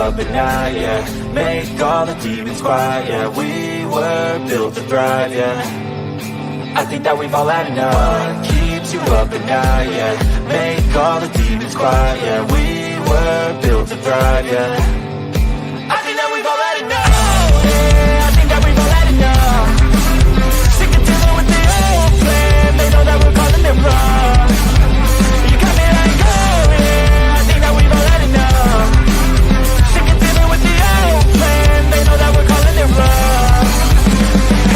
At night, yeah. Make all the demons quiet, yeah. We were built to thrive, yeah. I think that we've all had enough. What keeps you up at night, yeah. Make all the demons quiet, yeah. We were built to thrive, yeah. I think that we've all had enough. Oh, yeah, I think that we've all had enough. Sick of dealing with the old plan. They know that we're calling it wrong. You got me like, oh, yeah, I think that we've all had enough. They know that we're calling it wrong.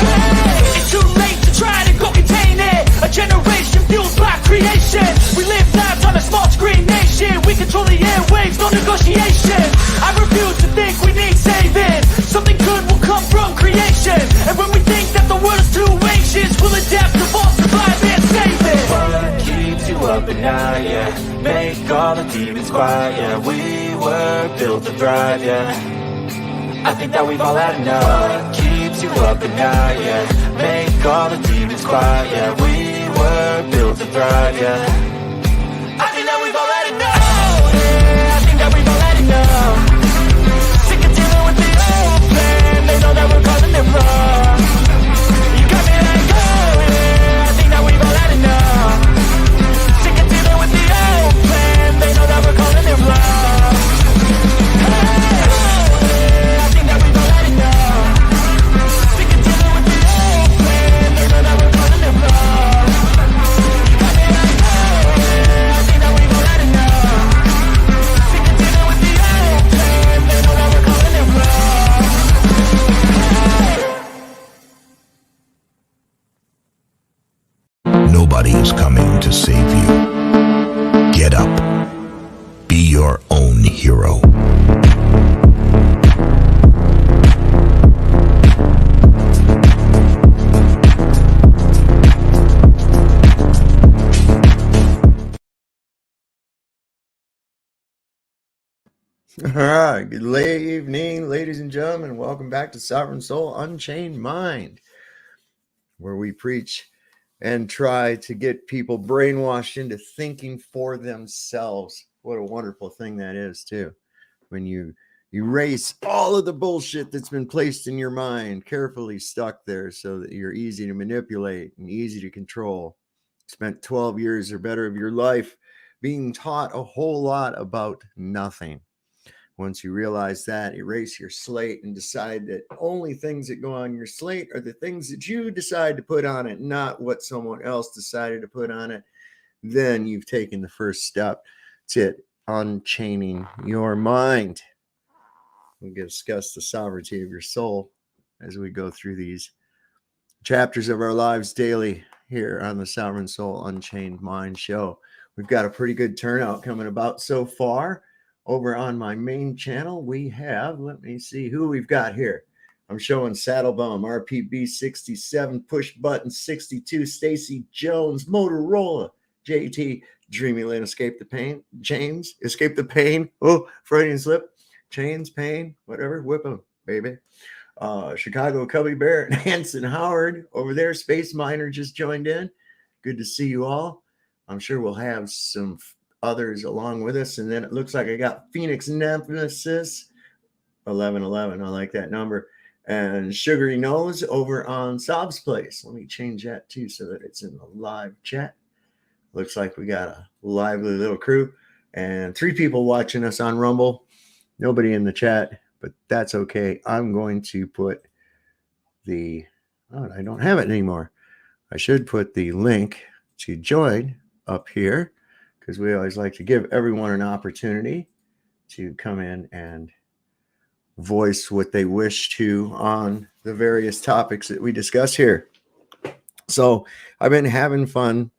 Hey, it's too late to try to go contain it. A generation fueled by creation. We live lives on a small screen nation. We control the airwaves, no negotiation. I refuse to think we need saving. Something good will come from creation. And when we think that the world is too anxious, we'll adapt, evolve, survive, and save it. What keeps you up at night, yeah. Make all the demons quiet, yeah. We were built to thrive, yeah. I think that we've all had enough. What keeps you up at night, yeah. Make all the demons quiet, yeah. We were built to thrive, yeah. I think that we've all had enough. Oh, yeah, I think that we've all had enough. Sick of dealing with the old plan. They know that we're calling it wrong. You got me like, oh, yeah, I think that we've all had enough. Sick of dealing with the old plan. They know that we're calling it wrong. Nobody is coming to save you. Get up. Be your own hero. All right, good evening, ladies and gentlemen. Welcome back to Sovereign Soul Unchained Mind, where we preach and try to get people brainwashed into thinking for themselves. What a wonderful thing that is, too. When you erase all of the bullshit that's been placed in your mind, carefully stuck there so that you're easy to manipulate and easy to control. Spent 12 years or better of your life being taught a whole lot about nothing. Once you realize that, erase your slate and decide that only things that go on your slate are the things that you decide to put on it, not what someone else decided to put on it. Then you've taken the first step to unchaining your mind. We'll discuss the sovereignty of your soul as we go through these chapters of our lives daily here on the Sovereign Soul Unchained Mind show. We've got a pretty good turnout coming about so far. Over on my main channel, we have, let me see who we've got here. I'm showing Saddlebum, RPB 67, Push Button 62, Stacy Jones, Motorola, JT, Dreamy Lynn, Escape the Pain, James, Escape the Pain, oh, Freudian slip, Chains, Pain, whatever, whip 'em, baby. Chicago Cubby Bear, Hanson Howard over there, Space Miner just joined in. Good to see you all. I'm sure we'll have some others along with us. And then it looks like I got Phoenix Nemesis 1111. I like that number. And Sugary Nose over on Sob's Place. Let me change that too so that it's in the live chat. Looks like we got a lively little crew and 3 people watching us on Rumble. Nobody in the chat, but that's okay. I'm going to put I don't have it anymore. I should put the link to join up here, because we always like to give everyone an opportunity to come in and voice what they wish to on the various topics that we discuss here. So I've been having fun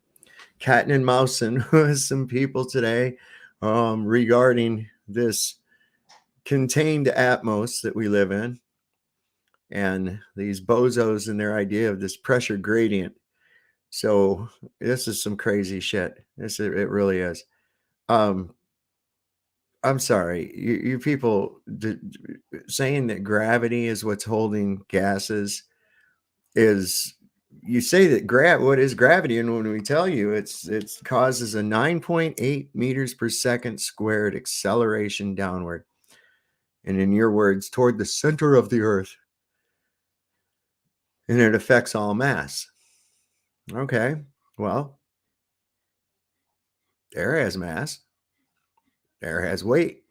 catting and mousing with some people today regarding this contained atmos that we live in and these bozos and their idea of this pressure gradient. So this is some crazy shit. It really is. I'm sorry, you people saying that gravity is what's holding gases is, you say that what is gravity, and when we tell you it causes a 9.8 meters per second squared acceleration downward, and in your words, toward the center of the earth, and it affects all mass. Okay, well, air has mass, air has weight,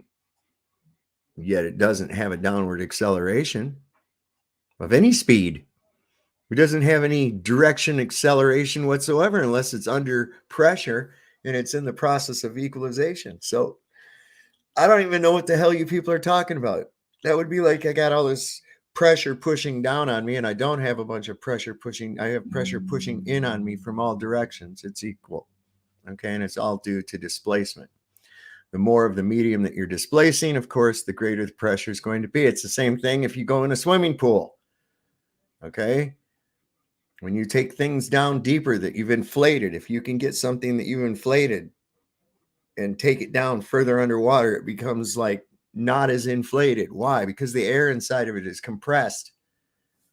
yet it doesn't have a downward acceleration of any speed. It doesn't have any direction acceleration whatsoever unless it's under pressure and it's in the process of equalization. So I don't even know what the hell you people are talking about. That would be like I got all this pressure pushing down on me and I don't have a bunch of pressure pushing. I have pressure pushing in on me from all directions. It's equal. Okay. And it's all due to displacement. The more of the medium that you're displacing, of course, the greater the pressure is going to be. It's the same thing if you go in a swimming pool. Okay. When you take things down deeper that you've inflated, if you can get something that you've inflated and take it down further underwater, it becomes like not as inflated. Why? Because the air inside of it is compressed.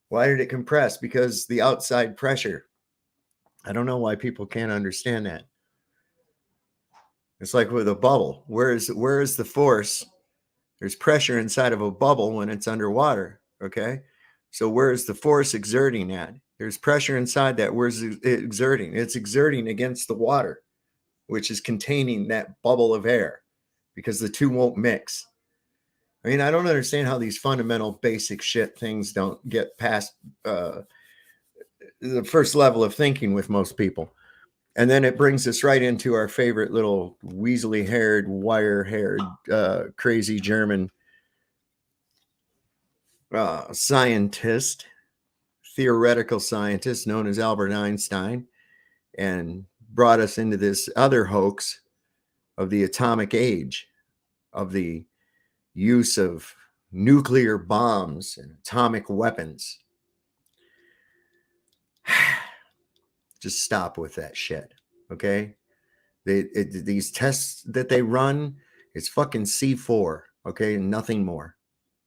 Why did it compress? Because the outside pressure. I don't know why people can't understand that. It's like with a bubble. Where is the force? There's pressure inside of a bubble when it's underwater. Okay. So where is the force exerting at? There's pressure inside that. Where's it exerting? It's exerting against the water, which is containing that bubble of air, because the two won't mix. I mean, I don't understand how these fundamental basic shit things don't get past the first level of thinking with most people. And then it brings us right into our favorite little weaselly-haired, wire-haired, crazy German scientist, theoretical scientist known as Albert Einstein, and brought us into this other hoax of the atomic age, of the use of nuclear bombs and atomic weapons. Just stop with that shit, okay? These tests that they run, it's fucking C4, okay? Nothing more,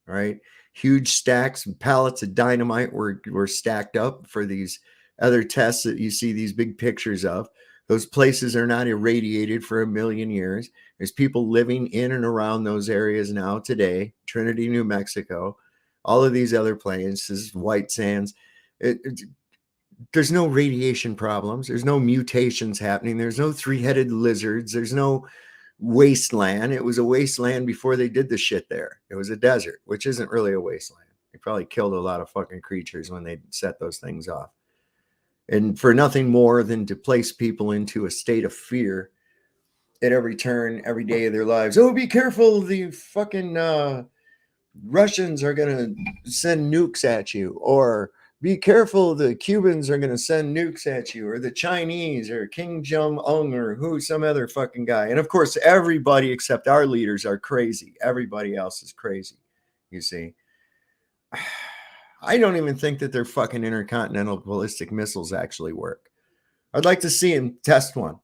all right? Huge stacks and pallets of dynamite were stacked up for these other tests that you see these big pictures of. Those places are not irradiated for a million years. There's people living in and around those areas now today. Trinity, New Mexico, all of these other places, White Sands. There's no radiation problems. There's no mutations happening. There's no three-headed lizards. There's no wasteland. It was a wasteland before they did the shit there. It was a desert, which isn't really a wasteland. They probably killed a lot of fucking creatures when they set those things off. And for nothing more than to place people into a state of fear at every turn, every day of their lives. Oh, be careful. The fucking Russians are going to send nukes at you. Or be careful, the Cubans are going to send nukes at you, or the Chinese, or Kim Jong-un, or some other fucking guy. And of course, everybody except our leaders are crazy. Everybody else is crazy, you see. I don't even think that their fucking intercontinental ballistic missiles actually work. I'd like to see them test one.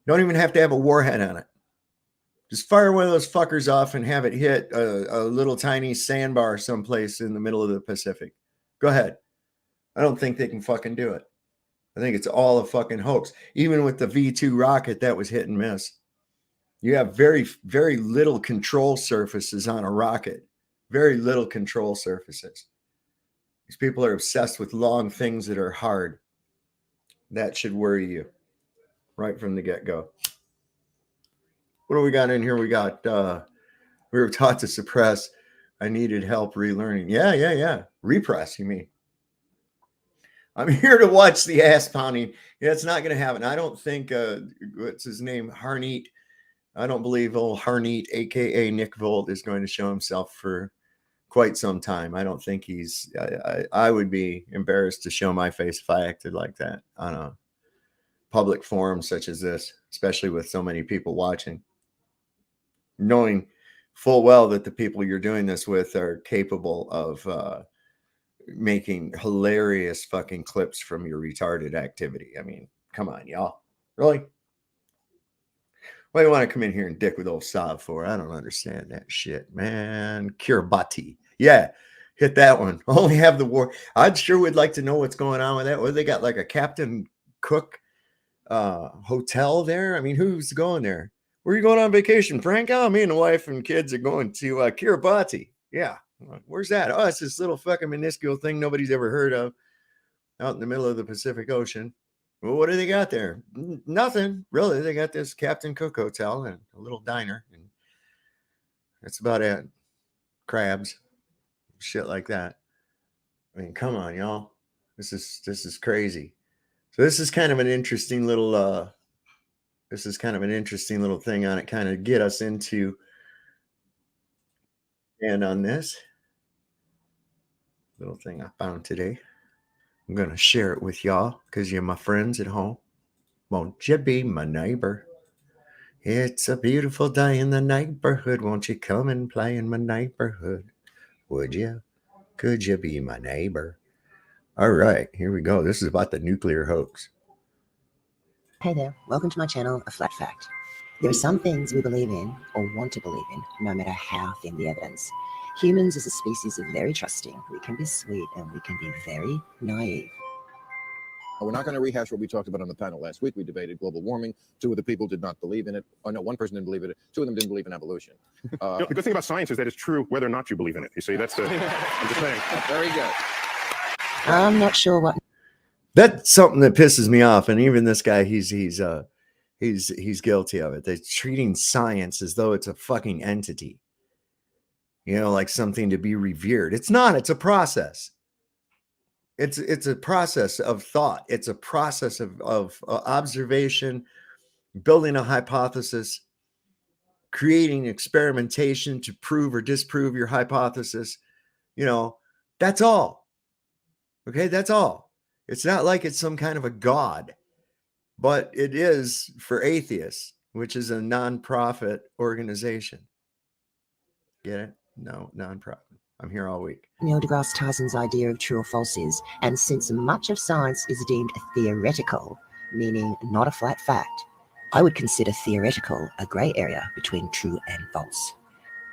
Don't even have to have a warhead on it. Just fire one of those fuckers off and have it hit a little tiny sandbar someplace in the middle of the Pacific. Go ahead. I don't think they can fucking do it. I think it's all a fucking hoax. Even with the V2 rocket, that was hit and miss. You have very, very little control surfaces on a rocket. Very little control surfaces. These people are obsessed with long things that are hard. That should worry you right from the get-go. What do we got in here? We got, we were taught to suppress. I needed help relearning. Yeah. Repress, you mean? I'm here to watch the ass pounding. Yeah, it's not going to happen. I don't think, what's his name? Harneet. I don't believe old Harneet, a.k.a. Nick Volt, is going to show himself for quite some time. I don't think he's, I would be embarrassed to show my face if I acted like that on a public forum such as this, especially with so many people watching. knowing full well that the people you're doing this with are capable of making hilarious fucking clips from your retarded activity. I mean, come on, y'all. Really? What do you want to come in here and dick with old Saab for? I don't understand that shit, man. Kiribati. Yeah, hit that one. Only have the war. I sure would like to know what's going on with that. What, they got like a Captain Cook hotel there? I mean, who's going there? Where are you going on vacation, Frank? Oh, me and the wife and kids are going to Kiribati. Yeah. Where's that? Oh, it's this little fucking minuscule thing nobody's ever heard of out in the middle of the Pacific Ocean. Well, what do they got there? Nothing, really. They got this Captain Cook hotel and a little diner, and that's about it. Crabs, shit like that. I mean, come on, y'all. This is crazy. So this is kind of an interesting little thing on it, kind of get us into and on this little thing I found today. I'm going to share it with y'all because you're my friends at home. Won't you be my neighbor? It's a beautiful day in the neighborhood. Won't you come and play in my neighborhood? Would you? Could you be my neighbor? All right, here we go. This is about the nuclear hoax. Hey there, welcome to my channel, A Flat Fact. There are some things we believe in or want to believe in, no matter how thin the evidence. Humans as a species are very trusting. We can be sweet and we can be very naive. We're not going to rehash what we talked about on the panel last week. We debated global warming. 2 of the people did not believe in it. Oh, no, 1 person didn't believe in it. 2 of them didn't believe in evolution. The good thing about science is that it's true whether or not you believe in it. You see, that's the, I'm just saying. Very good. I'm not sure what... That's something that pisses me off. And even this guy, he's guilty of it. They're treating science as though it's a fucking entity. You know, like something to be revered. It's not. It's a process. It's a process of thought. It's a process of observation, building a hypothesis, creating experimentation to prove or disprove your hypothesis. You know, that's all. Okay, that's all. It's not like it's some kind of a god, but it is for atheists, which is a non-profit organization. Get it? No, non-profit. I'm here all week. Neil deGrasse Tyson's idea of true or false is, and since much of science is deemed theoretical, meaning not a flat fact, I would consider theoretical a grey area between true and false.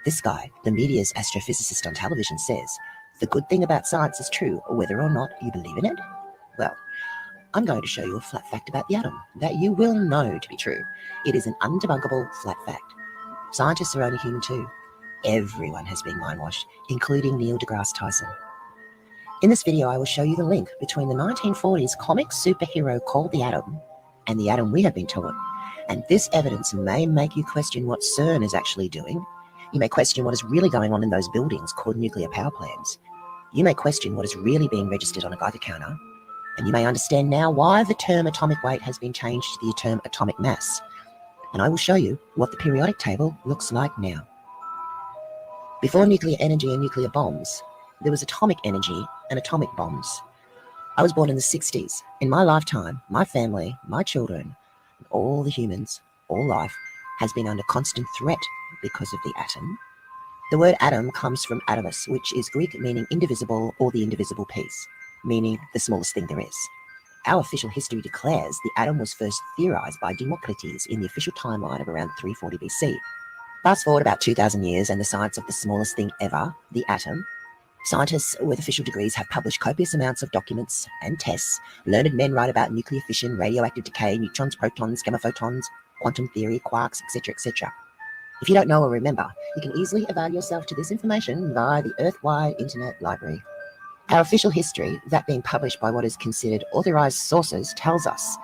This guy, the media's astrophysicist on television, says, the good thing about science is true, whether or not you believe in it. Well, I'm going to show you a flat fact about the atom that you will know to be true. It is an undebunkable flat fact. Scientists are only human too. Everyone has been mind-washed, including Neil deGrasse Tyson. In this video, I will show you the link between the 1940s comic superhero called the Atom and the atom we have been taught. And this evidence may make you question what CERN is actually doing. You may question what is really going on in those buildings called nuclear power plants. You may question what is really being registered on a Geiger counter. And you may understand now why the term atomic weight has been changed to the term atomic mass. And I will show you what the periodic table looks like now. Before nuclear energy and nuclear bombs, there was atomic energy and atomic bombs. I was born in the 60s. In my lifetime, my family, my children, all the humans, all life, has been under constant threat because of the atom. The word atom comes from atomus, which is Greek meaning indivisible or the indivisible piece, meaning the smallest thing there is. Our official history declares the atom was first theorized by Democritus in the official timeline of around 340 BC. Fast forward about 2,000 years and the science of the smallest thing ever, the atom. Scientists with official degrees have published copious amounts of documents and tests. Learned men write about nuclear fission, radioactive decay, neutrons, protons, gamma photons, quantum theory, quarks, etc., etc. If you don't know or remember, you can easily avail yourself to this information via the Earth-wide Internet Library. Our official history, that being published by what is considered authorized sources, tells us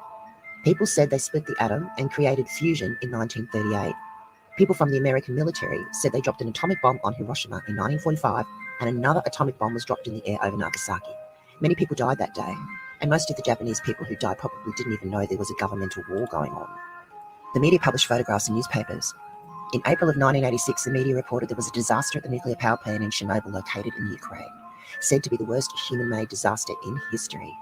people said they split the atom and created fusion in 1938. People from the American military said they dropped an atomic bomb on Hiroshima in 1945 and another atomic bomb was dropped in the air over Nagasaki. Many people died that day, and most of the Japanese people who died probably didn't even know there was a governmental war going on. The media published photographs in newspapers. In April of 1986, the media reported there was a disaster at the nuclear power plant in Chernobyl located in Ukraine, said to be the worst human-made disaster in history.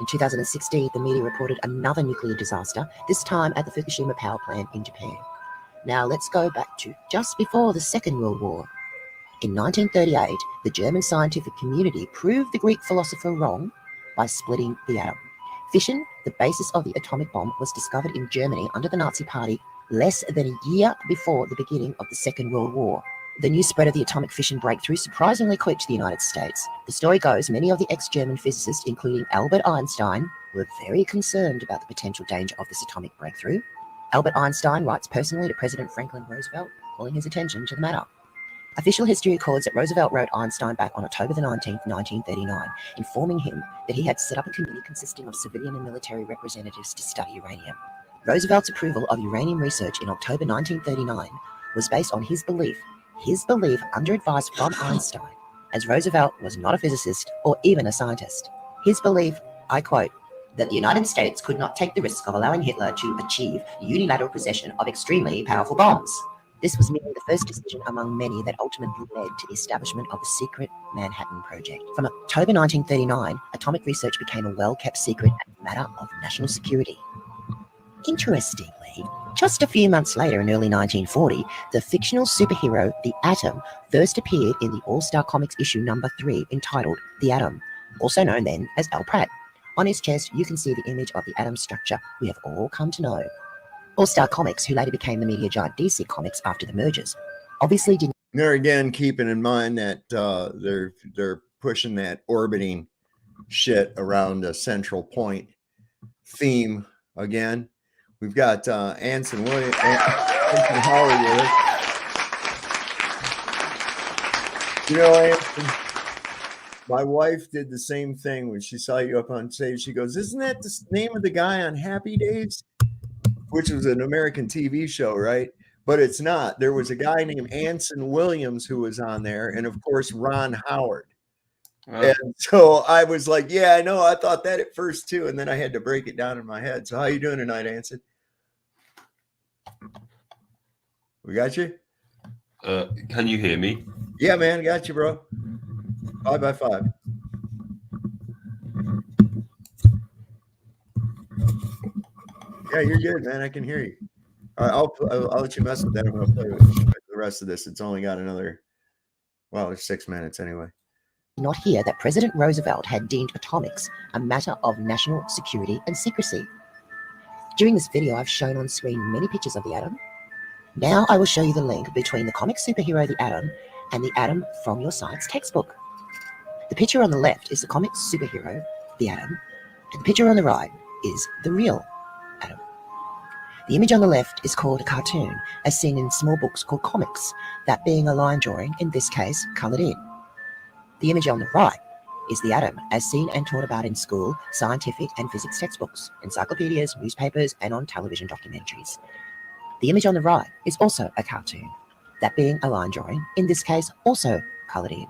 In 2016, the media reported another nuclear disaster, this time at the Fukushima power plant in Japan. Now let's go back to just before the Second World War. In 1938, the German scientific community proved the Greek philosopher wrong by splitting the atom. Fission, the basis of the atomic bomb, was discovered in Germany under the Nazi Party less than a year before the beginning of the Second World War. The news spread of the atomic fission breakthrough surprisingly quick to the United States. The story goes many of the ex-German physicists, including Albert Einstein, were very concerned about the potential danger of this atomic breakthrough. Albert Einstein writes personally to President Franklin Roosevelt, calling his attention to the matter. Official history records that Roosevelt wrote Einstein back on October the 19th, 1939, informing him that he had set up a committee consisting of civilian and military representatives to study uranium. Roosevelt's approval of uranium research in October 1939 was based on his belief under advice from Einstein, as Roosevelt was not a physicist or even a scientist. His belief, I quote, that the United States could not take the risk of allowing Hitler to achieve unilateral possession of extremely powerful bombs. This was merely the first decision among many that ultimately led to the establishment of the secret Manhattan Project. From October 1939, atomic research became a well-kept secret and a matter of national security. Interestingly, just a few months later in early 1940, the fictional superhero, the Atom, first appeared in the All-Star Comics issue number 3 entitled The Atom, also known then as Al Pratt. On his chest, you can see the image of the atom structure we have all come to know. All-Star Comics, who later became the media giant DC Comics after the mergers, obviously didn't. There again, keeping in mind that they're pushing that orbiting shit around a central point theme again. We've got Anson Williams, Anson Howard with us. You know, Anson, my wife did the same thing when she saw you up on stage. She goes, "Isn't that the name of the guy on Happy Days?" Which was an American TV show, right? But it's not. There was a guy named Anson Williams who was on there, and of course, Ron Howard. And so I was like, yeah, I know. I thought that at first too, and then I had to break it down in my head. So how you doing tonight, Anson? We got you? Can you hear me? Yeah, man, got you, bro. 5x5. Yeah, you're good, man. I can hear you. All right, I'll let you mess with that. I'm going to play with the rest of this. It's only got another, well, it's 6 minutes anyway. Not hear that President Roosevelt had deemed atomics a matter of national security and secrecy. During this video, I've shown on screen many pictures of the atom. Now I will show you the link between the comic superhero the Atom and the atom from your science textbook. The picture on the left is the comic superhero, the Atom, and the picture on the right is the real Atom. The image on the left is called a cartoon, as seen in small books called comics, that being a line drawing, in this case, coloured in. The image on the right is the atom, as seen and taught about in school, scientific and physics textbooks, encyclopedias, newspapers, and on television documentaries. The image on the right is also a cartoon, that being a line drawing, in this case, also coloured in.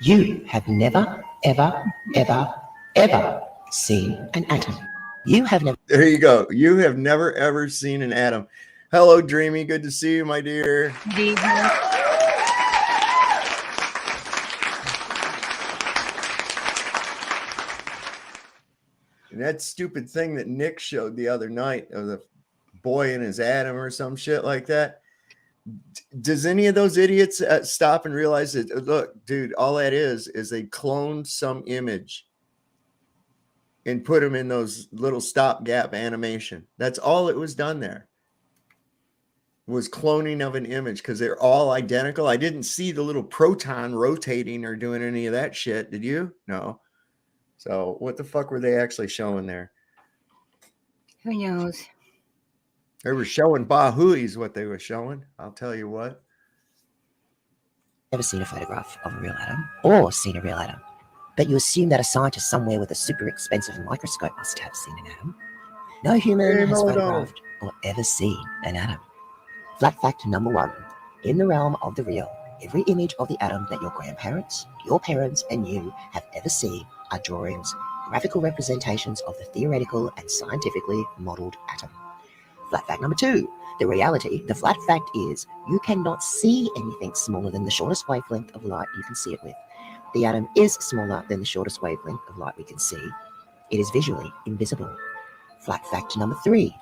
You have never, ever, ever, ever seen an atom. You have never. There you go. You have never, ever seen an atom. Hello, Dreamy. Good to see you, my dear. And that stupid thing that Nick showed the other night of the boy in his atom or some shit like that. Does any of those idiots stop and realize that, look, dude, all that is they cloned some image and put them in those little stopgap animation. That's all it was done there. Was cloning of an image because they're all identical. I didn't see the little proton rotating or doing any of that shit. Did you? No. So what the fuck were they actually showing there? Who knows? They were showing Bahooies what they were showing. I'll tell you what. Never seen a photograph of a real atom or seen a real atom. But you assume that a scientist somewhere with a super expensive microscope must have seen an atom. No human has photographed or ever seen an atom. Flat fact number 1. In the realm of the real, every image of the atom that your grandparents, your parents, and you have ever seen are drawings, graphical representations of the theoretical and scientifically modeled atom. Flat fact number 2. The flat fact is you cannot see anything smaller than the shortest wavelength of light you can see it with. The atom is smaller than the shortest wavelength of light we can see. It is visually invisible. Flat fact number 3.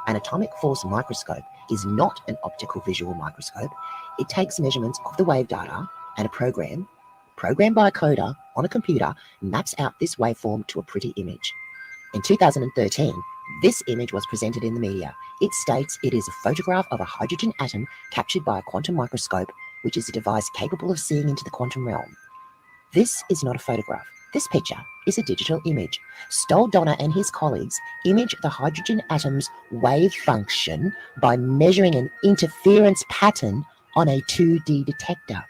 An atomic force microscope is not an optical visual microscope. It takes measurements of the wave data, and a program, programmed by a coder on a computer, maps out this waveform to a pretty image. In 2013, this image was presented in the media. It states it is a photograph of a hydrogen atom captured by a quantum microscope, which is a device capable of seeing into the quantum realm. This is not a photograph. This picture is a digital image. Stoll Donner and his colleagues image the hydrogen atom's wave function by measuring an interference pattern on a 2D detector.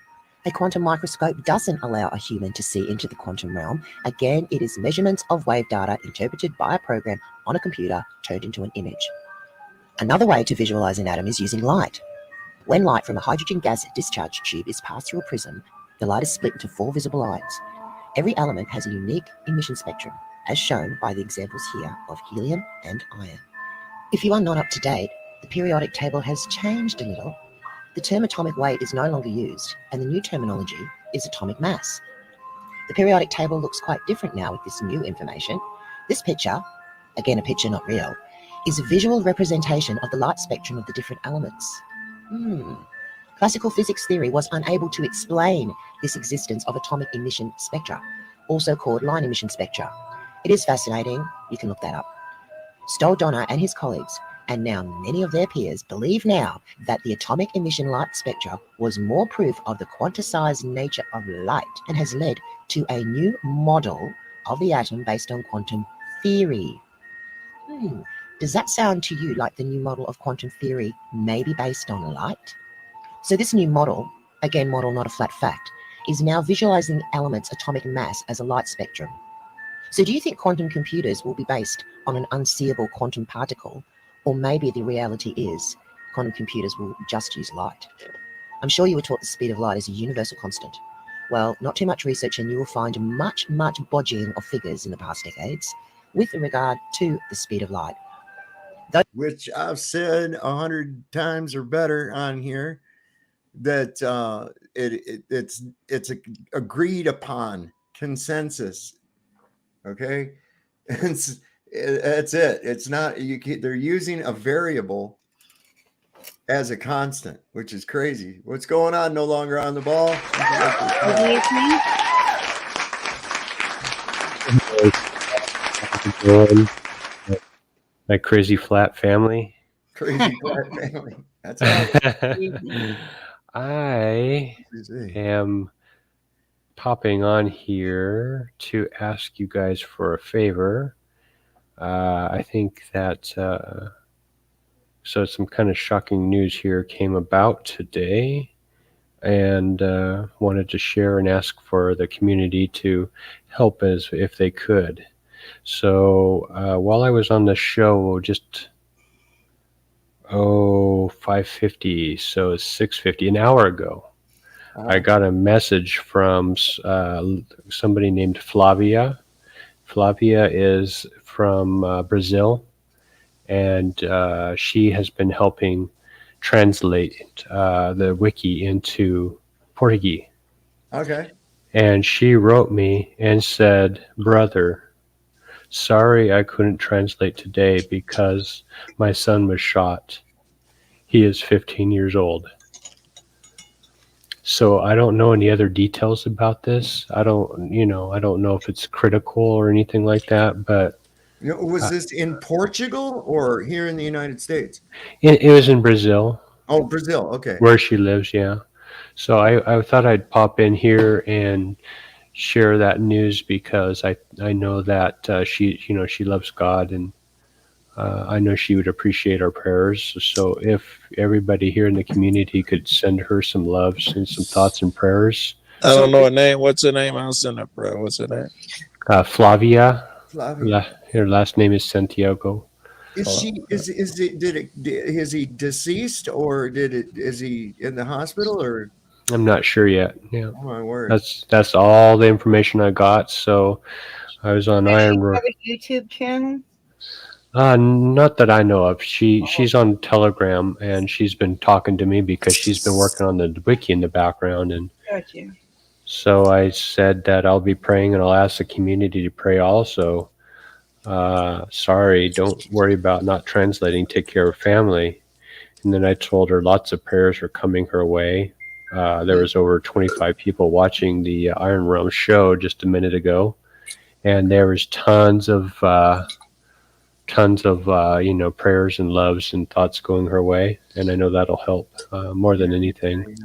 A quantum microscope doesn't allow a human to see into the quantum realm. Again, it is measurements of wave data interpreted by a program on a computer turned into an image. Another way to visualize an atom is using light. When light from a hydrogen gas discharge tube is passed through a prism, the light is split into 4 visible lights. Every element has a unique emission spectrum, as shown by the examples here of helium and iron. If you are not up to date, the periodic table has changed a little. The term atomic weight is no longer used, and the new terminology is atomic mass. The periodic table looks quite different now with this new information. This picture, again a picture not real, is a visual representation of the light spectrum of the different elements. Classical physics theory was unable to explain this existence of atomic emission spectra, also called line emission spectra. It is fascinating, you can look that up. Stoll Donner and his colleagues, and now many of their peers, believe now that the atomic emission light spectra was more proof of the quantized nature of light and has led to a new model of the atom based on quantum theory. Does that sound to you like the new model of quantum theory may be based on light? So this new model, again model not a flat fact, is now visualizing elements' atomic mass as a light spectrum. So do you think quantum computers will be based on an unseeable quantum particle, or maybe the reality is quantum computers will just use light? I'm sure you were taught the speed of light is a universal constant. Well, not too much research and you will find much bodging of figures in the past decades with regard to the speed of light. Which I've said 100 times or better on here, that it's agreed upon consensus. Okay, that's it. It's not they're using a variable as a constant, which is crazy. What's going on? No longer on the ball. My crazy flat family. Crazy flat family. That's awesome. I am popping on here to ask you guys for a favor. I think that so some kind of shocking news here came about today, and wanted to share and ask for the community to help us if they could. So while I was on the show, just 5:50, so it's 6:50, an hour ago, I got a message from somebody named Flavia. Flavia is from Brazil, and she has been helping translate the wiki into Portuguese. Okay. And she wrote me and said, "Brother, sorry I couldn't translate today because my son was shot. He is 15 years old." So I don't know any other details about this. I don't know if it's critical or anything like that, but was this in Portugal or here in the United States? It was in Brazil. Oh, Brazil. Okay. Where she lives, yeah. So I thought I'd pop in here and share that news because I know that she loves God, and I know she would appreciate our prayers. So if everybody here in the community could send her some love and some thoughts and prayers. I don't know her name. What's her name? I'll send her prayer. What's her name? Flavia. Her last name is Santiago. Is he deceased or is he in the hospital or? I'm not sure yet. Yeah. Oh my word. That's all the information I got. So I was on Iron Road. Have a YouTube channel? Not that I know of. She's on Telegram, and she's been talking to me because she's been working on the wiki in the background. And Gotcha. so I said that I'll be praying, and I'll ask the community to pray also. Sorry, don't worry about not translating. Take care of family. And then I told her lots of prayers are coming her way. There was over 25 people watching the Iron Realm show just a minute ago, and there was tons of prayers and loves and thoughts going her way, and I know that'll help more than anything.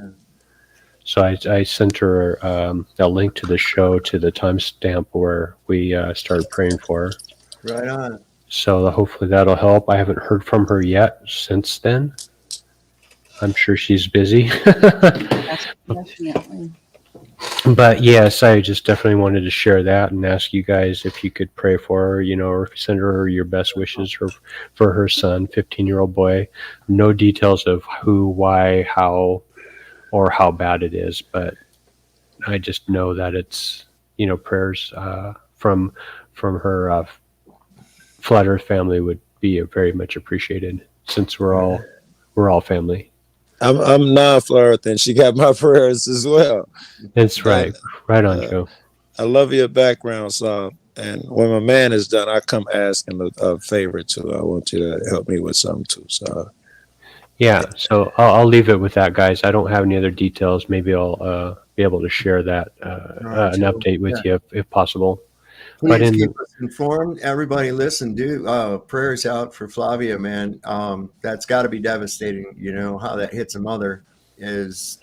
So I sent her a link to the show, to the timestamp where we started praying for her. Right on. So hopefully that'll help. I haven't heard from her yet since then. I'm sure she's busy. Definitely. But yes, I just definitely wanted to share that and ask you guys if you could pray for her, or send her your best wishes for her son, 15-year-old boy. No details of who, why, how, or how bad it is, but I just know that it's, prayers from her Flat Earth family would be very much appreciated, since we're all family. I'm non-Flat Earth, and she got my prayers as well. That's right. Right on, Joe. I love your background song. And when my man is done, I come asking a favor too. I want you to help me with something too. So yeah, so I'll leave it with that, guys. I don't have any other details. Maybe I'll be able to share that an update with you if possible. Please keep us informed. Everybody listen, prayers out for Flavia, man. That's got to be devastating. How that hits a mother is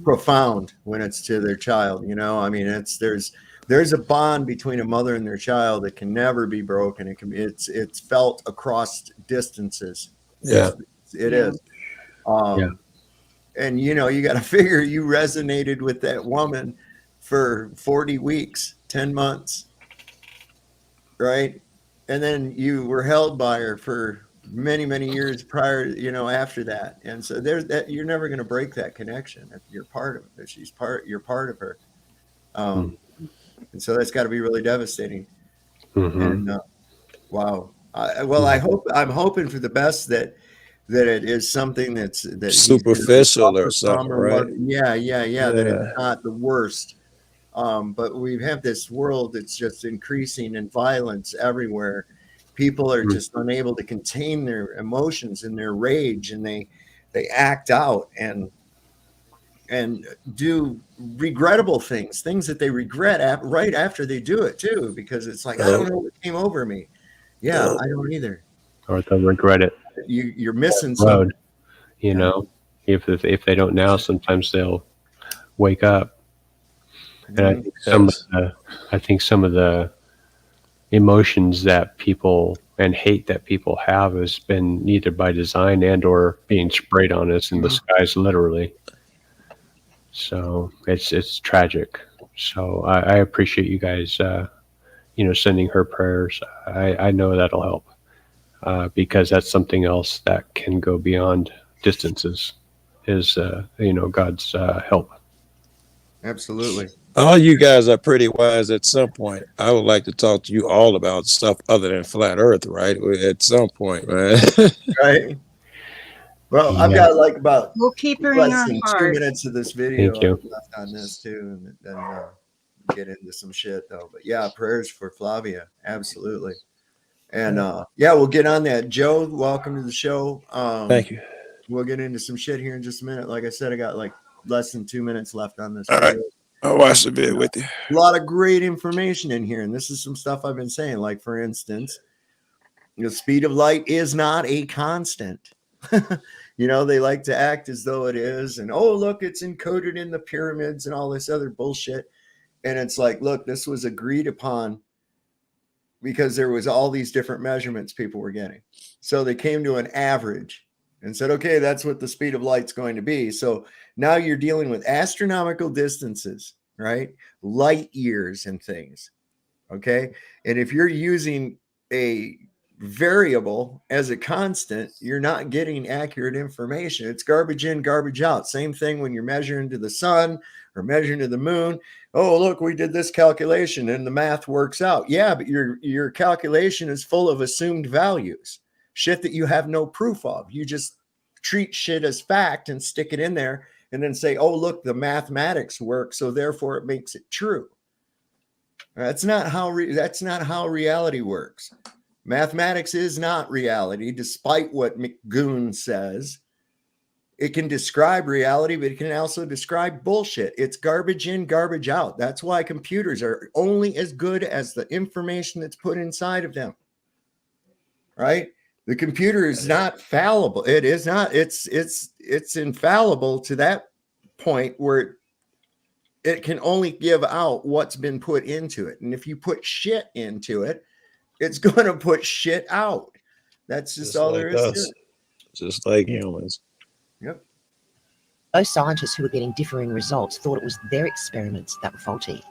profound when it's to their child. I mean, there's a bond between a mother and their child that can never be broken. It's felt across distances. Yeah, it is. And you got to figure you resonated with that woman for 40 weeks, 10 months. Right. And then you were held by her for many, many years prior, after that. And so there's that, you're never going to break that connection. If you're part of it, you're part of her. And so that's got to be really devastating. And wow. I'm hoping for the best that it is something that's superficial or something, right? Yeah. That it's not the worst. But we have this world that's just increasing in violence everywhere. People are just unable to contain their emotions and their rage, and they act out and do regrettable things that they regret right after they do it too, because it's like, I don't know what came over me. Yeah, I don't either. Or they'll regret it. You're missing something. If they don't now, sometimes they'll wake up. And I think some of the emotions that people and hate that people have has been either by design and or being sprayed on us in the skies, literally. So it's tragic. So I appreciate you guys, sending her prayers. I know that'll help because that's something else that can go beyond distances. Is God's help. Absolutely. All you guys are pretty wise at some point. I would like to talk to you all about stuff other than flat Earth, right? At some point, man. Right. Well, I've got we'll keep her in our 2 heart. minutes of this video left on this too, and then get into some shit though. But yeah, prayers for Flavia, absolutely. And we'll get on that. Joe, welcome to the show. Thank you. We'll get into some shit here in just a minute. Like I said, I got less than 2 minutes left on this all video. Right. I'll watch the video with you. A lot of great information in here, and this is some stuff I've been saying. Like, for instance, the speed of light is not a constant. They like to act as though it is, and look, it's encoded in the pyramids and all this other bullshit. And it's like, look, this was agreed upon because there was all these different measurements people were getting. So they came to an average and said, okay, that's what the speed of light's going to be. So now you're dealing with astronomical distances, right? Light years and things. Okay. And if you're using a variable as a constant, you're not getting accurate information. It's garbage in, garbage out. Same thing when you're measuring to the sun or measuring to the moon. Oh, look, we did this calculation and the math works out. Yeah, but your calculation is full of assumed values. Shit that you have no proof of. You just treat shit as fact and stick it in there and then say, oh, look, the mathematics work, so therefore it makes it true. That's not how reality works. Mathematics is not reality, despite what McGoon says. It can describe reality, but it can also describe bullshit. It's garbage in, garbage out. That's why computers are only as good as the information that's put inside of them. Right? The computer is not fallible. It is not. It's infallible to that point where it can only give out what's been put into it. And if you put shit into it, it's going to put shit out. That's just all like there is to us. it. Just like humans. Yep. Those scientists who were getting differing results thought it was their experiments that were faulty.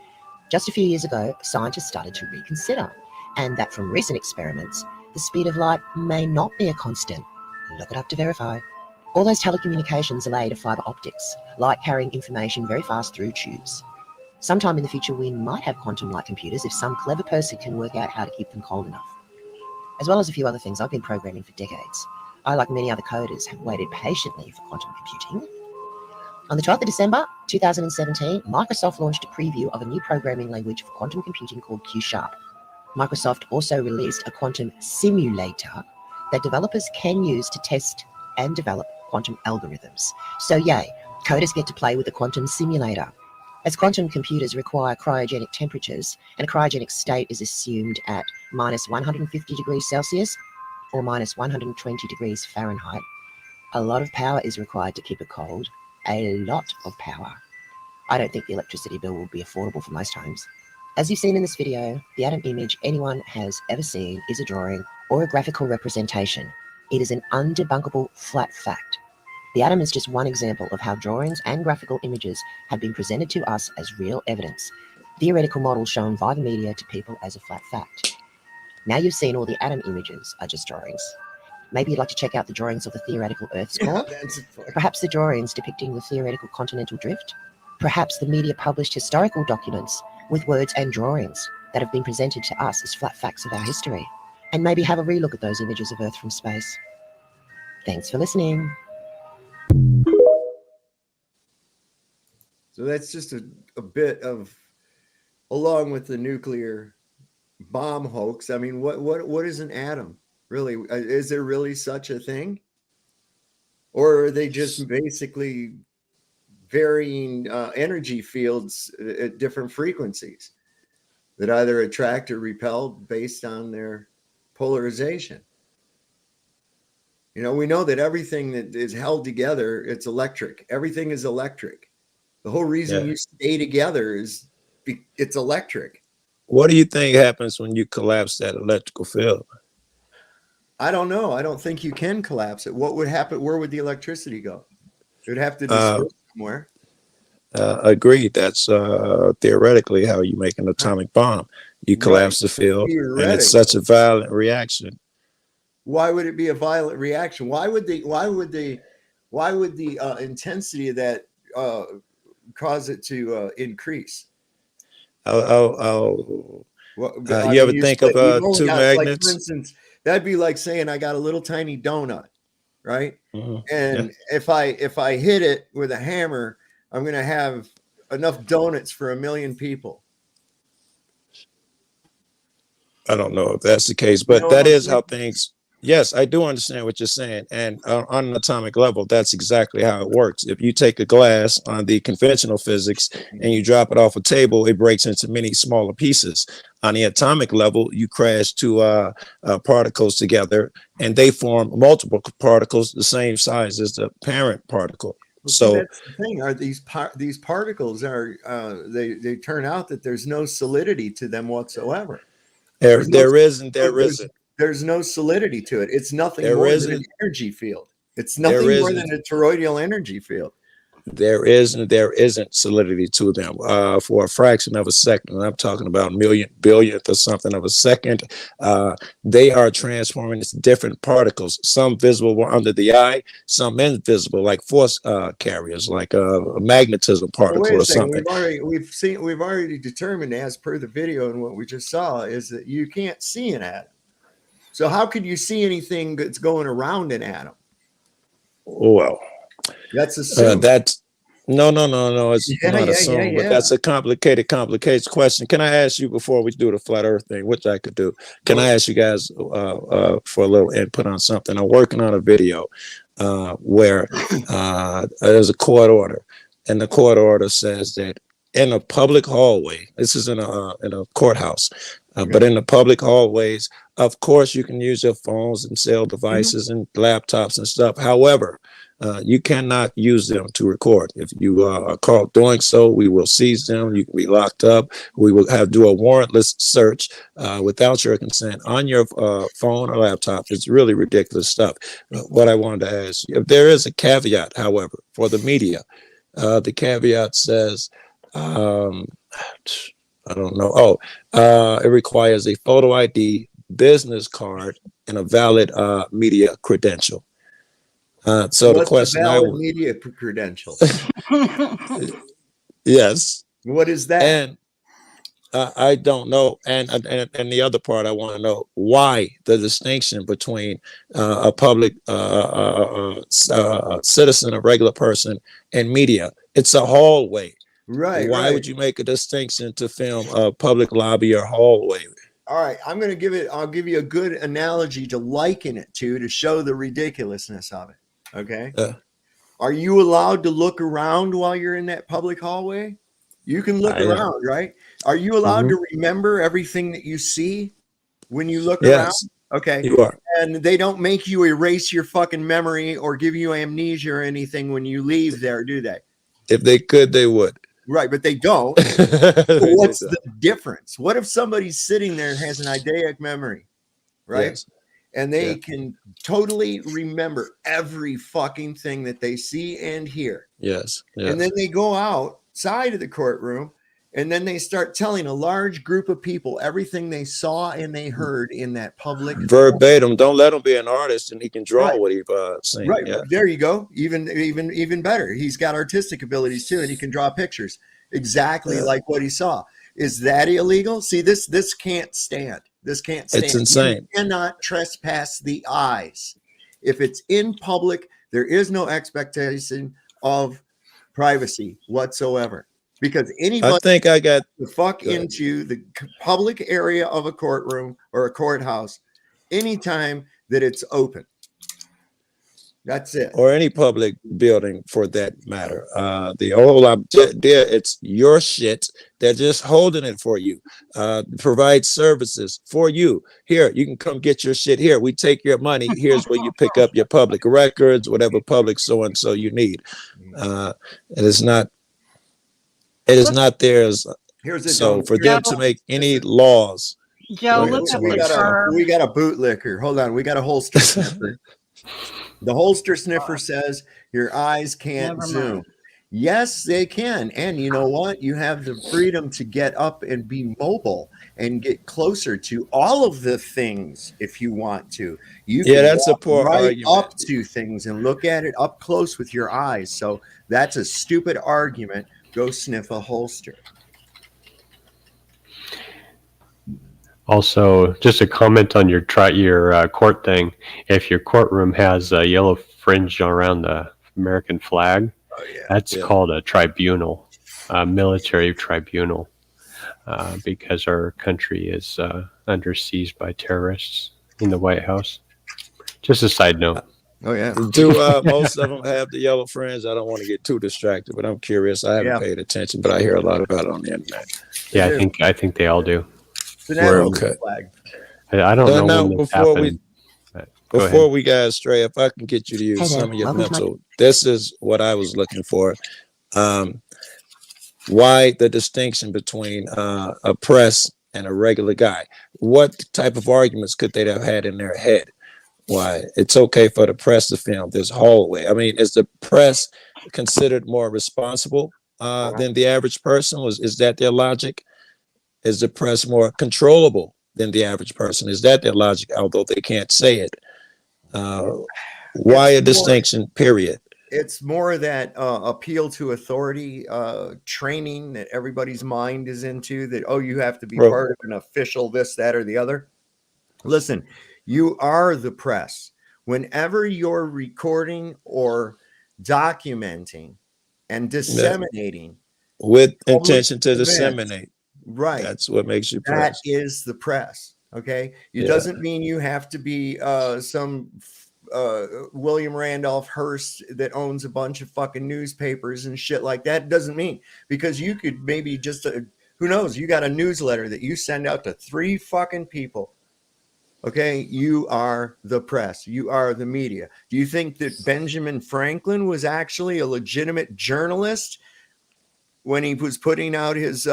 Just a few years ago, scientists started to reconsider, and that from recent experiments, the speed of light may not be a constant. Look it up to verify. All those telecommunications are laid of fiber optics, light carrying information very fast through tubes. Sometime in the future, we might have quantum light computers if some clever person can work out how to keep them cold enough. As well as a few other things I've been programming for decades. I, like many other coders, have waited patiently for quantum computing. On the 12th of December 2017, Microsoft launched a preview of a new programming language for quantum computing called Q#. Microsoft also released a quantum simulator that developers can use to test and develop quantum algorithms. So yay, coders get to play with the quantum simulator. As quantum computers require cryogenic temperatures, and a cryogenic state is assumed at minus 150 degrees Celsius or minus 120 degrees Fahrenheit, a lot of power is required to keep it cold. A lot of power. I don't think the electricity bill will be affordable for most homes. As you've seen in this video, the atom image anyone has ever seen is a drawing or a graphical representation. It is an undebunkable flat fact. The atom is just one example of how drawings and graphical images have been presented to us as real evidence. Theoretical models shown via the media to people as a flat fact. Now you've seen all the atom images are just drawings. Maybe you'd like to check out the drawings of the theoretical Earth's core? Perhaps the drawings depicting the theoretical continental drift? Perhaps the media published historical documents with words and drawings that have been presented to us as flat facts of our history? And maybe have a relook at those images of Earth from space. Thanks for listening. So that's just a bit of, along with the nuclear bomb hoax. I mean, what is an atom? Really, is there really such a thing? Or are they just basically varying energy fields at different frequencies that either attract or repel based on their polarization? You know, we know that everything that is held together, it's electric. Everything is electric. The whole reason you stay together is it's electric. What do you think happens when you collapse that electrical field? I don't know. I don't think you can collapse it. What would happen? Where would the electricity go? It would have to disperse somewhere. Agreed. That's theoretically how you make an atomic bomb. You collapse the field, and it's such a violent reaction. Why would it be a violent reaction? Why would the intensity of that cause it to increase? You ever think of two magnets? Like, for instance, that'd be like saying I got a little tiny donut, right? And if I hit it with a hammer, I'm going to have enough donuts for 1 million people. I don't know if that's the case, but that is how things. Yes, I do understand what you're saying. And on an atomic level, that's exactly how it works. If you take a glass on the conventional physics and you drop it off a table, it breaks into many smaller pieces. On the atomic level, you crash two particles together and they form multiple particles the same size as the parent particle. Well, so that's the thing. Are these particles are they turn out that there's no solidity to them whatsoever. There isn't. There's no solidity to it. It's nothing more than an energy field. It's nothing more than a toroidal energy field. There isn't solidity to them for a fraction of a second. And I'm talking about billionth or something of a second. They are transforming into different particles, some visible under the eye, some invisible, like force carriers, like a magnetism particle or something. We've already determined, as per the video and what we just saw, is that you can't see an atom. So how could you see anything that's going around an atom? Well, that's assumed. No. It's Yeah, not yeah, yeah, assumed, but yeah. that's a complicated question. Can I ask you before we do the flat Earth thing, which I could do? Can I ask you guys for a little input on something? I'm working on a video where there's a court order, and the court order says that in a public hallway, this is in a courthouse, but in the public hallways, of course, you can use your phones and cell devices and laptops and stuff. However, you cannot use them to record. If you are caught doing so, we will seize them. You can be locked up. We will do a warrantless search without your consent on your phone or laptop. It's really ridiculous stuff. What I wanted to ask you, if there is a caveat, however, for the media, the caveat says, I don't know. It requires a photo ID, business card, and a valid media credential. So the question a valid media credential? Yes. What is that? And I don't know. And the other part I want to know why the distinction between a public citizen, a regular person, and media. It's a hallway. Right. Why would you make a distinction to film a public lobby or hallway? All right, I'll give you a good analogy to liken it to show the ridiculousness of it. Okay. Are you allowed to look around while you're in that public hallway? You can look around, right? Are you allowed to remember everything that you see when you look around? Okay. You are. And they don't make you erase your fucking memory or give you amnesia or anything when you leave there, do they? If they could, they would. Right, but they don't. What's the difference? What if somebody's sitting there and has an eidetic memory, right? Yes. And they can totally remember every fucking thing that they see and hear. Yes. And then they go outside of the courtroom and then they start telling a large group of people everything they saw and they heard in that public verbatim. Don't let him be an artist and he can draw what he's saying. Right. Yeah. There you go. Even better. He's got artistic abilities too, and he can draw pictures exactly like what he saw. Is that illegal? See, this can't stand. This can't stand. It's insane. You cannot trespass the eyes. If it's in public, there is no expectation of privacy whatsoever. Because anybody, I think I got the fuck into the public area of a courtroom or a courthouse anytime that it's open. That's it. Or any public building for that matter. The whole idea, it's your shit. They're just holding it for you. Provide services for you. Here, you can come get your shit here. We take your money. Here's where you pick up your public records, whatever public so-and-so you need. It is not theirs. So for them to make any laws. Joe, look up the term. We got a bootlicker. Hold on. We got a holster sniffer. The holster sniffer says your eyes can't zoom. Yes, they can. And you know what? You have the freedom to get up and be mobile and get closer to all of the things if you want to. You can that's a poor right argument. Up to things and look at it up close with your eyes. So that's a stupid argument. Go sniff a holster. Also, just a comment on your court thing. If your courtroom has a yellow fringe around the American flag, that's called a tribunal, a military tribunal, because our country is under siege by terrorists in the White House. Just a side note. Oh yeah. Do most of them have the yellow fringe? I don't want to get too distracted, but I'm curious. I haven't paid attention, but I hear a lot about it on the internet. Yeah, I think they all do. Okay. Flag. I don't know now, when this before happened. Before we guys stray, if I can get you to use some of your mental, this is what I was looking for. Why the distinction between a press and a regular guy? What type of arguments could they have had in their head? Why it's okay for the press to film this hallway? I mean, is the press considered more responsible than the average person? Is that their logic? Is the press more controllable than the average person? Is that their logic? Although they can't say it. Why a distinction, period? It's more that appeal to authority training that everybody's mind is into, that, oh, you have to be part of an official this, that, or the other. Listen, you are the press. Whenever you're recording or documenting and disseminating with public intention to events. disseminate. Right. That's what makes you That press. is the press. Okay. It Yeah. doesn't mean you have to be some William Randolph Hearst that owns a bunch of fucking newspapers and shit like that. It doesn't mean, because you could maybe just, who knows, you got a newsletter that you send out to 3 fucking people. Okay. You are the press. You are the media. Do you think that Benjamin Franklin was actually a legitimate journalist when he was putting out his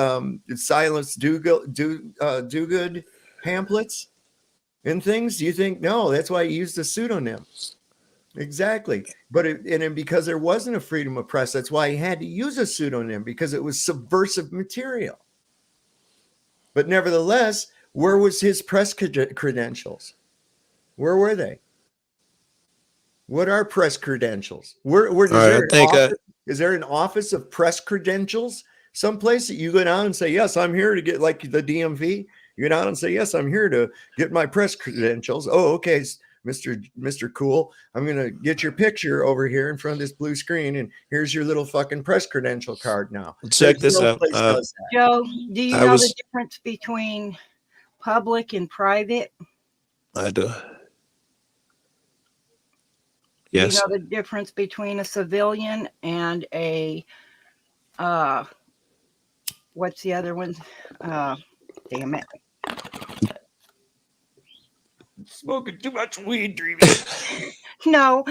Silence Do-Good pamphlets and things? Do you think? No, that's why he used a pseudonym. Exactly. But because there wasn't a freedom of press, that's why he had to use a pseudonym, because it was subversive material. But nevertheless, where was his press credentials? Where were they? What are press credentials? Is there an office of press credentials someplace that you go down and say, yes, I'm here to get, like the DMV? You go down and say, yes, I'm here to get my press credentials. Oh, okay, Mr. Cool. I'm going to get your picture over here in front of this blue screen, and here's your little fucking press credential card now. Check this out. Joe, do you know the difference between public and private? I do. Yes. Do you know the difference between a civilian and a what's the other one? Damn it. Smoking too much weed, dreaming. No.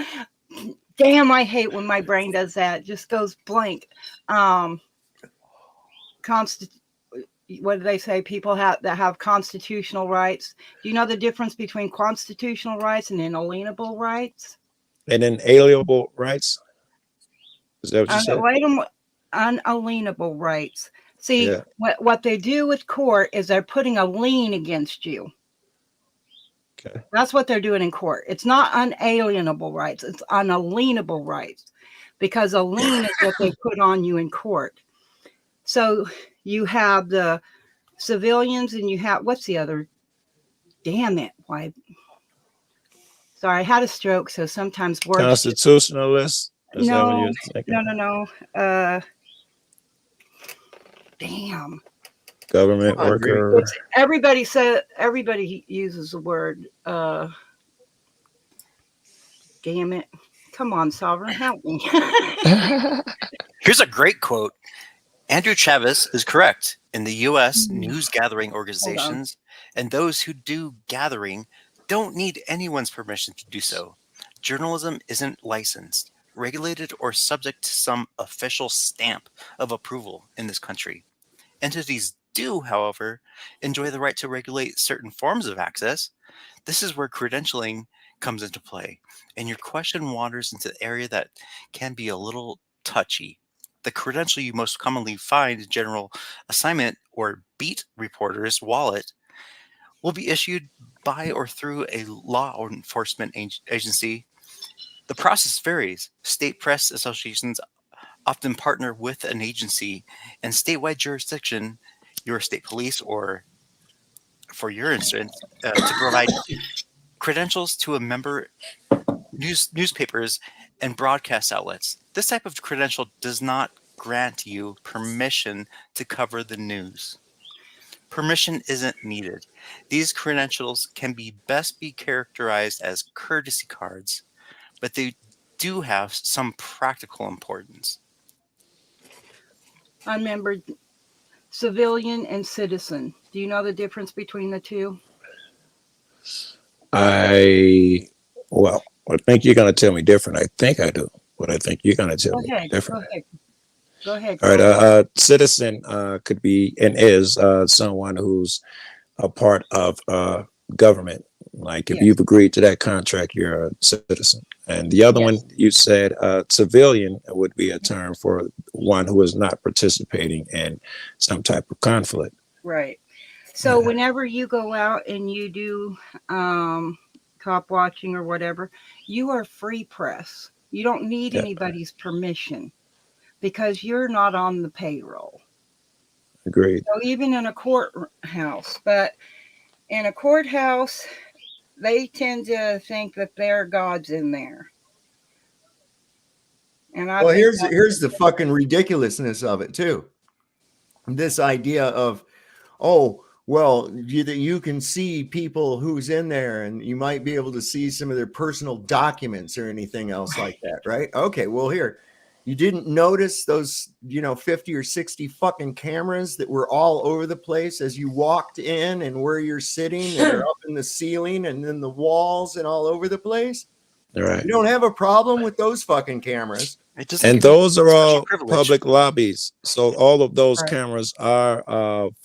Damn, I hate when my brain does that. It just goes blank. What do they say? People that have constitutional rights. Do you know the difference between constitutional rights and inalienable rights? And inalienable rights? Is that what you said? Unalienable rights. See, what they do with court is they're putting a lien against you. Okay. That's what they're doing in court. It's not unalienable rights. It's unalienable rights, because a lien is what they put on you in court. So you have the civilians and you have, what's the other? Damn it. Why? Sorry, I had a stroke, so sometimes words. Constitutionalists? No. Damn. Government worker. Everybody uses the word. Damn it. Come on, Sovereign, help me. Here's a great quote. Andrew Chavez is correct. In the U.S., news gathering organizations and those who do gathering don't need anyone's permission to do so. Journalism isn't licensed, regulated, or subject to some official stamp of approval in this country. Entities do, however, enjoy the right to regulate certain forms of access. This is where credentialing comes into play, and your question wanders into the area that can be a little touchy. The credential you most commonly find in general assignment or beat reporter's wallet will be issued by or through a law enforcement agency. The process varies. State press associations often partner with an agency and statewide jurisdiction, your state police, or for your instance, to provide credentials to a member newspapers and broadcast outlets. This type of credential does not grant you permission to cover the news. Permission isn't needed. These credentials can best be characterized as courtesy cards, but they do have some practical importance. Unmembered civilian and citizen. Do you know the difference between the two? I think you're going to tell me different. I think I do, but I think you're going to tell me different. Go ahead. All right. Citizen could be and is someone who's a part of government. Like if you've agreed to that contract, you're a citizen. And the other one you said, civilian would be a term for one who is not participating in some type of conflict. Right. So whenever you go out and you do cop watching or whatever, you are free press. You don't need anybody's permission because you're not on the payroll. Agreed. So even in a courthouse, but in a courthouse, they tend to think that there are gods in there. And I Well, think here's the fucking ridiculousness of it too. This idea of, oh, well, you can see people who's in there, and you might be able to see some of their personal documents or anything else like that, right? Okay, well, here, you didn't notice those, 50 or 60 fucking cameras that were all over the place as you walked in, and where you're sitting, that are up in the ceiling and then the walls and all over the place? Right. You don't have a problem with those fucking cameras. And those are all privilege. public lobbies. So all of those Right. cameras are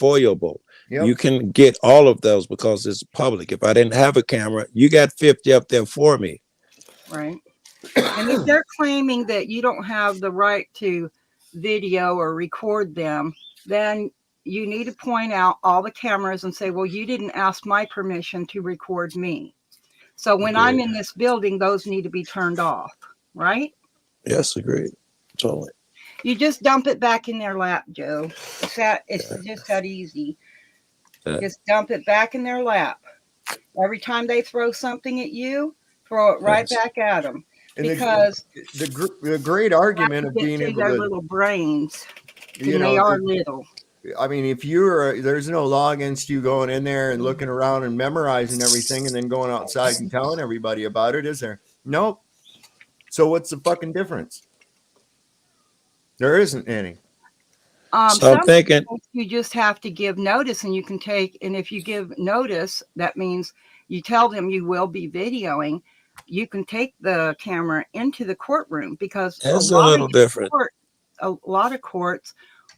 foilable. Yep. You can get all of those because it's public. If I didn't have a camera, you got 50 up there for me. right. And if they're claiming that you don't have the right to video or record them, then you need to point out all the cameras and say, well, you didn't ask my permission to record me. So when I'm in this building, those need to be turned off, right? Yes, agreed. Totally. You just dump it back in their lap, Joe. It's just that easy. Just dump it back in their lap. Every time they throw something at you, throw it right back at them. And Because the great argument of being able their to, little brains, you and know, they are little. I mean, if there's no law against you going in there and looking around and memorizing everything and then going outside and telling everybody about it, is there? Nope. So what's the fucking difference? There isn't any. So I'm thinking You just have to give notice, and you can take, and if you give notice, that means you tell them you will be videoing. You can take the camera into the courtroom, because it's a little different. A lot of courts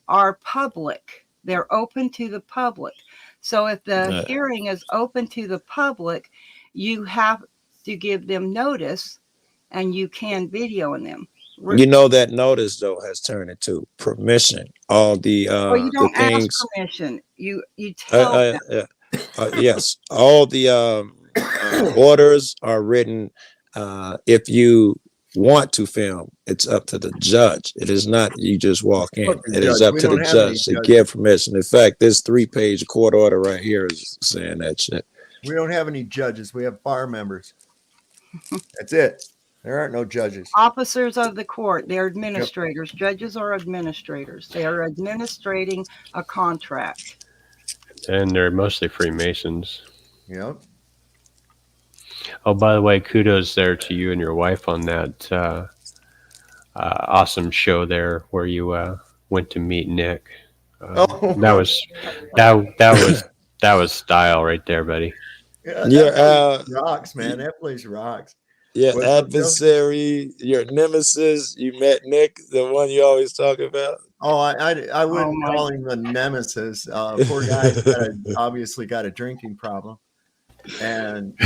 are public. They're open to the public. So if the hearing is open to the public, you have to give them notice, and you can video in them. You know, that notice though has turned into permission. All the Well, you don't the things. ask permission. You tell them. Yes, all the orders are written. If you want to film, it's up to the judge. It is not you just walk in. It is up to the judge to give permission. In fact, this 3-page court order right here is saying that shit. We don't have any judges. We have bar members. That's it. There aren't no judges. Officers of the court, they're administrators. Yep. Judges are administrators. They are administrating a contract. And they're mostly Freemasons. Yep. Oh, by the way, kudos there to you and your wife on that awesome show there where you went to meet Nick. That was style right there, buddy. Yeah, rocks, man. That place rocks. Yeah, adversary, your nemesis. You met Nick, the one you always talk about. Oh, I wouldn't call him the nemesis. Poor guy's obviously got a drinking problem, and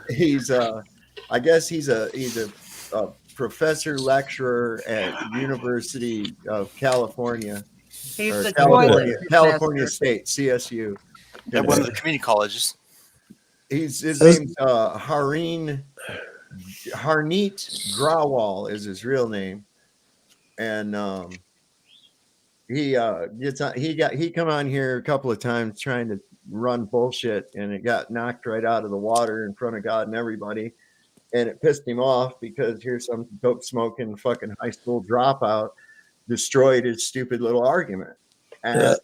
he's I guess he's a professor lecturer at University of California. He's the California State, CSU. At one of the community colleges. His name's Harneet Grawal is his real name, and he come on here a couple of times trying to run bullshit, and it got knocked right out of the water in front of God and everybody, and it pissed him off because here's some dope smoking fucking high school dropout destroyed his stupid little argument, and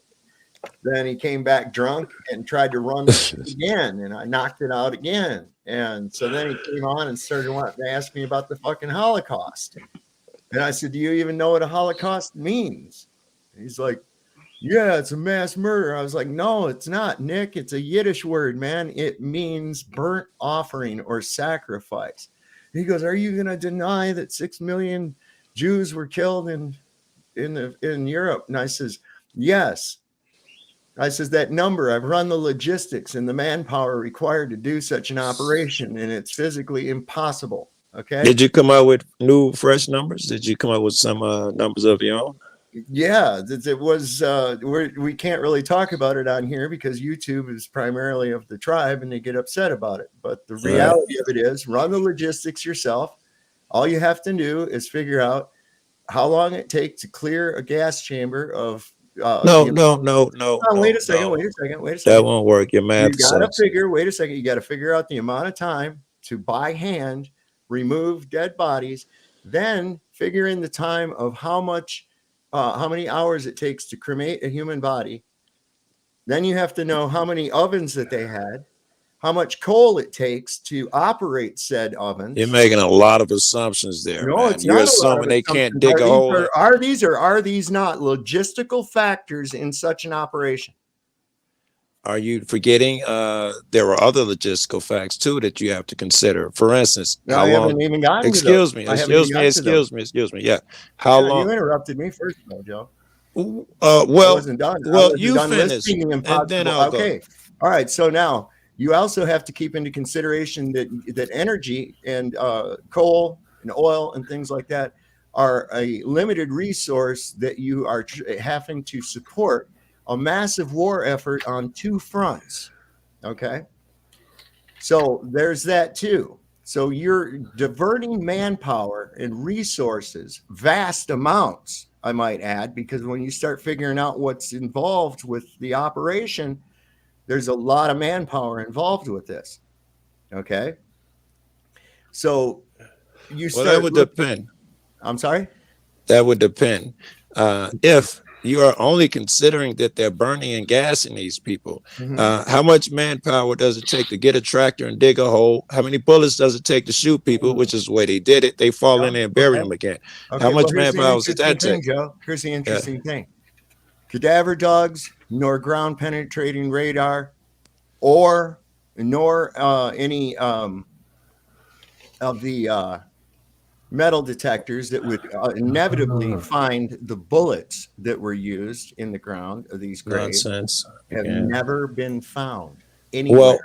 then he came back drunk and tried to run again, and I knocked it out again. And so then he came on and started wanting to ask me about the fucking Holocaust. And I said, do you even know what a Holocaust means? And he's like, yeah, it's a mass murder. I was like, no, it's not, Nick. It's a Yiddish word, man. It means burnt offering or sacrifice. And he goes, are you going to deny that 6 million Jews were killed in Europe? And I says, yes. I says, that number, I've run the logistics and the manpower required to do such an operation, and it's physically impossible. Okay. Did you come out with new, fresh numbers? Did you come out with some numbers of your own? Yeah, it was. We can't really talk about it on here because YouTube is primarily of the tribe, and they get upset about it. But the reality of it is, run the logistics yourself. All you have to do is figure out how long it takes to clear a gas chamber of. No. Wait a second. That won't work. Your math. You gotta figure. Wait a second. You got to figure out the amount of time to by hand remove dead bodies. Then figure in the time of how many hours it takes to cremate a human body. Then you have to know how many ovens that they had, how much coal it takes to operate said ovens. You're making a lot of assumptions there, No, man. it's You're not a lot assuming of they can't assumptions. dig a hole. Are these not logistical factors in such an operation? Are you forgetting there are other logistical facts too that you have to consider? For instance, No, how I long? haven't even gotten to Excuse those. me, I haven't even gotten to those. excuse me. Yeah, how Yeah, long? you interrupted me first of all, Joe. I Well, wasn't done. I well, wasn't you done finish, listing the and then impossible. I'll go. Okay. All right. So now you also have to keep into consideration that energy and coal and oil and things like that are a limited resource that you are having to support a massive war effort on two fronts. Okay. So there's that too. So you're diverting manpower and resources, vast amounts, I might add, because when you start figuring out what's involved with the operation, there's a lot of manpower involved with this. Okay. So you start. Well, that would depend. I'm sorry? That would depend. If you are only considering that they're burning and gassing these people, how much manpower does it take to get a tractor and dig a hole? How many bullets does it take to shoot people, which is the way they did it? They fall in there and bury them again. Okay, How much well, here's the manpower does that interesting take? thing, Joe. Here's the interesting thing. Cadaver dogs, nor ground penetrating radar, or nor any of the metal detectors that would inevitably find the bullets that were used in the ground of these graves have never been found anywhere. Well,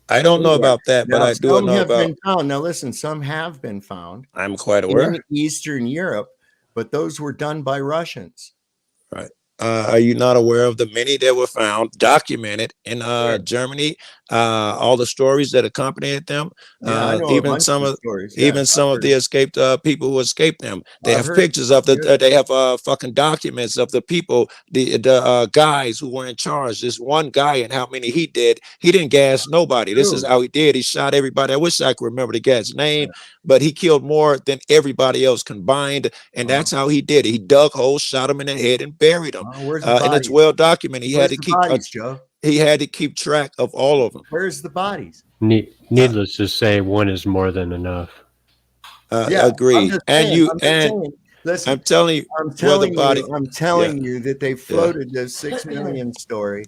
I don't know about that, but Now, I do some know have about. been found. Now, listen, some have been found. I'm quite aware. In Eastern Europe, but those were done by Russians. Right. Are you not aware of the many that were found documented in Germany? All the stories that accompanied them. Yeah, I know even some of stories. even some of the escaped people who escaped them. They have heard pictures of the. They have fucking documents of the people, the guys who were in charge. This one guy and how many he did. He didn't gas nobody. This is how he did. He shot everybody. I wish I could remember the guy's name, but he killed more than everybody else combined, and that's how he did it. He dug holes, shot them in the head, and buried them. And it's well documented. He had to keep bodies, Joe? He had to keep track of all of them. Where's the bodies? Needless to say, one is more than enough. Agreed. Listen, I'm telling you, I'm telling you that they floated this 6 million story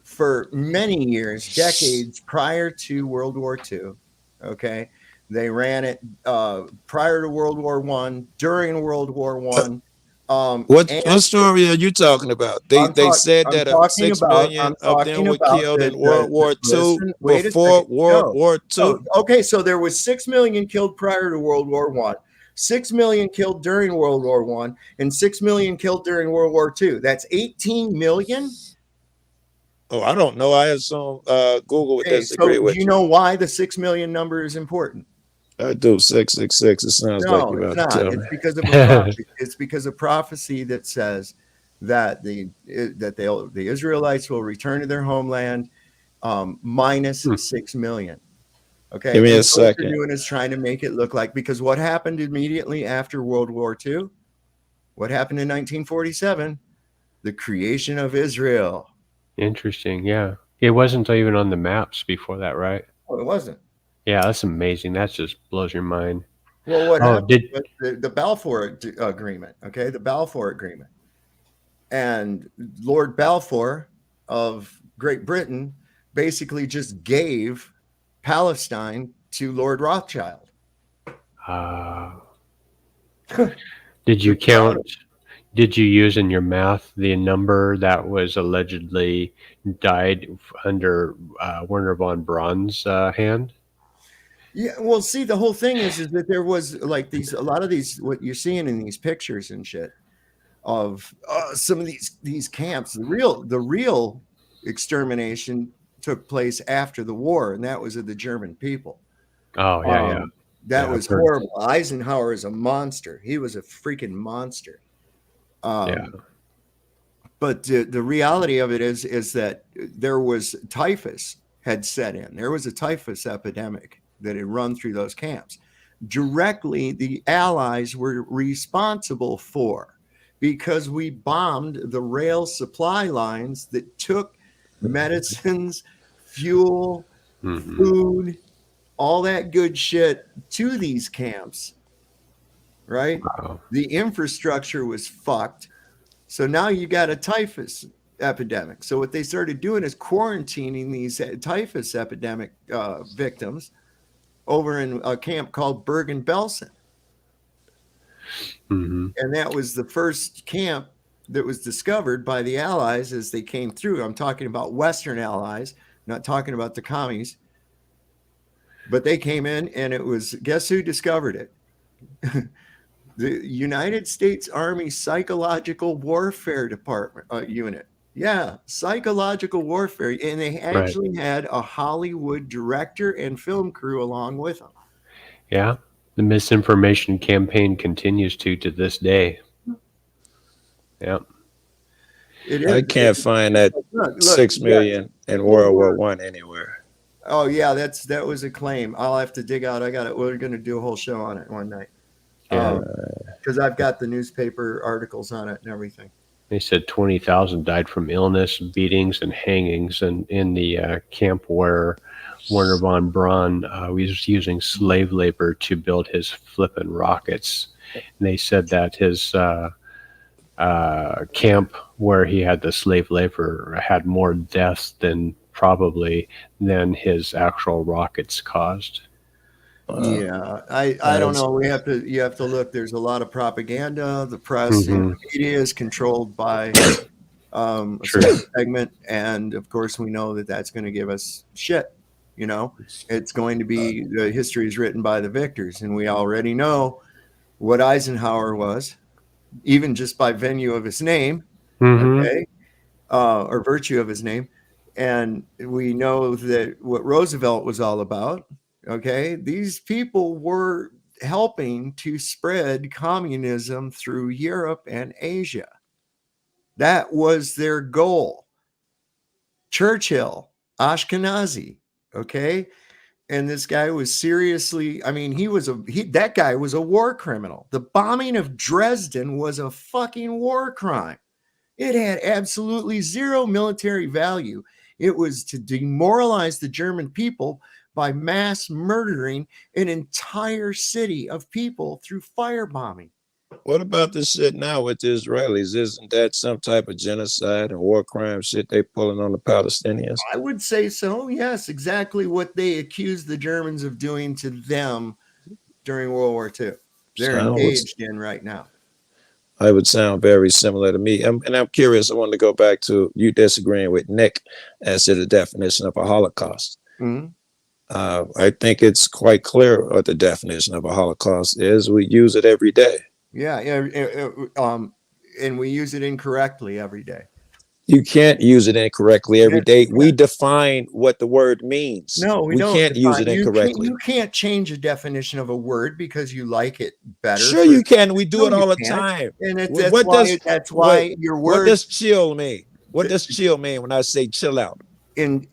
for many years, decades prior to World War II. Okay, they ran it prior to World War I, during World War I. What story are you talking about? They said that 6 million of them were killed in World War II before World War II. Okay, so there was 6 million killed prior to World War I, 6 million killed during World War I, and 6 million killed during World War II. That's 18 million. Oh, I don't know. I assume Google would disagree with you. Do you know why the 6 million number is important? I do 666. It sounds like you're about to tell me. It's because of a prophecy. It's because of prophecy that says that the Israelites will return to their homeland minus 6 million. Okay, give me a second. What they're doing is trying to make it look like, because what happened immediately after World War II? What happened in 1947? The creation of Israel. Interesting. Yeah, it wasn't even on the maps before that, right? Oh, it wasn't. Yeah, that's amazing. That just blows your mind. Well, what happened with the Balfour Agreement, okay? The Balfour Agreement. And Lord Balfour of Great Britain basically just gave Palestine to Lord Rothschild. Did you count? Did you use in your math the number that was allegedly died under Werner von Braun's hand? Yeah, well, see, the whole thing is that there was like a lot of these, what you're seeing in these pictures and shit of some of these camps. The real extermination took place after the war, and that was of the German people. Oh yeah, that was horrible. Eisenhower is a monster. He was a freaking monster. But the reality of it is that there was typhus had set in. There was a typhus epidemic that had run through those camps. directly the Allies were responsible for, because we bombed the rail supply lines that took medicines, fuel, food, all that good shit to these camps, right? Wow. The infrastructure was fucked. So now you got a typhus epidemic. So what they started doing is quarantining these typhus epidemic victims over in a camp called Bergen-Belsen. Mm-hmm. And that was the first camp that was discovered by the Allies as they came through. I'm talking about Western Allies, not talking about the commies. But they came in, and it was, guess who discovered it? The United States Army Psychological Warfare Department unit. Yeah, psychological warfare. And they actually had a Hollywood director and film crew along with them. Yeah. The misinformation campaign continues to this day. Yeah. I can't find that look, 6 million in World War I anywhere. Oh yeah, that was a claim. I'll have to dig out. We're going to do a whole show on it one night. Because I've got the newspaper articles on it and everything. They said 20,000 died from illness, beatings, and hangings, and in the camp where Werner von Braun was using slave labor to build his flippin' rockets. And they said that his camp where he had the slave labor had more deaths than his actual rockets caused. Yeah, I don't know. You have to look. There's a lot of propaganda. The press and the media is controlled by a certain segment, and of course we know that that's going to give us shit. You know, it's going to be the history is written by the victors, and we already know what Eisenhower was, even just by venue of his name, okay, or virtue of his name. And we know that what Roosevelt was all about, okay, these people were helping to spread communism through Europe and Asia. That was their goal. Churchill, Ashkenazi, okay? And this guy was seriously, I mean, that guy was a war criminal. The bombing of Dresden was a fucking war crime. It had absolutely zero military value. It was to demoralize the German people by mass murdering an entire city of people through firebombing. What about this shit now with the Israelis? Isn't that some type of genocide and war crime shit they pulling on the Palestinians? I would say so. Yes, exactly what they accused the Germans of doing to them during World War II. They're engaged in right now. I would sound very similar to me. And I'm curious, I wanted to go back to you disagreeing with Nick as to the definition of a Holocaust. I think it's quite clear what the definition of a Holocaust is. We use it every day. Yeah. And we use it incorrectly every day. You can't use it incorrectly every day. We define what the word means. No, we don't. Can't use it incorrectly. You can't change a definition of a word because you like it better. Sure, you can. We do it all the time. And that's why your word. What does chill mean? What does chill mean when I say chill out? In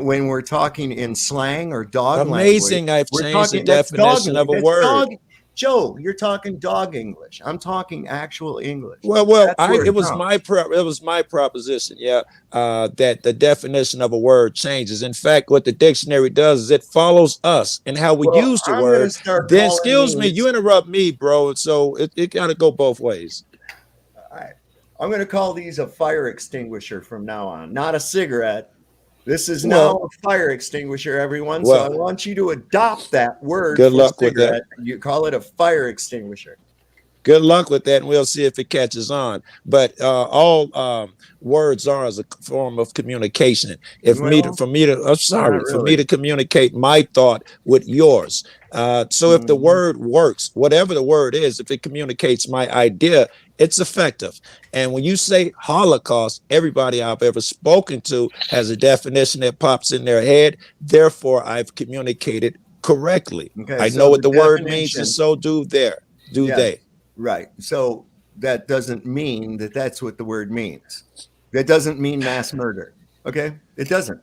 when we're talking in slang or dog amazing language, I've changed the definition of a word. Joe, you're talking dog English. I'm talking actual English. It was my proposition, that the definition of a word changes. In fact, what the dictionary does is it follows us and how we use the word. Then, excuse me, you interrupt me, bro. So it got to go both ways. All right. I'm going to call these a fire extinguisher from now on, not a cigarette. This is now a fire extinguisher, everyone. So I want you to adopt that word. Good luck with that. You call it a fire extinguisher. Good luck with that, and we'll see if it catches on. But all words are as a form of communication. For me to communicate my thought with yours. So if the word works, whatever the word is, if it communicates my idea, it's effective. And when you say Holocaust, everybody I've ever spoken to has a definition that pops in their head. Therefore, I've communicated correctly. Okay, I know what the word means, and so do they. Right. So that doesn't mean that that's what the word means. That doesn't mean mass murder. Okay. It doesn't.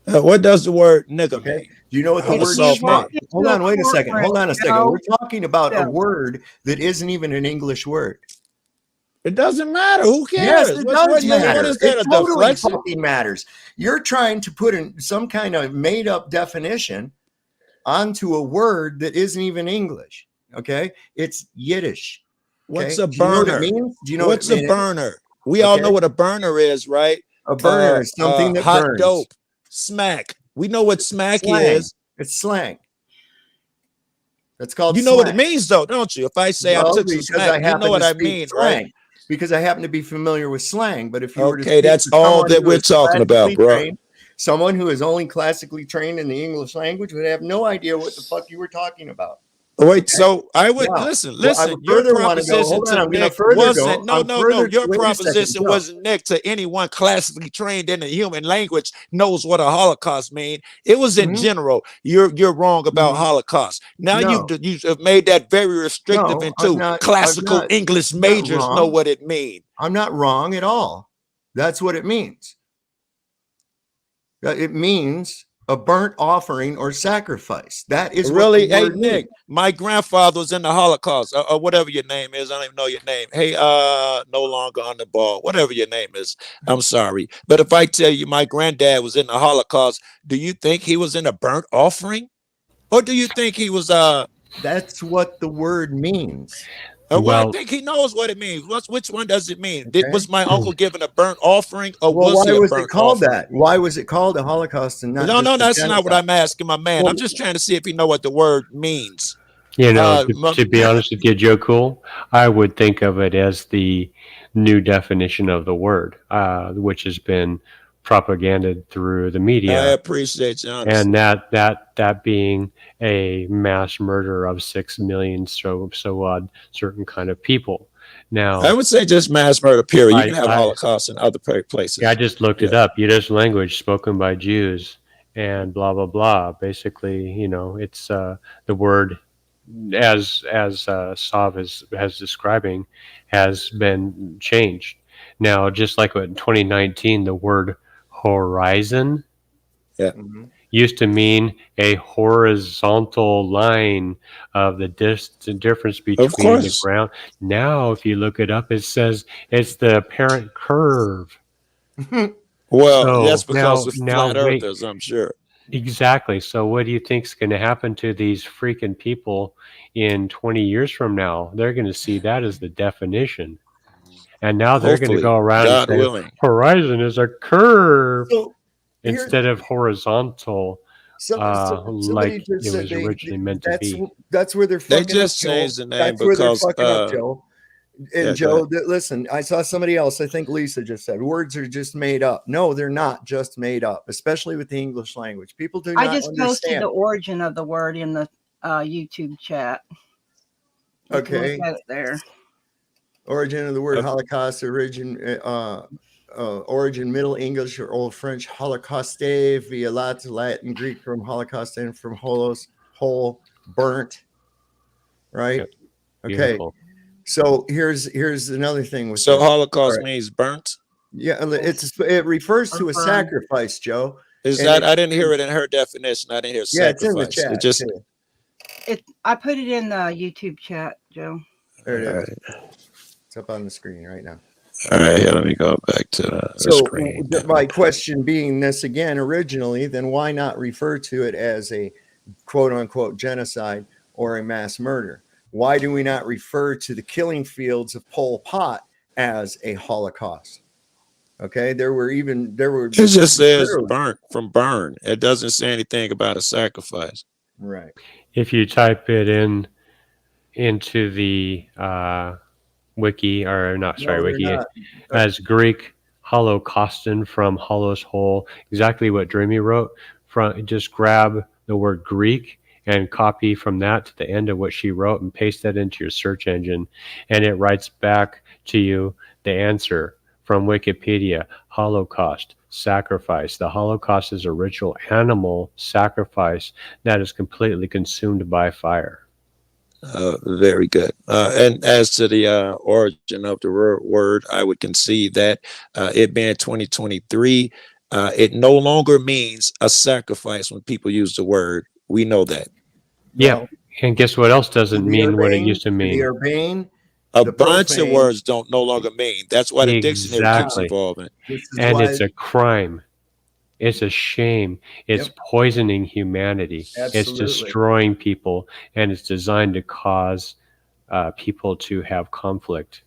What does the word nigga mean? Do you know what the word Holocaust schmuck? mean? Hold on, wait a second. Hold on a second. No. We're talking about a Yeah. word that isn't even an English word. It doesn't matter. Who Yes, cares? it What does is matter. that? It A totally deflection? fucking matters. You're trying to put in some kind of made up definition onto a word that isn't even English. Okay, it's Yiddish. Okay? What's a Do you know what it burner? means? Do you know What's what a it means? burner? We all know Okay, what a burner is, right? a burner is something that Hot burns. dope, smack. We know what smack Slang. is. It's slang. That's called You know what it slang. means, though, don't you? If I say I Well, took some because smack, I you happen know what to I speak mean, slang. right? Because I happen to be familiar with slang. But if you were to Okay, speak that's to all someone that who we're is talking about, classically bro. trained, someone who is only classically trained in the English language would have no idea what the fuck you were talking about. Wait, Okay? so I would Now, listen. well, I Listen, would your further want to go. proposition Hold on, to I'm going to Nick further wasn't go. no. Your Wait a second, proposition Joe. wasn't Nick to anyone classically trained in the human language knows what a Holocaust mean. It was in Mhm. general. You're wrong about Mhm. Holocaust. Now No, you've made that very restrictive no, I'm into not. classical English I'm not majors know wrong. what it mean. I'm not wrong at all. That's what it means. It means a burnt offering or sacrifice. That is what the Really? Hey, word means. Nick, my grandfather was in the Holocaust, or whatever your name is. I don't even know your name. Hey, no longer on the ball, whatever your name is. I'm sorry. But if I tell you my granddad was in the Holocaust, do you think he was in a burnt offering? Or do you think he was, That's what the word means. well, I Well, think he knows what it means. Which one does it mean? Okay. Was my uncle given a burnt offering, or Well, was why he a was it burnt called offering? that? Why was it called a Holocaust and not No, just a that's not what genocide? I'm asking, my man. Well, I'm just trying to see if he know what the word means. you know, Uh, to be honest with you, Joe Cool, I would think of it as the new definition of the word, which has been propaganded through the I media, appreciate you, honestly. and that being a mass murder of 6 million so odd certain kind of people. Now, I would say just mass murder, period. You I can have I, Holocaust in other places. I just looked it Yeah. up. Yiddish language spoken by Jews and blah blah blah. Basically, you know, it's the word as Sav has describing has been changed. Now, just like in 2019, the word horizon Yeah. mhm. used to mean a horizontal line of the difference Of between the course. ground. Now, if you look it up, it says it's the apparent curve. Well, that's So because of now flat wait, earthers, I'm sure. exactly. So what do you think's going to happen to these freaking people in 20 years from now? They're going to see that as the definition. And now they're going to Hopefully, go around and God say willing. horizon is a curve So here's instead of horizontal, somebody like just it said was originally meant to be. that's where they're They fucking up, just Joe. changed the name That's where they're because fucking up, Joe. yeah, And go ahead. Joe, listen, I saw somebody else. I think Lisa just said words are just made up. No, they're not just made up, especially with the English language. People do I not just posted understand. the origin of the word in the YouTube chat. You can look Okay. at it there. Origin of the word Okay. Holocaust, origin Middle English or Old French Holocauste via Latin, Greek from Holocaust and from holos, whole, burnt, right? Yep. Okay. Beautiful. So here's another thing with So this. Holocaust All right. means burnt? Yeah, it refers to a Burn. sacrifice, Joe. Is And that I didn't hear it in her definition. I didn't hear yeah, it's in the sacrifice. It chat just too. I put it in the YouTube chat, Joe. There it all is. right. It's up on the screen right now. All right, let me go back to the So screen. my question being this again originally, then why not refer to it as a quote unquote genocide or a mass murder? Why do we not refer to the killing fields of Pol Pot as a Holocaust? Okay, there were. It just says burnt from burn. It doesn't say anything about a sacrifice. Right. If you type it into the wiki, or not, sorry, No, they're wiki, not. as Greek holocauston from holos whole, exactly what Dreamy wrote. Just grab the word Greek and copy from that to the end of what she wrote and paste that into your search engine, and it writes back to you the answer from Wikipedia. Holocaust, sacrifice. The Holocaust is a ritual animal sacrifice that is completely consumed by fire. Very good. And as to the origin of the word, I would concede that it being 2023, It no longer means a sacrifice when people use the word. We know that. Yeah. Well, And guess what else doesn't the mean what it urbane, used to the mean? urbane, A the bunch of profane. words don't no longer mean. That's why the dictionary keeps Exactly. evolving. This is And why it's a crime. It's a shame. It's poisoning humanity. It's Absolutely. destroying people, and it's designed to cause people to have conflict.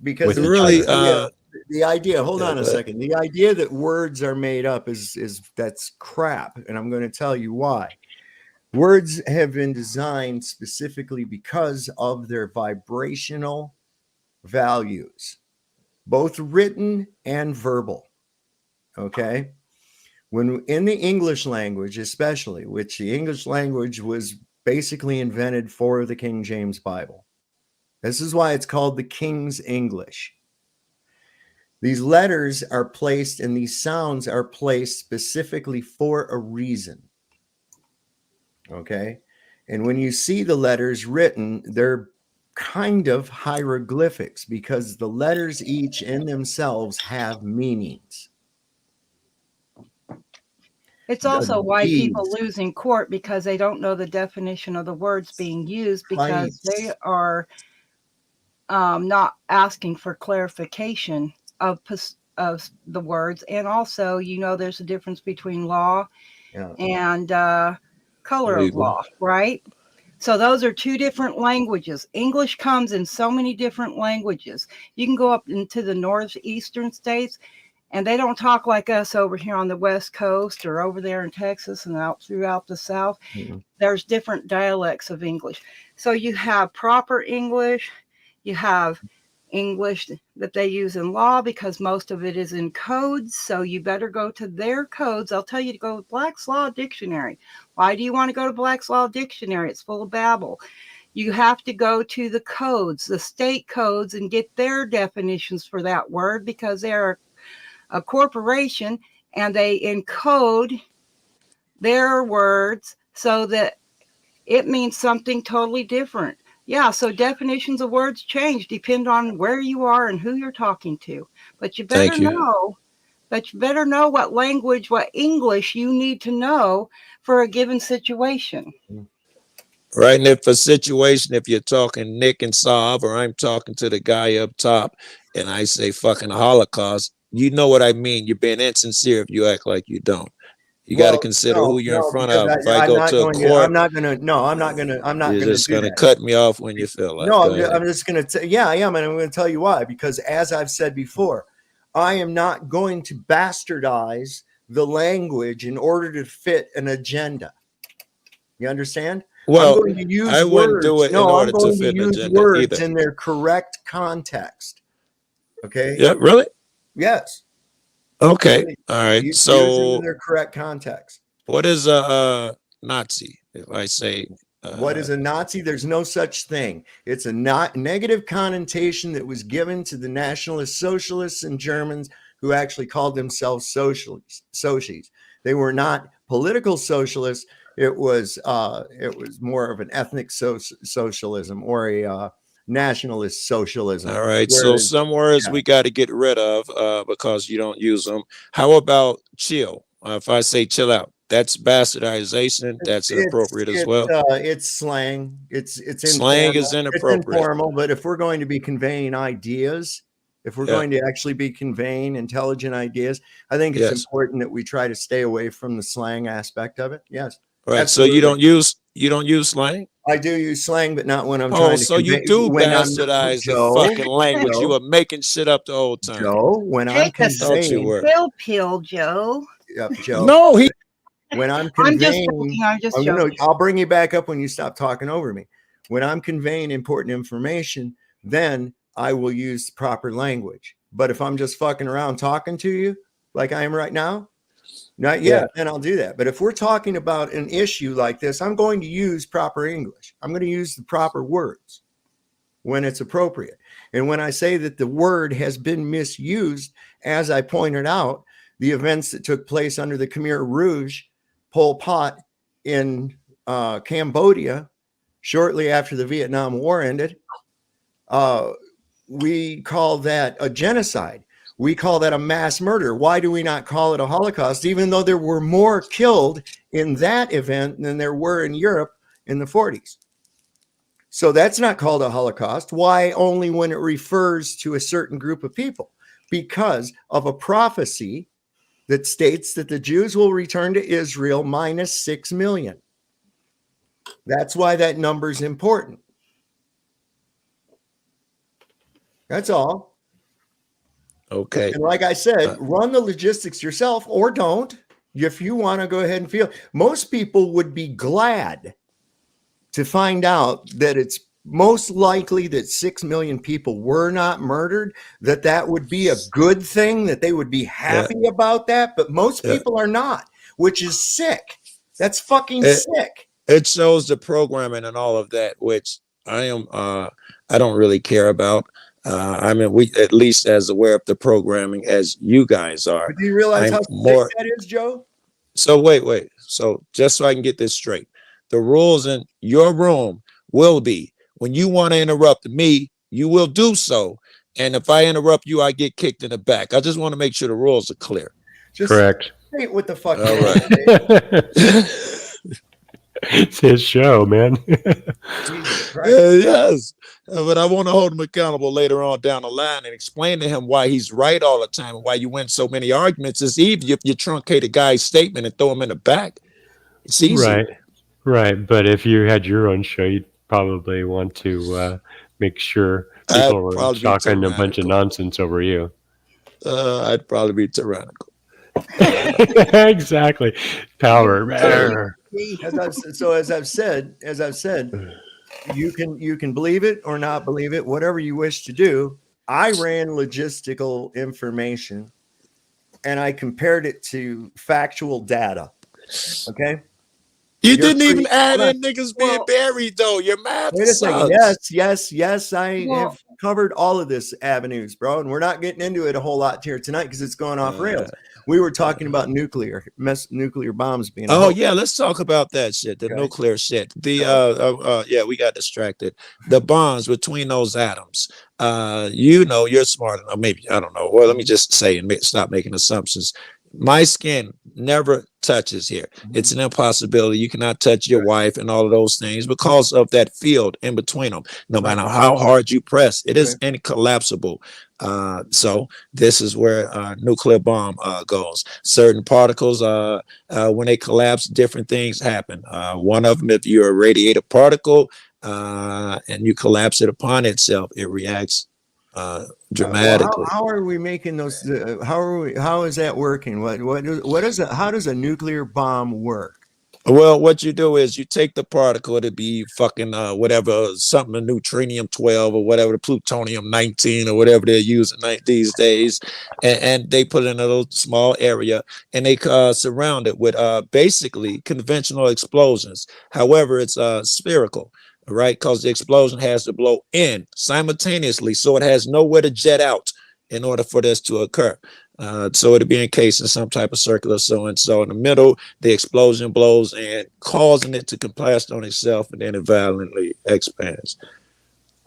because with the each really, other. the idea, hold Yeah, on a go ahead. second. The idea that words are made up is that's crap, and I'm going to tell you why. Words have been designed specifically because of their vibrational values, both written and verbal. Okay? When in the English language, especially, which the English language was basically invented for the King James Bible. This is why it's called the King's English. These letters are placed and these sounds are placed specifically for a reason. Okay? And when you see the letters written, they're kind of hieroglyphics because the letters each in themselves have meanings. It's also why people These, lose in court because they don't know the definition of the words being used because they Right. are not asking for clarification of the words. And also, you know, there's a difference between law Yeah. and color of Legal. law, right? So those are two different languages. English comes in so many different languages. You can go up into the northeastern states, and they don't talk like us over here on the West Coast or over there in Texas and out throughout the South. Mhm. There's different dialects of English. So you have proper English, you have English that they use in law because most of it is in codes. So you better go to their codes. I'll tell you to go to Black's Law Dictionary. Why do you want to go to Black's Law Dictionary? It's full of babble. You have to go to the codes, the state codes, and get their definitions for that word because they're a corporation and they encode their words so that it means something totally different. Yeah, so definitions of words change depend on where you are and who you're talking to. But you better Thank you. know what language, what English you need to know for a given situation. Right. And if a situation, if you're talking Nick and Saab, or I'm talking to the guy up top and I say fucking Holocaust, you know what I mean. You're being insincere if you act like you don't. You got to consider who you're in front because of. If I I'm go not to a going to, court, I'm not going to, no, I'm not going to, you're just do going to that. cut me off when you feel like. No, Go ahead. I'm just going to, yeah, I am. And I'm going to tell you why, because as I've said before, I am not going to bastardize the language in order to fit an agenda. You understand? Well, I'm going to use I wouldn't words. do it in No, I'm order to going to fit an use agenda words either. in their correct context. Okay. Yeah, really? Yes. Okay. All right. Use them So in their correct context. what is a Nazi? If I say What is a Nazi? There's no such thing. It's a negative connotation that was given to the nationalist socialists and Germans who actually called themselves socialists. They were not political socialists. It was more of an ethnic socialism or a nationalist socialism. all right. So Whereas, some words yeah, we got to get rid of because you don't use them. How about chill? If I say chill out, that's bastardization. That's inappropriate as well. it's slang. It's Slang informal. is It's inappropriate. informal, but if we're going to be conveying ideas, if we're Yeah. going to actually be conveying intelligent ideas, I think it's Yes. important that we try to stay away from the slang aspect of it. Yes. Right. Absolutely. So you don't use slang? I do use slang, but not when I'm Oh, trying to so you convey. do When I'm bastardize the fucking language. You Joe, were making shit up the whole time. Joe, when I'm Take a Thought you conveying, were. pill, pill, Joe. Joe, No, he when I'm I'm just conveying, joking. I'm just joking. I'll bring you back up when you stop talking over me. When I'm conveying important information, then I will use proper language. But if I'm just fucking around talking to you like I am right now, not yet, then I'll do that. But if we're talking about an issue like this, I'm going to use proper English. I'm going to use the proper words when it's appropriate. And when I say that the word has been misused, as I pointed out, the events that took place under the Khmer Rouge, Pol Pot in Cambodia, shortly after the Vietnam War ended, we call that a genocide. We call that a mass murder. Why do we not call it a Holocaust, even though there were more killed in that event than there were in Europe in the 40s? So that's not called a Holocaust. Why only when it refers to a certain group of people? Because of a prophecy that states that the Jews will return to Israel minus 6 million. That's why that number is important. That's all. Okay. And like I said, run the logistics yourself or don't. If you want to go ahead and feel, most people would be glad to find out that it's most likely that 6 million people were not murdered, that would be a good thing, that they would be happy about that. But most people are not, which is sick. That's fucking sick. It shows the programming and all of that, which I don't really care about. I mean, we at least as aware of the programming as you guys are. But do you realize how sick that is, Joe? So wait. So just so I can get this straight, the rules in your room will be when you want to interrupt me, you will do so. And if I interrupt you, I get kicked in the back. I just want to make sure the rules are clear. Correct. Wait, what the fuck? All right. It's his show, man. Yes, but I want to hold him accountable later on down the line and explain to him why he's right all the time and why you win so many arguments. It's easy if you truncate a guy's statement and throw him in the back. It's easy. Right. But if you had your own show, you'd probably want to make sure people were talking a bunch of nonsense over you. I'd probably be tyrannical. Exactly. Power. As I've said, you can believe it or not believe it, whatever you wish to do. I ran logistical information and I compared it to factual data. Okay. You didn't even add in niggas being buried, though. Your math Wait a second. Yes. I have covered all of this avenues, bro. And we're not getting into it a whole lot here tonight because it's going off rails. We were talking about nuclear bombs being. Oh yeah, let's talk about that shit. The nuclear shit. The we got distracted. The bonds between those atoms. You're smart enough. Maybe I don't know. Well, let me just say and stop making assumptions. My skin never touches here. It's an impossibility. You cannot touch your wife and all of those things because of that field in between them. No matter how hard you press, it is incollapsible. So this is where nuclear bomb goes. Certain particles, when they collapse, different things happen. One of them, if you're a radiated particle and you collapse it upon itself, it reacts dramatically. How are we making those? How is that working? How does a nuclear bomb work? Well, what you do is you take the particle, it'd be fucking whatever, something, a neutronium-12 or whatever, the plutonium-19 or whatever they're using these days, and they put it in a little small area and they surround it with basically conventional explosions. However, it's spherical. Right, because the explosion has to blow in simultaneously, so it has nowhere to jet out in order for this to occur. So it'll be encased in some type of circular so-and-so. In the middle, the explosion blows and causing it to compress on itself, and then it violently expands.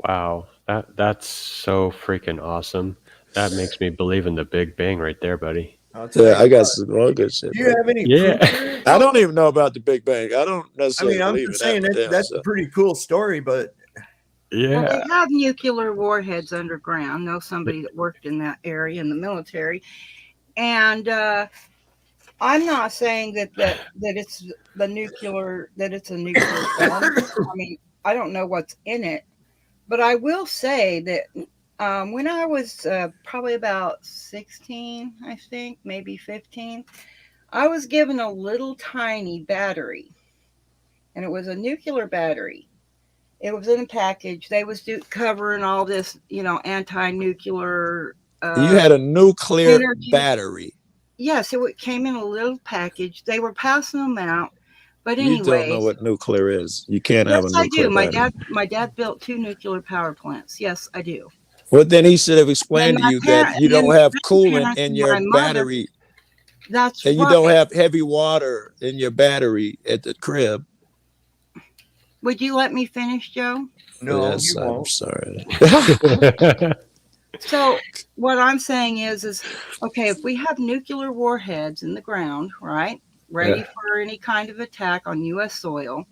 Wow, that's so freaking awesome. That makes me believe in the Big Bang right there, buddy. I got some more good shit. Do you have any? Yeah, I don't even know about the Big Bang. I don't necessarily. I'm just saying that's a pretty cool story, but well, they have nuclear warheads underground. Know somebody that worked in that area in the military, and I'm not saying that it's a nuclear bomb. I mean, I don't know what's in it, but I will say that. When I was probably about 16, I think, maybe 15, I was given a little tiny battery, and it was a nuclear battery. It was in a package. They was covering all this, anti-nuclear. You had a nuclear battery. Yes, it came in a little package. They were passing them out. But anyway, you don't know what nuclear is. You can't have a nuclear battery. My dad built 2 nuclear power plants. Yes, I do. Well, then he should have explained to you that you don't have coolant in your battery. That's and you don't have heavy water in your battery at the crib. Would you let me finish, Joe? No, yes, I'm sorry. So what I'm saying is okay, if we have nuclear warheads in the ground, right, ready Yeah. for any kind of attack on U.S. soil,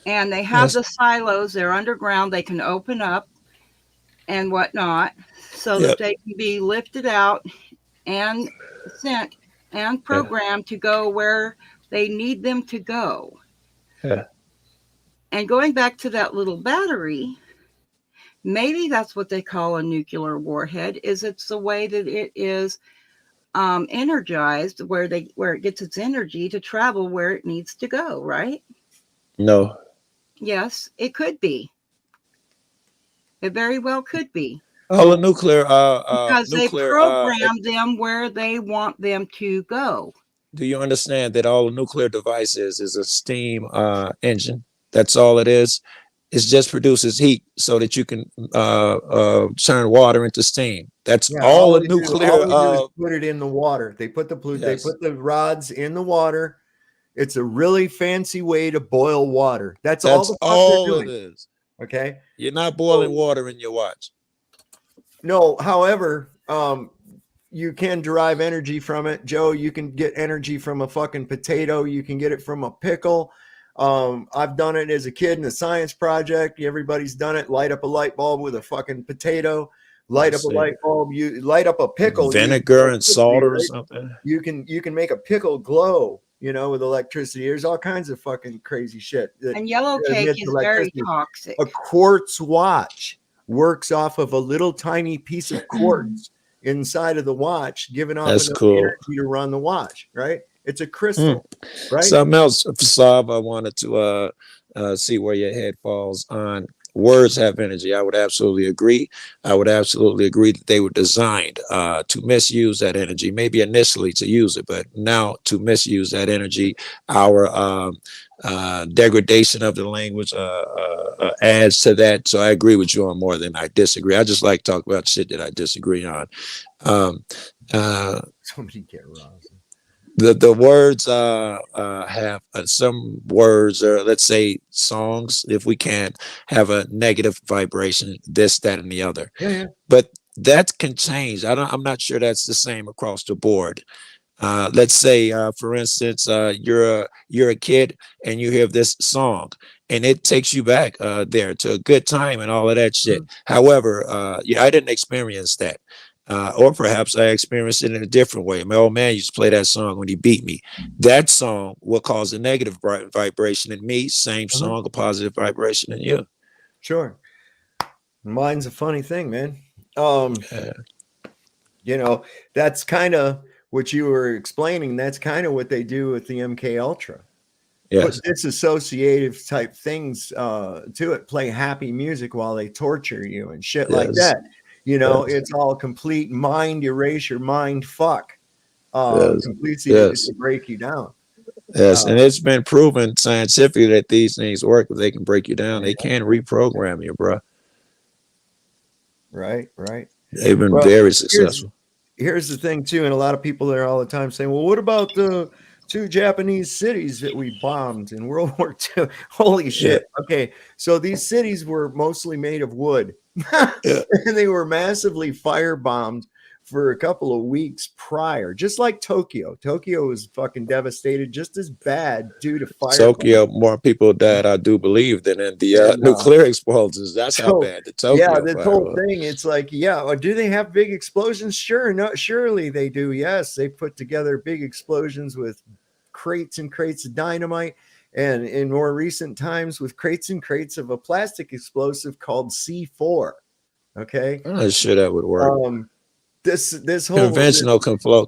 and they have Yes. the silos, they're underground, they can open up and whatnot, so that Yep. they can be lifted out and sent and Yeah. programmed to go where they need them to go. Yeah. And going back to that little battery, maybe that's what they call a nuclear warhead. Is it's the way that it is energized, where it gets its energy to travel where it needs to go, right? No. Yes, it could be. It very well could be. All the nuclear Because they nuclear program them where they want them to go. do you understand that all a nuclear device is a steam engine? That's all it is. It just produces heat so that you can turn water into steam. That's Yeah, all a nuclear. all they do is put it in the water. They put they Yes. put the rods in the water. It's a really fancy way to boil water. That's all That's the fuck all they're it doing. is. Okay. You're not boiling So, water in your watch. no, however, you can derive energy from it. Joe, you can get energy from a fucking potato. You can get it from a pickle. I've done it as a kid in a science project. Everybody's done it. Light up a light bulb with a fucking potato. Light up a light bulb. You light up a pickle. Vinegar and salt or something. You can make a pickle glow, with electricity. There's all kinds of fucking crazy shit. And yellow cake is very toxic. A quartz watch works off of a little tiny piece of quartz inside of the watch, giving off That's enough cool. energy to run the watch, right? It's a crystal, right? Something else, Saab, I wanted to see where your head falls on. Words have energy. I would absolutely agree. I would absolutely agree that they were designed to misuse that energy, maybe initially to use it, but now to misuse that energy. Our degradation of the language adds to that. So I agree with you on more than I disagree. I just like to talk about shit that I disagree on. Somebody get Ross. The words have some words, or let's say songs, if we can, have a negative vibration, this, that, and the other. Yeah. But that can change. I'm not sure that's the same across the board. Let's say, for instance, you're a kid and you hear this song and it takes you back there to a good time and all of that shit. However, I didn't experience that. Or perhaps I experienced it in a different way. My old man used to play that song when he beat me. That song will cause a negative vibration in me. Same song, a positive vibration in you. Sure. Mine's a funny thing, man. That's kind of what you were explaining. That's kind of what they do with the MK Ultra. Yes. Put disassociative type things to it. Play happy music while they torture you and shit like that. It's all complete mind erasure, mind fuck. Completely to break you down. Yes, and it's been proven scientifically that these things work. If they can break you down, they can reprogram you, bro. Right. They've been very successful. Here's the thing too, and a lot of people there all the time saying, well, what about the 2 Japanese cities that we bombed in World War II? Holy shit. Okay, so these cities were mostly made of wood. And they were massively firebombed for a couple of weeks prior, just like Tokyo. Tokyo was fucking devastated just as bad due to fire. Tokyo, more people died, I do believe, than in the nuclear explosions. That's how bad the Tokyo this whole thing, it's like, do they have big explosions? Sure, no, surely they do. Yes, they put together big explosions with crates and crates of dynamite, and in more recent times with crates and crates of a plastic explosive called C4. Okay, I'm not sure that would work. This whole conventional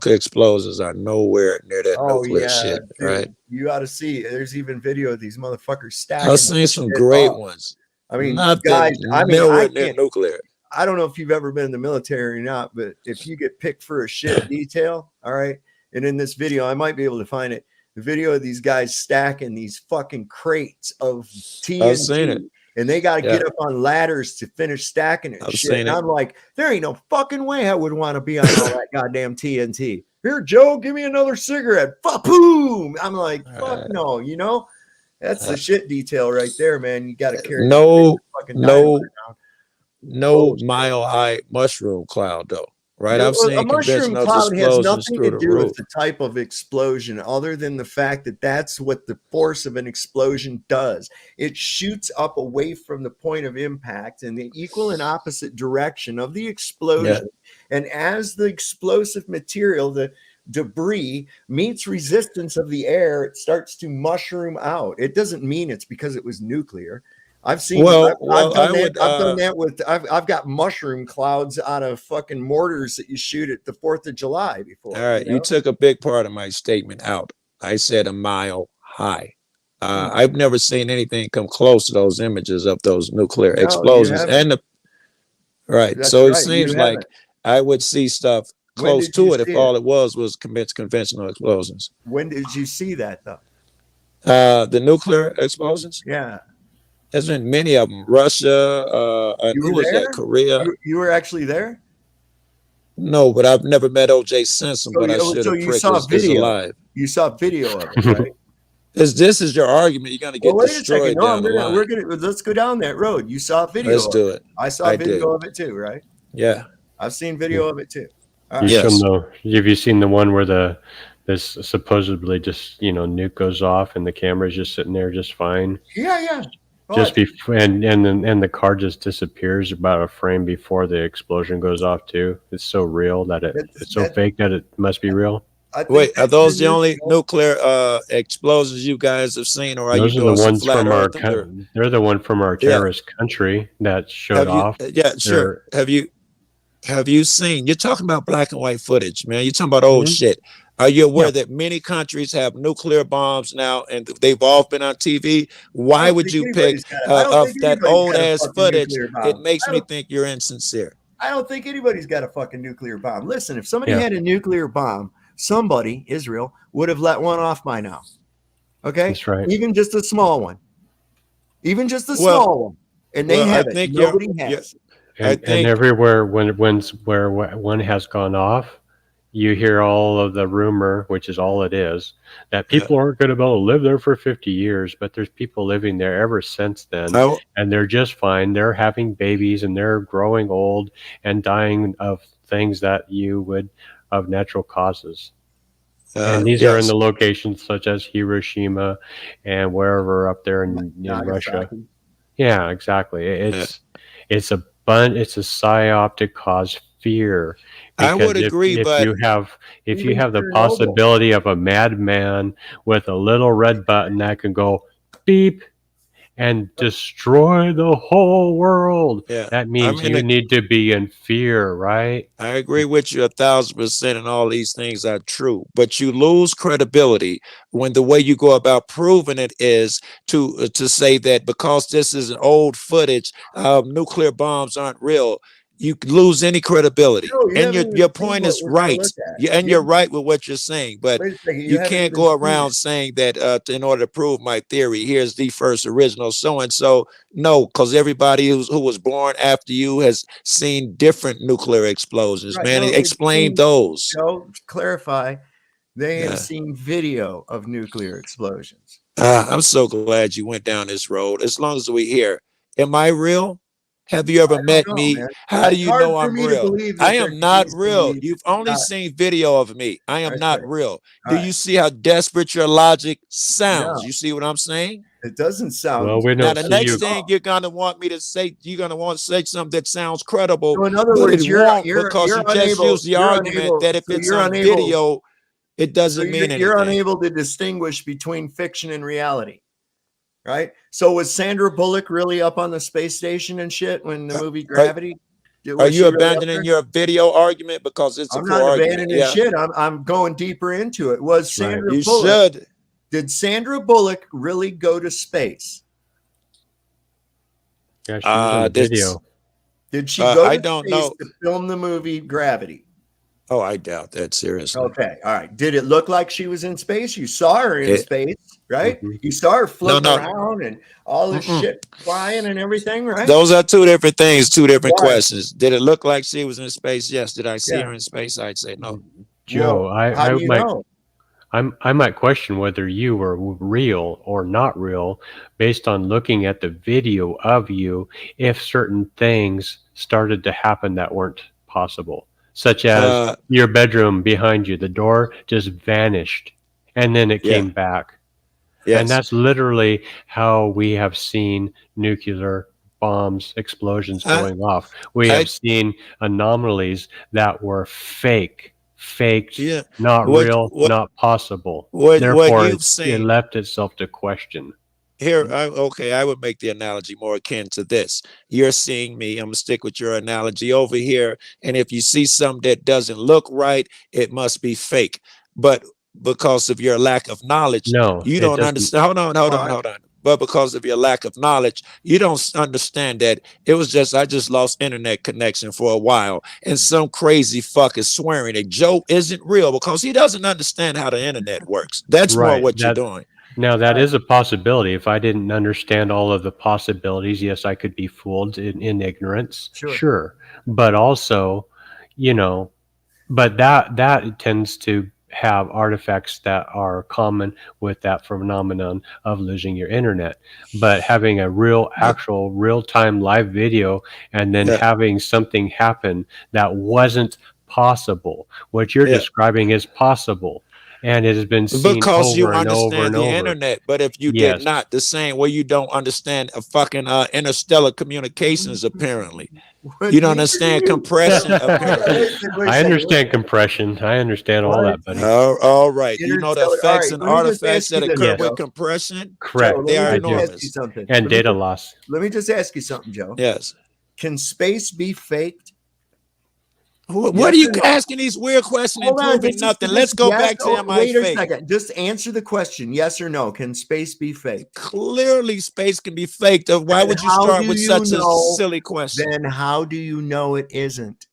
explosions are nowhere near that nuclear shit, dude, right? You ought to see. There's even video of these motherfuckers stacking. I've seen some great ones. I mean, not guys. nowhere near nuclear. I don't know if you've ever been in the military or not, but if you get picked for a shit detail, all right. And in this video, I might be able to find it. The video of these guys stacking these fucking crates of TNT. I've seen it. And they got to get up on ladders to finish stacking it. And I'm like, there ain't no fucking way I would want to be on all that goddamn TNT. Here, Joe, give me another cigarette. Boom. I'm like, fuck no, That's the shit detail right there, man. You got to carry no no mile-high mushroom cloud, though, right? I've A seen mushroom conventional cloud has explosions nothing through to the do roof. with the type of explosion other than the fact that that's what the force of an explosion does. It shoots up away from the point of impact in the equal and opposite direction of the explosion. And as the explosive material, the debris, meets resistance of the air, it starts to mushroom out. It doesn't mean it's because it was nuclear. I've seen. I've done that. I've done that with. I've got mushroom clouds out of fucking mortars that you shoot at the 4th of July before. All right, you took a big part of my statement out. I said a mile high. I've never seen anything come close to those images of those nuclear explosions. And That's so it right, seems you like haven't. I would see stuff When close did you to it if see all it was conventional explosions. When did you see that though? The nuclear explosions? Yeah. There's been many of them. Russia, and You who were was that? there? Korea. You were actually there? No, but I've never met OJ Simpson, but I should So have. you Prick saw is video. alive. You saw video of it, right? This is your argument. You're gonna get Well, wait a second. destroyed No, down the line. we're gonna let's go down that road. You saw video. Let's of do it. I saw I video did. of it too, right? Yeah. I've seen video of it too. All You right. Yes. have you seen the one where this supposedly just nuke goes off and the camera's just sitting there just fine? Yeah. Just before and the car just disappears about a frame before the explosion goes off too. It's so real that it's so fake that it must be real. Wait, are those the only nuclear explosions you guys have seen, or are Those you are the doing some ones flat from our earth? they're the one from our terrorist country that showed off. Yeah, sure. Have you seen? You're talking about black and white footage, man. You're talking about old shit. Are you aware that many countries have nuclear bombs now, and they've all been on TV? Why would you pick up that old ass footage? It makes me think you're insincere. I don't think anybody's got a fucking nuclear bomb. Listen, if somebody had a nuclear bomb, somebody, Israel, would have let one off by now. Okay? That's right. Even just a small one. Even just a small one. And they have it. Nobody has. And everywhere where one has gone off, you hear all of the rumor, which is all it is, that people aren't going to be able to live there for 50 years, but there's people living there ever since then, and they're just fine. They're having babies, and they're growing old and dying of things that you would, of natural causes. And these are in the locations such as Hiroshima and wherever up there in Russia. Yeah, exactly. It's a psyop to cause fear. I would agree, but if you have the possibility of a madman with a little red button that can go beep and destroy the whole world, that means you need to be in fear, right? I agree with you 1,000%, and all these things are true. But you lose credibility when the way you go about proving it is to say that because this is an old footage, nuclear bombs aren't real. You lose any credibility. And your point is right. You're right with what you're saying, but you can't go around saying that in order to prove my theory, here's the first original so-and-so. No, because everybody who was born after you has seen different nuclear explosions, man. Explain those. Clarify. They have seen video of nuclear explosions. I'm so glad you went down this road. As long as we hear, am I real? Have you ever met me? Man. How do you know I'm real? I am not real. You've only seen video of me. I am not real. Do you see how desperate your logic sounds? You see what I'm saying? It doesn't sound. Well, we now don't the next thing you're gonna want me to say, you're gonna want to say something that sounds credible. So in other words, because you just used the argument that if it's on video, it doesn't mean anything. You're unable to distinguish between fiction and reality. Right. So was Sandra Bullock really up on the space station and shit when the movie Gravity? Are you abandoning your video argument because it's I'm not abandoning shit. I'm going deeper into it. Was Sandra Bullock? Did Sandra Bullock really go to space? Yeah, she was in the video. Did she go to space to film the movie Gravity? Oh, I doubt that, seriously. Okay, all right. Did it look like she was in space? You saw her in space, right? You saw her floating around and all this shit flying and everything, right? Those are two different things, two different questions. Did it look like she was in space? Yes. Did I see her in space? I'd say no. Joe, I might question whether you were real or not real based on looking at the video of you if certain things started to happen that weren't possible, such as your bedroom behind you. The door just vanished and then it came back. Yes. And that's literally how we have seen nuclear bombs, explosions going off. We have seen anomalies that were faked, not real, not possible. Therefore, you've it seen left itself to question. here, I would make the analogy more akin to this. You're seeing me. I'm gonna stick with your analogy over here. And if you see something that doesn't look right, it must be fake. But because of your lack of knowledge, No, you it don't doesn't. understand. Hold on. But because of your lack of knowledge, you don't understand that it was just I just lost internet connection for a while, and some crazy fuck is swearing that Joe isn't real because he doesn't understand how the internet works. That's more Right. what you're doing. Now, that is a possibility. If I didn't understand all of the possibilities, yes, I could be fooled in ignorance. Sure. But also, you know, but that tends to have artifacts that are common with that phenomenon of losing your internet. But having a actual real-time live video and then having something happen that wasn't possible. What you're describing is possible. And it has been seen Because you over and over understand and the over. internet, but if you did not, the same way you don't understand a fucking interstellar communications, apparently. You don't understand compression, apparently. I understand compression. I understand all that, buddy. All right. You know the effects and let me just artifacts ask you that this, occur Joe. with compression? Correct. They are Let me just ask enormous. you something. And data loss. Let me just ask you something, Joe. Yes. Can space be faked? What are you asking these weird questions and proving nothing? Let's go back to am I Wait a fake? second. Just answer the question. Yes or no? Can space be faked? Clearly, space can be faked. Why would you start with such a silly question? Then how do you know it isn't?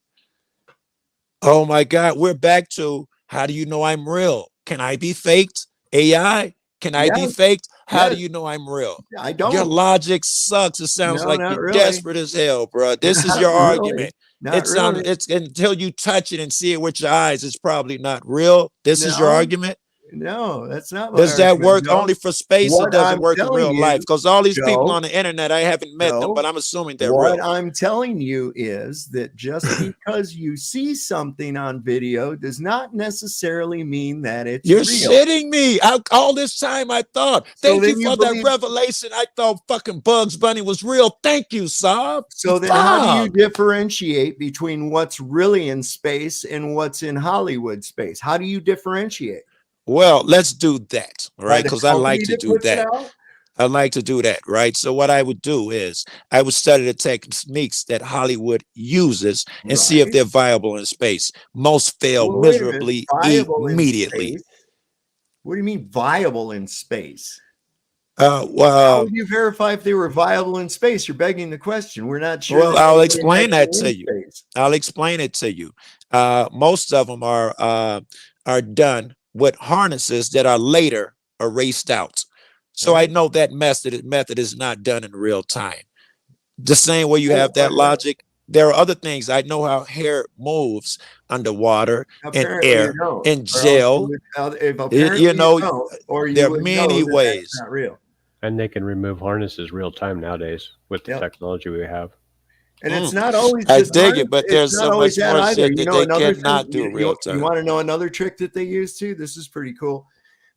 Oh my God, we're back to how do you know I'm real? Can I be faked? AI? Can I be faked? How do you know I'm real? I don't. Your logic sucks. It sounds like you're really. desperate as hell, bro. This is your argument. It's until you touch it and see it with your eyes, it's probably not real. This is your argument. No, that's not. Does that work only for space or does it work in real life? Because Because all these people on the internet, I haven't met them, but I'm assuming they're real. What I'm telling you is that just because you see something on video does not necessarily mean that it's You're real. shitting me. All this time I thought. Thank you for that revelation. I thought fucking Bugs Bunny was real. Thank you, Saab. So then how do you differentiate between what's really in space and what's in Hollywood space? How do you differentiate? Well, let's do that, right? Because I like to do puts it that. out? I like to do that, right? So what I would do is I would study the techniques that Hollywood uses and see if they're viable in space. Most fail miserably immediately. What do you mean viable in space? How would you verify if they were viable in space? You're begging the question. We're not sure. Well, I'll explain that to you. I'll explain it to you. Most of them are done with harnesses that are later erased out. So I know that method is not done in real time. The same way you have that logic, there are other things. I know how hair moves underwater and air and gel. You know, there are many ways. Not real. And they can remove harnesses real time nowadays with the technology we have. And it's not always. I dig it, but there's so much more shit that they cannot do real time. You want to know another trick that they use too? This is pretty cool.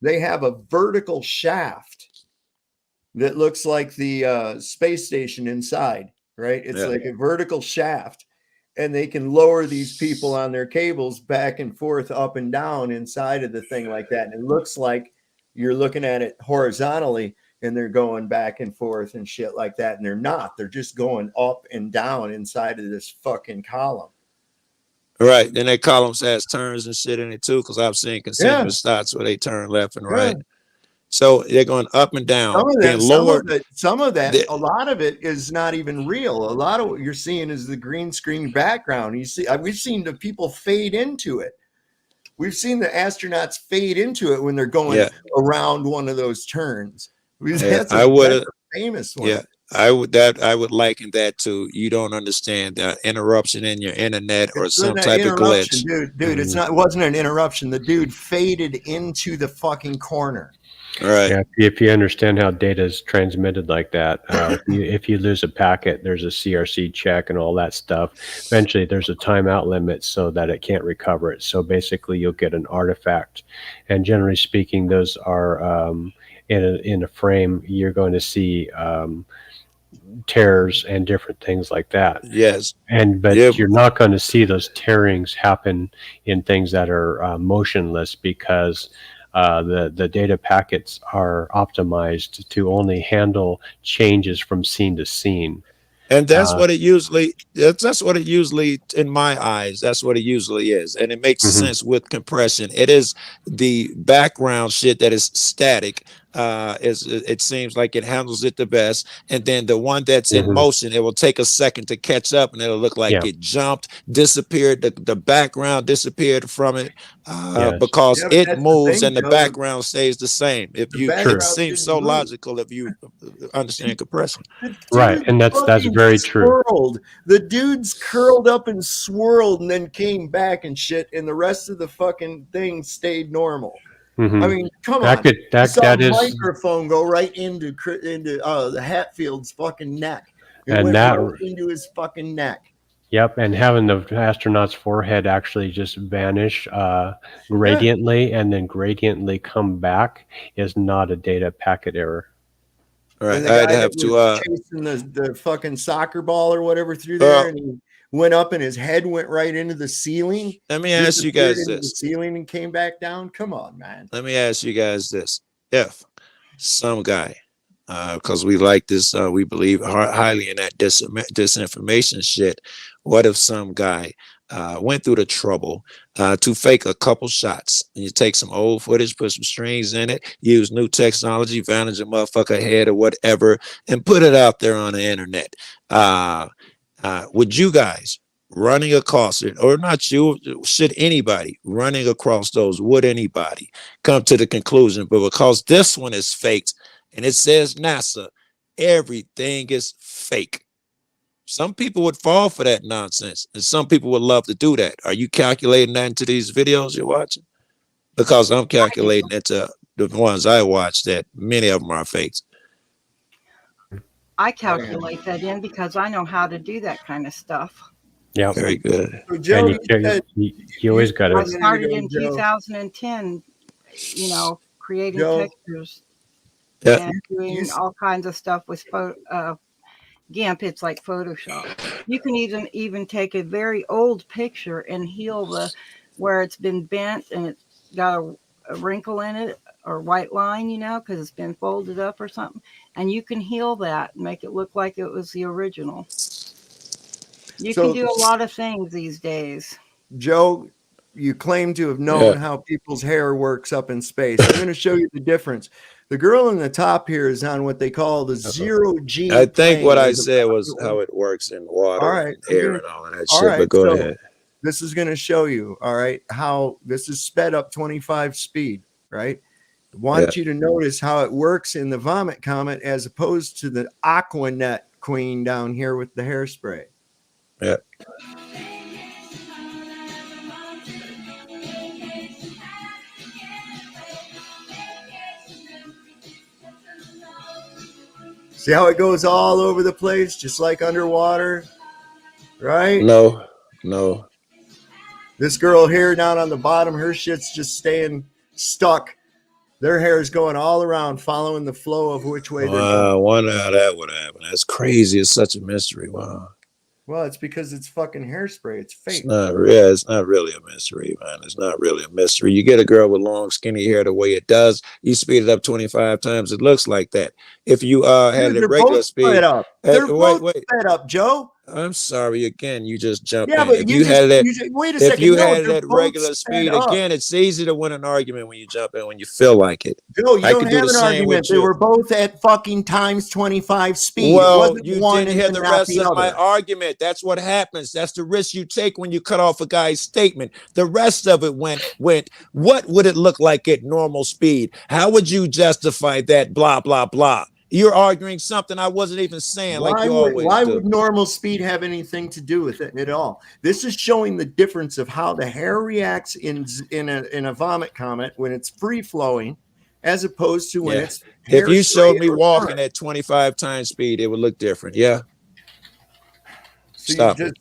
They have a vertical shaft that looks like the space station inside, right? It's like a vertical shaft, and they can lower these people on their cables back and forth, up and down inside of the thing like that. And it looks like you're looking at it horizontally, and they're going back and forth and shit like that. And they're not. They're just going up and down inside of this fucking column. Right. Then that column has turns and shit in it too, because I've seen continuous dots where they turn left and right. So they're going up and down. Some of that, a lot of it is not even real. A lot of what you're seeing is the green screen background. You see, we've seen the people fade into it. We've seen the astronauts fade into it when they're going around one of those turns. That's a famous one. Yeah. I would liken that to you don't understand the interruption in your internet or It's some an type of interruption, glitch. dude. It's not. It wasn't an interruption. The dude faded into the fucking corner. All right. Yeah, if you understand how data is transmitted like that, if you lose a packet, there's a CRC check and all that stuff. Eventually, there's a timeout limit so that it can't recover it. So basically, you'll get an artifact, and generally speaking, those are in a frame. You're going to see tears and different things like that. Yes. But you're not going to see those tearings happen in things that are motionless because the data packets are optimized to only handle changes from scene to scene. And that's what it usually, in my eyes, that's what it usually is. And it makes sense with compression. It is the background shit that is static. It seems like it handles it the best. And then the one that's in motion, it will take a second to catch up and it'll look like it jumped, disappeared. The background disappeared from it because it moves and the background stays the same. It seems so logical if you understand compression. Right. And that's very true. The dude's curled up and swirled and then came back and shit, and the rest of the fucking thing stayed normal. I mean, come on. That microphone go right into the Hatfield's fucking neck. It went right into his fucking neck. Yep, and having the astronaut's forehead actually just vanish gradiently and then gradiently come back is not a data packet error. All right, and the guy that was chasing the fucking soccer ball or whatever through there, and he went up and his head went right into the ceiling. Let me ask you guys this: the ceiling and came back down. Come on, man. Let me ask you guys this: if some guy, because we like this, we believe highly in that disinformation shit. What if some guy went through the trouble to fake a couple shots? And you take some old footage, put some strings in it, use new technology, vantage a motherfucker head or whatever, and put it out there on the internet. Would you guys running across it, or not you, should anybody running across those, would anybody come to the conclusion, but because this one is faked and it says NASA, everything is fake? Some people would fall for that nonsense, and some people would love to do that. Are you calculating that into these videos you're watching? Because I'm calculating into the ones I watch that many of them are fakes. I calculate that in because I know how to do that kind of stuff. Yeah, very good. So Joe, you always got to. I started in 2010, creating textures and doing all kinds of stuff with GIMP. It's like Photoshop. You can even take a very old picture and heal where it's been bent and it's got a wrinkle in it or white line, because it's been folded up or something. And you can heal that and make it look like it was the original. You can do a lot of things these days. Joe, you claim to have known how people's hair works up in space. I'm going to show you the difference. The girl in the top here is on what they call the 0G. I think what I said was how it works in water, and air, and all of that shit. But go ahead. This is going to show you, all right, how this is sped up 25 speed, right? I want you to notice how it works in the Vomit Comet as opposed to the Aquanet Queen down here with the hairspray. Yeah. See how it goes all over the place, just like underwater, right? No. This girl here down on the bottom, her shit's just staying stuck. Their hair is going all around, following the flow of which way they're going. I wonder how that would happen. That's crazy. It's such a mystery. Wow. Well, it's because it's fucking hairspray. It's fake. It's not really a mystery, man. It's not really a mystery. You get a girl with long, skinny hair the way it does, you speed it up 25 times, it looks like that. If you had a regular speed, they're both sped up, Joe. I'm sorry. Again, you just jumped in. But if you had that regular speed again, it's easy to win an argument when you jump in when you feel like it. Joe, you don't have an argument. They were both at fucking times 25 speed. Well, you didn't hear the rest of my argument. That's what happens. That's the risk you take when you cut off a guy's statement. The rest of it went. What would it look like at normal speed? How would you justify that? Blah blah blah. You're arguing something I wasn't even saying, like you always why do. would normal speed have anything to do with it at all? This is showing the difference of how the hair reacts in a vomit comet when it's free flowing, as opposed to when it's if you showed me or walking current. at 25 times speed, it would look different. Yeah. So Stop you it.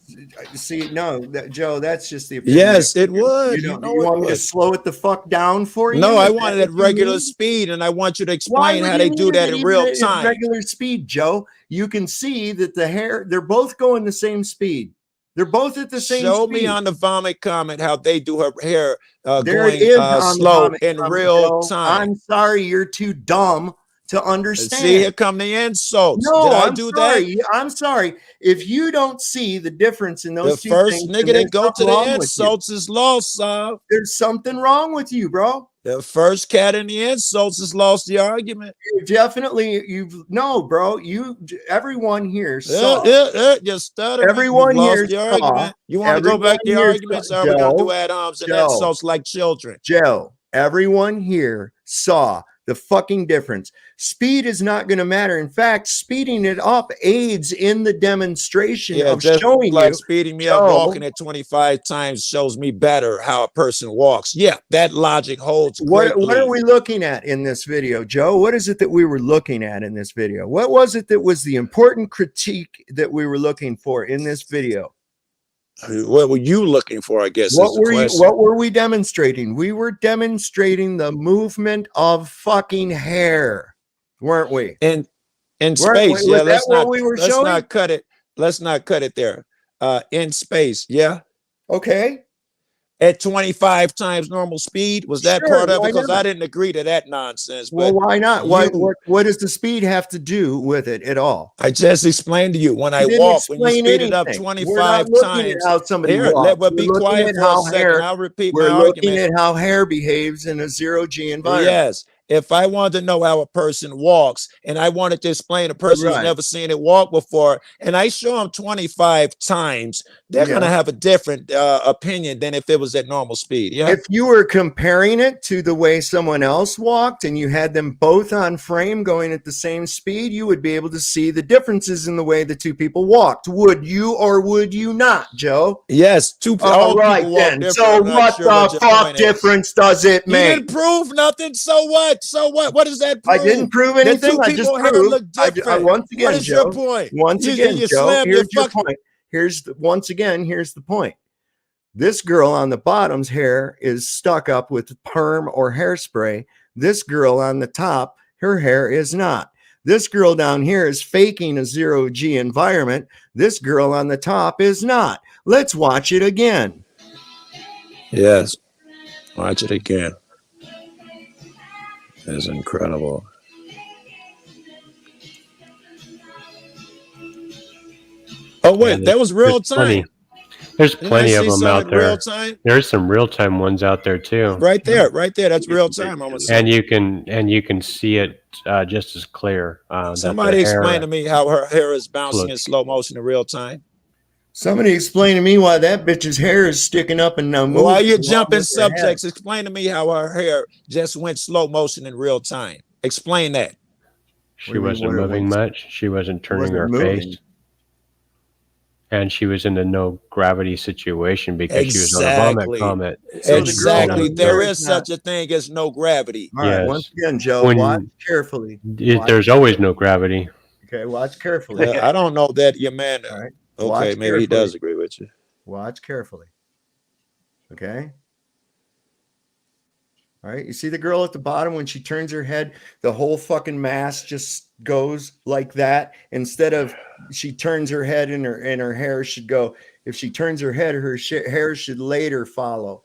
just see, no, Joe, that's just the opinion. Yes, it would. You You don't. know You it want me to would. slow it the fuck down for you? No, Is I that want it what at you regular mean? speed, and I want you to Why explain would how you they need do it that at in even real at time. regular speed, Joe? You can see that the hair, they're both going the same speed. They're both at the same Show speed. me on the vomit comment how they do her hair There it going is on the slow vomit in comment, real Joe. time. I'm sorry, you're too dumb to See, understand. here come the insults. Did No, I I'm do sorry. that? I'm sorry. If you don't see the difference in The those two first things, nigga then there's that go to something the wrong with you. insults is lost, son. There's something wrong with you, bro. The first cat in the insults has lost the argument. No, bro. Everyone here saw. You're stuttering. Everyone You've lost here the saw. argument. You want to go Everyone back to the here arguments? saw. Or are we going to do ad homs and Joe, insults like children? Joe, everyone here saw the fucking difference. Speed is not going to matter. In fact, speeding it up aids in the demonstration of just showing like you. speeding me Joe, up walking at 25 times shows me better how a person walks. Yeah, that logic holds greatly. What are we looking at in this video, Joe? What is it that we were looking at in this video? What was it that was the important critique that we were looking for in this video? What were you looking for, I guess, is the question. What were we demonstrating? We were demonstrating the movement of fucking hair, weren't we? In space, yeah. Let's not cut it. Let's not cut it there. In space, yeah. Okay. At 25 times normal speed, was that part of it? Because I didn't agree to that nonsense. Well, but why not? What does the speed have to do with it at all? I just explained to you when I walk, when you speed it up 25 times. How somebody Here, walks. be quiet for a second. I'll repeat my argument. We're looking at how hair behaves in a zero-G environment. Yes. If I wanted to know how a person walks and I wanted to explain a person who's never seen it walk before, and I show them 25 times, they're going to have a different opinion than if it was at normal speed. Yeah. If you were comparing it to the way someone else walked and you had them both on frame going at the same speed, you would be able to see the differences in the way the two people walked. Would you or would you not, Joe? Yes. All right, then. So what the fuck difference does it make? You didn't prove nothing. So what? So what? What does that prove? I didn't prove anything. I just proved. Once again, what is Joe, your point? Once again, Joe, here's your point. Here's the point. This girl on the bottom's hair is stuck up with perm or hairspray. This girl on the top, her hair is not. This girl down here is faking a zero-G environment. This girl on the top is not. Let's watch it again. Yes. Watch it again. It's incredible. Oh wait, that was real time. There's plenty of them out there. Real time? There's some real time ones out there too. Right there. That's real time. And you can see it just as clear. Somebody explain to me how her hair is bouncing in slow motion in real time. Somebody explain to me why that bitch's hair is sticking up and now moving. While you're jumping subjects, explain to me how her hair just went slow motion in real time. Explain that. She wasn't moving much. She wasn't turning her face. And she was in a no gravity situation because she was on a vomit comet. Exactly. There is such a thing as no gravity. All right. Once again, Joe, watch carefully. There's always no gravity. Okay, watch carefully. I don't know that your man. All right. Okay, maybe he does agree with you. Watch carefully. Okay. All right. You see the girl at the bottom when she turns her head, the whole fucking mass just goes like that. Instead of she turns her head and her hair should go. If she turns her head, her hair should later follow.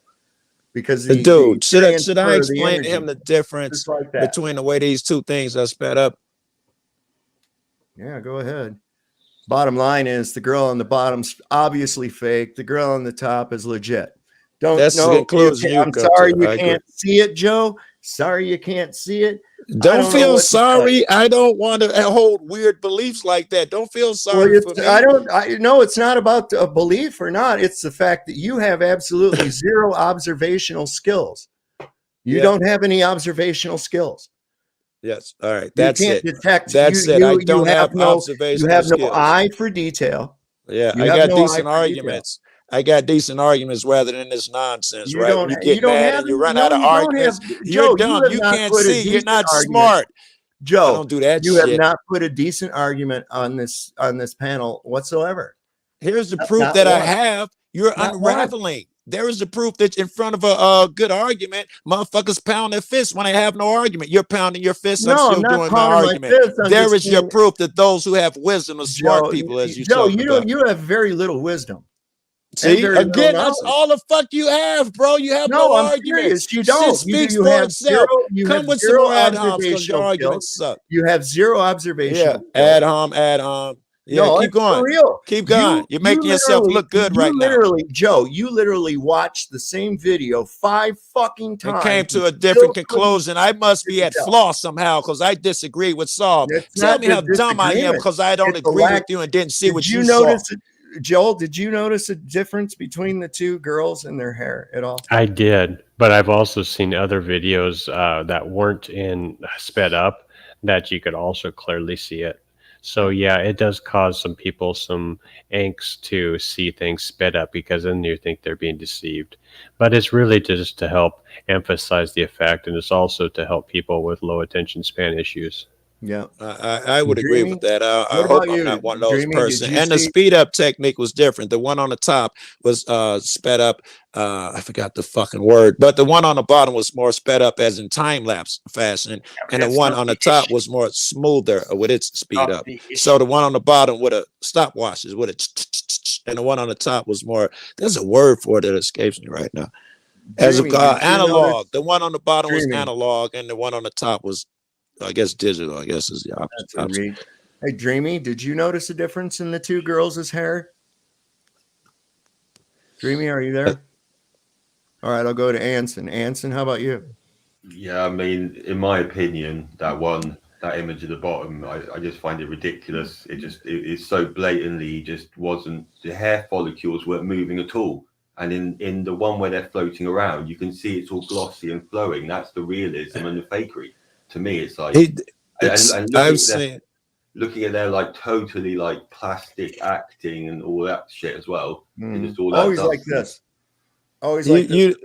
Because should I explain to him the difference between the way these two things are sped up? Yeah, go ahead. Bottom line is the girl on the bottom's obviously fake. The girl on the top is legit. That's the conclusion. I'm sorry you can't see it, Joe. Sorry you can't see it. Don't feel sorry. I don't want to hold weird beliefs like that. Don't feel sorry for me. I know it's not about a belief or not. It's the fact that you have absolutely zero observational skills. You don't have any observational skills. Yes. All right. You That's can't it. detect. That's you, it. I you, don't you have have no, you observational have no skills. eye for detail. Yeah, You I have got no eye decent for detail. arguments. I got decent arguments rather than this nonsense, You right? When don't. you You get don't mad have. and you run No, out of you don't have. arguments, you're Joe, you dumb. have You not can't put a see. You're decent not argument. smart. I Joe, don't do that you shit. have not put a decent argument on this panel whatsoever. Here's the proof Not that I one. have. You're Not one. unraveling. There is the proof that in front of a good argument, motherfuckers pound their fists when I have no argument. You're pounding your fists. I'm No, still I'm not doing my pounding my argument. fist. I'm There just is your saying, proof that those who have wisdom are smart Joe, people, as you Joe, talking about. you have very little wisdom. And See, very little again, that's knowledge. all the fuck you have, bro. You have no No, I'm arguments. serious. You Shit don't. speaks You for have zero. itself. You Come have with some zero more ad homs because your observational arguments skills. suck. You have zero observational Yeah, skills. ad hom. Yeah, No, keep it's for going. real. Keep going. You're making yourself look good right now. Joe, you literally watched the same video 5 fucking And times. came to a and different still conclusion. I must be at tell. flaw somehow because I disagree with Saul. It's Tell not me how the dumb I am disagreement. because I don't It's a agree with lack- you and didn't see what Did you saw. notice it, Joel? Did you notice a difference between the two girls and their hair at all? I did, but I've also seen other videos that weren't in sped up that you could also clearly see it. So yeah, it does cause some people some angst to see things sped up because then you think they're being deceived. But it's really just to help emphasize the effect, and it's also to help people with low attention span issues. Yeah, I would agree Dreamy? with that. I What hope about I'm you, not one of those Dreamy? Did persons. you And the see? speed up technique was different. The one on the top was sped up. I forgot the fucking word, but the one on the bottom was more sped up as in time lapse fashion, and the That's one not on the the top issue. was more smoother with its speed Not up. the So issue. the one on the bottom with a stopwatches with a, and the one on the top was more. There's a word for it that escapes me right now. As Dreamy, did you analog. notice? The one on the bottom was Dreamy. analog, and the one on the top was, I guess, digital. I guess is the That's a opposite. read. Hey, Dreamy, did you notice a difference in the two girls' hair? Dreamy, are you there? All right, I'll go to Anson. Anson, how about you? Yeah, I mean, in my opinion, that image at the bottom, I just find it ridiculous. It's so blatantly just wasn't, the hair follicles weren't moving at all. And in the one where they're floating around, you can see it's all glossy and flowing. That's the realism and the fakery. To me, it's like, looking at their like totally like plastic acting and all that shit as well. It just all Always adds up. like this. Always like this.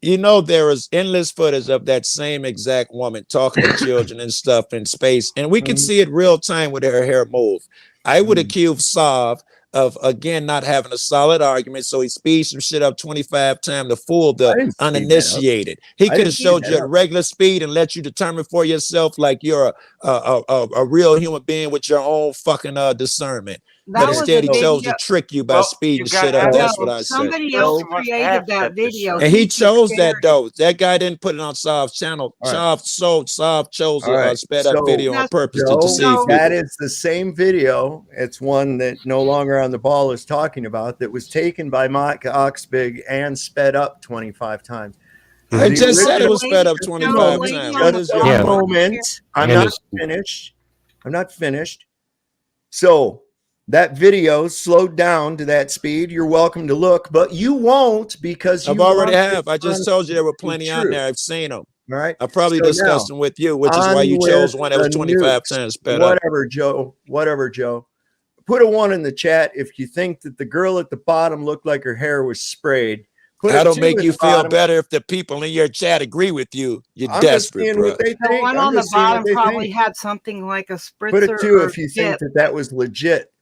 You know, there is endless footage of that same exact woman talking to children and stuff in space, and we can see it real time with her hair move. I would accuse Sav of again not having a solid argument, so he speeds some shit up 25 times to fool the uninitiated. He could have showed you at regular speed and let you determine for yourself like you're a real human being with your own fucking discernment. But instead, he chose to trick you by speeding shit up. That's what I said. Somebody else created that video. And he chose that though. That guy didn't put it on Sav's channel. Sav chose a sped up video on purpose to deceive people. That is the same video. It's one that No Longer on the Ball is talking about that was taken by Mike Oxbig and sped up 25 times. I just said it was sped up 25 times. What is your moment? I'm not finished. So that video slowed down to that speed. You're welcome to look, but you won't because I've already have. I just told you there were plenty on there. I've seen them. All right. I probably discussed them with you, which is why you chose one that was 25 times sped up. Whatever, Joe. Put a 1 in the chat if you think that the girl at the bottom looked like her hair was sprayed. That'll make you feel better if the people in your chat agree with you. You're desperate, bro. The one on the bottom probably had something like a spritzer. Put a 2 if you think that was legit.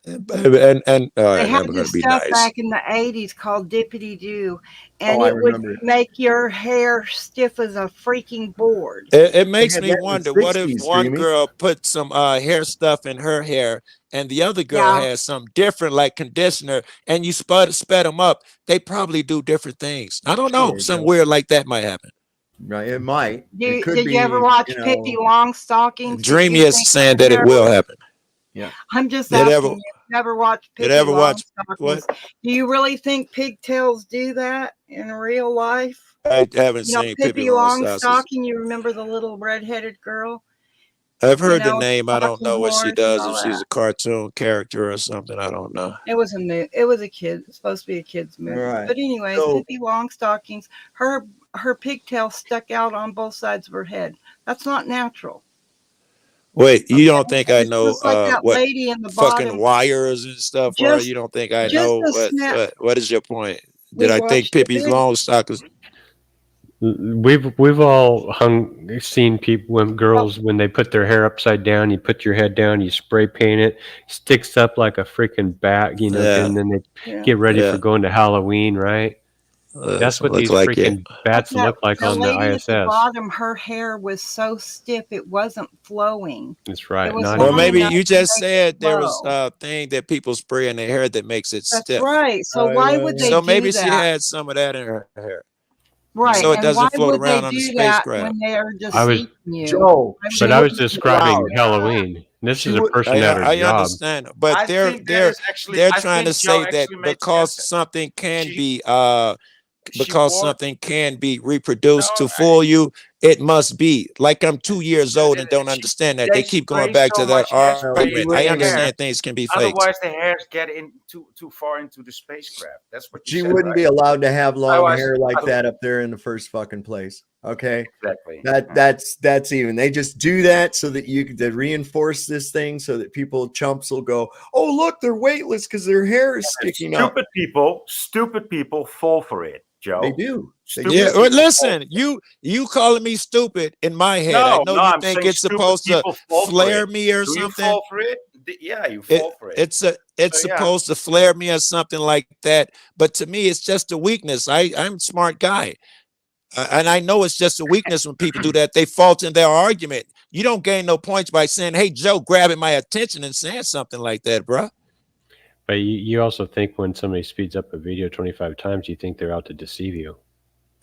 And they had this stuff back in the 80s called Dippity Doo, and it would make your hair stiff as a freaking board. It makes me wonder, what if one girl put some hair stuff in her hair and the other girl has some different like conditioner and you sped them up? They probably do different things. I don't know. Something weird like that might happen. Right, it might. Did you ever watch Pippi Longstockings? Dreamy is saying that it will happen. Yeah, I'm just asking. You never watched Pippi Longstockings? Do you really think pigtails do that in real life? I haven't seen Pippi Longstocking. You remember the little redheaded girl? I've heard the name. I don't know what she does. If she's a cartoon character or something, I don't know. It was a kid. It's supposed to be a kid's movie. Right. But anyways, Pippi Longstockings. Her her pigtails stuck out on both sides of her head. That's not natural. Wait, you don't think I It's know just like that what lady in the fucking bottom. wires and stuff are? Just, You don't think I just know a snap. what is your point? We Did I think watched a Pippi's big. long stockings? We've all seen people when girls when they put their hair upside down, you put your head down, you spray paint it, sticks up like a freaking bat, you know, Yeah, and then they Yeah. get ready for yeah. going to Halloween, right? That's what Look these like it. freaking bats That, look like the on the lady at the ISS. bottom, her hair was so stiff it wasn't flowing. That's right. It was Not Well, long maybe enough you to just make it said there was flow. a thing that people spray in their hair that makes it That's stiff. right. So why would they So do maybe she that? had some of that in her hair, Right. so it And why doesn't float would they around on the do that spacecraft. when they are I was, deceiving you? Joe, Why would she they but I was wouldn't do be describing allowed. Halloween. This She is a would. person at her I job. understand, but I think that is actually. they're I trying to think Joe say that actually made because sense. something can She be she because wore. something can be No, reproduced to fool you, it must be. Like I'm 2 years old and don't she, understand that. they They keep going spray back so to that much hairspray She in argument. I the wouldn't. hair. understand things can be faked. Otherwise, the hairs get in too far into the spacecraft. That's what you She said, wouldn't right? be allowed to have long Otherwise, hair like that up there in the first fucking place. Okay, exactly. that's even. They just do that so that you to reinforce this thing so that chumps will go, oh look, they're weightless because their hair is sticking up. Stupid people fall for it, Joe. They do. Yeah, well, listen, you calling me stupid in my head. I know you I'm think saying it's stupid supposed to people fall for flare it. me or Do you something. fall for it? Yeah, you fall for it. It's So, yeah. supposed to flare me or something like that. But to me, it's just a weakness. I'm a smart guy. And I know it's just a weakness when people do that. They fault in their argument. You don't gain no points by saying, hey, Joe, grabbing my attention and saying something like that, bruh. But you also think when somebody speeds up a video 25 times, you think they're out to deceive you.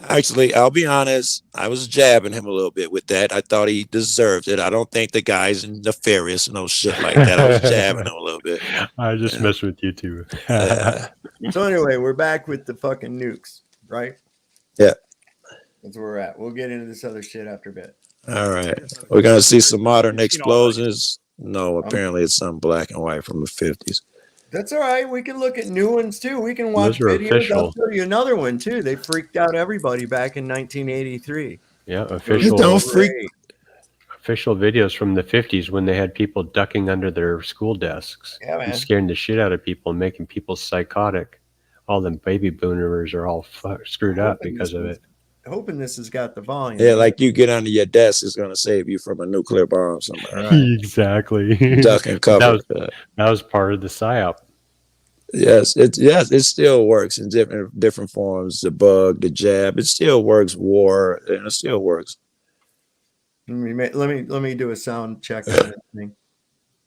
Actually, I'll be honest. I was jabbing him a little bit with that. I thought he deserved it. I don't think the guy's nefarious and no shit like that. I was jabbing him a little bit. I just mess with you too. So anyway, we're back with the fucking nukes, right? Yeah. That's where we're at. We'll get into this other shit after a bit. All right. We're going to see some modern explosions. No, apparently it's some black and white from the 50s. That's all right. We can look at new ones too. We can watch Those are videos. official. I'll show you another one too. They freaked out everybody back in 1983. Yeah, official. Don't freak. Official videos from the 50s when they had people ducking under their school desks and scaring the shit out of people and making people psychotic. All them baby boomers are all screwed up because of it. Hoping this has got the volume. Yeah, like you get under your desk is going to save you from a nuclear bomb somewhere. Right. Exactly. Duck and cover. That was part of the psyop. Yes, it still works in different forms. The bug, the jab, it still works. War, and it still works. Let me do a sound check on this thing.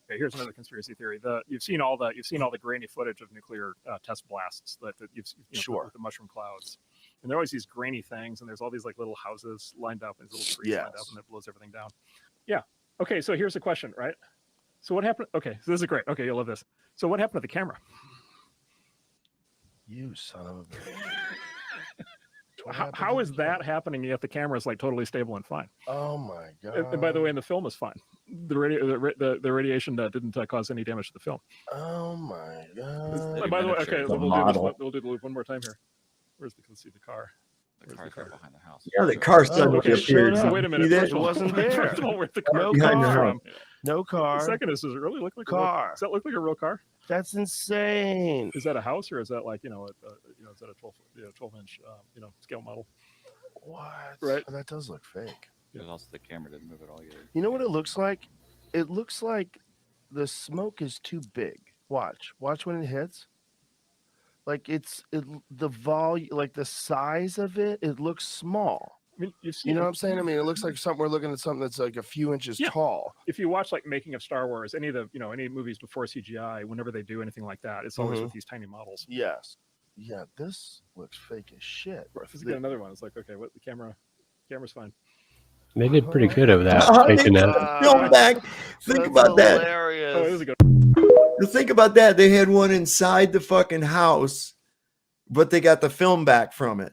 Okay, here's another conspiracy theory. You've seen all the grainy footage of nuclear test blasts that you've sure with the mushroom clouds, and there are always these grainy things, and there's all these like little houses lined up and little trees lined up, and it blows everything down. Yeah. Okay, so here's the question, right? So what happened? Okay, so this is great. Okay, you'll love this. So what happened to the camera? You son of a bitch. How is that happening yet the camera is like totally stable and fine? Oh my god! And by the way, and the film is fine. The radiation didn't cause any damage to the film. Oh my god! By the way, okay, we'll do the loop one more time here. Let's see the car. The car behind the house. Yeah, the car suddenly appeared. So wait a minute. It wasn't there. First of all, where's the car No car. from? No car. The second is, does it really look like car? Does that look like a real car? That's insane. Is that a house or is that like is that a 12-inch scale model? What? Right. That does look fake. Because also the camera didn't move at all either. You know what it looks like? It looks like the smoke is too big. Watch when it hits. Like the volume, like the size of it, it looks small. I mean, you know what I'm saying? I mean, it looks like we're looking at something that's like a few inches tall. If you watch like Making of Star Wars, any of the any movies before CGI, whenever they do anything like that, it's always with these tiny models. Yes. Yeah, this looks fake as shit. Let's get another one. It's like, okay, what the camera's fine. They did pretty good of that. Taking that. Film back. Think about that. Hilarious. Oh, it is a good. Think about that. They had one inside the fucking house, but they got the film back from it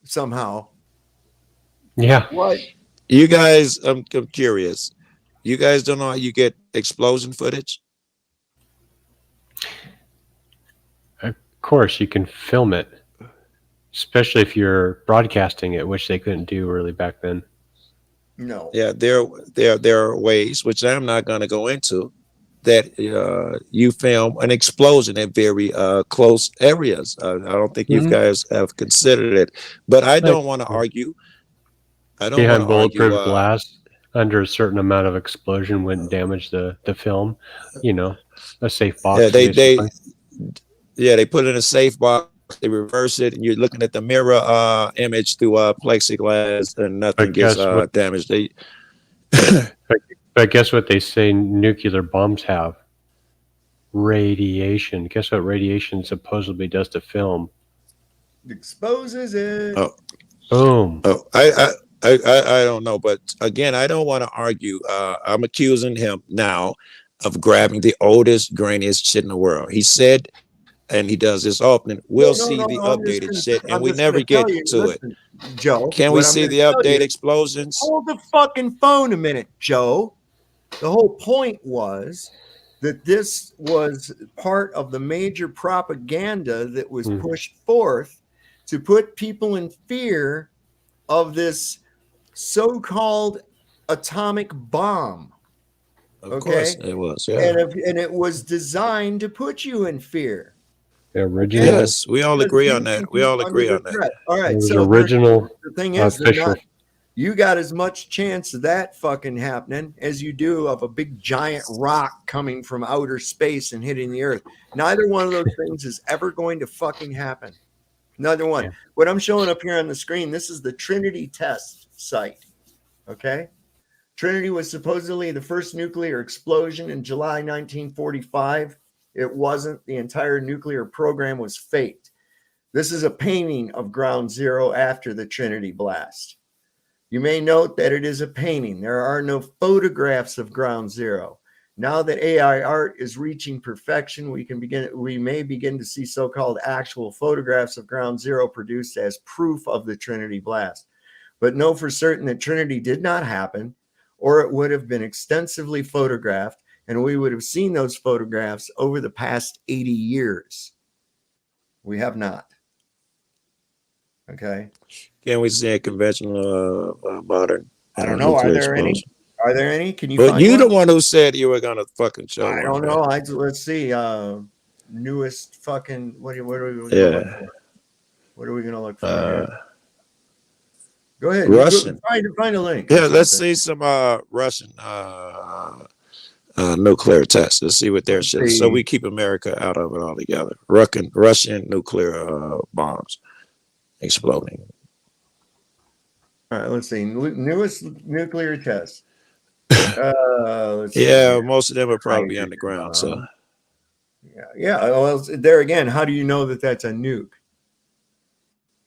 somehow. Yeah. What? You guys, I'm curious. You guys don't know how you get explosion footage? Of course, you can film it. especially if you're broadcasting it, which they couldn't do really back then. No. Yeah, there are ways, which I'm not going to go into, that you film an explosion in very close areas. I don't think you guys have considered it, but I don't want to argue. I don't want Behind to argue. bulletproof glass, under a certain amount of explosion wouldn't damage the film. You know, a safe box. Yeah, basically. they put it in a safe box. They reverse it, and you're looking at the mirror image through plexiglass, and nothing gets damaged. But guess what they say nuclear bombs have? Radiation. Guess what radiation supposedly does to film? Exposes it. Oh, boom. Oh, I don't know, but again, I don't want to argue. I'm accusing him now of grabbing the oldest, grainiest shit in the world. He said, and he does this often, we'll see the updated shit, and we never get to it. Joe, can we see the update explosions? Hold the fucking phone a minute, Joe. The whole point was that this was part of the major propaganda that was pushed forth to put people in fear of this so-called atomic bomb. Of course it was, yeah. And it was designed to put you in fear. The original. Yes, we all agree on that. We all agree on that. All right. So original. The thing is, you got as much chance of that fucking happening as you do of a big giant rock coming from outer space and hitting the earth. Neither one of those things is ever going to fucking happen. Neither one. Yeah. What I'm showing up here on the screen, this is the Trinity test site. Okay. Trinity was supposedly the first nuclear explosion in July 1945. It wasn't. The entire nuclear program was faked. This is a painting of Ground Zero after the Trinity blast. You may note that it is a painting. There are no photographs of Ground Zero. Now that AI art is reaching perfection, we may begin to see so-called actual photographs of Ground Zero produced as proof of the Trinity blast. But know for certain that Trinity did not happen, or it would have been extensively photographed, and we would have seen those photographs over the past 80 years. We have not. Okay. Can we see a conventional modern? I don't know. Are there any? Are there any? Can you? But you the one who said you were gonna fucking show. I don't know. Let's see. Newest fucking. What are we gonna look for? What are we gonna look for? Go ahead. Russian. Find a link. Yeah, let's see some Russian nuclear tests. Let's see what their shit is. So we keep America out of it altogether. Russian nuclear bombs exploding. All right, let's see. Newest nuclear tests. Most of them are probably underground. So yeah. Well, there again, how do you know that that's a nuke?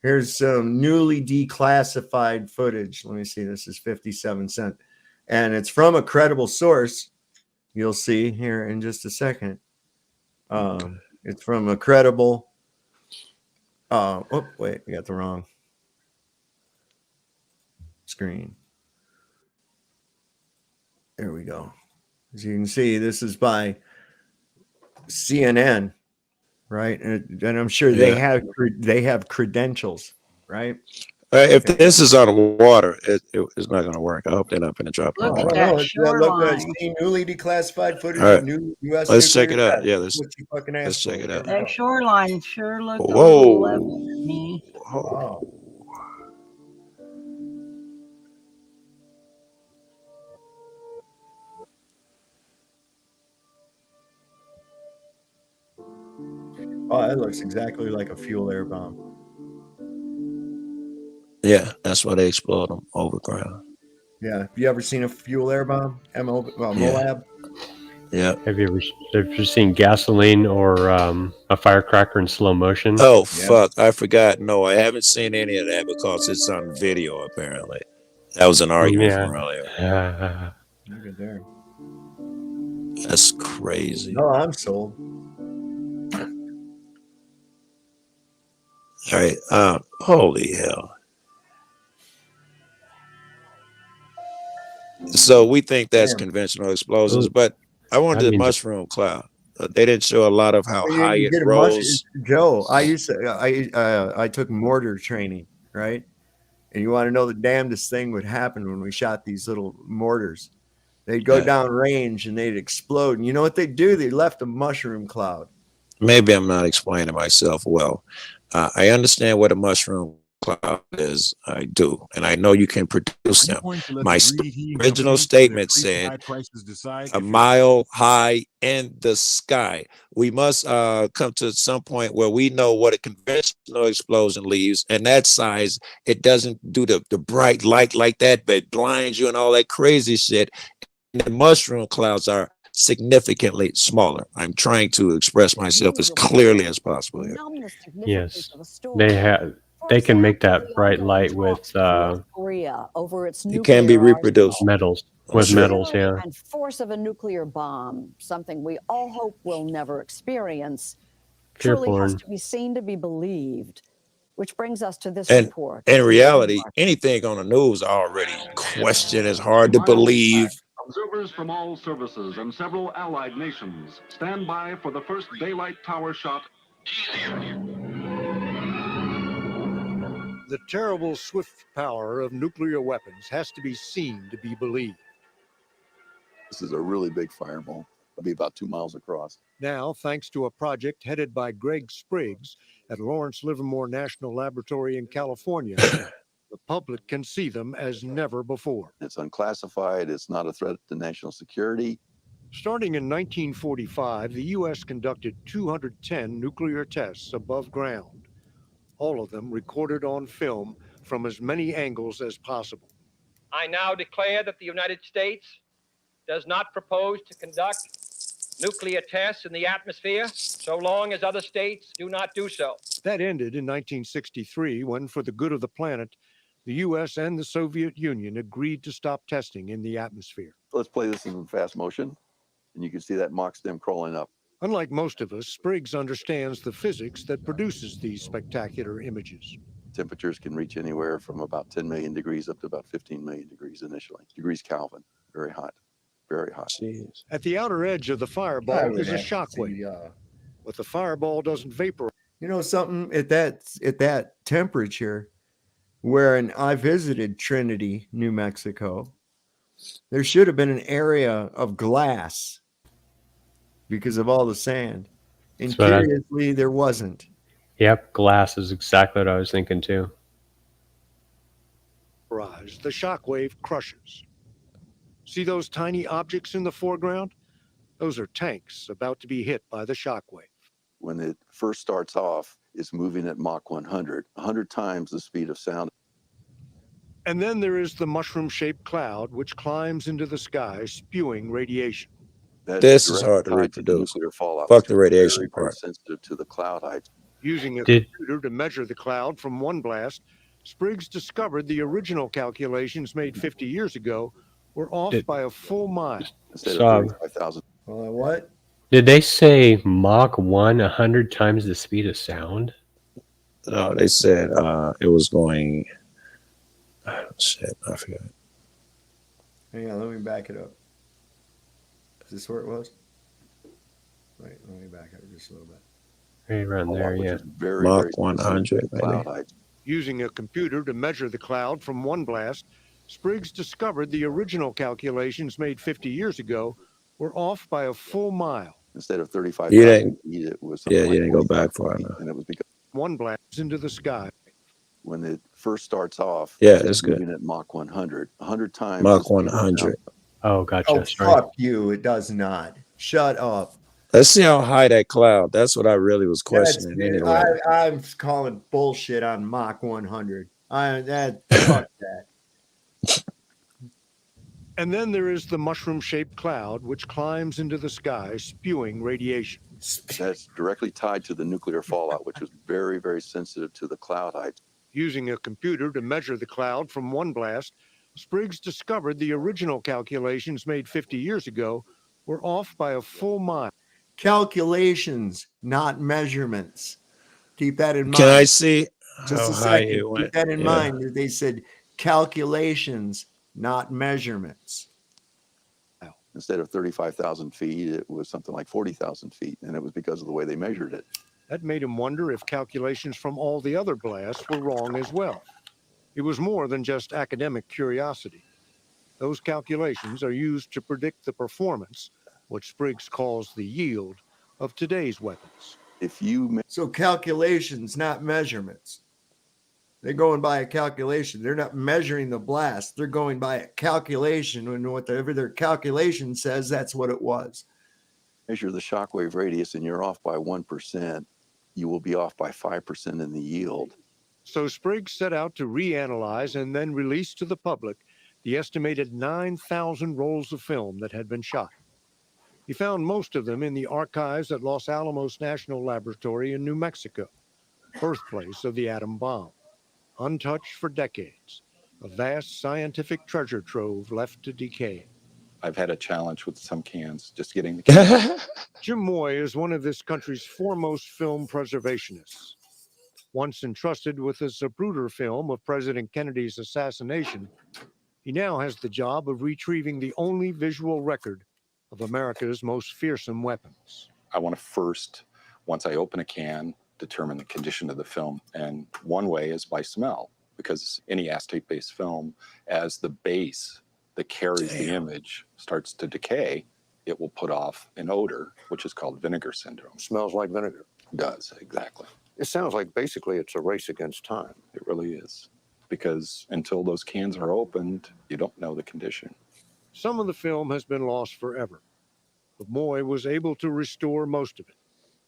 Here's some newly declassified footage. Let me see. This is 57 cents, and it's from a credible source. You'll see here in just a second. It's from a credible. Oh, wait, we got the wrong screen. There we go. As you can see, this is by CNN, right? And I'm sure they have credentials, right? If this is on water, it's not going to work. I hope they're not going to drop it. Look at that newly declassified footage of new U.S. Let's check it out. Yeah, let's check it out. That shoreline sure looks Whoa. a little to me. Oh. Oh, that looks exactly like a fuel air bomb. Yeah, that's why they explode them overground. Yeah. Have you ever seen a fuel air bomb? Moab? Yeah. Have you ever seen gasoline or a firecracker in slow motion? Oh, fuck. I forgot. No, I haven't seen any of that because it's on video, apparently. That was an argument from earlier. Look at there. That's crazy. No, I'm sold. All right. Holy hell. So we think that's conventional explosions, but I wanted the mushroom cloud. They didn't show a lot of how Well, high you it get a rose. Joe, I took mortar training, right? And you want to know the damnedest thing would happen when we shot these little mortars. They'd go down range and they'd explode. And you know what they'd do? They left a mushroom cloud. Maybe I'm not explaining myself well. I understand what a mushroom cloud is. I do. And I know you can produce them. My original statement said a mile high in the sky. We must come to some point where we know what a conventional explosion leaves. And that size, it doesn't do the bright light like that, but it blinds you and all that crazy shit. And the mushroom clouds are significantly smaller. I'm trying to express myself as clearly as possible here. Yes, they can make that bright light with it can be reproduced metals with metals, yeah. And force of a nuclear bomb, something we all hope we'll never experience, truly has to be seen to be believed. Which brings us to this report. In reality, anything on the news already questioned is hard to believe. Observers from all services and several allied nations stand by for the first daylight tower shot. The terrible, swift power of nuclear weapons has to be seen to be believed. This is a really big fireball. It'll be about 2 miles across. Now, thanks to a project headed by Greg Spriggs at Lawrence Livermore National Laboratory in California, the public can see them as never before. It's unclassified. It's not a threat to national security. Starting in 1945, the U.S. conducted 210 nuclear tests above ground, all of them recorded on film from as many angles as possible. I now declare that the United States does not propose to conduct nuclear tests in the atmosphere so long as other states do not do so. That ended in 1963 when, for the good of the planet, the U.S. and the Soviet Union agreed to stop testing in the atmosphere. Let's play this in fast motion, and you can see that mock stem crawling up. Unlike most of us, Spriggs understands the physics that produces these spectacular images. Temperatures can reach anywhere from about 10 million degrees up to about 15 million degrees initially. Degrees Kelvin, very hot, very hot. Jeez. At the outer edge of the fireball is a shockwave, but the fireball doesn't vaporize. You know something, at that temperature, where I visited Trinity, New Mexico, there should have been an area of glass because of all the sand. And curiously, there wasn't. Yep, glass is exactly what I was thinking too. The shockwave crushes. See those tiny objects in the foreground? Those are tanks about to be hit by the shockwave. When it first starts off, it's moving at Mach 100 times the speed of sound. And then there is the mushroom-shaped cloud, which climbs into the sky, spewing radiation. This is hard to reproduce. Fuck the radiation part. Sensitive to the cloud height. Using a computer to measure the cloud from one blast, Spriggs discovered the original calculations made 50 years ago were off by a full mile. Instead of 35,000. What? Did they say Mach 1 100 times the speed of sound? No, they said it was going. Shit, I forgot. Hang on, let me back it up. Is this where it was? Wait, let me back up just a little bit. Right around there, yeah. Mach 100, maybe. Using a computer to measure the cloud from one blast, Spriggs discovered the original calculations made 50 years ago were off by a full mile. Instead of 35,000 feet, it was you didn't go back far enough. And it was because one blast into the sky. When it first starts off, it's good. At Mach 100 times. Mach 100. Oh, gotcha. Oh, fuck you! It does not. Shut up. Let's see how high that cloud. That's what I really was questioning. Anyway, I'm calling bullshit on Mach 100. Fuck that. And then there is the mushroom-shaped cloud, which climbs into the sky, spewing radiation. That's directly tied to the nuclear fallout, which is very, very sensitive to the cloud height. Using a computer to measure the cloud from one blast, Spriggs discovered the original calculations made 50 years ago were off by a full mile. Calculations, not measurements. Keep that in mind. Can I see just a second? Keep that in mind. They said calculations, not measurements. Instead of 35,000 feet, it was something like 40,000 feet, and it was because of the way they measured it. That made him wonder if calculations from all the other blasts were wrong as well. It was more than just academic curiosity. Those calculations are used to predict the performance, what Spriggs calls the yield, of today's weapons. So calculations, not measurements. They're going by a calculation. They're not measuring the blast. They're going by a calculation, and whatever their calculation says, that's what it was. Measure the shockwave radius and you're off by 1%, you will be off by 5% in the yield. So Spriggs set out to reanalyze and then release to the public the estimated 9,000 rolls of film that had been shot. He found most of them in the archives at Los Alamos National Laboratory in New Mexico, birthplace of the atom bomb. Untouched for decades, a vast scientific treasure trove left to decay. I've had a challenge with some cans, just getting the cans. Jim Moy is one of this country's foremost film preservationists. Once entrusted with the Zapruder film of President Kennedy's assassination, he now has the job of retrieving the only visual record of America's most fearsome weapons. I want to first, once I open a can, determine the condition of the film. And one way is by smell, because any acetate-based film, as the base that carries the image starts to decay, it will put off an odor, which is called vinegar syndrome. Smells like vinegar. It does, exactly. It sounds like basically it's a race against time. It really is, because until those cans are opened, you don't know the condition. Some of the film has been lost forever, but Moy was able to restore most of it,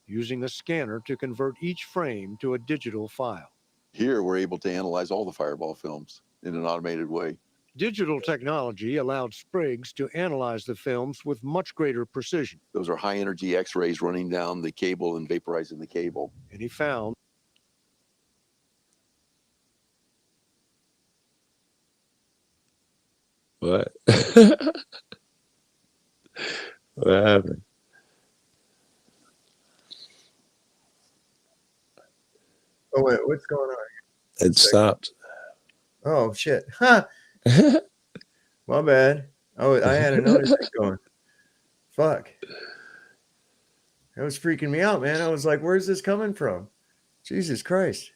using a scanner to convert each frame to a digital file. Here, we're able to analyze all the Fireball films in an automated way. Digital technology allowed Spriggs to analyze the films with much greater precision. Those are high energy X-rays running down the cable and vaporizing the cable. And he found What? What happened? Oh, wait, what's going on? It stopped. Oh, shit. Huh. My bad. Oh, I had another thing going. Fuck. That was freaking me out, man. I was like, where's this coming from? Jesus Christ.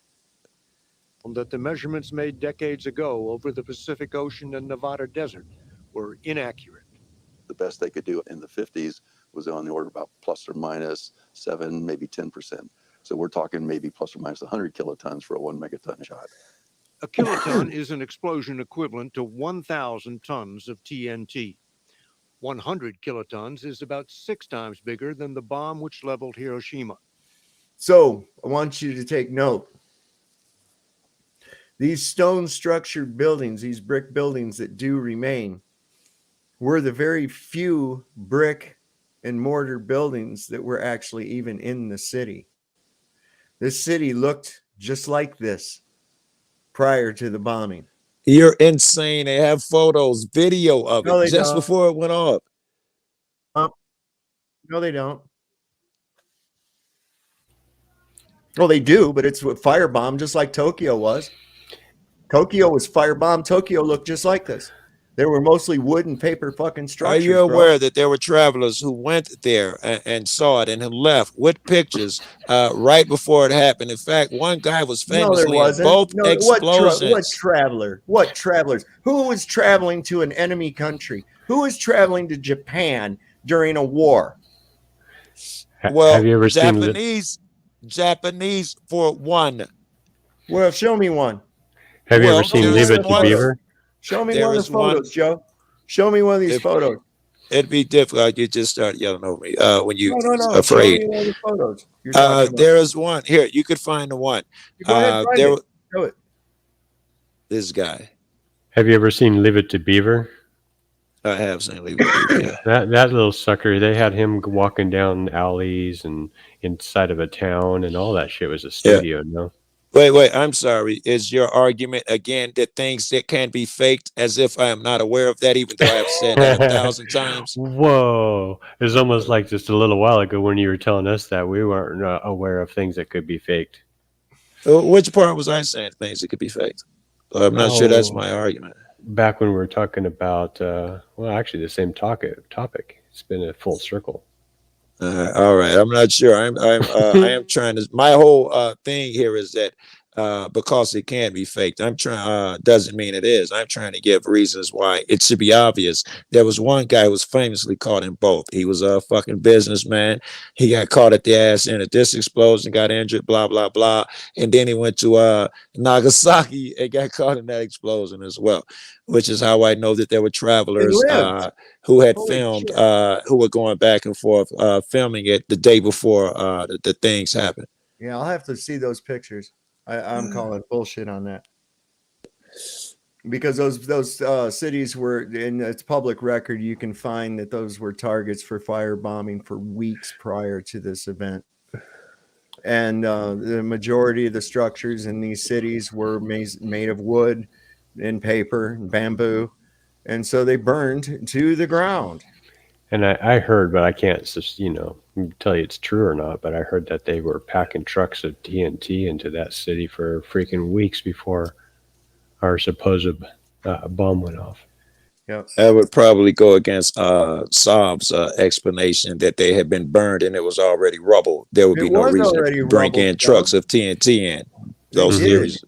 that the measurements made decades ago over the Pacific Ocean and Nevada desert were inaccurate. The best they could do in the 50s was on the order about plus or minus 7, maybe 10%. So we're talking maybe plus or minus 100 kilotons for a 1 megaton shot. A kiloton is an explosion equivalent to 1,000 tons of TNT. 100 kilotons is about 6 times bigger than the bomb which leveled Hiroshima. So I want you to take note. These stone structured buildings, these brick buildings that do remain, were the very few brick and mortar buildings that were actually even in the city. This city looked just like this prior to the bombing. You're insane. They have photos, video of No, it they just don't. before it went off. No, they don't. Well, they do, but it's a firebomb, just like Tokyo was. Tokyo was firebombed. Tokyo looked just like this. There were mostly wood and paper fucking structures. Are you aware that there were travelers who went there and saw it and have left with pictures right before it happened? In fact, one guy was famously in both explosions. What traveler? What travelers? Who was traveling to an enemy country? Who was traveling to Japan during a war? Well, have you ever Japanese for one. Well, show me one. Have you ever seen Leave It to Beaver? Show me one of the photos, Joe. Show me one of these photos. It'd be difficult. You just start yelling over me when you No. afraid. Show me one of the photos you're talking about. There is one here. You could find the one. Go ahead, find it. Show it. This guy. Have you ever seen Leave It to Beaver? I have seen Leave It to Beaver. That little sucker, they had him walking down alleys and inside of a town and all that shit was a studio, no? Wait, I'm sorry. Is your argument again that things that can be faked, as if I am not aware of that, even though I've said that 1,000 times? Whoa. It's almost like just a little while ago when you were telling us that we weren't aware of things that could be faked. Which part was I saying things that could be faked? I'm not sure that's my argument. back when we were talking about, well, actually the same topic. It's been a full circle. All right. I'm not sure. I am trying to. My whole thing here is that because it can be faked, I'm trying. Doesn't mean it is. I'm trying to give reasons why it should be obvious. There was one guy who was famously caught in both. He was a fucking businessman. He got caught at the ass end of this explosion, got injured, blah blah blah, and then he went to Nagasaki and got caught in that explosion as well. Which is how I know that there were travelers who had filmed, who were going back and forth, filming it the day before the things happened. Yeah, I'll have to see those pictures. I'm calling bullshit on that. Because those cities were, in its public record, you can find that those were targets for firebombing for weeks prior to this event. And the majority of the structures in these cities were made of wood and paper and bamboo. And so they burned to the ground. And I heard, but I can't just, tell you it's true or not, but I heard that they were packing trucks of TNT into that city for freaking weeks before our supposed bomb went off. Yep. That would probably go against Saab's explanation that they had been burned and it was already rubble. There would be no reason to bring in trucks of TNT in. Those theories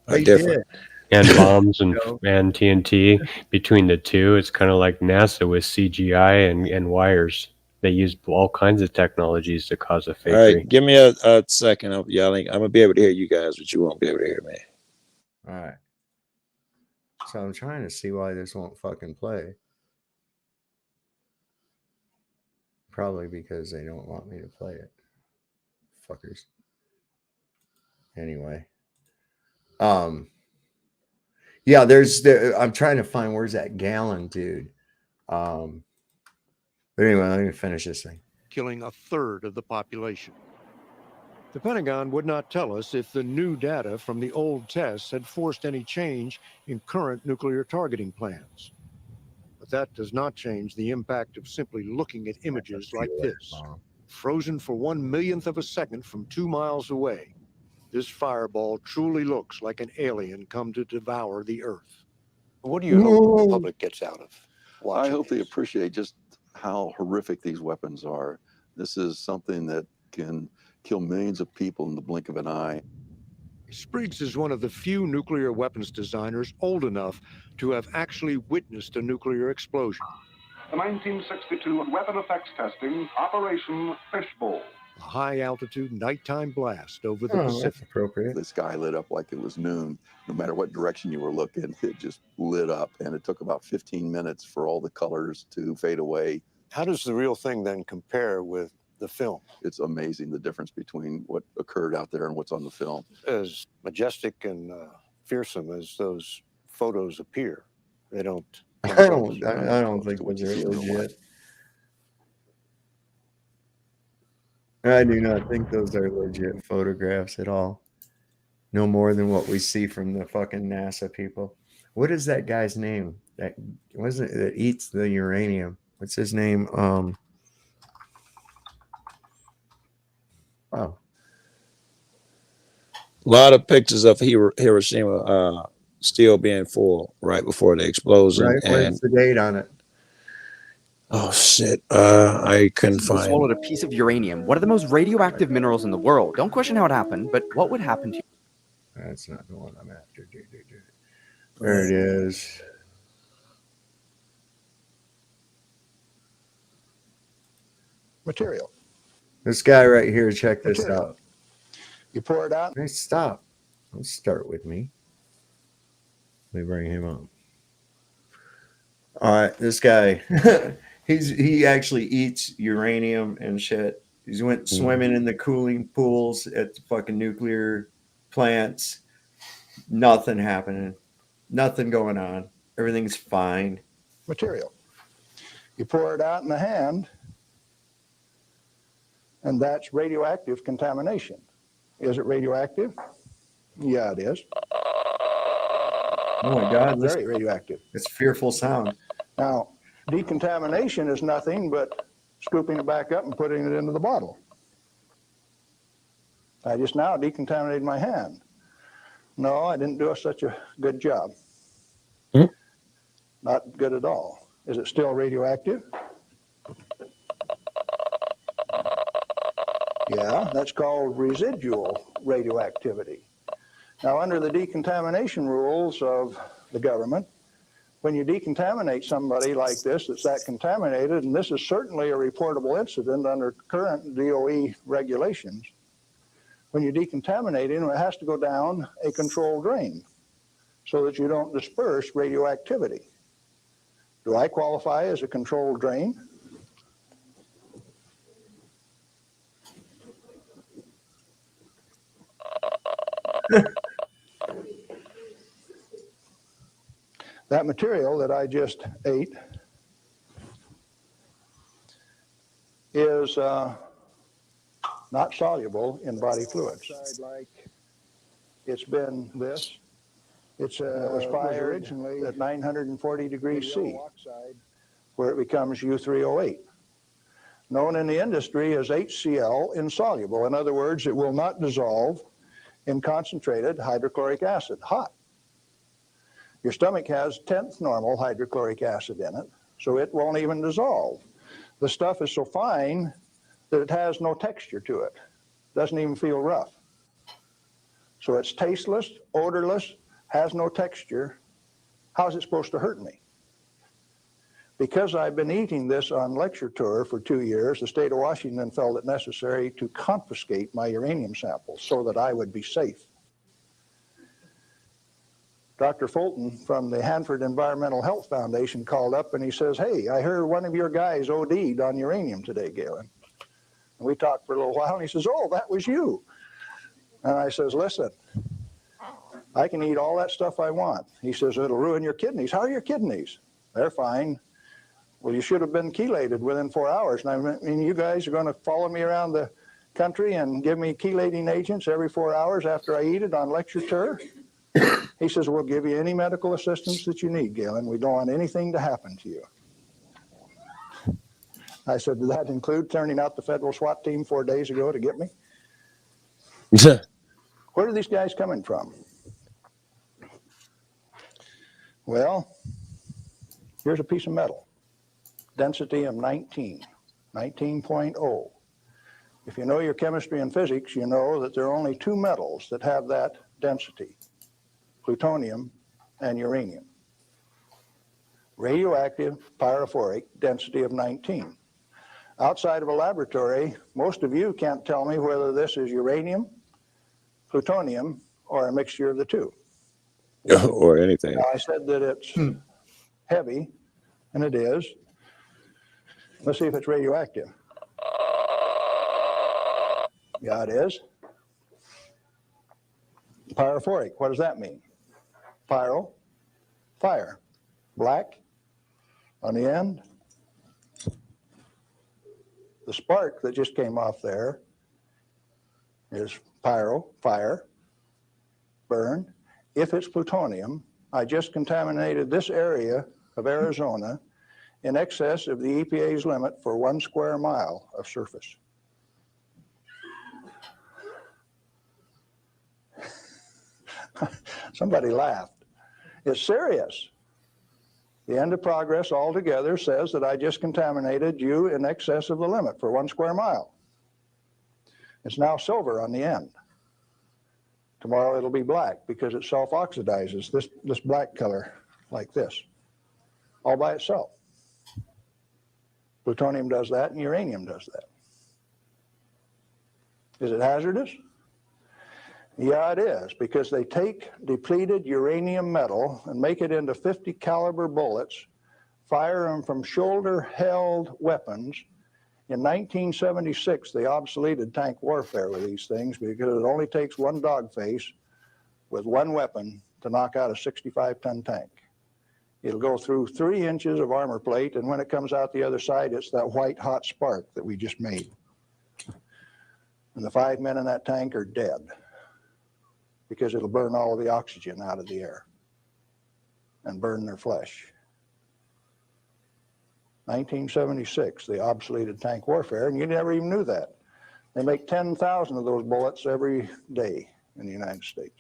are different. And bombs and TNT between the two, it's kind of like NASA with CGI and wires. They use all kinds of technologies to cause a fakery. All right, give me a second of yelling. I'm gonna be able to hear you guys, but you won't be able to hear me. All right. So I'm trying to see why this won't fucking play. Probably because they don't want me to play it. Fuckers. Anyway. Yeah, I'm trying to find where's that Gallon dude. But anyway, let me finish this thing. Killing a third of the population. The Pentagon would not tell us if the new data from the old tests had forced any change in current nuclear targeting plans. But that does not change the impact of simply looking at images like this. Frozen for 1/1,000,000th of a second from 2 miles away, this fireball truly looks like an alien come to devour the Earth. What do you hope the public gets out of watching? I hope they appreciate just how horrific these weapons are. This is something that can kill millions of people in the blink of an eye. Spriggs is one of the few nuclear weapons designers old enough to have actually witnessed a nuclear explosion. The 1962 weapon effects testing, Operation Fishbowl. A high-altitude nighttime blast over the Pacific. That's appropriate. The sky lit up like it was noon. No matter what direction you were looking, it just lit up. And it took about 15 minutes for all the colors to fade away. How does the real thing then compare with the film? It's amazing the difference between what occurred out there and what's on the film. As majestic and fearsome as those photos appear, they don't. I don't think those are legit. I do not think those are legit photographs at all. No more than what we see from the fucking NASA people. What is that guy's name? That wasn't that eats the uranium. What's his name? Oh. A lot of pictures of Hiroshima still being full right before the explosion. Right, where's the date on it? Oh shit! I couldn't find. Swallowed a piece of uranium, one of the most radioactive minerals in the world. Don't question how it happened, but what would happen to you? That's not the one I'm after. There it is. Material. This guy right here. Check this out. You pour it out. Hey, stop. Don't start with me. Let me bring him up. All right, this guy. He actually eats uranium and shit. He's went swimming in the cooling pools at the fucking nuclear plants. Nothing happening. Nothing going on. Everything's fine. Material. You pour it out in the hand, and that's radioactive contamination. Is it radioactive? Yeah, it is. Oh my God. Very radioactive. It's fearful sound. Now, decontamination is nothing but scooping it back up and putting it into the bottle. I just now decontaminated my hand. No, I didn't do such a good job. Not good at all. Is it still radioactive? Yeah, that's called residual radioactivity. Now, under the decontamination rules of the government, when you decontaminate somebody like this that's that contaminated, and this is certainly a reportable incident under current DOE regulations, when you decontaminate him, it has to go down a controlled drain so that you don't disperse radioactivity. Do I qualify as a controlled drain? That material that I just ate is not soluble in body fluids. Like it's been this. It was fired originally at 940 degrees C, where it becomes U3O8, known in the industry as HCl insoluble. In other words, it will not dissolve in concentrated hydrochloric acid, hot. Your stomach has 10th normal hydrochloric acid in it, so it won't even dissolve. The stuff is so fine that it has no texture to it. Doesn't even feel rough. So it's tasteless, odorless, has no texture. How's it supposed to hurt me? Because I've been eating this on lecture tour for 2 years, the state of Washington felt it necessary to confiscate my uranium samples so that I would be safe. Dr. Fulton from the Hanford Environmental Health Foundation called up and he says, "Hey, I heard one of your guys OD'd on uranium today, Galen." And we talked for a little while and he says, "Oh, that was you." And I says, "Listen, I can eat all that stuff I want." He says, "It'll ruin your kidneys." "How are your kidneys?" "They're fine." "Well, you should have been chelated within 4 hours. And I mean, you guys are going to follow me around the country and give me chelating agents every 4 hours after I eat it on lecture tour?" He says, "We'll give you any medical assistance that you need, Galen. We don't want anything to happen to you." I said, "Did that include turning out the federal SWAT team 4 days ago to get me?" Where are these guys coming from? Well, here's a piece of metal, density of 19.0. If you know your chemistry and physics, you know that there are only two metals that have that density: plutonium and uranium. Radioactive pyrophoric density of 19. Outside of a laboratory, most of you can't tell me whether this is uranium, plutonium, or a mixture of the two. Or anything. Now, I said that it's heavy, and it is. Let's see if it's radioactive. Yeah, it is. Pyrophoric, what does that mean? Pyro, fire. Black on the end. The spark that just came off there is pyro, fire, burn. If it's plutonium, I just contaminated this area of Arizona in excess of the EPA's limit for 1 square mile of surface. Somebody laughed. It's serious. The end of progress altogether says that I just contaminated you in excess of the limit for 1 square mile. It's now silver on the end. Tomorrow it'll be black because it self-oxidizes, this black color like this, all by itself. Plutonium does that and uranium does that. Is it hazardous? Yeah, it is, because they take depleted uranium metal and make it into 50 caliber bullets, fire them from shoulder-held weapons. In 1976, they obsoleted tank warfare with these things because it only takes one dog face with one weapon to knock out a 65-ton tank. It'll go through 3 inches of armor plate, and when it comes out the other side, it's that white hot spark that we just made. And the 5 men in that tank are dead, because it'll burn all of the oxygen out of the air and burn their flesh. 1976, they obsoleted tank warfare, and you never even knew that. They make 10,000 of those bullets every day in the United States.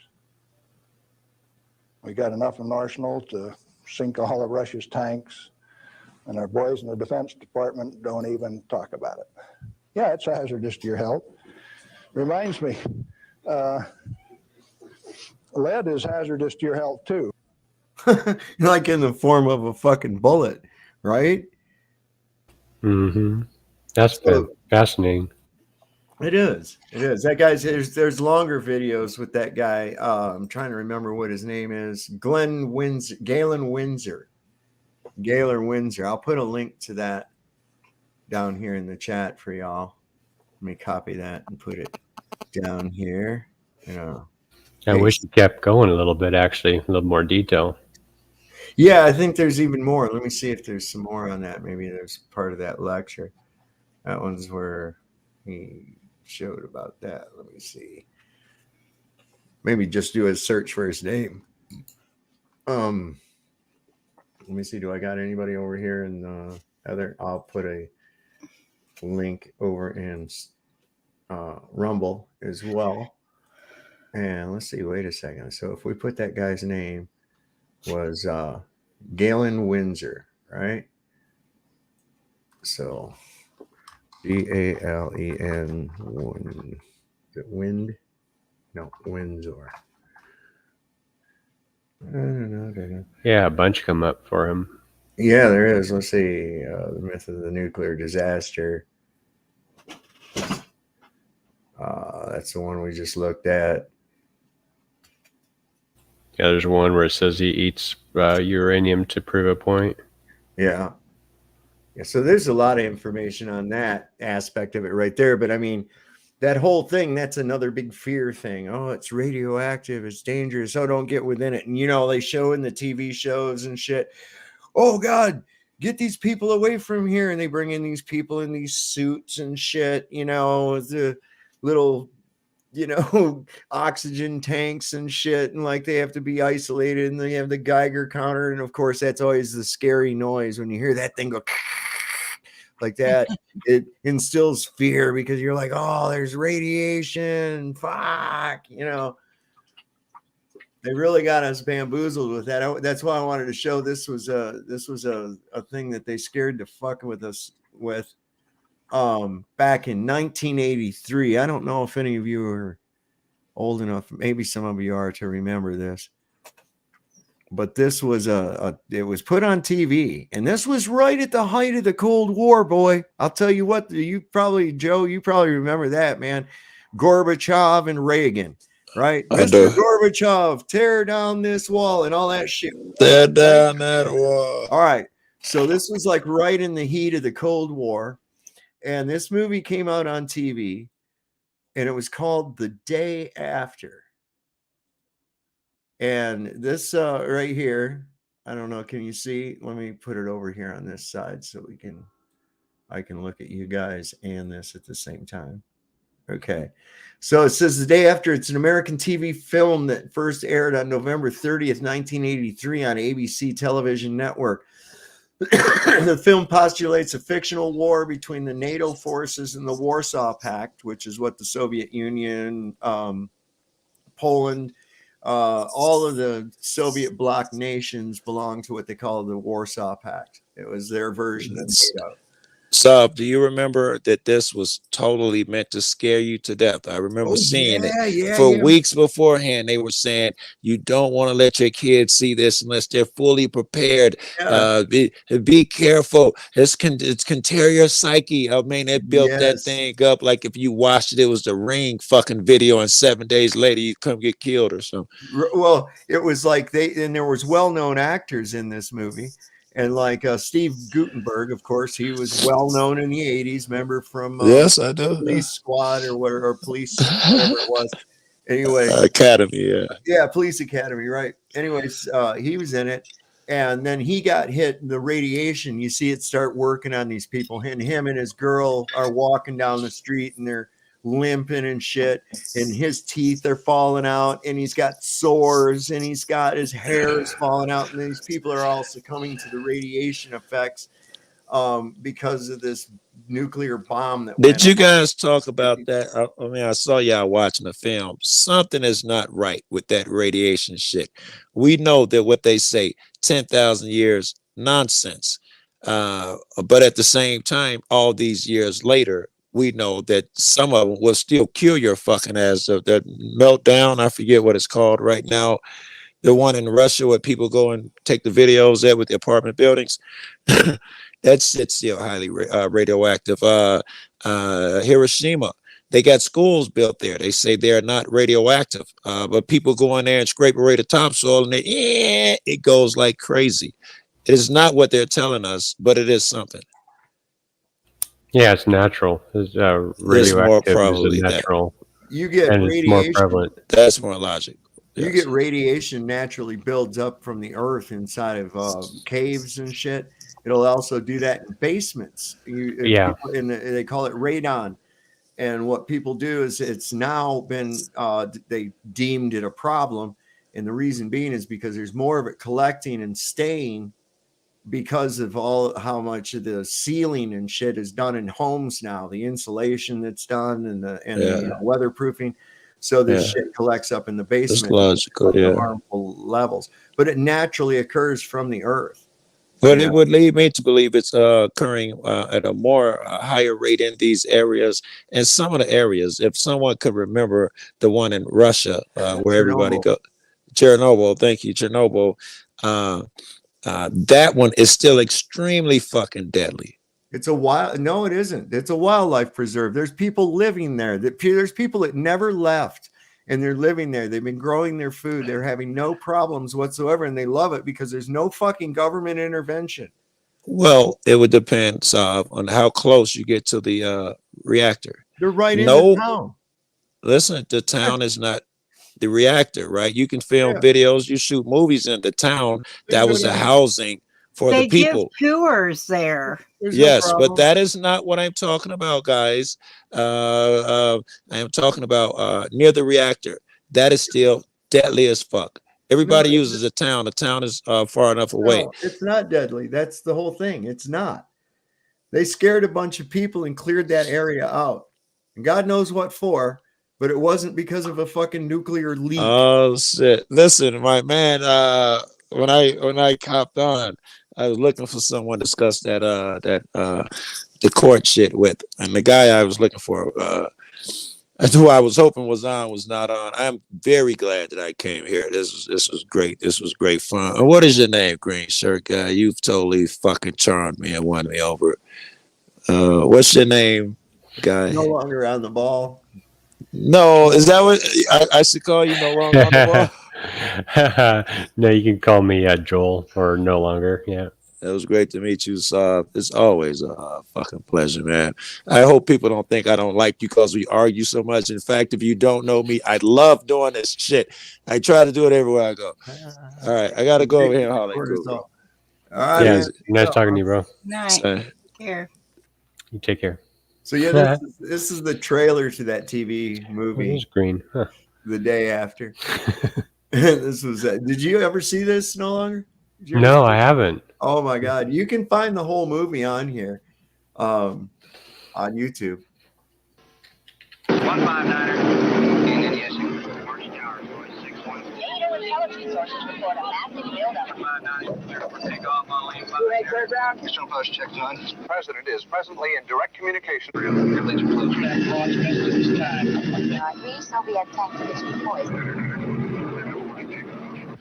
We got enough of an arsenal to sink all of Russia's tanks, and our boys in the Defense Department don't even talk about it. Yeah, it's hazardous to your health. Reminds me, lead is hazardous to your health too. Like in the form of a fucking bullet, right? Mm-hmm. That's been fascinating. It is. It is. That guy's there's longer videos with that guy. I'm trying to remember what his name is. Galen Windsor. I'll put a link to that down here in the chat for y'all. Let me copy that and put it down here. I wish you kept going a little bit, actually, a little more detail. Yeah, I think there's even more. Let me see if there's some more on that. Maybe there's part of that lecture. That one's where he showed about that. Let me see. Maybe just do a search for his name. Let me see. Do I got anybody over here in Heather? I'll put a link over in Rumble as well. And let's see. Wait a second. So if we put that guy's name was Galen Windsor, right? So Galen Wind. No, Windsor. Yeah, a bunch come up for him. Yeah, there is. Let's see. The myth of the nuclear disaster. That's the one we just looked at. Yeah, there's one where it says he eats uranium to prove a point. Yeah. Yeah. So there's a lot of information on that aspect of it right there. But I mean, that whole thing, that's another big fear thing. Oh, it's radioactive. It's dangerous. Oh, don't get within it. And, they show in the TV shows and shit. Oh, God, get these people away from here. And they bring in these people in these suits and shit, with the little, oxygen tanks and shit. And like they have to be isolated and they have the Geiger counter. And of course, that's always the scary noise when you hear that thing go like that. It instills fear because you're like, oh, there's radiation. Fuck, They really got us bamboozled with that. That's why I wanted to show this was a thing that they scared the fuck with us with back in 1983. I don't know if any of you are old enough, maybe some of you are, to remember this. But this was it was put on TV, and this was right at the height of the Cold War, boy. I'll tell you what, Joe, you probably remember that, man. Gorbachev and Reagan, right? Mr. Gorbachev, tear down this wall and all that shit. Tear down that wall. All right. So this was like right in the heat of the Cold War, and this movie came out on TV, and it was called The Day After. And this right here, I don't know, can you see? Let me put it over here on this side so I can look at you guys and this at the same time. Okay. So it says The Day After. It's an American TV film that first aired on November 30th, 1983 on ABC television network. The film postulates a fictional war between the NATO forces and the Warsaw Pact, which is what the Soviet Union, Poland, all of the Soviet bloc nations belong to what they call the Warsaw Pact. It was their version of NATO. Sub, do you remember that this was totally meant to scare you to death? I remember seeing it for weeks beforehand. They were saying you don't want to let your kids see this unless they're fully prepared. Be careful. It can tear your psyche. I mean, they built that thing up like if you watched it, it was the Ring fucking video, and 7 days later you come get killed or something. Well, it was like there was well-known actors in this movie. And like Steve Guttenberg, of course, he was well known in the 80s. Remember from yes, I do. Police Squad or whatever, or Police, whatever it was. Anyway, Academy, Police Academy, right? Anyways, he was in it, and then he got hit. The radiation, you see it start working on these people. And him and his girl are walking down the street, and they're limping and shit, and his teeth are falling out, and he's got sores, and his hair is falling out, and these people are all succumbing to the radiation effects because of this nuclear bomb that Did went you off. guys talk about that? I mean, I saw y'all watching the film. Something is not right with that radiation shit. We know that what they say, 10,000 years, nonsense. But at the same time, all these years later, we know that some of them will still kill your fucking ass. Of that meltdown, I forget what it's called right now. The one in Russia where people go and take the videos at with the apartment buildings. That shit's still highly radioactive. Hiroshima, they got schools built there. They say they're not radioactive, but people go in there and scrape away the topsoil, and it goes like crazy. It is not what they're telling us, but it is something. Yeah, it's natural. It's more radioactive is probably a that. natural, You get and it's more radiation. prevalent. That's more logic. You get radiation naturally builds up from the earth inside of caves and shit. It'll also do that in basements. Yeah. They call it radon. And what people do is it's now been, they deemed it a problem. And the reason being is because there's more of it collecting and staying because of how much of the ceiling and shit is done in homes now, the insulation that's done and the weatherproofing. So this shit collects up in the basement. Logical, the harmful levels, but it naturally occurs from the earth. But it would lead me to believe it's occurring at a more higher rate in these areas. And some of the areas, if someone could remember the one in Russia where everybody go, Chernobyl, thank you, Chernobyl. That one is still extremely fucking deadly. It's a wild. No, it isn't. It's a wildlife preserve. There's people living there. There's people that never left, and they're living there. They've been growing their food. They're having no problems whatsoever, and they love it because there's no fucking government intervention. Well, it would depend, Sav, on how close you get to the reactor. They're right in the town. Listen, the town is not the reactor, right? You can film videos, you shoot movies in the town. That was the housing for the people. They give tours there. Yes, but that is not what I'm talking about, guys. I am talking about near the reactor. That is still deadly as fuck. Everybody uses a town. The town is far enough away. No, it's not deadly. That's the whole thing. It's not. They scared a bunch of people and cleared that area out. And God knows what for, but it wasn't because of a fucking nuclear leak. Oh shit. Listen, my man, when I copped on, I was looking for someone to discuss that the court shit with. And the guy I was looking for, who I was hoping was not on. I'm very glad that I came here. This was great. This was great fun. And what is your name, green shirt guy? You've totally fucking charmed me and won me over. What's your name, guy? No longer on the ball. No, is that what I should call you? No longer on the ball? No, you can call me Joel or no longer. Yeah. It was great to meet you, Saab. It's always a fucking pleasure, man. I hope people don't think I don't like you because we argue so much. In fact, if you don't know me, I love doing this shit. I try to do it everywhere I go. All right, I got to go over here and holler. All right. Yeah, nice talking to you, bro. Nice. Here. You take care. So yeah, this is the trailer to that TV movie. It's green. Huh. The day after. This was. Did you ever see this? No longer. No, I haven't. Oh my God! You can find the whole movie on here, on YouTube. 159er. In any issue. March Tower, 61. NATO intelligence sources report a massive buildup. 159, clear for takeoff on lane 5. Clear ground. Mission post checked on. The president is presently in direct communication. Privilege closed. Three Soviet tactics poisoned.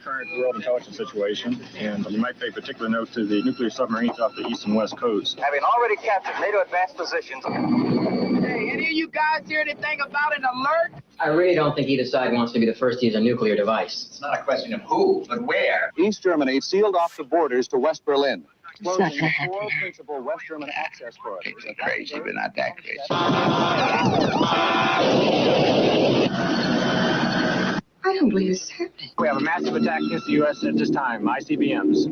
Current world intelligence situation, and you might pay particular note to the nuclear submarines off the east and west coast. Having already captured NATO advanced positions. Hey, any of you guys hear anything about an alert? I really don't think either side wants to be the first to use a nuclear device. It's not a question of who, but where. East Germany sealed off the borders to West Berlin. Closing four principal West German access corridors. It's crazy, but not that crazy. I don't believe this is happening. We have a massive attack against the U.S. at this time. ICBMs.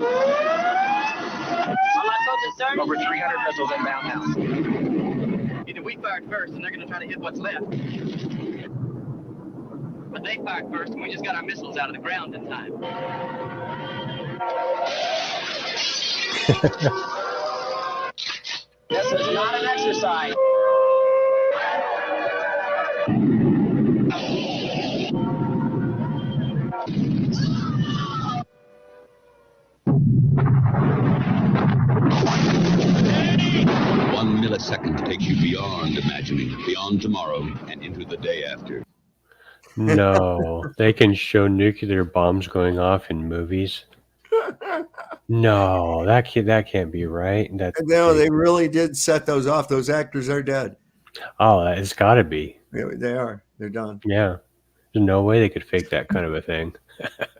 Over 300 missiles inbound now. Either we fired first and they're going to try to hit what's left. But they fired first and we just got our missiles out of the ground in time. This is not an exercise. One millisecond takes you beyond imagining, beyond tomorrow, and into the day after. No, they can show nuclear bombs going off in movies. No, that can't be right. That's No, they really did set those off. Those actors are dead. Oh, it's got to be. Yeah, they are. They're done. Yeah, there's no way they could fake that kind of a thing. that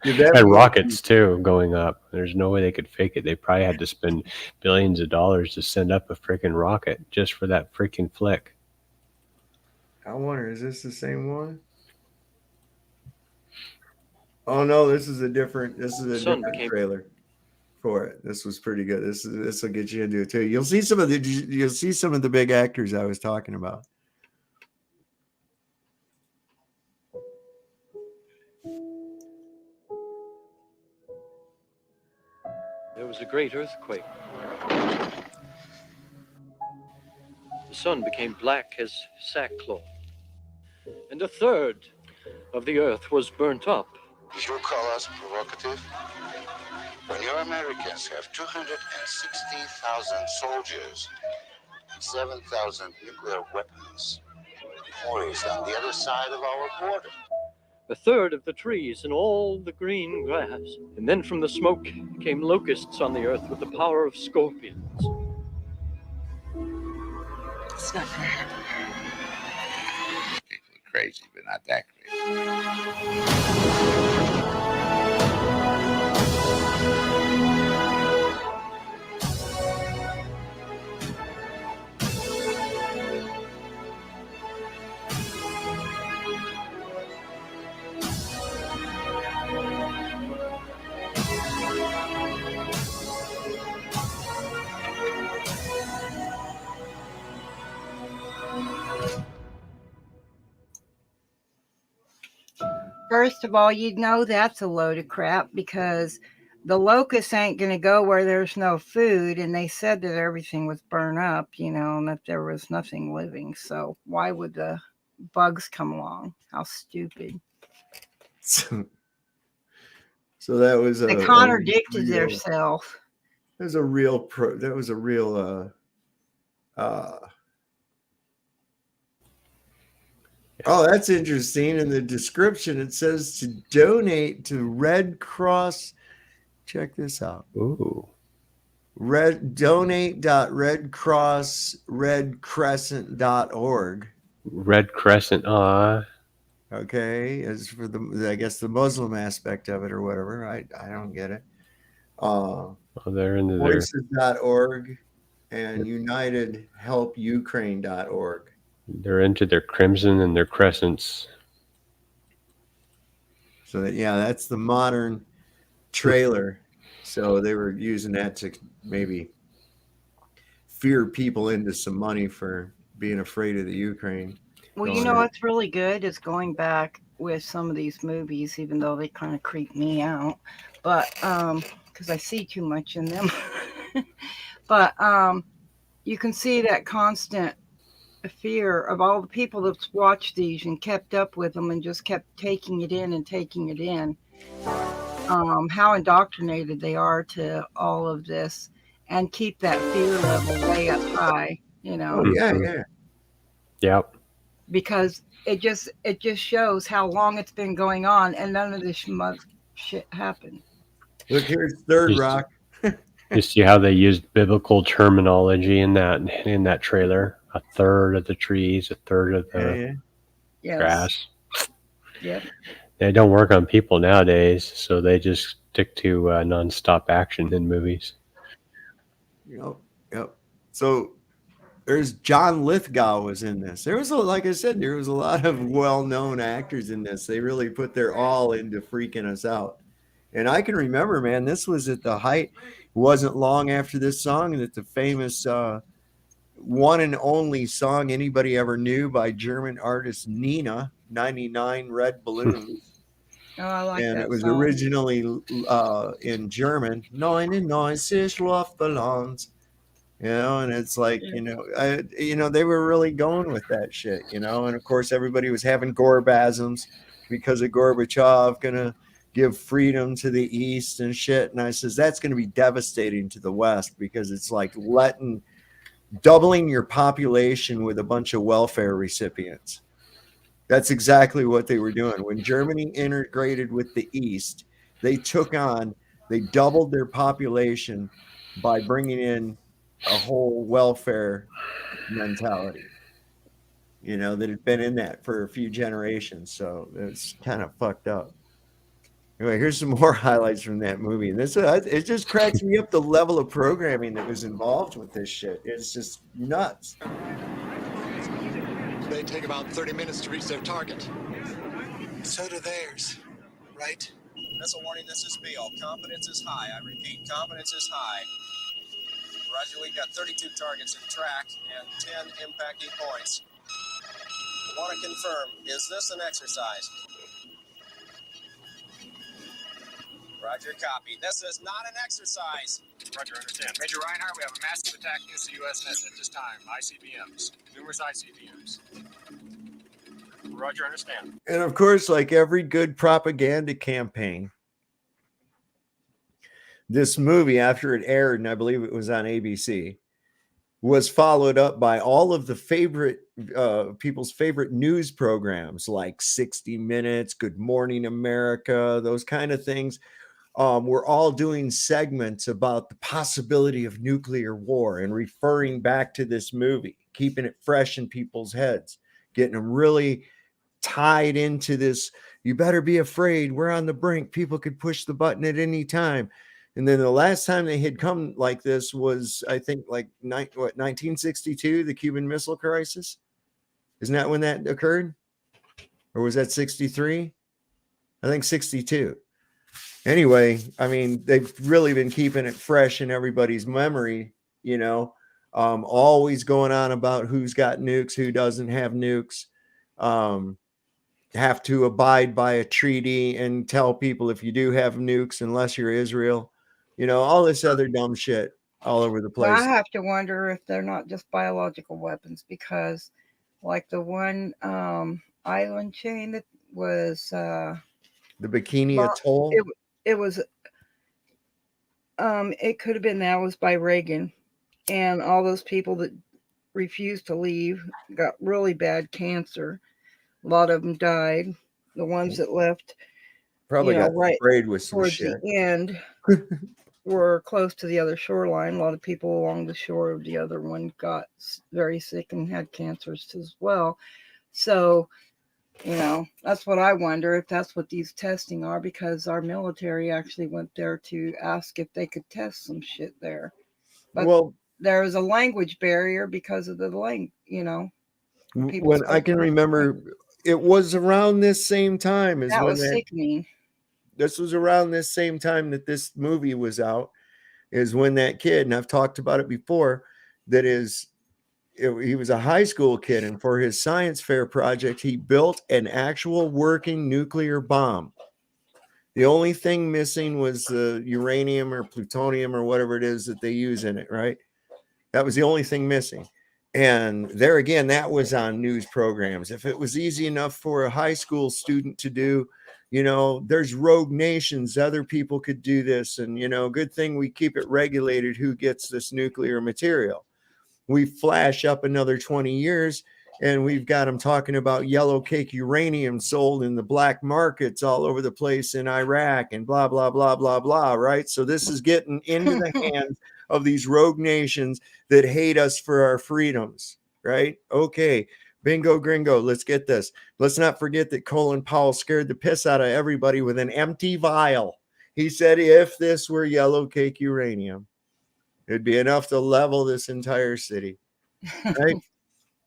And be- rockets too going up. There's no way they could fake it. They probably had to spend billions of dollars to send up a freaking rocket just for that freaking flick. I wonder, is this the same one? Oh no, this is a different trailer for it. This was pretty good. This will get you into it too. You'll see some of the big actors I was talking about. There was a great earthquake. The sun became black as sackcloth, and a third of the earth was burnt up. You call us provocative? When your Americans have 260,000 soldiers, 7,000 nuclear weapons, war is on the other side of our border. A third of the trees and all the green grass. And then from the smoke came locusts on the earth with the power of scorpions. It's not gonna happen. People are crazy, but not that First of all, you'd know that's a load of crap because the locusts ain't going to go where there's no food. And they said that everything was burned up, and that there was nothing living. So why would the bugs come along? How stupid. So that was they contradicted themselves. That was a real Oh, that's interesting. In the description, it says to donate to Red Cross. Check this out. Ooh. Donate.redcrossredcrescent.org. Red Crescent. Okay, as for I guess the Muslim aspect of it or whatever. I don't get it. They're into their voices.org and unitedhelpukraine.org. They're into their crimson and their crescents. So that's the modern trailer. So they were using that to maybe fear people into some money for being afraid of the Ukraine. Well, what's really good is going back with some of these movies, even though they kind of creep me out, but because I see too much in them. But you can see that constant fear of all the people that's watched these and kept up with them and just kept taking it in and taking it in. How indoctrinated they are to all of this and keep that fear level way up high, Oh, yeah. Yep. Because it just shows how long it's been going on and none of this shit happened. Look, here's Third Rock. You see how they used biblical terminology in that trailer? A third of the trees, a third of the grass. Yep. They don't work on people nowadays, so they just stick to nonstop action in movies. Yep. So there's John Lithgow was in this. Like I said, there was a lot of well-known actors in this. They really put their all into freaking us out. And I can remember, man, this was at the height. It wasn't long after this song that the famous one and only song anybody ever knew by German artist Nina, 99 Red Balloons. Oh, I like that. And it was song. originally in German, 99 Luftballons. And it's like, they were really going with that shit, and of course everybody was having gorbasms because of Gorbachev gonna give freedom to the East and shit. And I says, that's going to be devastating to the West, because it's like doubling your population with a bunch of welfare recipients. That's exactly what they were doing. When Germany integrated with the East, they doubled their population by bringing in a whole welfare mentality, that had been in that for a few generations. So it's kind of fucked up. Anyway, here's some more highlights from that movie. And it just cracks me up, the level of programming that was involved with this shit. It's just nuts. They take about 30 minutes to reach their target. So do theirs, right? Missile warning, this is Beale. Confidence is high. I repeat, confidence is high. Roger, we've got 32 targets in track and 10 impacting points. I want to confirm, is this an exercise? Roger, copy. This is not an exercise. Roger, understand. Major Reinhardt, we have a massive attack against the U.S. nest at this time. ICBMs. Numerous ICBMs. Roger, understand. And of course, like every good propaganda campaign, this movie, after it aired, and I believe it was on ABC, was followed up by all of the favorite people's favorite news programs like 60 Minutes, Good Morning America, those kind of things. We're all doing segments about the possibility of nuclear war and referring back to this movie, keeping it fresh in people's heads, getting them really tied into this. You better be afraid. We're on the brink. People could push the button at any time. And then the last time they had come like this was, I think, like 1962, the Cuban Missile Crisis. Isn't that when that occurred? Or was that 63? I think 62. Anyway, I mean, they've really been keeping it fresh in everybody's memory, always going on about who's got nukes, who doesn't have nukes, have to abide by a treaty and tell people if you do have nukes, unless you're Israel, all this other dumb shit all over the place. Well, I have to wonder if they're not just biological weapons, because like the one island chain that was the Bikini Atoll. It was it could have been, that was by Reagan, and all those people that refused to leave got really bad cancer. A lot of them died. The ones that left probably got right sprayed with some towards shit. the end were close to the other shoreline. A lot of people along the shore of the other one got very sick and had cancers as well. So, that's what I wonder, if that's what these testing are, because our military actually went there to ask if they could test some shit there. But there is a language barrier because of the language, When I can remember, it was around this same time as that when was sickening. This was around this same time that this movie was out, is when that kid, and I've talked about it before, he was a high school kid, and for his science fair project, he built an actual working nuclear bomb. The only thing missing was the uranium or plutonium or whatever it is that they use in it, right? That was the only thing missing. And there again, that was on news programs. If it was easy enough for a high school student to do, there's rogue nations, other people could do this. And, good thing we keep it regulated who gets this nuclear material. We flash up another 20 years and we've got them talking about yellow cake uranium sold in the black markets all over the place in Iraq and blah, blah, blah, blah, blah, right? So this is getting into the hands of these rogue nations that hate us for our freedoms, right? Okay, bingo gringo, let's get this. Let's not forget that Colin Powell scared the piss out of everybody with an empty vial. He said, if this were yellow cake uranium, it'd be enough to level this entire city, right?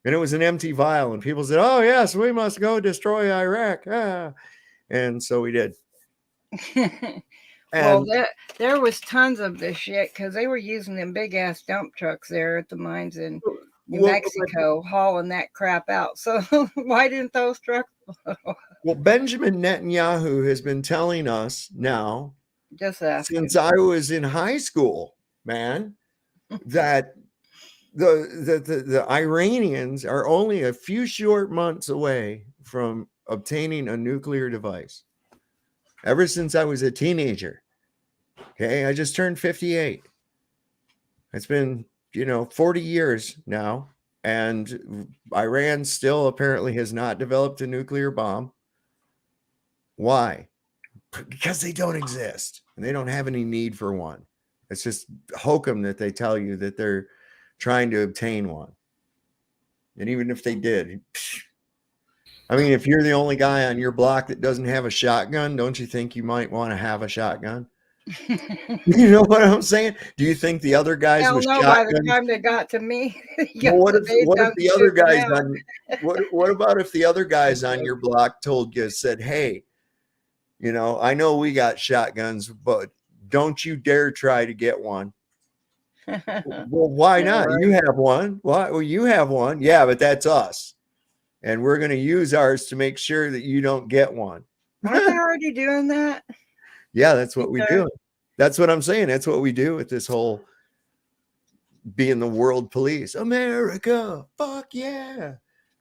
And it was an empty vial, and people said, oh, yes, we must go destroy Iraq. And so we did. Well, there was tons of this shit because they were using them big-ass dump trucks there at the mines in New Mexico, hauling that crap out. So why didn't those trucks? Well, Benjamin Netanyahu has been telling us now, just since I was in high school, man, that the Iranians are only a few short months away from obtaining a nuclear device. Ever since I was a teenager. Okay, I just turned 58. It's been, 40 years now, and Iran still apparently has not developed a nuclear bomb. Why? Because they don't exist, and they don't have any need for one. It's just hokum that they tell you that they're trying to obtain one. And even if they did, I mean, if you're the only guy on your block that doesn't have a shotgun, don't you think you might want to have a shotgun? You know what I'm saying? Do you think the other guys Hell with no, by the shotguns? time they got to me, Well, what if done the other shooting guys out. on what about if the other guys on your block said, "Hey, I know we got shotguns, but don't you dare try to get one." Well, why Yeah, not? right. You have one. Why? Well, you have one. Yeah, but that's us, and we're going to use ours to make sure that you don't get one. Aren't they already doing that? Yeah, that's what we Okay. do. That's what I'm saying. That's what we do with this whole being the world police. America, fuck yeah.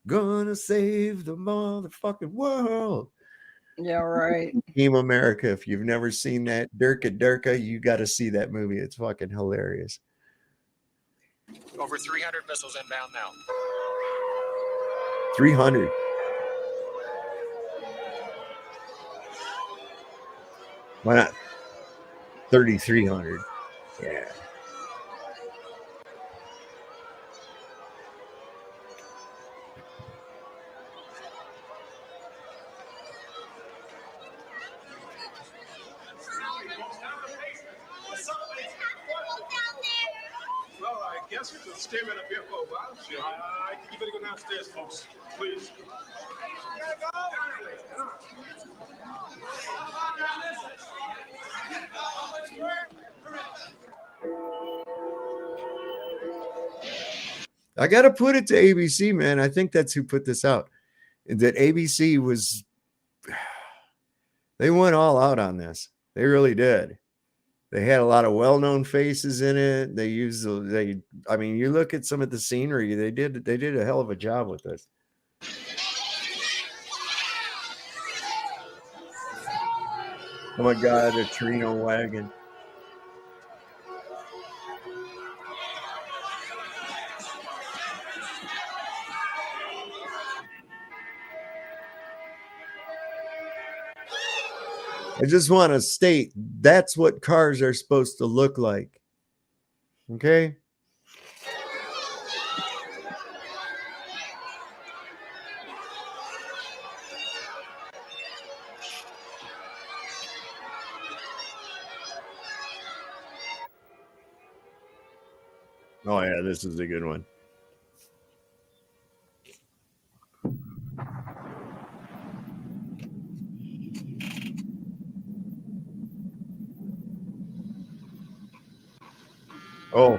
Gonna save the motherfucking world. Yeah, right. Team America. If you've never seen that, Durka, you got to see that movie. It's fucking hilarious. Over 300 missiles inbound now. 300. Why not 3,300? Yeah. Well, I guess you can stay right up here for a while. Sure. I think you better go downstairs, folks. Please. I got to put it to ABC, man. I think that's who put this out. That ABC was, they went all out on this. They really did. They had a lot of well-known faces in it. They used I mean, you look at some of the scenery, they did a hell of a job with this. Oh my God, a Torino wagon. I just want to state that's what cars are supposed to look like. Okay? Oh yeah, this is a good one. Oh,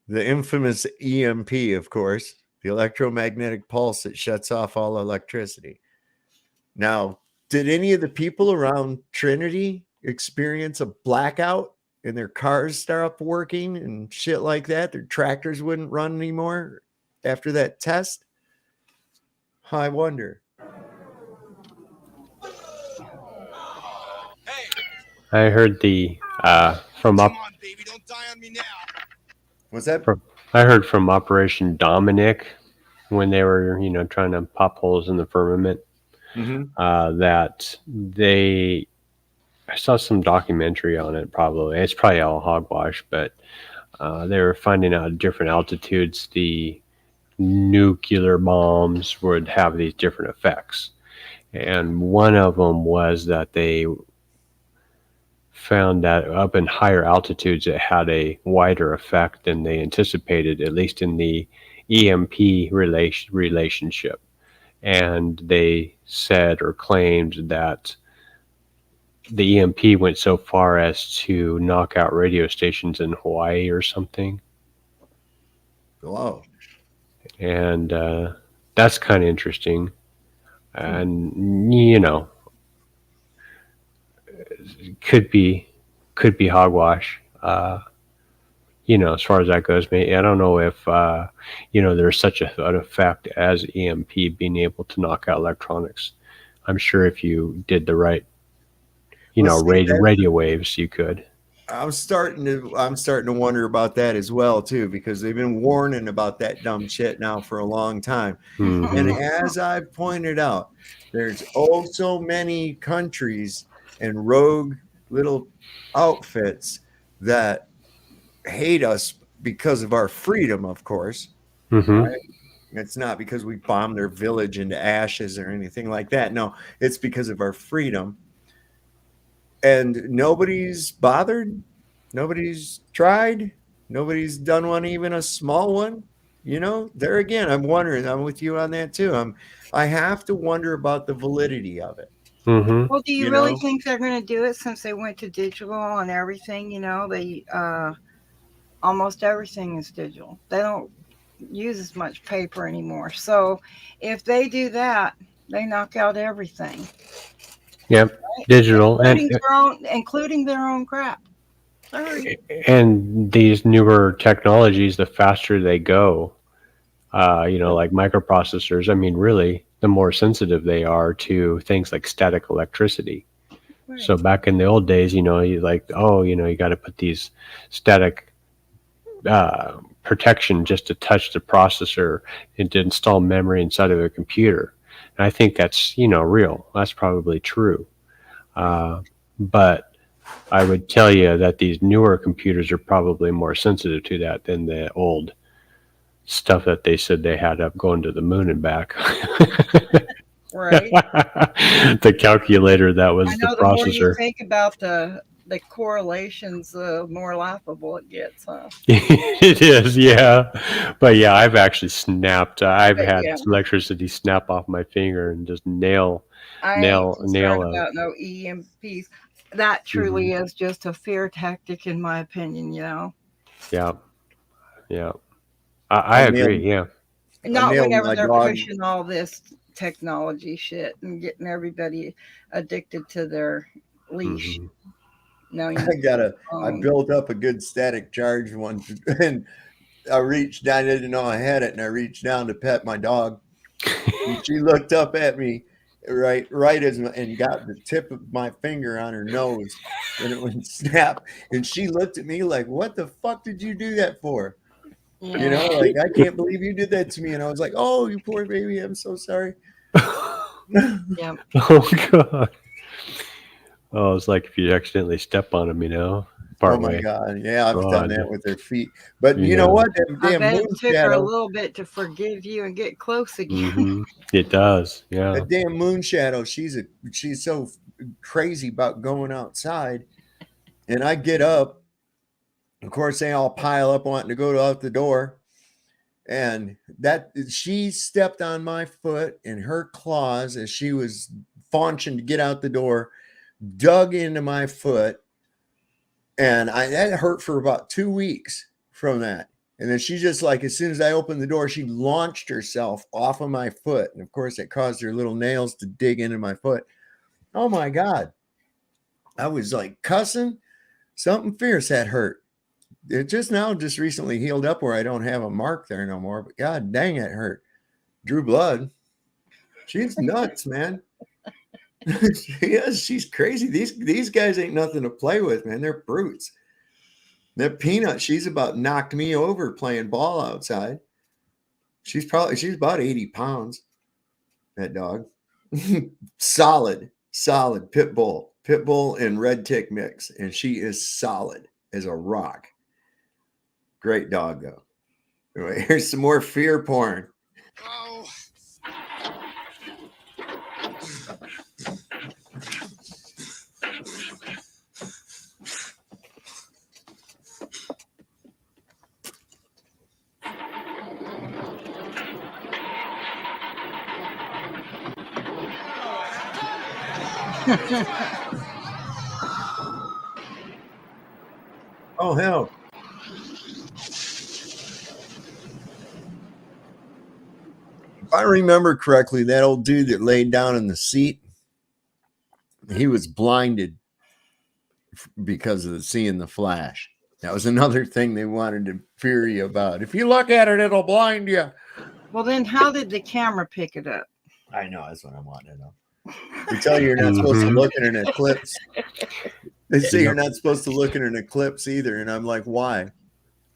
the infamous EMP, of course, the electromagnetic pulse that shuts off all electricity. Now, did any of the people around Trinity experience a blackout and their cars stop working and shit like that? Their tractors wouldn't run anymore after that test? I wonder. I heard the from up. What's that? I heard from Operation Dominic when they were, trying to pop holes in the firmament. That I saw some documentary on it. Probably it's probably all hogwash, but they were finding out at different altitudes the nuclear bombs would have these different effects, and one of them was that they found that up in higher altitudes it had a wider effect than they anticipated, at least in the EMP relationship. And they said or claimed that the EMP went so far as to knock out radio stations in Hawaii or something. Wow. And that's kind of interesting. And, could be hogwash. you know, as far as that goes, I don't know if, you know, there's such an effect as EMP being able to knock out electronics. I'm sure if you did the right, you know, radio waves, you could. I'm starting to wonder about that as well too, because they've been warning about that dumb shit now for a long time. Mm-hmm. And as I've pointed out, there's so many countries and rogue little outfits that hate us because of our freedom, of course. Mm-hmm. Right? It's not because we bombed their village into ashes or anything like that. No, it's because of our freedom. And nobody's bothered. Nobody's tried. Nobody's done one, even a small one. You know, there again, I'm wondering. I'm with you on that too. I have to wonder about the validity of it. Mm-hmm. Well, do you really think they're going to do it since they went to digital and everything? You know, they almost everything is digital. They don't use as much paper anymore. So if they do that, they knock out everything. Yep, right? Digital, including their own crap. Sorry. And these newer technologies, the faster they go, you know, like microprocessors. I mean, really, the more sensitive they are to things like static electricity. Right. So back in the old days, you know, you like, oh, you know, you got to put these static protection just to touch the processor and to install memory inside of a computer. And I think that's, you know, real. That's probably true. But I would tell you that these newer computers are probably more sensitive to that than the old stuff that they said they had up going to the moon and back. Right. The calculator that was the processor. The more you think about the correlations, the more laughable it gets, huh? It is, yeah. But yeah, I've actually snapped. I've had electricity snap off my finger and just nail. About no EMPs. That truly is just a fear tactic, in my opinion. You know. Yeah. Yeah. I agree. Yeah. Not whenever they're pushing all this technology shit and getting everybody addicted to their leash. No, I built up a good static charge once, and I reached down. I didn't know I had it, and I reached down to pet my dog. And she looked up at me, right as, and got the tip of my finger on her nose, and it went snap. And she looked at me like, "What the fuck did you do that for?" Yeah. You know, like, I can't believe you did that to me. And I was like, "Oh, you poor baby, I'm so sorry." Yeah. Oh God. Oh, it's like if you accidentally step on them, you know. Oh my God! Yeah, I've done that with their feet. But you know what? I bet it took her a little bit to forgive you and get close again. It does. Yeah. That damn moon shadow. She's so crazy about going outside, and I get up. Of course, they all pile up wanting to go out the door, and that she stepped on my foot in her claws as she was faunching to get out the door, dug into my foot. And that hurt for about 2 weeks from that. And then she just, like, as soon as I opened the door, she launched herself off of my foot. And of course, it caused her little nails to dig into my foot. Oh my God. I was like cussing. Something fierce had hurt. It just recently healed up where I don't have a mark there no more. But God dang, it hurt. Drew blood. She's nuts, man. She's crazy. These guys ain't nothing to play with, man. They're brutes. That Peanut, she's about knocked me over playing ball outside. She's about 80 pounds. That dog. solid pit bull and red tick mix, and she is solid as a rock. Great dog though. Anyway, here's some more fear porn. Oh. Oh hell. If I remember correctly, that old dude that laid down in the seat, he was blinded because of seeing the flash. That was another thing they wanted to fear you about. If you look at it, it'll blind you. Well, then how did the camera pick it up? I know. That's what I want to know. They tell you you're not supposed to look at an eclipse. They say you're not supposed to look at an eclipse either. And I'm like, why?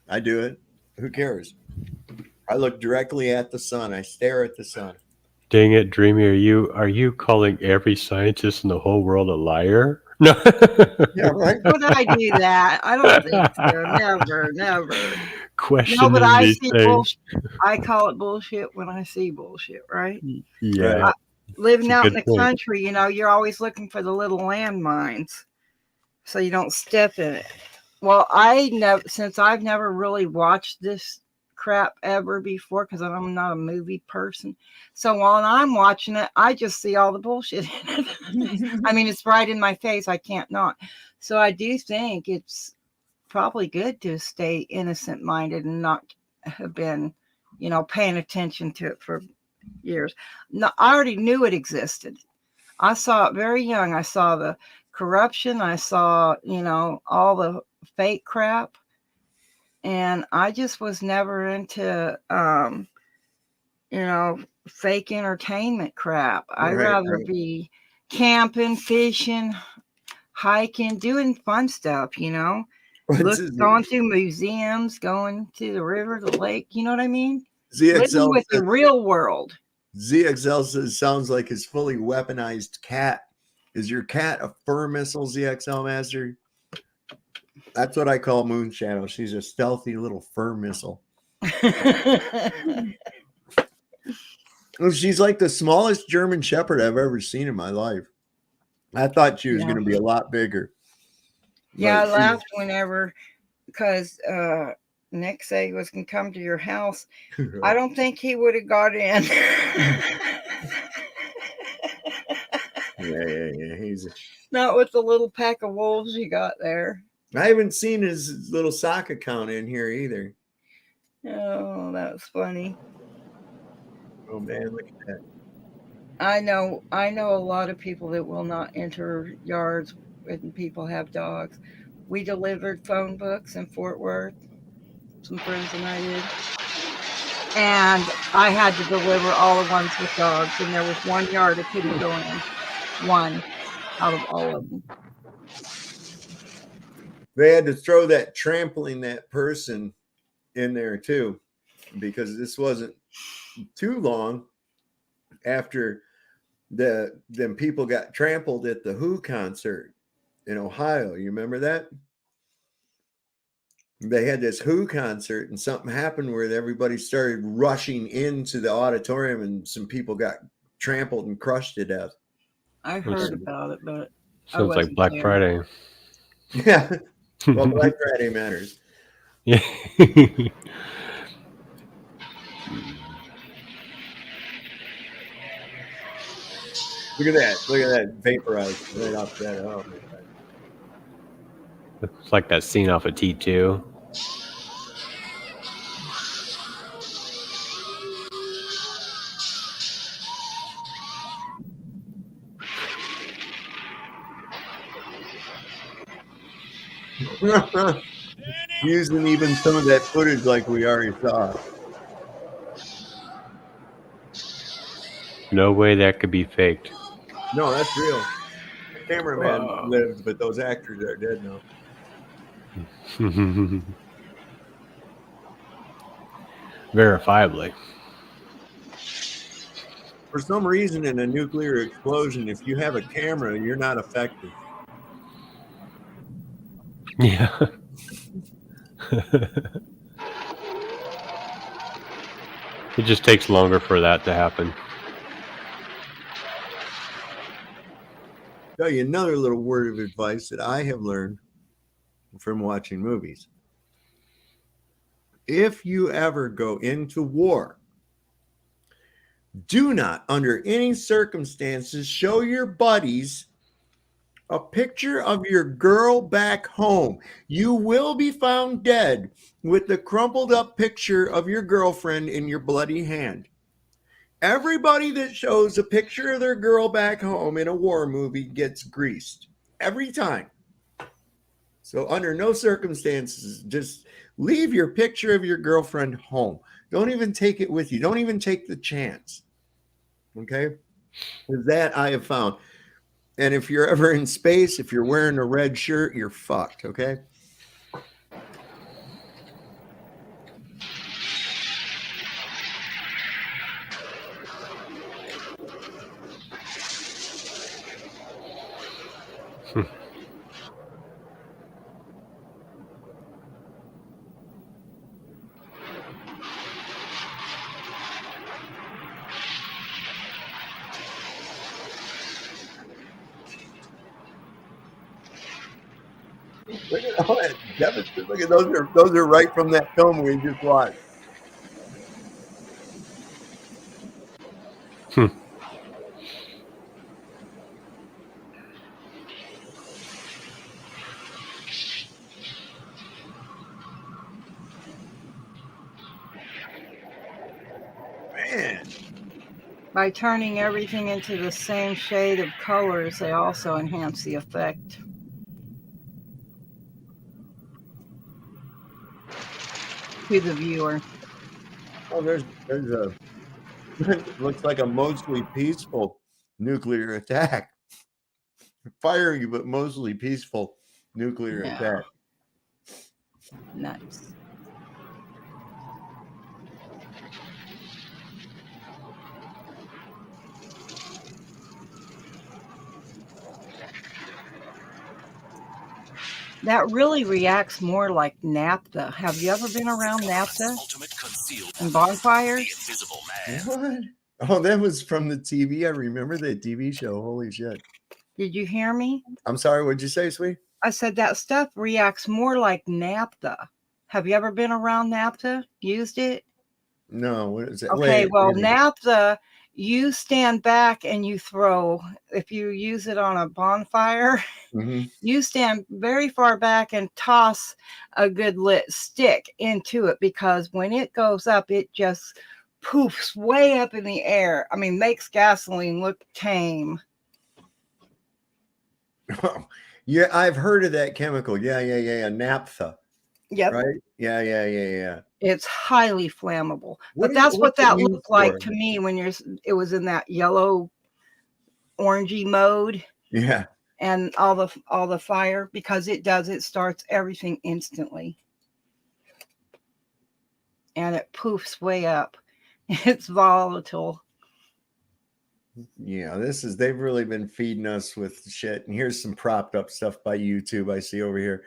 I do it. Who cares? I look directly at the sun. I stare at the sun. Dang it, Dreamy, are you calling every scientist in the whole world a liar? No. Yeah, right. Would I do that? I don't think so. Never. Questioning No, but I these see things. bullshit. I call it bullshit when I see bullshit, right? Yeah. Living That's a out in good the point. country, you're always looking for the little landmines so you don't step in it. Well, since I've never really watched this crap ever before because I'm not a movie person. So while I'm watching it, I just see all the bullshit in it. I mean, it's right in my face. I can't not. So I do think it's probably good to stay innocent minded and not have been, paying attention to it for years. No, I already knew it existed. I saw it very young. I saw the corruption. I saw, all the fake crap. And I just was never into, fake entertainment crap. I'd rather be camping, fishing, hiking, doing fun stuff, going to museums, going to the river, the lake. You know what I mean? Living with the real world. ZXL says sounds like his fully weaponized cat. Is your cat a fur missile, ZXL Master? That's what I call Moon Shadow. She's a stealthy little fur missile. She's like the smallest German Shepherd I've ever seen in my life. I thought she was going to be a lot bigger. Yeah, I laughed whenever, because Nick said he was going to come to your house. I don't think he would have got in. Yeah. He's not with the little pack of wolves you got there. I haven't seen his little sock account in here either. Oh, that was funny. Oh man, look at that. I know a lot of people that will not enter yards when people have dogs. We delivered phone books in Fort Worth. Some friends and I did. And I had to deliver all the ones with dogs, and there was one yard that couldn't go in. One out of all of them. They had to throw that trampling that person in there too, because this wasn't too long after them people got trampled at the Who concert in Ohio. You remember that? They had this Who concert and something happened where everybody started rushing into the auditorium and some people got trampled and crushed to death. I heard about it, but sounds like Black Friday. Yeah. Well, Black Friday matters. Yeah. Look at that vaporized right off that. Oh my God. It's like that scene off of T2. Using even some of that footage like we already saw. No way that could be faked. No, that's real. The cameraman lived, but those actors are dead now. Verifiably. For some reason, in a nuclear explosion, if you have a camera, you're not affected. Yeah. It just takes longer for that to happen. Tell you another little word of advice that I have learned from watching movies. If you ever go into war, do not, under any circumstances, show your buddies a picture of your girl back home. You will be found dead with the crumpled up picture of your girlfriend in your bloody hand. Everybody that shows a picture of their girl back home in a war movie gets greased. Every time. So under no circumstances, just leave your picture of your girlfriend home. Don't even take it with you. Don't even take the chance. Okay? Because that I have found. And if you're ever in space, if you're wearing a red shirt, you're fucked. Okay? Look at all that devastating. Look at those are right from that film we just watched. Man. By turning everything into the same shade of colors, they also enhance the effect. To the viewer. Oh, there's a looks like a mostly peaceful nuclear attack. Fiery, but mostly peaceful nuclear attack. Nice. That really reacts more like naphtha. Have you ever been around naphtha and bonfires? What? Oh, that was from the TV. I remember that TV show. Holy shit. Did you hear me? I'm sorry. What'd you say, sweet? I said that stuff reacts more like naphtha. Have you ever been around naphtha? Used it? No. What is it? Okay, Wait, well, wait a minute. naphtha, you stand back and you throw, if you use it on a bonfire, you stand very far back and toss a good lit stick into it, because when it goes up, it just poofs way up in the air. I mean, makes gasoline look tame. Yeah, I've heard of that chemical. Yeah. Naphtha. Yep. Right? Yeah. It's highly flammable. What But that's what what's it that used looked like for? to me when it was in that yellow orangey mode. Yeah. And all the fire, because it starts everything instantly. And it poofs way up. It's volatile. Yeah, they've really been feeding us with shit. And here's some propped up stuff by YouTube I see over here.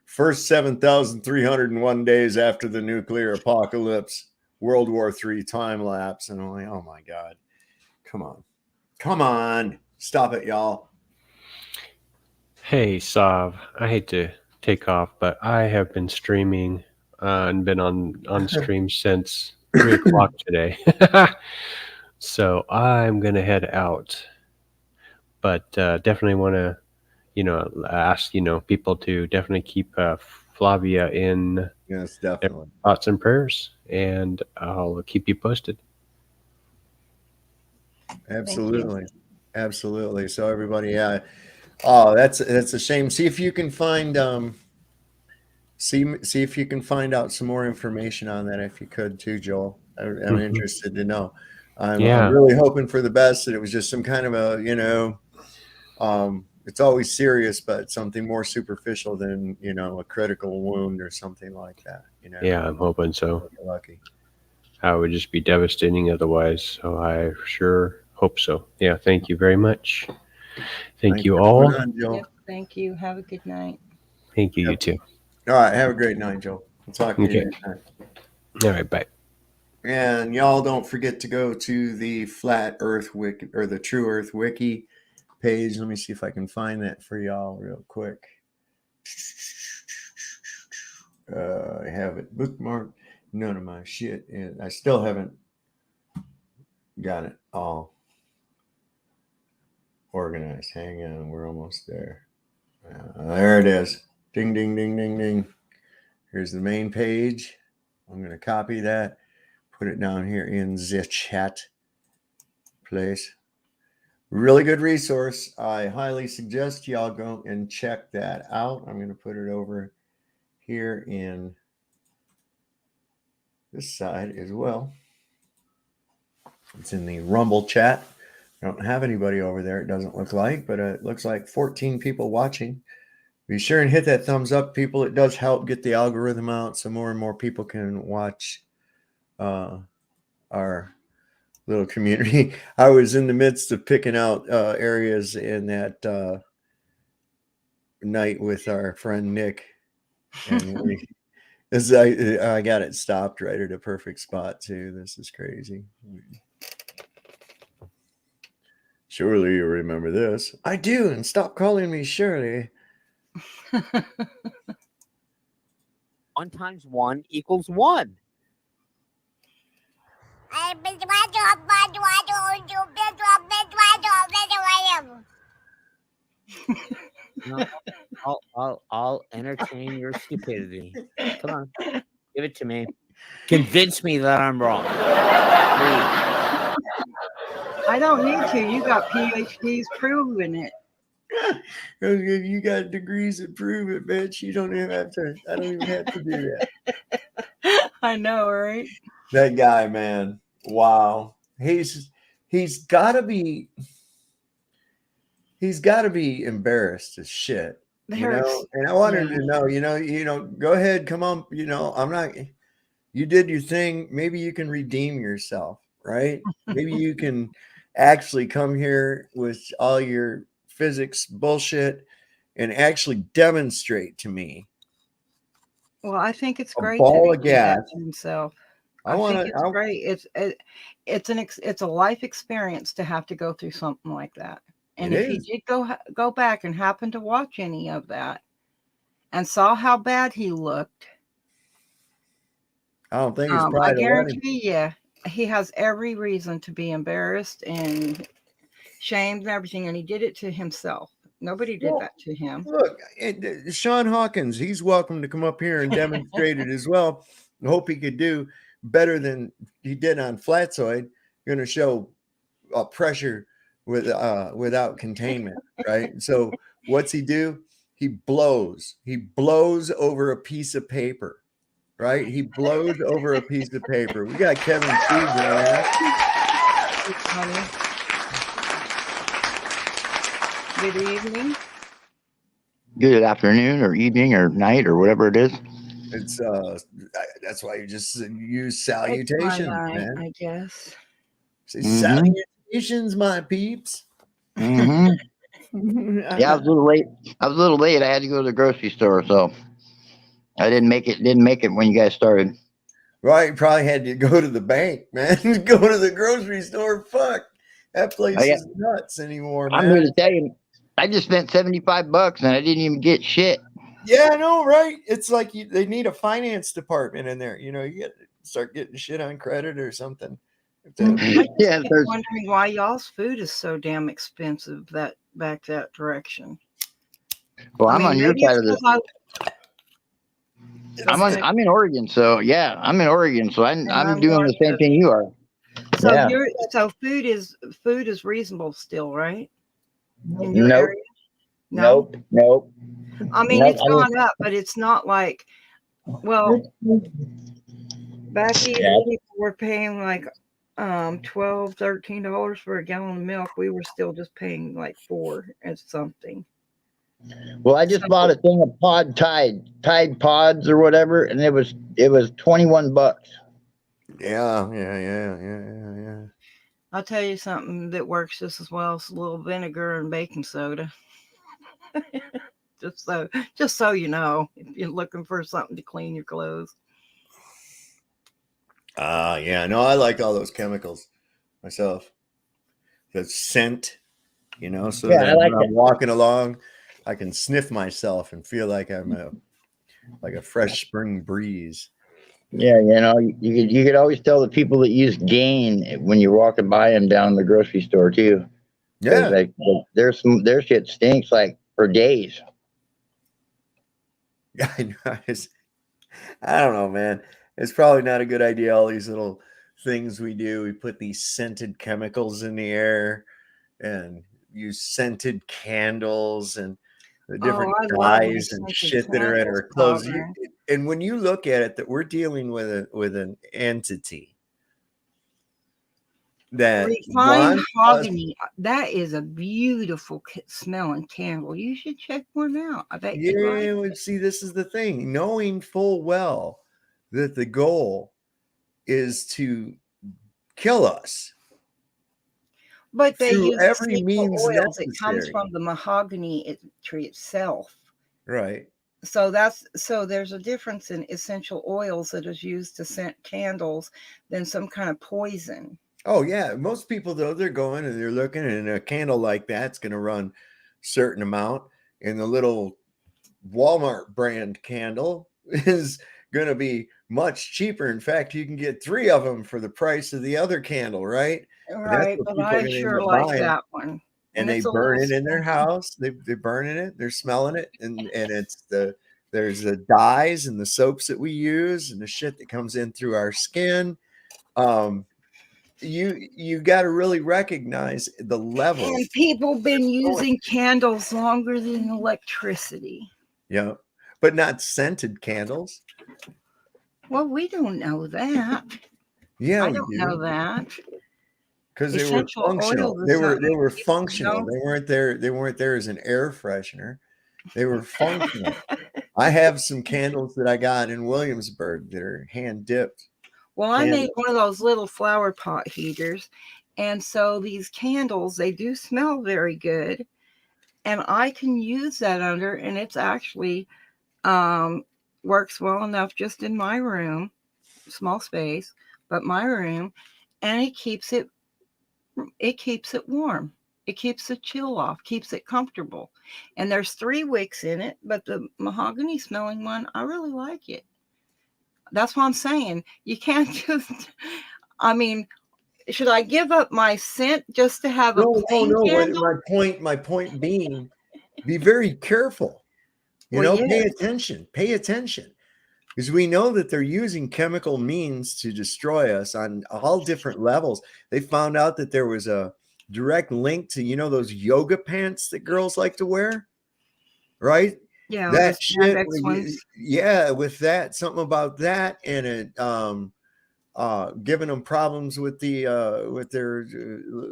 First 7,301 days after the nuclear apocalypse, World War III time lapse. And I'm like, oh my God. Come on. Stop it, y'all. Hey, Sav, I hate to take off, but I have been streaming and been on stream since 3 o'clock today. So I'm going to head out. But definitely want to, ask, people to definitely keep Flavia in yes, definitely thoughts and prayers, and I'll keep you posted. Absolutely. So everybody, yeah. Oh, that's a shame. See if you can find see if you can find out some more information on that, if you could too, Joel. I'm interested to know. I'm really hoping for the best, that it was just some kind of a, it's always serious, but something more superficial than, a critical wound or something like that. Yeah, I'm hoping so. Lucky. I would just be devastating otherwise. So I sure hope so. Yeah, thank you very much. Thank you all. Yep, thank you. Have a good night. Thank you, you too. All right, have a great night, Joel. We'll talk to you next time. All right, bye. And y'all don't forget to go to the Flat Earth Wiki, or the True Earth Wiki page. Let me see if I can find that for y'all real quick. I have it bookmarked. None of my shit, and I still haven't got it all organized. Hang on, we're almost there. There it is. Ding, ding, ding, ding, ding. Here's the main page. I'm going to copy that, put it down here in the chat place. Really good resource. I highly suggest y'all go and check that out. I'm going to put it over here in this side as well. It's in the Rumble chat. I don't have anybody over there, it doesn't look like, but it looks like 14 people watching. Be sure and hit that thumbs up, people. It does help get the algorithm out so more and more people can watch our little community. I was in the midst of picking out areas in that night with our friend Nick, and I got it stopped right at a perfect spot too. This is crazy. Surely you remember this. I do, and stop calling me Shirley. 1 times 1 equals 1. No, I'll entertain your stupidity. Come on, give it to me. Convince me that I'm wrong. I don't need to. You got PhDs proving it. You got degrees that prove it, bitch. You don't even have to. I don't even have to do that. I know, right? That guy, man. Wow. He's got to be embarrassed as shit. You know, and I want him to know, you know, go ahead, come on, you know, I'm not, you did your thing. Maybe you can redeem yourself, right? Maybe you can actually come here with all your physics bullshit and actually demonstrate to me. Well, I think it's A great ball that of he did that gas. to himself. I think it's great. It's a life experience to have to go through something like that. And if he did go back and happen to watch any of that and saw how bad he looked, I don't think he's I probably guarantee you he has every reason to be embarrassed and shamed and everything, and he did it to himself. Nobody did that to him. Look, Sean Hawkins, he's welcome to come up here and demonstrate it as well. I hope he could do better than he did on Flatzoid. Going to show pressure without containment, right? So what's he do? He blows over a piece of paper, right? He blows over a piece of paper. We got Kevin Seeds in there. Good evening. Good afternoon or evening or night or whatever it is. It's that's why you just use salutations, man. I guess. Say salutations, my peeps. Yeah, I was a little late. I had to go to the grocery store, so I didn't make it when you guys started. Right, you probably had to go to the bank, man. Go to the grocery store. Fuck, that place is nuts anymore, man. I'm here to tell you, I just spent $75 and I didn't even get shit. Yeah, I know, right? It's like they need a finance department in there. You know, you get to start getting shit on credit or something. Yeah, I'm wondering why y'all's food is so damn expensive that direction. Well, I'm on your side of this. I'm in Oregon, so yeah, I'm in Oregon, so I'm doing the same thing you are. So so food is reasonable still, right? In your Nope. area? No? Nope. I mean, it's gone up, but it's not like, well, back then people were paying like $12, $13 for a gallon of milk. We were still just paying like $4 and something. Well, I just bought a thing of Tide Pods or whatever, and it was $21. Yeah. I'll tell you something that works just as well as a little vinegar and baking soda. just so you know, if you're looking for something to clean your clothes. Yeah, no, I like all those chemicals myself. The scent, you know, so that when I'm walking along, I can sniff myself and feel like I'm a fresh spring breeze. Yeah, you know, you could always tell the people that use Gain when you're walking by them down in the grocery store too. Yeah, like their shit stinks like for days. Yeah, I know. I don't know, man. It's probably not a good idea. All these little things we do, we put these scented chemicals in the air, and use scented candles and the Oh, different I love my dyes and scented shit that are in candles our clothes. powder. And when you look at it, that we're dealing with an entity that Refined wants us. mahogany. That is a beautiful smelling candle. You should check one out. I bet you like Yeah, it. well, see, this is the thing. Knowing full well that the goal is to kill us But they through use every essential means oils. It comes necessary. from the mahogany tree itself. Right. So there's a difference in essential oils that is used to scent candles than some kind of poison. Oh yeah, most people though, they're going and they're looking, and a candle like that's going to run certain amount, and the little Walmart brand candle is going to be much cheaper. In fact, you can get 3 of them for the price of the other candle, right? And that's Right, what but people are I going to end sure up like buying. that one. And And they it's a little burn it in their scented. house. They're burning it. They're smelling it, and it's there's the dyes and the soaps that we use and the shit that comes in through our skin. You got to really recognize the level. And people been using candles longer than electricity. Yeah, but not scented candles. Well, we don't know that. Yeah, I we don't know do. that. Because they were Essential functional. oils They is were something functional. know. They weren't there. They weren't there as an air freshener. They were functional. I have some candles that I got in Williamsburg that are hand dipped. Well, I made one of those little flower pot heaters. And so these candles, they do smell very good. And I can use that under, and it's actually works well enough just in my room, small space, but my room, and it keeps it warm. It keeps the chill off, keeps it comfortable. And there's 3 wicks in it, but the mahogany smelling one, I really like it. That's what I'm saying. You can't just, I mean, should I give up my scent just to have a plain candle? My point being, be very careful. Well, Pay yes. attention. Pay attention. Because we know that they're using chemical means to destroy us on all different levels. They found out that there was a direct link to, those yoga pants that girls like to wear, right? Yeah, That the shit. spandex ones. Yeah, with that, something about that, and it giving them problems with their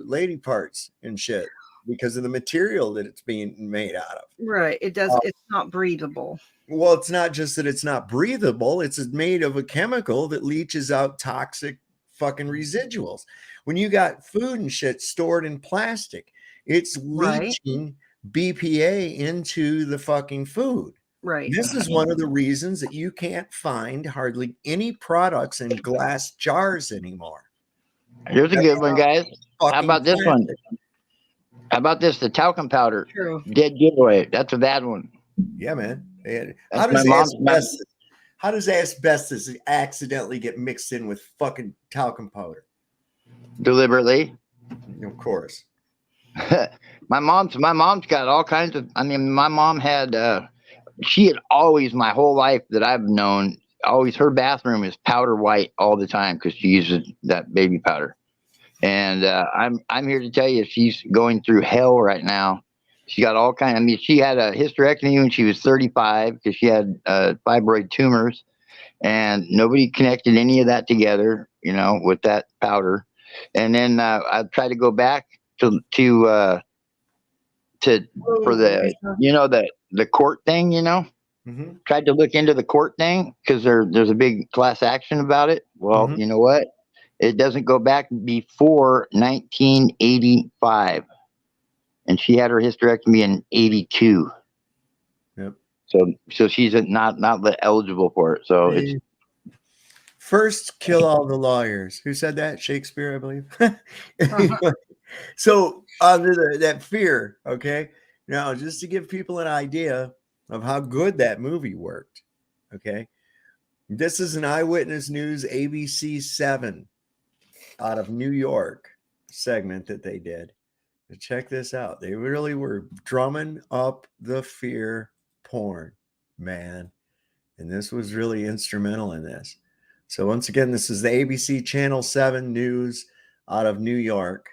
lady parts and shit because of the material that it's being made out of. Right. It does. It's not breathable. Well, it's not just that it's not breathable. It's made of a chemical that leaches out toxic fucking residuals. When you got food and shit stored in plastic, it's leaching BPA into the fucking food. Right. This is one of the reasons that you can't find hardly any products in glass jars anymore. Here's a good one, guys. How about this one? How about this? The talcum powder. True. Dead giveaway. That's a bad one. Yeah, man. How does asbestos accidentally get mixed in with fucking talcum powder? Deliberately. Of course. my mom's got all kinds of. I mean, my mom had. She had always, my whole life that I've known, always her bathroom is powder white all the time because she uses that baby powder. And I'm here to tell you, she's going through hell right now. She got all kinds. I mean, she had a hysterectomy when she was 35 because she had fibroid tumors, and nobody connected any of that together, with that powder. And then I tried to go back to for the the court thing, Mm-hmm. Tried to look into the court thing because there's a big class action about it. Well, you know what? It doesn't go back before 1985. And she had her hysterectomy in 82. Yep. So she's not eligible for it. So it's first kill all the lawyers. Who said that? Shakespeare, I believe. So under that fear, okay. Now, just to give people an idea of how good that movie worked, okay. This is an Eyewitness News ABC 7 out of New York segment that they did. Check this out. They really were drumming up the fear porn, man. And this was really instrumental in this. So once again, this is the ABC Channel 7 News out of New York.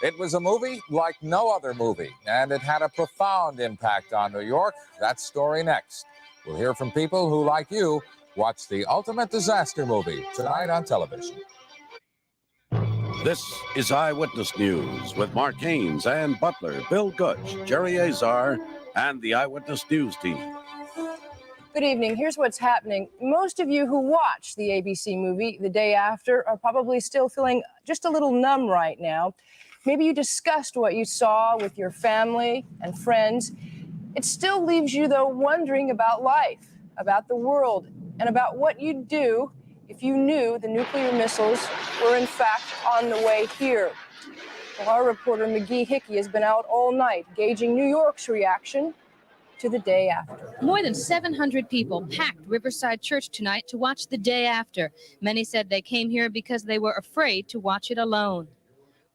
It was a movie like no other movie, and it had a profound impact on New York. That story next. We'll hear from people who, like you, watch the ultimate disaster movie tonight on television. This is Eyewitness News with Mark Haynes and Butler, Bill Gutch, Jerry Azar, and the Eyewitness News team. Good evening. Here's what's happening. Most of you who watched the ABC movie The Day After are probably still feeling just a little numb right now. Maybe you discussed what you saw with your family and friends. It still leaves you, though, wondering about life, about the world, and about what you'd do if you knew the nuclear missiles were in fact on the way here. Well, our reporter McGee Hickey has been out all night gauging New York's reaction to The Day After. More than 700 people packed Riverside Church tonight to watch The Day After. Many said they came here because they were afraid to watch it alone.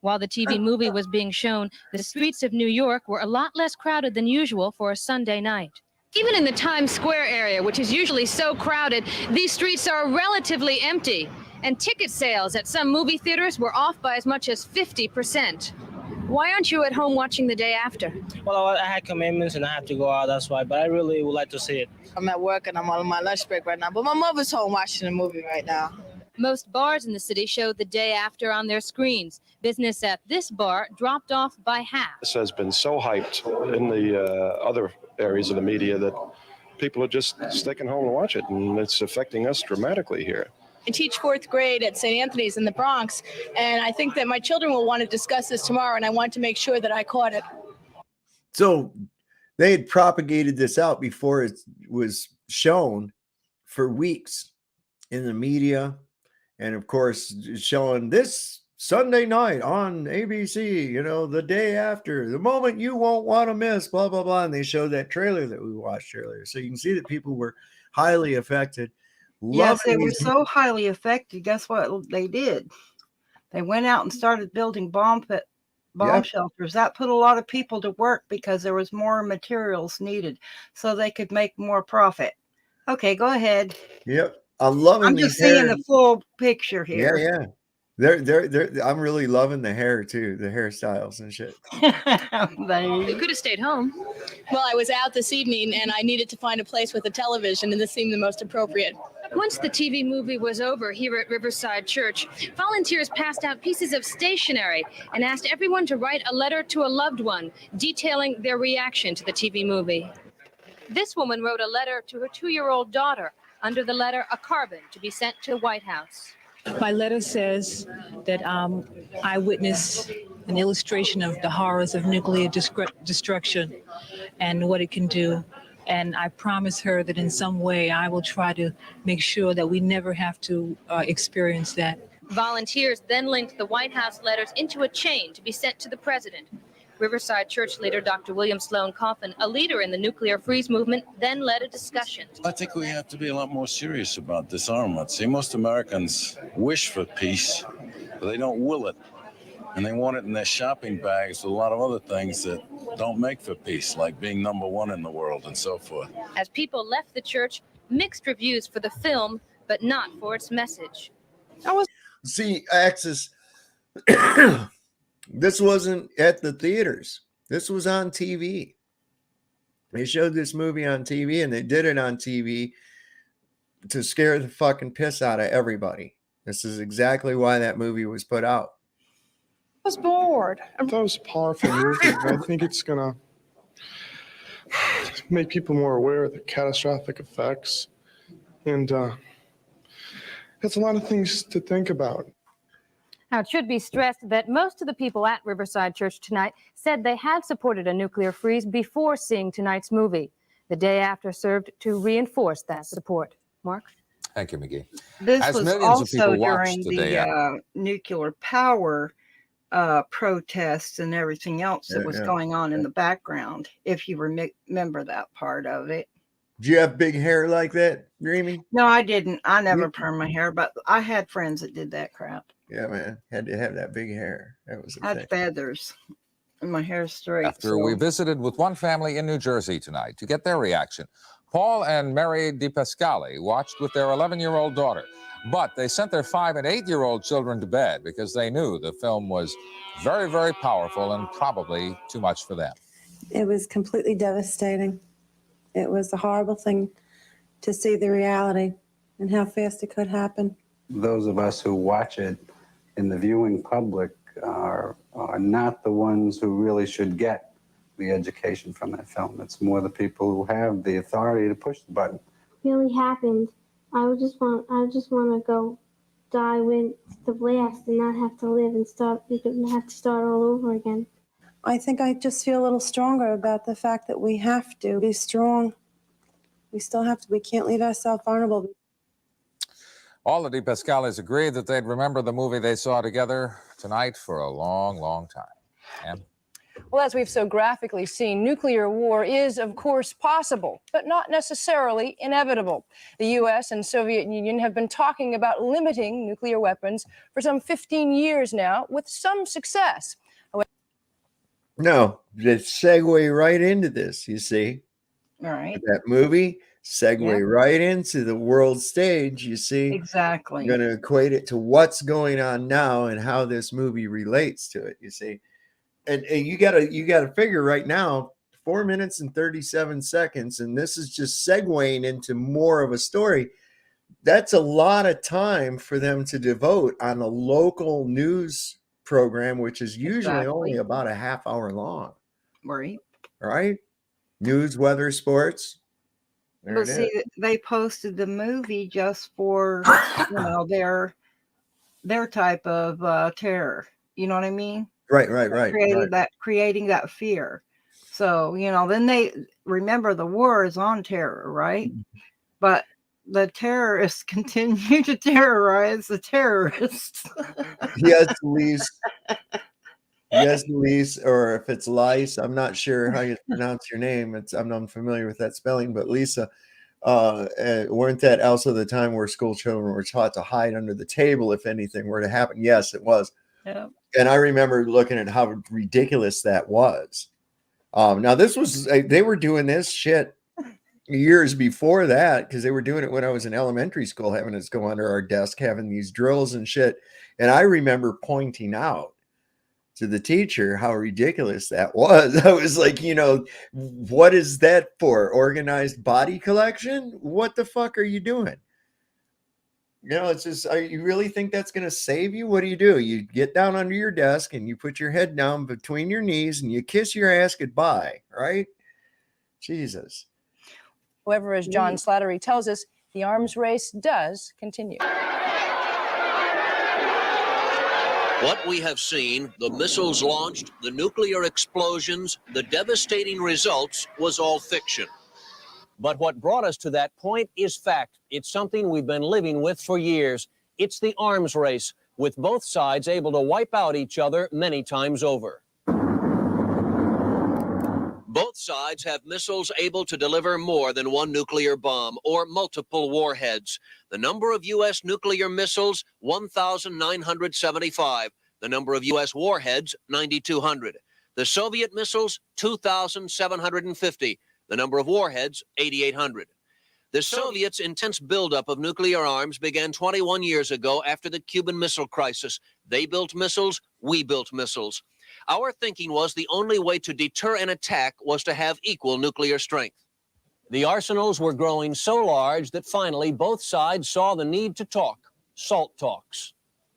While the TV movie was being shown, the streets of New York were a lot less crowded than usual for a Sunday night. Even in the Times Square area, which is usually so crowded, these streets are relatively empty. And ticket sales at some movie theaters were off by as much as 50%. Why aren't you at home watching The Day After? Well, I had commitments and I have to go out, that's why. But I really would like to see it. I'm at work and I'm on my lunch break right now. But my mother's home watching the movie right now. Most bars in the city showed The Day After on their screens. Business at this bar dropped off by half. This has been so hyped in the other areas of the media that people are just sticking home to watch it, and it's affecting us dramatically here. I teach fourth grade at St. Anthony's in the Bronx, and I think that my children will want to discuss this tomorrow, and I want to make sure that I caught it. So they had propagated this out before it was shown for weeks in the media, and of course showing this Sunday night on ABC, you know, The Day After, the moment you won't want to miss, blah, blah, blah. And they showed that trailer that we watched earlier. So you can see that people were highly affected. Yes, they were so highly affected. Guess what they did? They went out and started building bomb shelters. That put a lot of people to work because there was more materials needed so they could make more profit. Okay, go ahead. Yep. I'm just seeing the full picture here. Yeah. I'm really loving the hair too, the hairstyles and shit. You could have stayed home. Well, I was out this evening and I needed to find a place with a television, and this seemed the most appropriate. Once the TV movie was over here at Riverside Church, volunteers passed out pieces of stationery and asked everyone to write a letter to a loved one detailing their reaction to the TV movie. This woman wrote a letter to her 2-year-old daughter. Under the letter, a carbon to be sent to the White House. My letter says that I witnessed an illustration of the horrors of nuclear destruction and what it can do. And I promise her that in some way I will try to make sure that we never have to experience that. Volunteers then linked the White House letters into a chain to be sent to the president. Riverside Church leader Dr. William Sloan Coffin, a leader in the nuclear freeze movement, then led a discussion. I think we have to be a lot more serious about disarmament. See, most Americans wish for peace, but they don't will it. And they want it in their shopping bags with a lot of other things that don't make for peace, like being number one in the world and so forth. As people left the church, mixed reviews for the film, but not for its message. See, Axis, this wasn't at the theaters. This was on TV. They showed this movie on TV, and they did it on TV to scare the fucking piss out of everybody. This is exactly why that movie was put out. I was bored. I thought it was a powerful movie. I think it's going to make people more aware of the catastrophic effects. And it's a lot of things to think about. Now, it should be stressed that most of the people at Riverside Church tonight said they have supported a nuclear freeze before seeing tonight's movie. The Day After served to reinforce that support. Mark? Thank you, McGee. This As was millions also of people during watched the nuclear power protests and everything else that was going on in the background, if you remember that part of it. Do you have big hair like that, Dreamy? No, I didn't. I never permed my hair, but I had friends that did that crap. Yeah, man. Had to have that big hair. That was I had feathers and my hair straight. After we visited with one family in New Jersey tonight to get their reaction, Paul and Mary DiPascali watched with their 11-year-old daughter, but they sent their 5- and 8-year-old children to bed because they knew the film was very, very powerful and probably too much for them. It was completely devastating. It was a horrible thing to see the reality and how fast it could happen. Those of us who watch it in the viewing public are not the ones who really should get the education from that film. It's more the people who have the authority to push the button. Really happened. I just want to go die with the blast and not have to live and have to start all over again. I think I just feel a little stronger about the fact that we have to be strong. We still have to. We can't leave ourselves vulnerable. All the DiPascalis agreed that they'd remember the movie they saw together tonight for a long, long time. And Well, as we've so graphically seen, nuclear war is, of course, possible, but not necessarily inevitable. The U.S. and Soviet Union have been talking about limiting nuclear weapons for some 15 years now, with some success. No, let's segue right into this, you see. All right. That movie, segue Yeah. right into the world stage, you see. Exactly. I'm going to equate it to what's going on now and how this movie relates to it, you see. And you gotta figure right now, 4 minutes and 37 seconds, and this is just segueing into more of a story. That's a lot of time for them to devote on a local news program, which is usually only about a half hour long. Right. Right? News, weather, sports. There But it see, is. they posted the movie just for their type of terror. You know what I mean? Right. Creating that fear. So, then they remember the war is on terror, right? But the terrorists continue to terrorize the terrorists. Yes, Lise. Yes, Lise, or if it's Lice, I'm not sure how you pronounce your name. I'm unfamiliar with that spelling, but Lisa, weren't that also the time where school children were taught to hide under the table if anything were to happen? Yes, it was. Yeah. And I remember looking at how ridiculous that was. Now this was they were doing this shit years before that, because they were doing it when I was in elementary school, having us go under our desk, having these drills and shit. And I remember pointing out to the teacher how ridiculous that was. I was like, what is that for? Organized body collection? What the fuck are you doing? It's just, you really think that's going to save you? What do? You get down under your desk and you put your head down between your knees and you kiss your ass goodbye, right? Jesus. However, as John Slattery tells us, the arms race does continue. What we have seen, the missiles launched, the nuclear explosions, the devastating results, was all fiction. But what brought us to that point is fact. It's something we've been living with for years. It's the arms race, with both sides able to wipe out each other many times over. Both sides have missiles able to deliver more than one nuclear bomb or multiple warheads. The number of U.S. nuclear missiles, 1,975. The number of U.S. warheads, 9,200. The Soviet missiles, 2,750. The number of warheads, 8,800. The Soviets' intense buildup of nuclear arms began 21 years ago after the Cuban Missile Crisis. They built missiles, we built missiles. Our thinking was the only way to deter an attack was to have equal nuclear strength. The arsenals were growing so large that finally both sides saw the need to talk. SALT talks.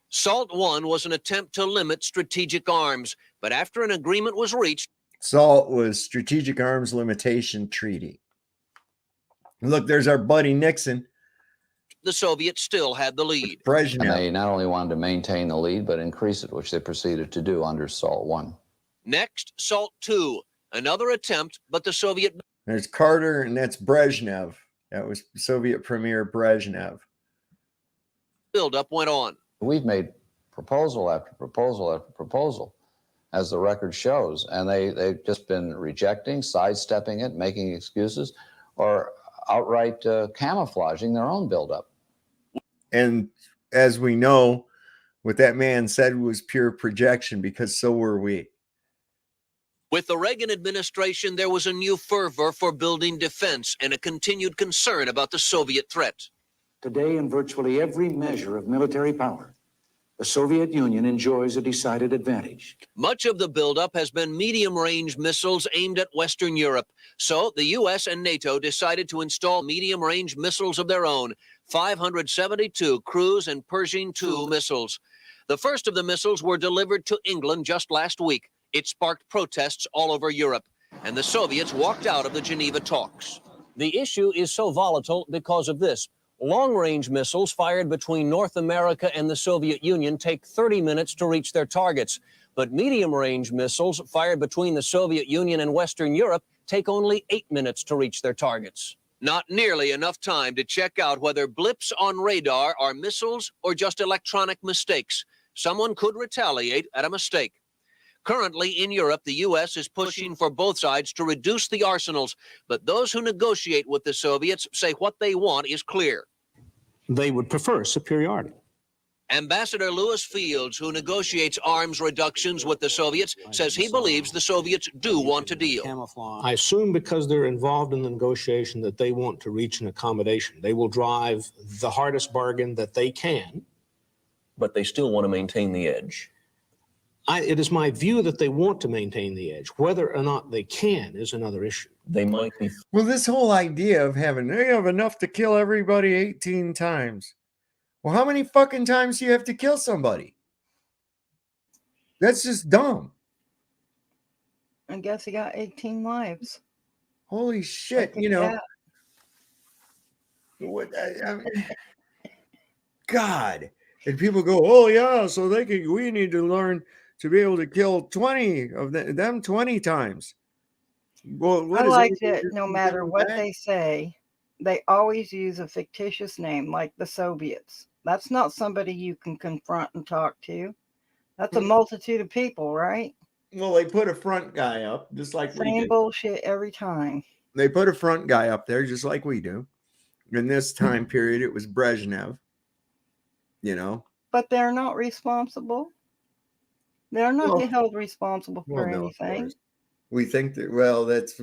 SALT I was an attempt to limit strategic arms, but after an agreement was reached, SALT was Strategic Arms Limitation Treaty. Look, there's our buddy Nixon. the Soviets still had the lead. Brezhnev. And they not only wanted to maintain the lead, but increase it, which they proceeded to do under SALT I. Next, SALT II, another attempt, but the Soviet... There's Carter, and that's Brezhnev. That was Soviet Premier Brezhnev. Buildup went on. We've made proposal after proposal after proposal, as the record shows, and they've just been rejecting, sidestepping it, making excuses, or outright camouflaging their own buildup. And as we know, what that man said was pure projection, because so were we. With the Reagan administration, there was a new fervor for building defense and a continued concern about the Soviet threat. Today, in virtually every measure of military power, the Soviet Union enjoys a decided advantage. Much of the buildup has been medium-range missiles aimed at Western Europe. So the U.S. and NATO decided to install medium-range missiles of their own, 572 Cruise and Pershing II missiles. The first of the missiles were delivered to England just last week. It sparked protests all over Europe, and the Soviets walked out of the Geneva talks. The issue is so volatile because of this. Long-range missiles fired between North America and the Soviet Union take 30 minutes to reach their targets. But medium-range missiles fired between the Soviet Union and Western Europe take only 8 minutes to reach their targets. Not nearly enough time to check out whether blips on radar are missiles or just electronic mistakes. Someone could retaliate at a mistake. Currently in Europe, the U.S. is pushing for both sides to reduce the arsenals, but those who negotiate with the Soviets say what they want is clear. They would prefer superiority. Ambassador Lewis Fields, who negotiates arms reductions with the Soviets, says he believes the Soviets do want to deal. I assume because they're involved in the negotiation that they want to reach an accommodation. They will drive the hardest bargain that they can. But they still want to maintain the edge. It is my view that they want to maintain the edge. Whether or not they can is another issue. They might be. Well, this whole idea of having, they have enough to kill everybody 18 times. Well, how many fucking times do you have to kill somebody? That's just dumb. I guess he got 18 lives. Holy shit, you know. What, I mean, God. And people go, oh, yeah, so we need to learn to be able to kill 20 of them 20 times. Well, I like that no matter what they say, they always use a fictitious name like the Soviets. That's not somebody you can confront and talk to. That's a multitude of people, right? Well, they put a front guy up, just like we Same do. bullshit every time. They put a front guy up there, just like we do. In this time period, it was Brezhnev, you know. But they're not responsible. They're not held responsible for anything. We think that, well, there's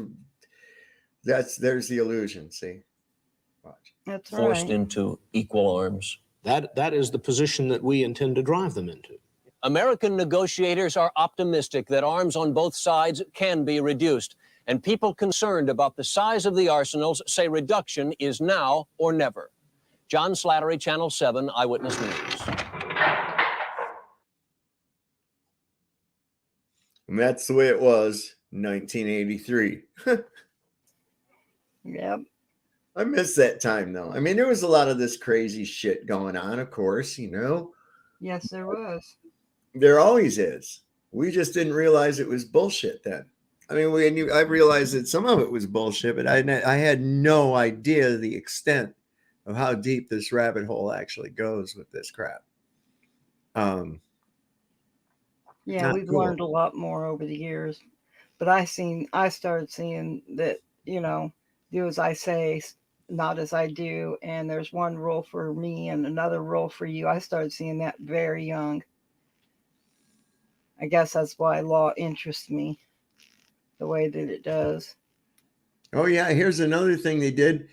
the illusion, see. Watch. That's Forced right. into equal arms. That is the position that we intend to drive them into. American negotiators are optimistic that arms on both sides can be reduced, and people concerned about the size of the arsenals say reduction is now or never. John Slattery, Channel 7 Eyewitness News. And that's the way it was in 1983. Yep. I miss that time, though. I mean, there was a lot of this crazy shit going on, of course, you know. Yes, there was. There always is. We just didn't realize it was bullshit then. I mean, I realized that some of it was bullshit, but I had no idea the extent of how deep this rabbit hole actually goes with this crap. Yeah, we've learned a lot more over the years. But I started seeing that, you know, do as I say, not as I do. And there's one rule for me and another rule for you. I started seeing that very young. I guess that's why law interests me the way that it does. Oh, yeah. Here's another thing they did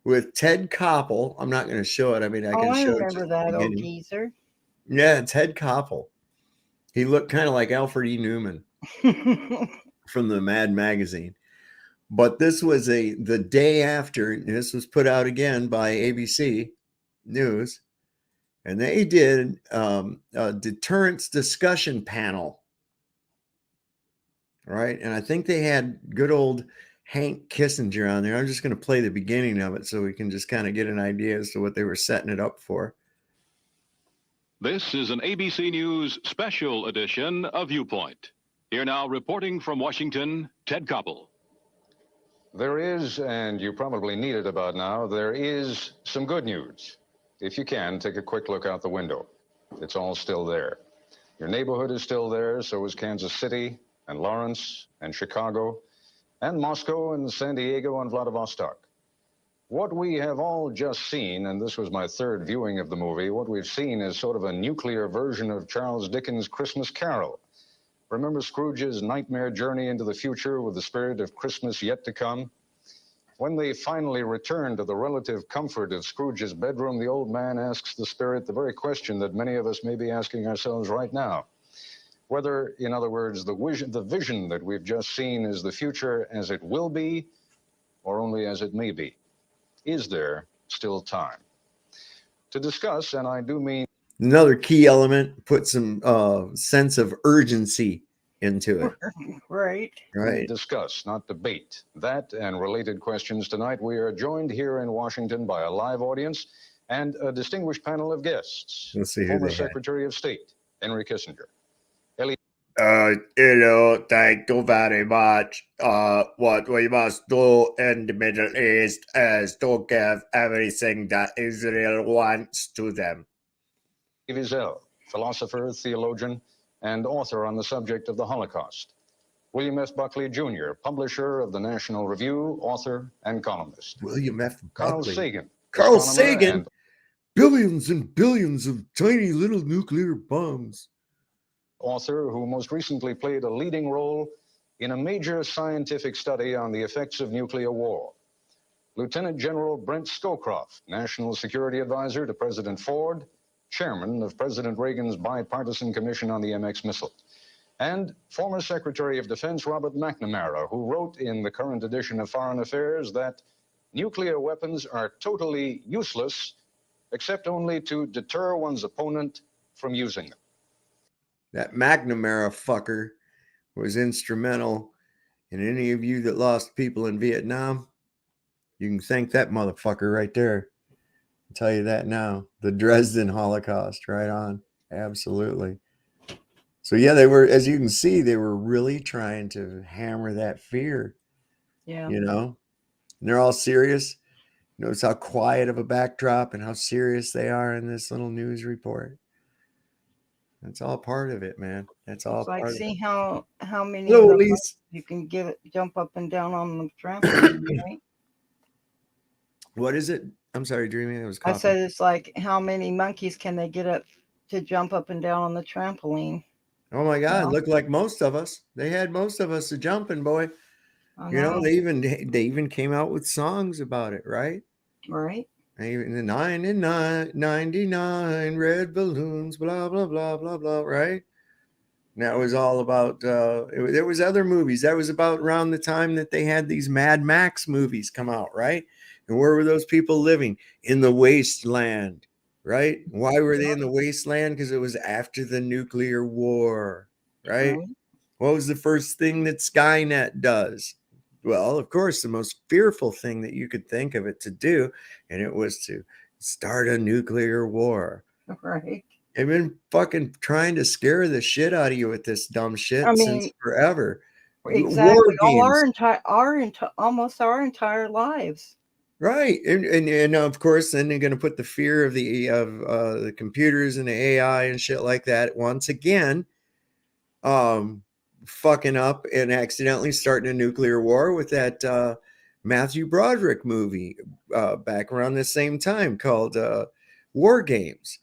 with Ted Koppel. I'm not going to show it. I mean, I can show it. I remember that old geezer. Yeah, Ted Koppel. He looked kind of like Alfred E. Newman from the Mad magazine. But this was the day after, and this was put out again by ABC News, and they did a deterrence discussion panel, right? And I think they had good old Hank Kissinger on there. I'm just going to play the beginning of it so we can just kind of get an idea as to what they were setting it up for. This is an ABC News special edition of Viewpoint. Here now, reporting from Washington, Ted Koppel. There is, and you probably need it about now, there is some good news. If you can, take a quick look out the window. It's all still there. Your neighborhood is still there, so is Kansas City, and Lawrence, and Chicago, and Moscow, and San Diego, and Vladivostok. What we have all just seen, and this was my third viewing of the movie, what we've seen is sort of a nuclear version of Charles Dickens' Christmas Carol. Remember Scrooge's nightmare journey into the future with the spirit of Christmas yet to come? When they finally return to the relative comfort of Scrooge's bedroom, the old man asks the spirit the very question that many of us may be asking ourselves right now. Whether, in other words, the vision that we've just seen is the future as it will be or only as it may be. Is there still time? To discuss, and I do mean Another key element, put some sense of urgency into it. Right. Right. Discuss, not debate. That and related questions tonight. We are joined here in Washington by a live audience and a distinguished panel of guests. Let's see who Former they had. Secretary of State, Henry Kissinger. Hello, thank you very much. What we must do in the Middle East is to give everything that Israel wants to them. Wiesel, philosopher, theologian, and author on the subject of the Holocaust. William F. Buckley, Jr., publisher of the National Review, author, and columnist. William F. Carl Buckley. Sagan. Carl astronomer Sagan. and Billions and billions of tiny little nuclear bombs. author who most recently played a leading role in a major scientific study on the effects of nuclear war. Lieutenant General Brent Scowcroft, National Security Advisor to President Ford, Chairman of President Reagan's Bipartisan Commission on the MX Missile, and former Secretary of Defense Robert McNamara, who wrote in the current edition of Foreign Affairs that nuclear weapons are totally useless except only to deter one's opponent from using them. That McNamara fucker was instrumental in any of you that lost people in Vietnam. You can thank that motherfucker right there. I'll tell you that now. The Dresden Holocaust, right on. Absolutely. So yeah, they were, as you can see, they were really trying to hammer that fear. Yeah. You know, and they're all serious. Notice how quiet of a backdrop and how serious they are in this little news report. That's all part of it, man. That's all It's like, part see of it. how many Hello, of the Elise. you can jump up and down on the trampoline, right? What is it? I'm sorry, Dreamy. I was I coughing. said it's like how many monkeys can they get up to jump up and down on the trampoline? Oh my God! Yeah. Looked like most of us. They had most of us a jumping, boy. I You know, know. they even came out with songs about it, right? Right. Even the 99 red balloons, blah blah blah blah blah, right? And that was all about. There was other movies. That was about around the time that they had these Mad Max movies come out, right? And where were those people living? In the wasteland, right? Why were they in the wasteland? Because it was after the nuclear war, right? Right. What was the first thing that Skynet does? Well, of course, the most fearful thing that you could think of it to do, and it was to start a nuclear war. Right. They've been fucking trying to scare the shit out of you with this dumb shit I since mean, forever. Exactly. War games. Almost our entire lives. Right, and of course, then they're going to put the fear of the computers and the AI and shit like that once again, fucking up and accidentally starting a nuclear war with that Matthew Broderick movie back around the same time called War Games.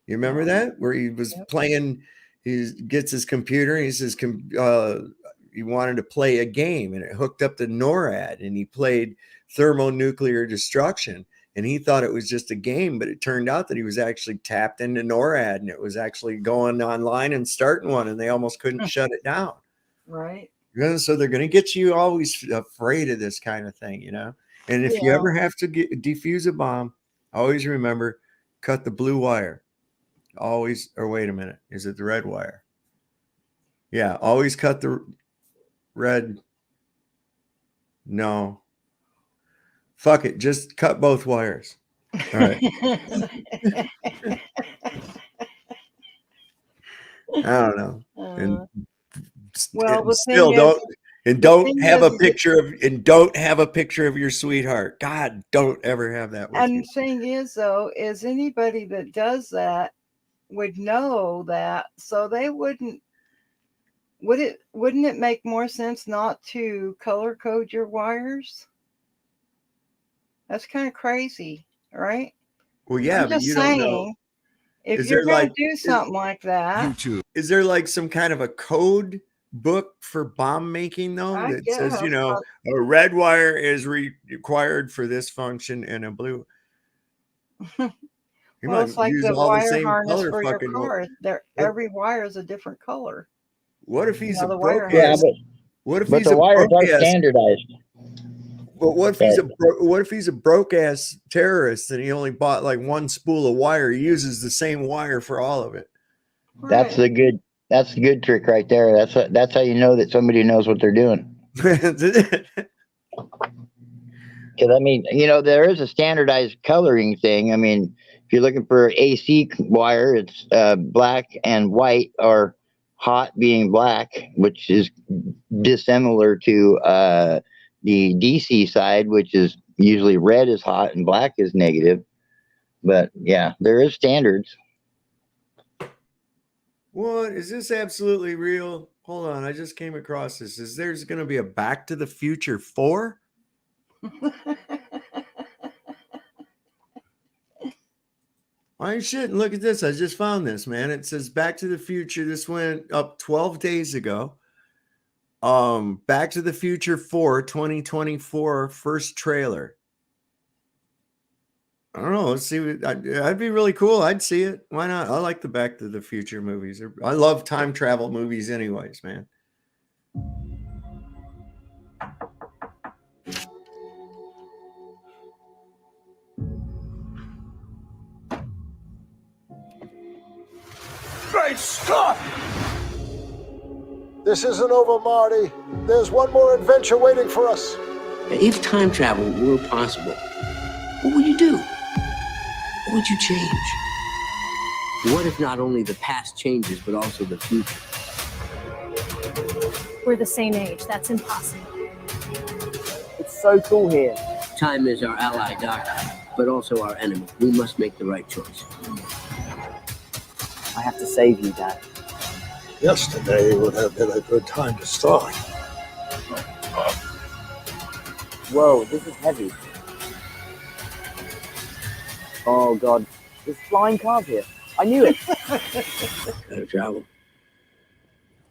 You remember that, where he was playing? He gets his computer and he says he wanted to play a game, and it hooked up to NORAD, and he played thermonuclear destruction, and he thought it was just a game, but it turned out that he was actually tapped into NORAD, and it was actually going online and starting one, and they almost couldn't shut it down. Right. So they're going to get you always afraid of this kind of thing, you know. And if you Yeah. ever have to defuse a bomb, always remember, cut the blue wire. Always, or wait a minute, is it the red wire? Yeah, always cut the red. No. Fuck it, just cut both wires. All right. I don't know. And Well, and the still thing don't is, and the don't thing have is a picture of and don't have a picture of your sweetheart. God, don't ever have that with and you. the thing is, though, is anybody that does that would know that, so they wouldn't. Wouldn't it make more sense not to color code your wires? That's kind of crazy, right? Well, yeah, I'm but just you don't know. saying, if Is you're there going like to do something like that, YouTube? is there like some kind of a code book for bomb making though I that says, guess, a red wire is required for this function and a blue? You well, might it's like use the all the wire same harness color for your fucking. car. Every wire is a different color. What if he's a the broke wire ass? What if but he's the a wires broke are ass? standardized. But what if he's a broke ass terrorist and he only bought like one spool of wire? He uses the same wire for all of it. That's the good trick right there. That's how you know that somebody knows what they're doing. Because I mean, there is a standardized coloring thing. I mean, if you're looking for AC wire, it's black and white, or hot being black, which is dissimilar to the DC side, which is usually red is hot and black is negative. But yeah, there is standards. What is this absolutely real? Hold on, I just came across this. Is there's going to be a Back to the Future 4? Why shit? Look at this. I just found this, man. It says Back to the Future. This went up 12 days ago. Back to the Future 4 2024 first trailer. I don't know. Let's see. That'd be really cool. I'd see it. Why not? I like the Back to the Future movies. I love time travel movies anyways, man. Great Scott! This isn't over, Marty. There's one more adventure waiting for us. If time travel were possible, what would you do? What would you change? What if not only the past changes, but also the future? We're the same age. That's impossible. It's so cool here. Time is our ally, Doc, but also our enemy. We must make the right choice. I have to save you, Dad. Yesterday would have been a good time to start. Whoa, this is heavy. Oh, God. There's flying cars here. I knew it. Gotta travel.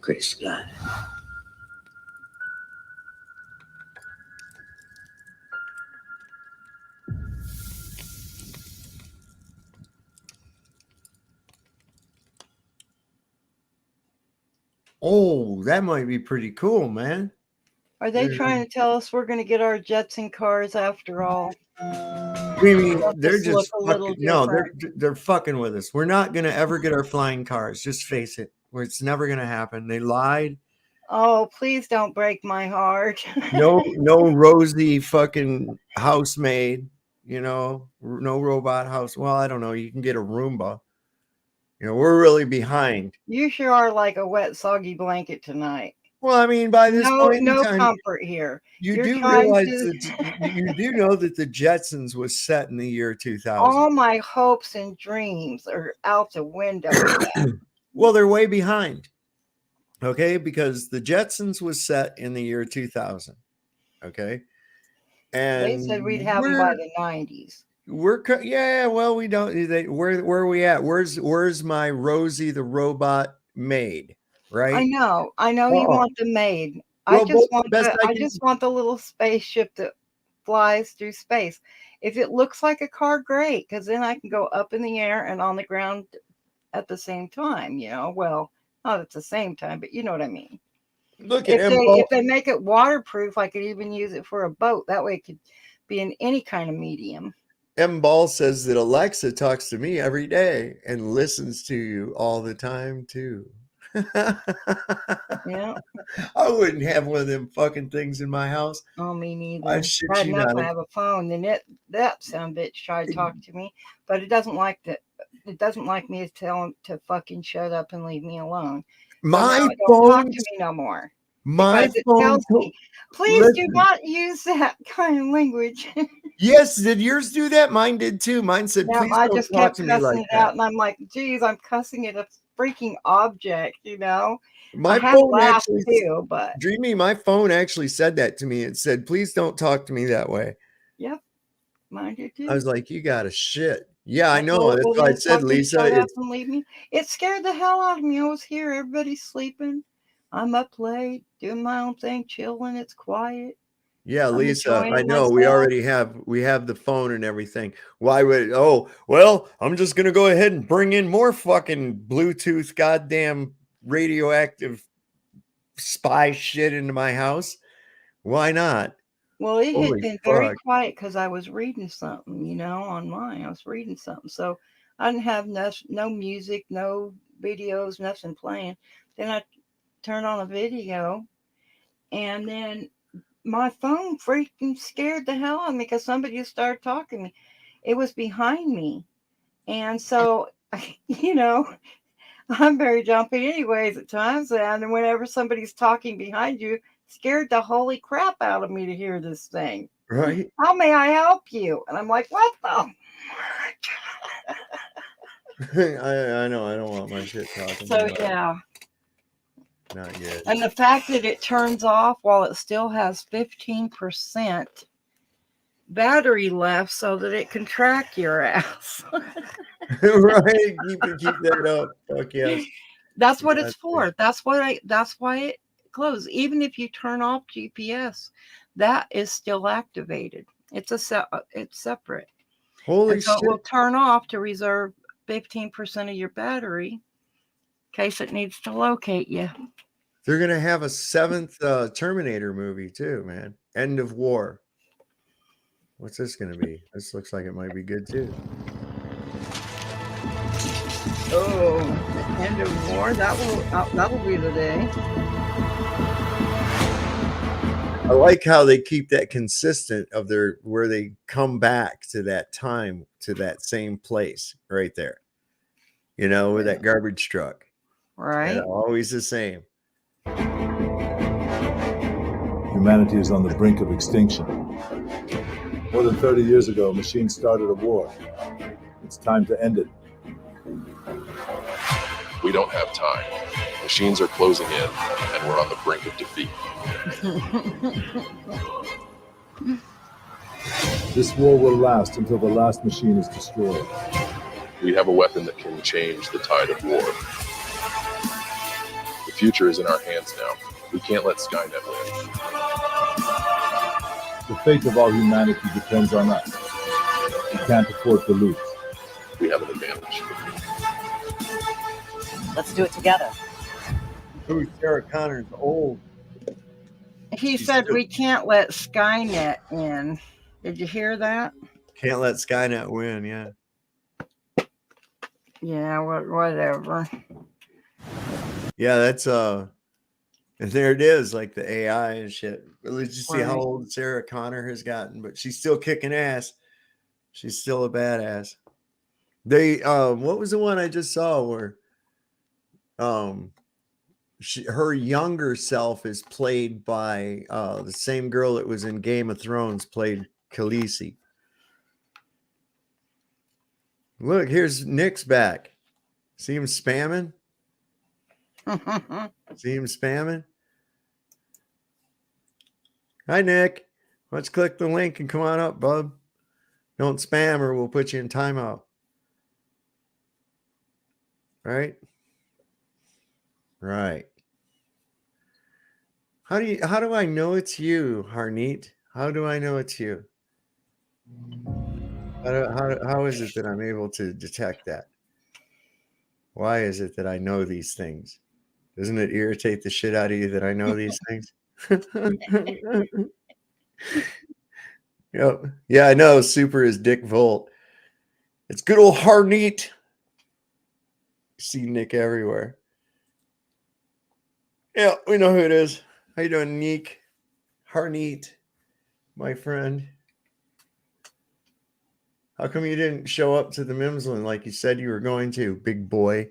Great Scott. Oh, that might be pretty cool, man. Are they trying to tell us we're going to get our jets and cars after all? I mean, they're just fucking, no, different. they're fucking with us. We're not gonna ever get our flying cars. Just face it. It's never gonna happen. They lied. Oh, please don't break my heart. No Rosie fucking housemaid. No robot house. Well, I don't know. You can get a Roomba. We're really behind. You sure are like a wet, soggy blanket tonight. Well, I mean, by this point in no time, comfort here. You do realize that you do know that the Jetsons was set in the year 2000. All my hopes and dreams are out the window. Well, they're way behind. Okay, because the Jetsons was set in the year 2000. Okay, and they said we'd have them by the 90s. Well, we don't. Where are we at? Where's my Rosie the robot maid? Right. I know. You want the maid. Well, I just want the little spaceship that flies through space. If it looks like a car, great, because then I can go up in the air and on the ground at the same time. Well, not at the same time, but you know what I mean. Look if they make it waterproof, I could even use it for a boat. That way, it could be in any kind of medium. M. Ball says that Alexa talks to me every day and listens to you all the time too. Yeah, I wouldn't have one of them fucking things in my house. Oh, me neither. I shit Bad you enough not. I have a phone, and that son bitch tried to talk to me, but it doesn't like that. It doesn't like me to tell him to fucking shut up and leave me alone. My phone phone talk to me no more. My Because it phone. tells me, please do not use that kind of language. Yes, did yours do that? Mine did too. Mine said, Now, "Please I don't just talk kept to me cussing like it that." out, and I'm like, geez, I'm cussing at a freaking object, My I had phone laughed actually, too, but Dreamy, my phone actually said that to me. It said, "Please don't talk to me that way." yep. Mine did too. I was like, you got to shit. Yeah, I know. Well, That's well, why I then said, fucking Lisa, shut up it's and leave me. It scared the hell out of me. I was here. Everybody's sleeping. I'm up late, doing my own thing, chilling. It's quiet. yeah, I'm Lisa, I enjoying know myself. we have the phone and everything. Why would well, I'm just gonna go ahead and bring in more fucking Bluetooth goddamn radioactive spy shit into my house. Why not? Well, it had Holy been very fuck. quiet because I was reading something, online. I was reading something. So I didn't have no music, no videos, nothing playing. Then I turned on a video, and then my phone freaking scared the hell out of me because somebody just started talking to me. It was behind me. And so, I'm very jumpy anyways at times. And whenever somebody's talking behind you, scared the holy crap out of me to hear this thing. Right? How may I help you? And I'm like, what the? I know I don't want my shit talking. So, about it. yeah. Not good. And the fact that it turns off while it still has 15% battery left so that it can track your ass. Right? Keep that up. Fuck yes. That's what it's Exactly. for. That's why it closed. Even if you turn off GPS, that is still activated. It's separate. Holy And so shit. it will turn off to reserve 15% of your battery in case it needs to locate you. They're gonna have a 7th Terminator movie too, man. End of War. What's this gonna be? This looks like it might be good too. Oh, the end of war. That'll be the day. I like how they keep that consistent of where they come back to that time, to that same place right there. With that garbage truck. Right. Always the same. Humanity is on the brink of extinction. More than 30 years ago, machines started a war. It's time to end it. We don't have time. Machines are closing in, and we're on the brink of defeat. This war will last until the last machine is destroyed. We have a weapon that can change the tide of war. The future is in our hands now. We can't let Skynet win. The fate of all humanity depends on us. We can't afford to lose. We have an advantage. Let's do it together. Ooh, Sarah Connor's old. He said we can't let Skynet in. Did you hear that? Can't let Skynet win, yeah. Yeah, whatever. Yeah, that's and there it is, like the AI and shit. But let's just see how Right. old Sarah Connor has gotten, but she's still kicking ass. She's still a badass. They what was the one I just saw where her younger self is played by the same girl that was in Game of Thrones, played Khaleesi. Look, here's Nick's back. See him spamming? See him spamming? Hi, Nick. Let's click the link and come on up, bub. Don't spam or we'll put you in timeout. Right? Right. How do I know it's you, Harneet? How do I know it's you? How is it that I'm able to detect that? Why is it that I know these things? Doesn't it irritate the shit out of you that I know these things? Yep. Yeah, I know. Super is Dick Volt. It's good old Harneet. See Nick everywhere. Yeah, we know who it is. How you doing, Nick? Harneet, my friend. How come you didn't show up to the Mimsland like you said you were going to, big boy?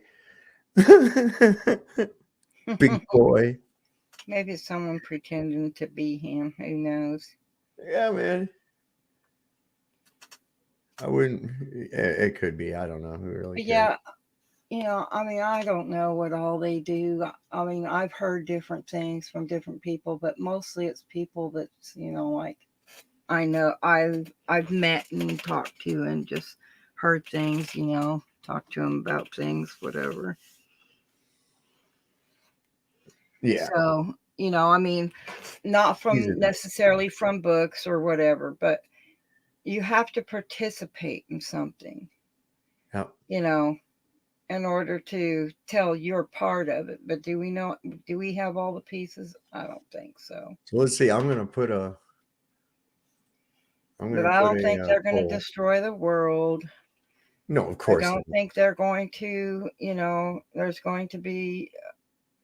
Big boy. Maybe someone pretending to be him. Who knows? Yeah, man. I wouldn't. It could be. I don't know. Who really cares? Yeah. I don't know what all they do. I've heard different things from different people, but mostly it's people that's, like, I know I've met and talked to and just heard things, you know, talked to them about things, whatever. Yeah. So, you know, I mean, not from necessarily from books or whatever, but you have to participate in something, you know, in order to tell your part of it. But do we have all the pieces? I don't think so. So let's see. I'm gonna put But I don't think they're going to poll. destroy the world. No, of course I don't not. think they're going to, you know, there's going to be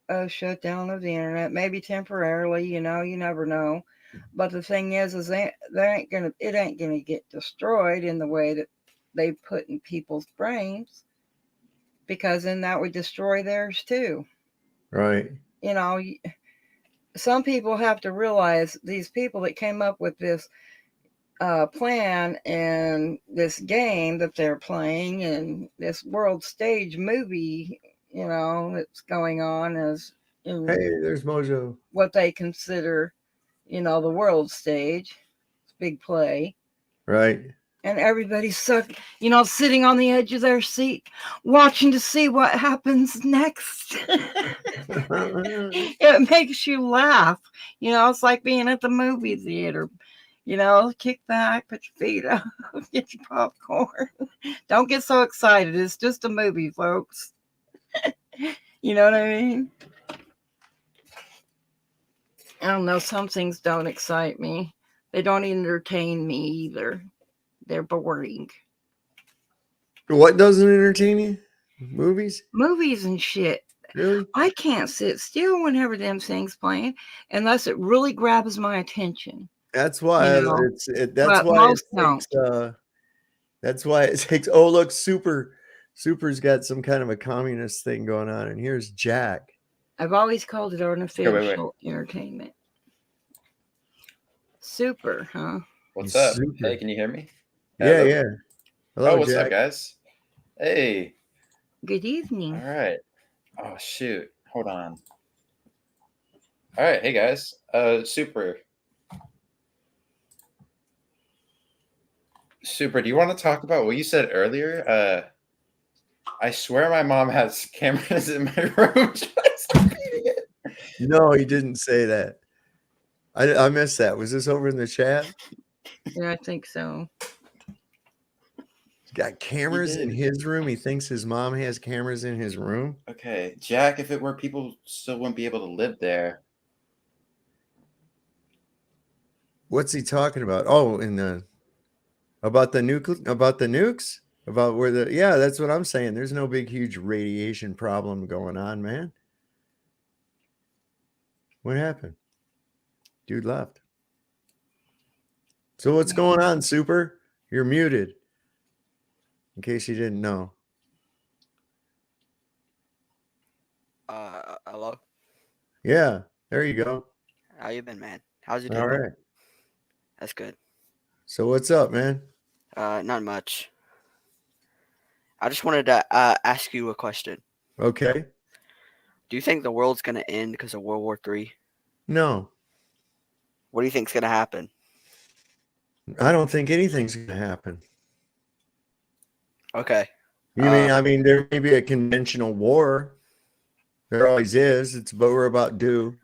a shutdown of the internet, maybe temporarily, you know, you never know. But the thing is it ain't gonna get destroyed in the way that they put in people's brains, because then that would destroy theirs too. Right. You know, some people have to realize these people that came up with this plan and this game that they're playing and this world stage movie, you know, that's going on as Hey, there's Mojo. what they consider, you know, the world stage. It's a big play. Right. And everybody's you know, sitting on the edge of their seat, watching to see what happens next. It makes you laugh. You know, it's like being at the movie theater. You know, kick back, put your feet up, get your popcorn. Don't get so excited. It's just a movie, folks. You know what I mean? I don't know. Some things don't excite me. They don't entertain me either. They're boring. What doesn't entertain you? Movies? Movies and shit. Really? I can't sit still whenever them things playing unless it really grabs my attention. That's why You know? that's But why most it takes that's why it takes. Oh, look, Super's got some kind of a communist thing going on, and here's Jack. I've always called it artificial wait. entertainment. Super, huh? What's up? Super. Hey, can you hear me? Yeah, Hello? yeah. Hello, what's Jack. up, guys? Hey. Good evening. All right. Oh, shoot. Hold on. All right. Hey, guys. Super. Super, do you want to talk about what you said earlier? I swear my mom has cameras in my room. Just repeating it. No, he didn't say that. I missed that. Was this over in the chat? Yeah, I think so. He's got cameras in his room. He thinks his mom has cameras in his room. Okay, Jack, if it were, people still wouldn't be able to live there. What's he talking about? Oh, about the nukes? About where that's what I'm saying. There's no big, huge radiation problem going on, man. What happened? Dude left. So what's going on, Super? You're muted. In case you didn't know. Hello? Yeah, there you go. How you been, man? How's your day? All been? right. That's good. So what's up, man? Not much. I just wanted to ask you a question. Okay. Do you think the world's going to end because of World War III? No. What do you think's going to happen? I don't think anything's going to happen. Okay. I mean, there may be a conventional war. There always is. But we're about due.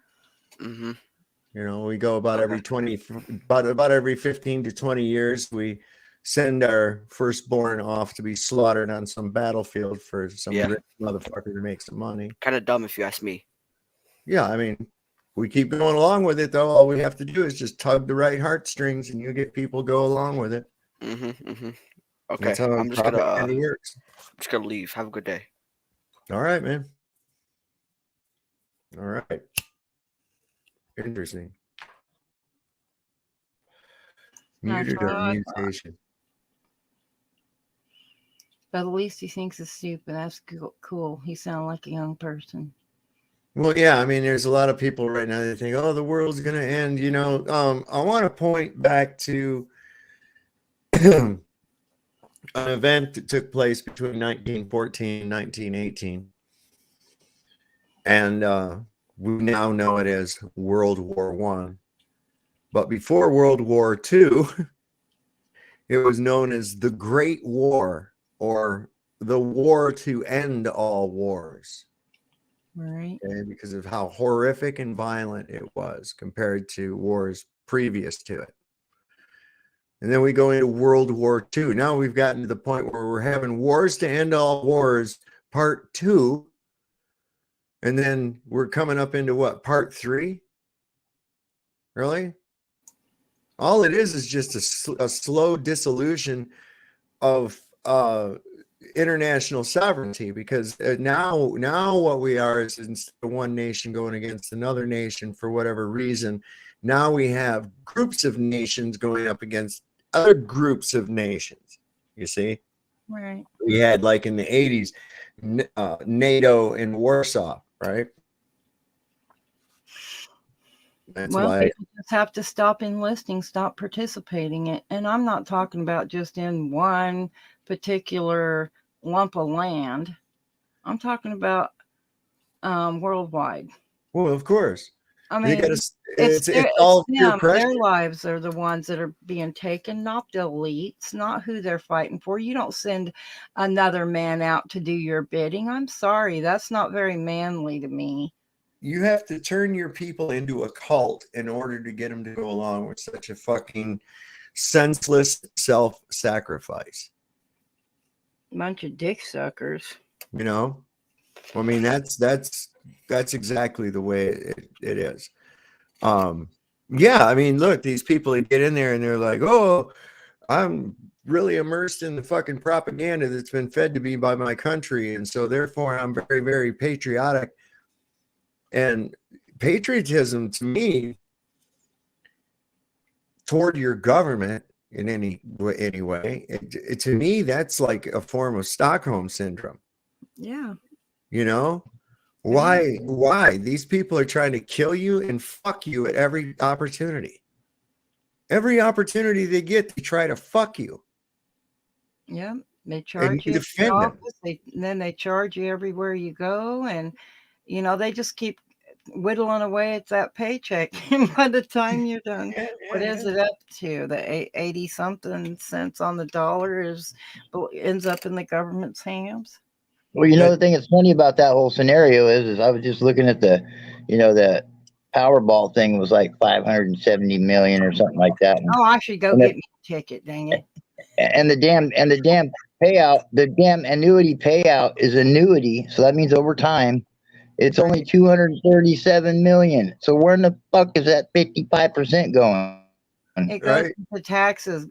Mm-hmm. You know, we go about every 15 to 20 years. We send our firstborn off to be slaughtered on some battlefield for some rich motherfucker to make some money. Kind of dumb if you ask me. Yeah, I mean, we keep going along with it, though. All we have to do is just tug the right heartstrings, and you get people go along with it. Mm-hmm. Mm-hmm. Okay. That's how I'm just gonna works. I'm just gonna leave. Have a good day. All right, man. All right. Interesting. Muted or mutation. But at least he thinks it's stupid. That's cool. He sounds like a young person. Well, yeah, I mean, there's a lot of people right now that think, oh, the world's going to end. You know, I want to point back to an event that took place between 1914 and 1918. And we now know it as World War I. But before World War II, it was known as the Great War, or the war to end all wars. Right. Okay, because of how horrific and violent it was compared to wars previous to it. And then we go into World War II. Now we've gotten to the point where we're having Wars to End All Wars Part 2. And then we're coming up into what? Part 3? Really? All it is just a slow dissolution of international sovereignty, because now what we are is, instead of one nation going against another nation for whatever reason, now we have groups of nations going up against other groups of nations. You see, Right. we had, like in the 80s, NATO in Warsaw, right? That's Well, why people just have to stop enlisting, stop participating. And I'm not talking about just in one particular lump of land. I'm talking about worldwide. Well, of course. I They mean, gotta, it's all peer them. pressure. Their lives are the ones that are being taken, not the elites, not who they're fighting for. You don't send another man out to do your bidding. I'm sorry. That's not very manly to me. You have to turn your people into a cult in order to get them to go along with such a fucking senseless self-sacrifice. Bunch of dick suckers. You know, I mean, that's exactly the way it is. Yeah, I mean, look, these people, they get in there and they're like, oh, I'm really immersed in the fucking propaganda that's been fed to me by my country, and so therefore I'm very, very patriotic. And patriotism, to me, toward your government in any way, to me, that's like a form of Stockholm syndrome. Yeah. You know, why these people are trying to kill you and fuck you at every opportunity. Every opportunity they get, they try to fuck you. Yeah, they charge you at your office, and then they charge you everywhere you go, and you know, they just keep whittling away at that paycheck. And by the time you're done, what is it up to? The 80 something cents on the dollar ends up in the government's hands. Well, you know, the thing that's funny about that whole scenario is I was just looking at the Powerball thing was like 570 million or something like that. Oh, I should go get me a ticket, dang it. And the damn payout, the damn annuity payout is annuity. So that means over time, it's only 237 million. So where in the fuck is that 55% going? It goes to the taxes.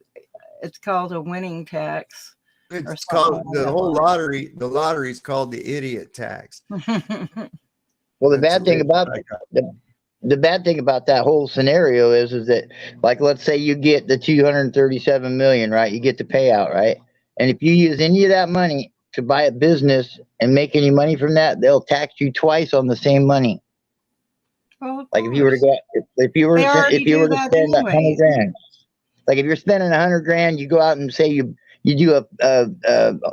It's called a winning tax. It's called the whole lottery. The lottery is called the idiot tax. Well, the bad thing about that whole scenario is that, like, let's say you get the 237 million, right? You get the payout, right? And if you use any of that money to buy a business and make any money from that, they'll tax you twice on the same money. Well, like if you were to go, if you were to spend 100 grand, like if you're spending 100 grand, you go out and say you do a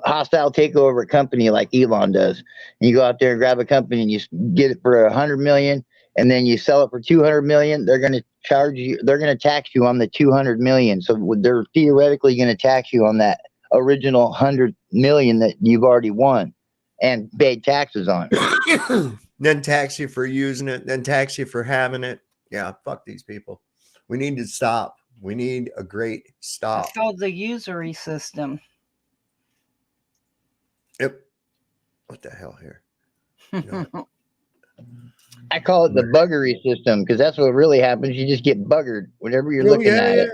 hostile takeover company like Elon does, and you go out there and grab a company and you get it for 100 million, and then you sell it for 200 million. They're going to charge you. They're going to tax you on the 200 million. So they're theoretically going to tax you on that original 100 million that you've already won and paid taxes on. Then tax you for using it, then tax you for having it. Yeah, fuck these people. We need to stop. We need a great stop. It's called the usury system. Yep. What the hell here? You know, I call it the buggery system because that's what really happens. You just get buggered whenever you're looking at it.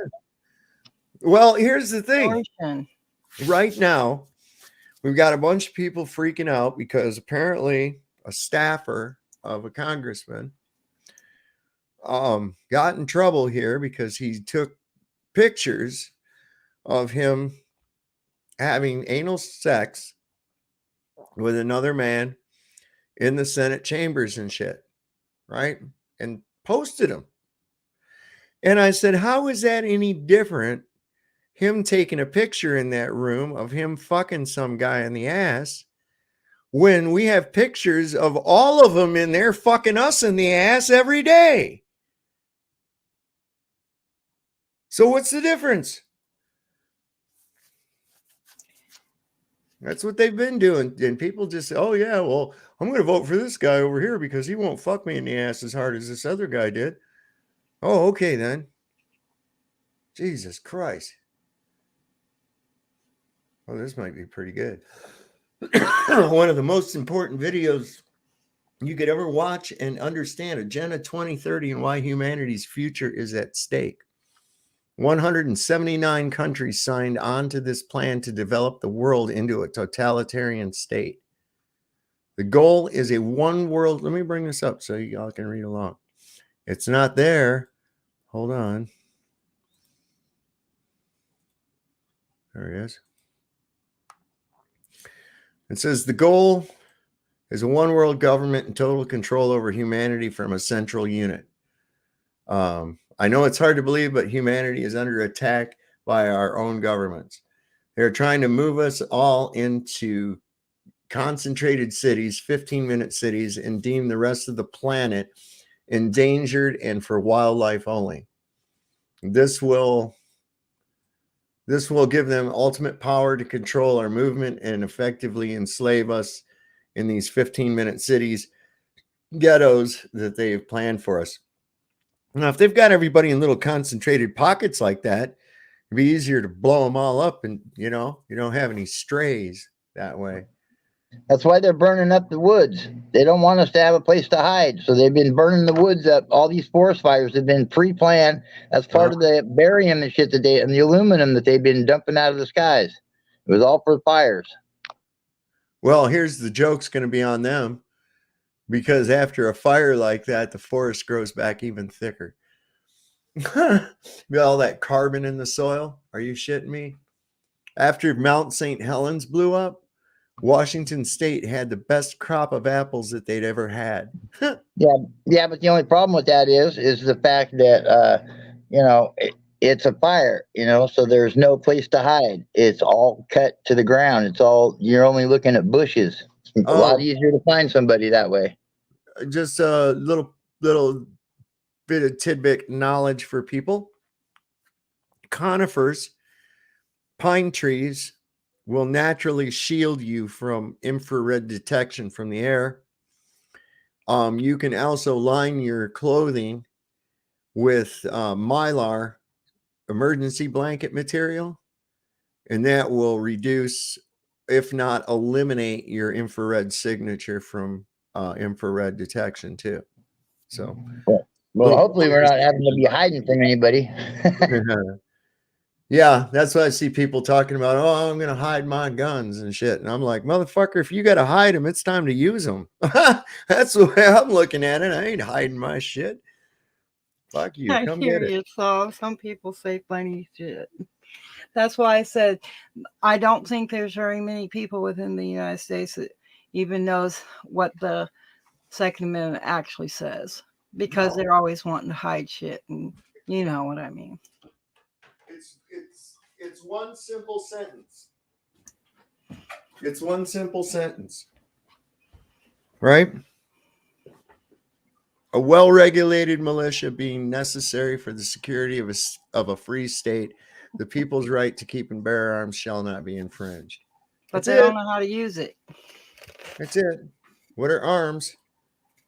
Well, here's the thing. Right now, we've got a bunch of people freaking out because apparently a staffer of a congressman got in trouble here because he took pictures of him having anal sex with another man in the Senate chambers and shit, right? And posted them. And I said, how is that any different? Him taking a picture in that room of him fucking some guy in the ass when we have pictures of all of them in there fucking us in the ass every day. So what's the difference? That's what they've been doing. And people just say, oh, yeah, well, I'm going to vote for this guy over here because he won't fuck me in the ass as hard as this other guy did. Oh, okay, then. Jesus Christ. Oh, this might be pretty good. One of the most important videos you could ever watch and understand, Agenda 2030 and why humanity's future is at stake. 179 countries signed on to this plan to develop the world into a totalitarian state. The goal is a one world. Let me bring this up so y'all can read along. It's not there. Hold on. There it is. It says the goal is a one world government and total control over humanity from a central unit. I know it's hard to believe, but humanity is under attack by our own governments. They're trying to move us all into concentrated cities, 15-minute cities, and deem the rest of the planet endangered and for wildlife only. This will give them ultimate power to control our movement and effectively enslave us in these 15-minute cities, ghettos that they have planned for us. Now, if they've got everybody in little concentrated pockets like that, it'd be easier to blow them all up and, you don't have any strays that way. That's why they're burning up the woods. They don't want us to have a place to hide. So they've been burning the woods up. All these forest fires have been pre-planned. That's part of the barium and shit and the aluminum that they've been dumping out of the skies. It was all for fires. Well, here's the joke's going to be on them, because after a fire like that, the forest grows back even thicker. All that carbon in the soil. Are you shitting me? After Mount St. Helens blew up, Washington State had the best crop of apples that they'd ever had. Yeah, but the only problem with that is the fact that it's a fire, so there's no place to hide. It's all cut to the ground. You're only looking at bushes. It's a lot easier to find somebody that way. Just a little bit of tidbit knowledge for people. Conifers, pine trees, will naturally shield you from infrared detection from the air. You can also line your clothing with Mylar emergency blanket material, and that will reduce, if not eliminate, your infrared signature from infrared detection too. So, well, hopefully we're not having to be hiding from anybody. Yeah, that's why I see people talking about, oh, I'm going to hide my guns and shit. And I'm like, motherfucker, if you got to hide them, it's time to use them. That's the way I'm looking at it. I ain't hiding my shit. Fuck you. I Come hear get it. you. So some people say funny shit. That's why I said I don't think there's very many people within the United States that even knows what the Second Amendment actually says, because they're always wanting to hide shit, and you know what I mean. It's one simple sentence. It's one simple sentence. Right? A well-regulated militia being necessary for the security of a free state, the people's right to keep and bear arms shall not be infringed. But That's they it. don't know how to use it. That's it. What are arms?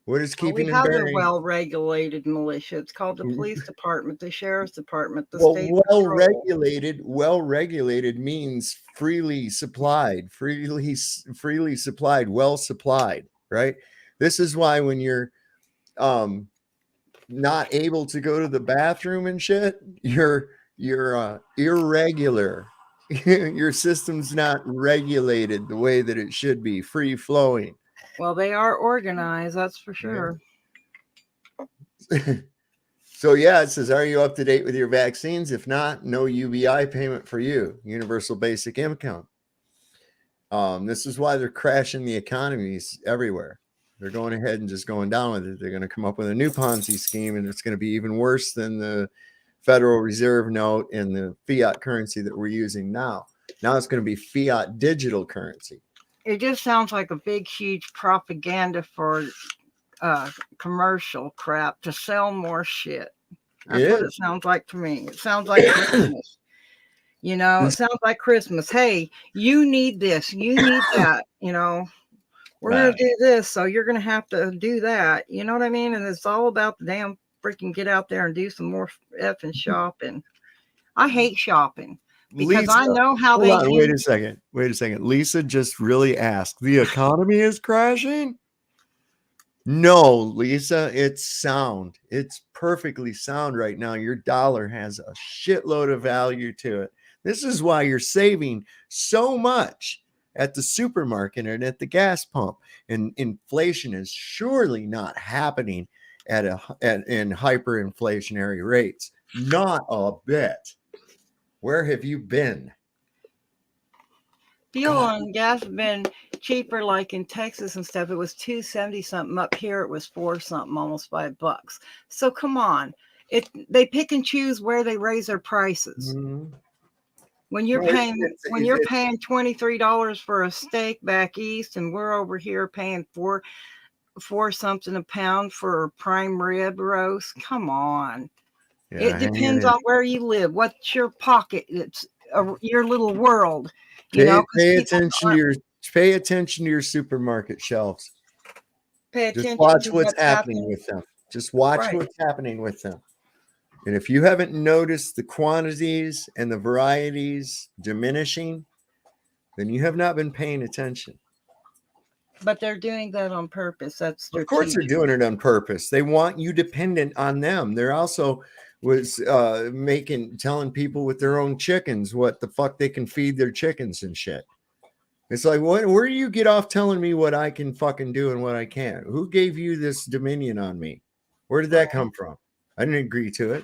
What is keeping we and have a bearing? well-regulated militia. It's called the police department, the sheriff's department, the state patrol. Well-regulated means freely supplied, well supplied, right? This is why when you're not able to go to the bathroom and shit, you're irregular. Your system's not regulated the way that it should be, free flowing. Well, they are organized, that's for sure. So yeah, it says, are you up to date with your vaccines? If not, no UBI payment for you, universal basic income. This is why they're crashing the economies everywhere. They're going ahead and just going down with it. They're going to come up with a new Ponzi scheme, and it's going to be even worse than the Federal Reserve note and the fiat currency that we're using now. Now it's going to be fiat digital currency. It just sounds like a big, huge propaganda for commercial crap to sell more shit. That's what it sounds like to me. It sounds like Christmas. You know, it sounds like Christmas. Hey, you need this. You need that. You know, we're going to do this. So you're going to have to do that. You know what I mean? And it's all about the damn freaking get out there and do some more effing shopping. I hate shopping because I know how they hold on, wait a second. Lisa just really asked, the economy is crashing? No, Lisa, it's sound. It's perfectly sound right now. Your dollar has a shitload of value to it. This is why you're saving so much at the supermarket and at the gas pump. And inflation is surely not happening in hyperinflationary rates. Not a bit. Where have you been? Fuel and gas have been cheaper, like in Texas and stuff. It was $2.70 something. Up here, it was $4 something, almost $5. So come on, they pick and choose where they raise their prices. Mm-hmm. When you're paying $23 for a steak back east, and we're over here paying four something a pound for prime rib roast. Come on, it depends on where you live. What's your pocket? It's your little world. Pay attention to your supermarket shelves. Just watch what's happening with them. Just watch what's happening with them. And if you haven't noticed the quantities and the varieties diminishing, then you have not been paying attention. But they're doing that on purpose. That's strategic. Of course they're doing it on purpose. They want you dependent on them. They're also telling people with their own chickens what the fuck they can feed their chickens and shit. It's like, where do you get off telling me what I can fucking do and what I can't? Who gave you this dominion on me? Where did that come from? I didn't agree to it.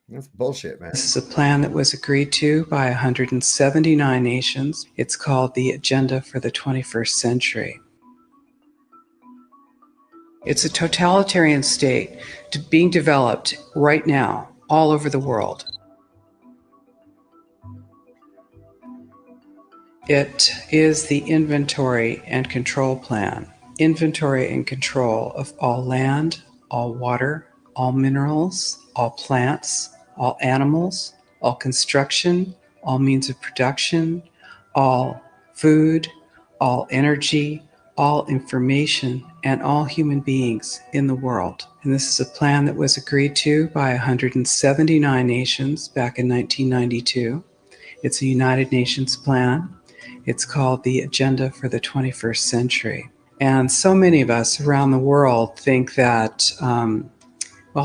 That's bullshit, man. This is a plan that was agreed to by 179 nations. It's called the Agenda for the 21st Century. It's a totalitarian state being developed right now all over the world. It is the inventory and control plan. Inventory and control of all land, all water, all minerals, all plants, all animals, all construction, all means of production, all food, all energy, all information, and all human beings in the world. And this is a plan that was agreed to by 179 nations back in 1992. It's a United Nations plan. It's called the Agenda for the 21st Century. And so many of us around the world think that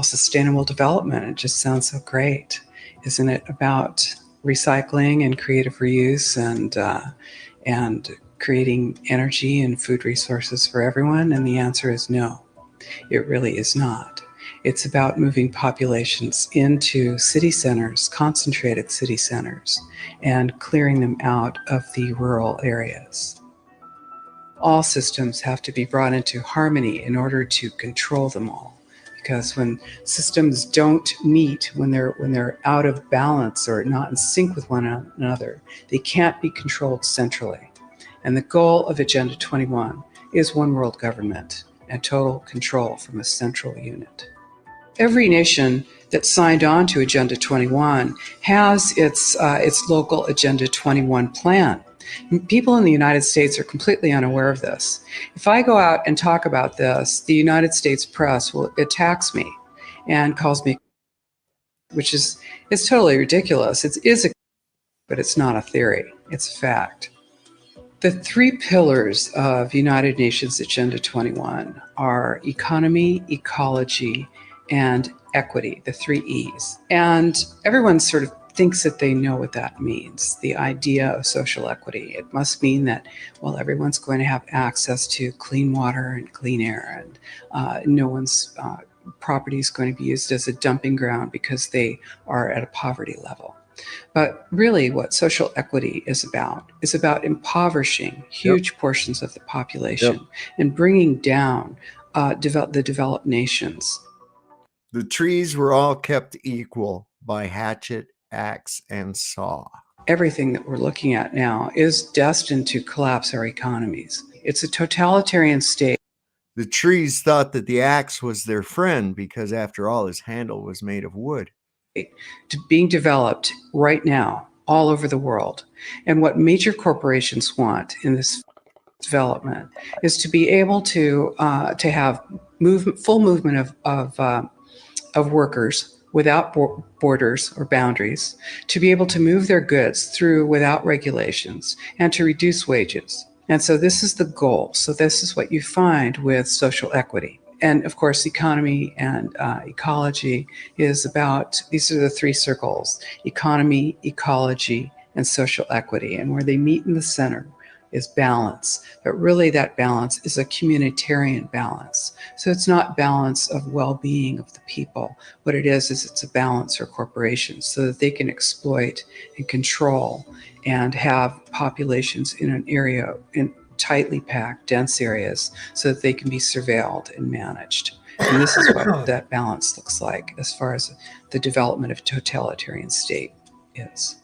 sustainable development, it just sounds so great. Isn't it about recycling and creative reuse and creating energy and food resources for everyone? And the answer is no, it really is not. It's about moving populations into city centers, concentrated city centers, and clearing them out of the rural areas. All systems have to be brought into harmony in order to control them all. Because when systems don't meet, when they're out of balance or not in sync with one another, they can't be controlled centrally. And the goal of Agenda 21 is one world government and total control from a central unit. Every nation that signed on to Agenda 21 has its local Agenda 21 plan. People in the United States are completely unaware of this. If I go out and talk about this, the United States press will attacks me and calls me, it's totally ridiculous. But it's not a theory, it's a fact. The three pillars of United Nations Agenda 21 are economy, ecology, and equity, the 3 E's. And everyone sort of thinks that they know what that means, the idea of social equity. It must mean that, everyone's going to have access to clean water and clean air, and no one's property is going to be used as a dumping ground because they are at a poverty level. But really what social equity is about impoverishing huge portions of the population and bringing down the developed nations. The trees were all kept equal by hatchet, axe, and saw. Everything that we're looking at now is destined to collapse our economies. It's a totalitarian state. The trees thought that the axe was their friend because, after all, his handle was made of wood. Being developed right now all over the world. And what major corporations want in this development is to be able to have full movement of workers without borders or boundaries, to be able to move their goods through without regulations, and to reduce wages. And so this is the goal. So this is what you find with social equity. And of course, economy and ecology is about, these are the three circles: economy, ecology, and social equity. And where they meet in the center is balance. But really that balance is a communitarian balance. So it's not balance of well-being of the people. What it is it's a balance for corporations so that they can exploit and control and have populations in an area, in tightly packed, dense areas, so that they can be surveilled and managed. And this is what that balance looks like as far as the development of a totalitarian state is.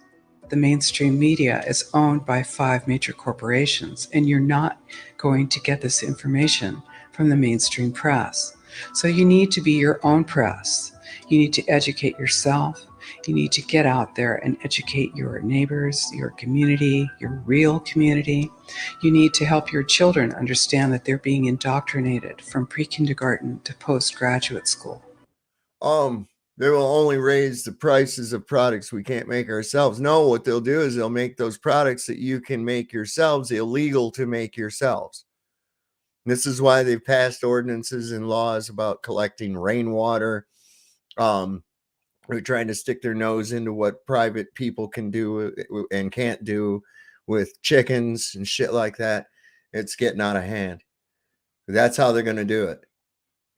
The mainstream media is owned by 5 major corporations, and you're not going to get this information from the mainstream press. So you need to be your own press. You need to educate yourself. You need to get out there and educate your neighbors, your community, your real community. You need to help your children understand that they're being indoctrinated from pre-kindergarten to postgraduate school. They will only raise the prices of products we can't make ourselves. No, what they'll do is they'll make those products that you can make yourselves illegal to make yourselves. This is why they've passed ordinances and laws about collecting rainwater. They're trying to stick their nose into what private people can do and can't do with chickens and shit like that. It's getting out of hand. That's how they're going to do it.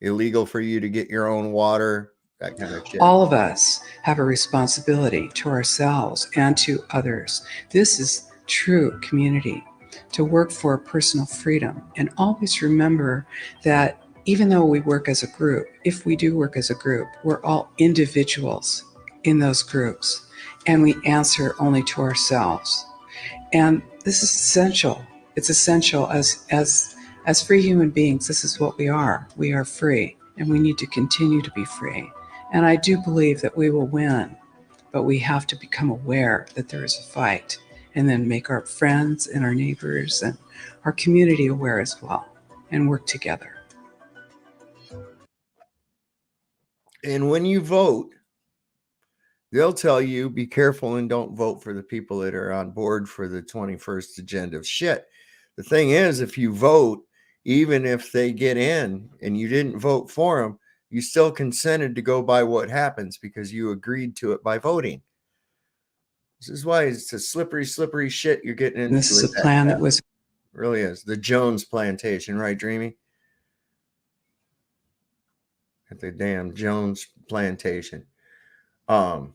Illegal for you to get your own water, that kind of shit. All of us have a responsibility to ourselves and to others. This is true community, to work for personal freedom. And always remember that even though we work as a group, if we do work as a group, we're all individuals in those groups, and we answer only to ourselves. And this is essential. It's essential as free human beings. This is what we are. We are free, and we need to continue to be free. And I do believe that we will win, but we have to become aware that there is a fight, and then make our friends and our neighbors and our community aware as well, and work together. And when you vote, they'll tell you, be careful and don't vote for the people that are on board for the 21st agenda of shit. The thing is, if you vote, even if they get in and you didn't vote for them, you still consented to go by what happens because you agreed to it by voting. This is why it's a slippery shit you're getting into. This is a plan that was... It really is. The Jones plantation, right, Dreamy? At the damn Jones plantation. Is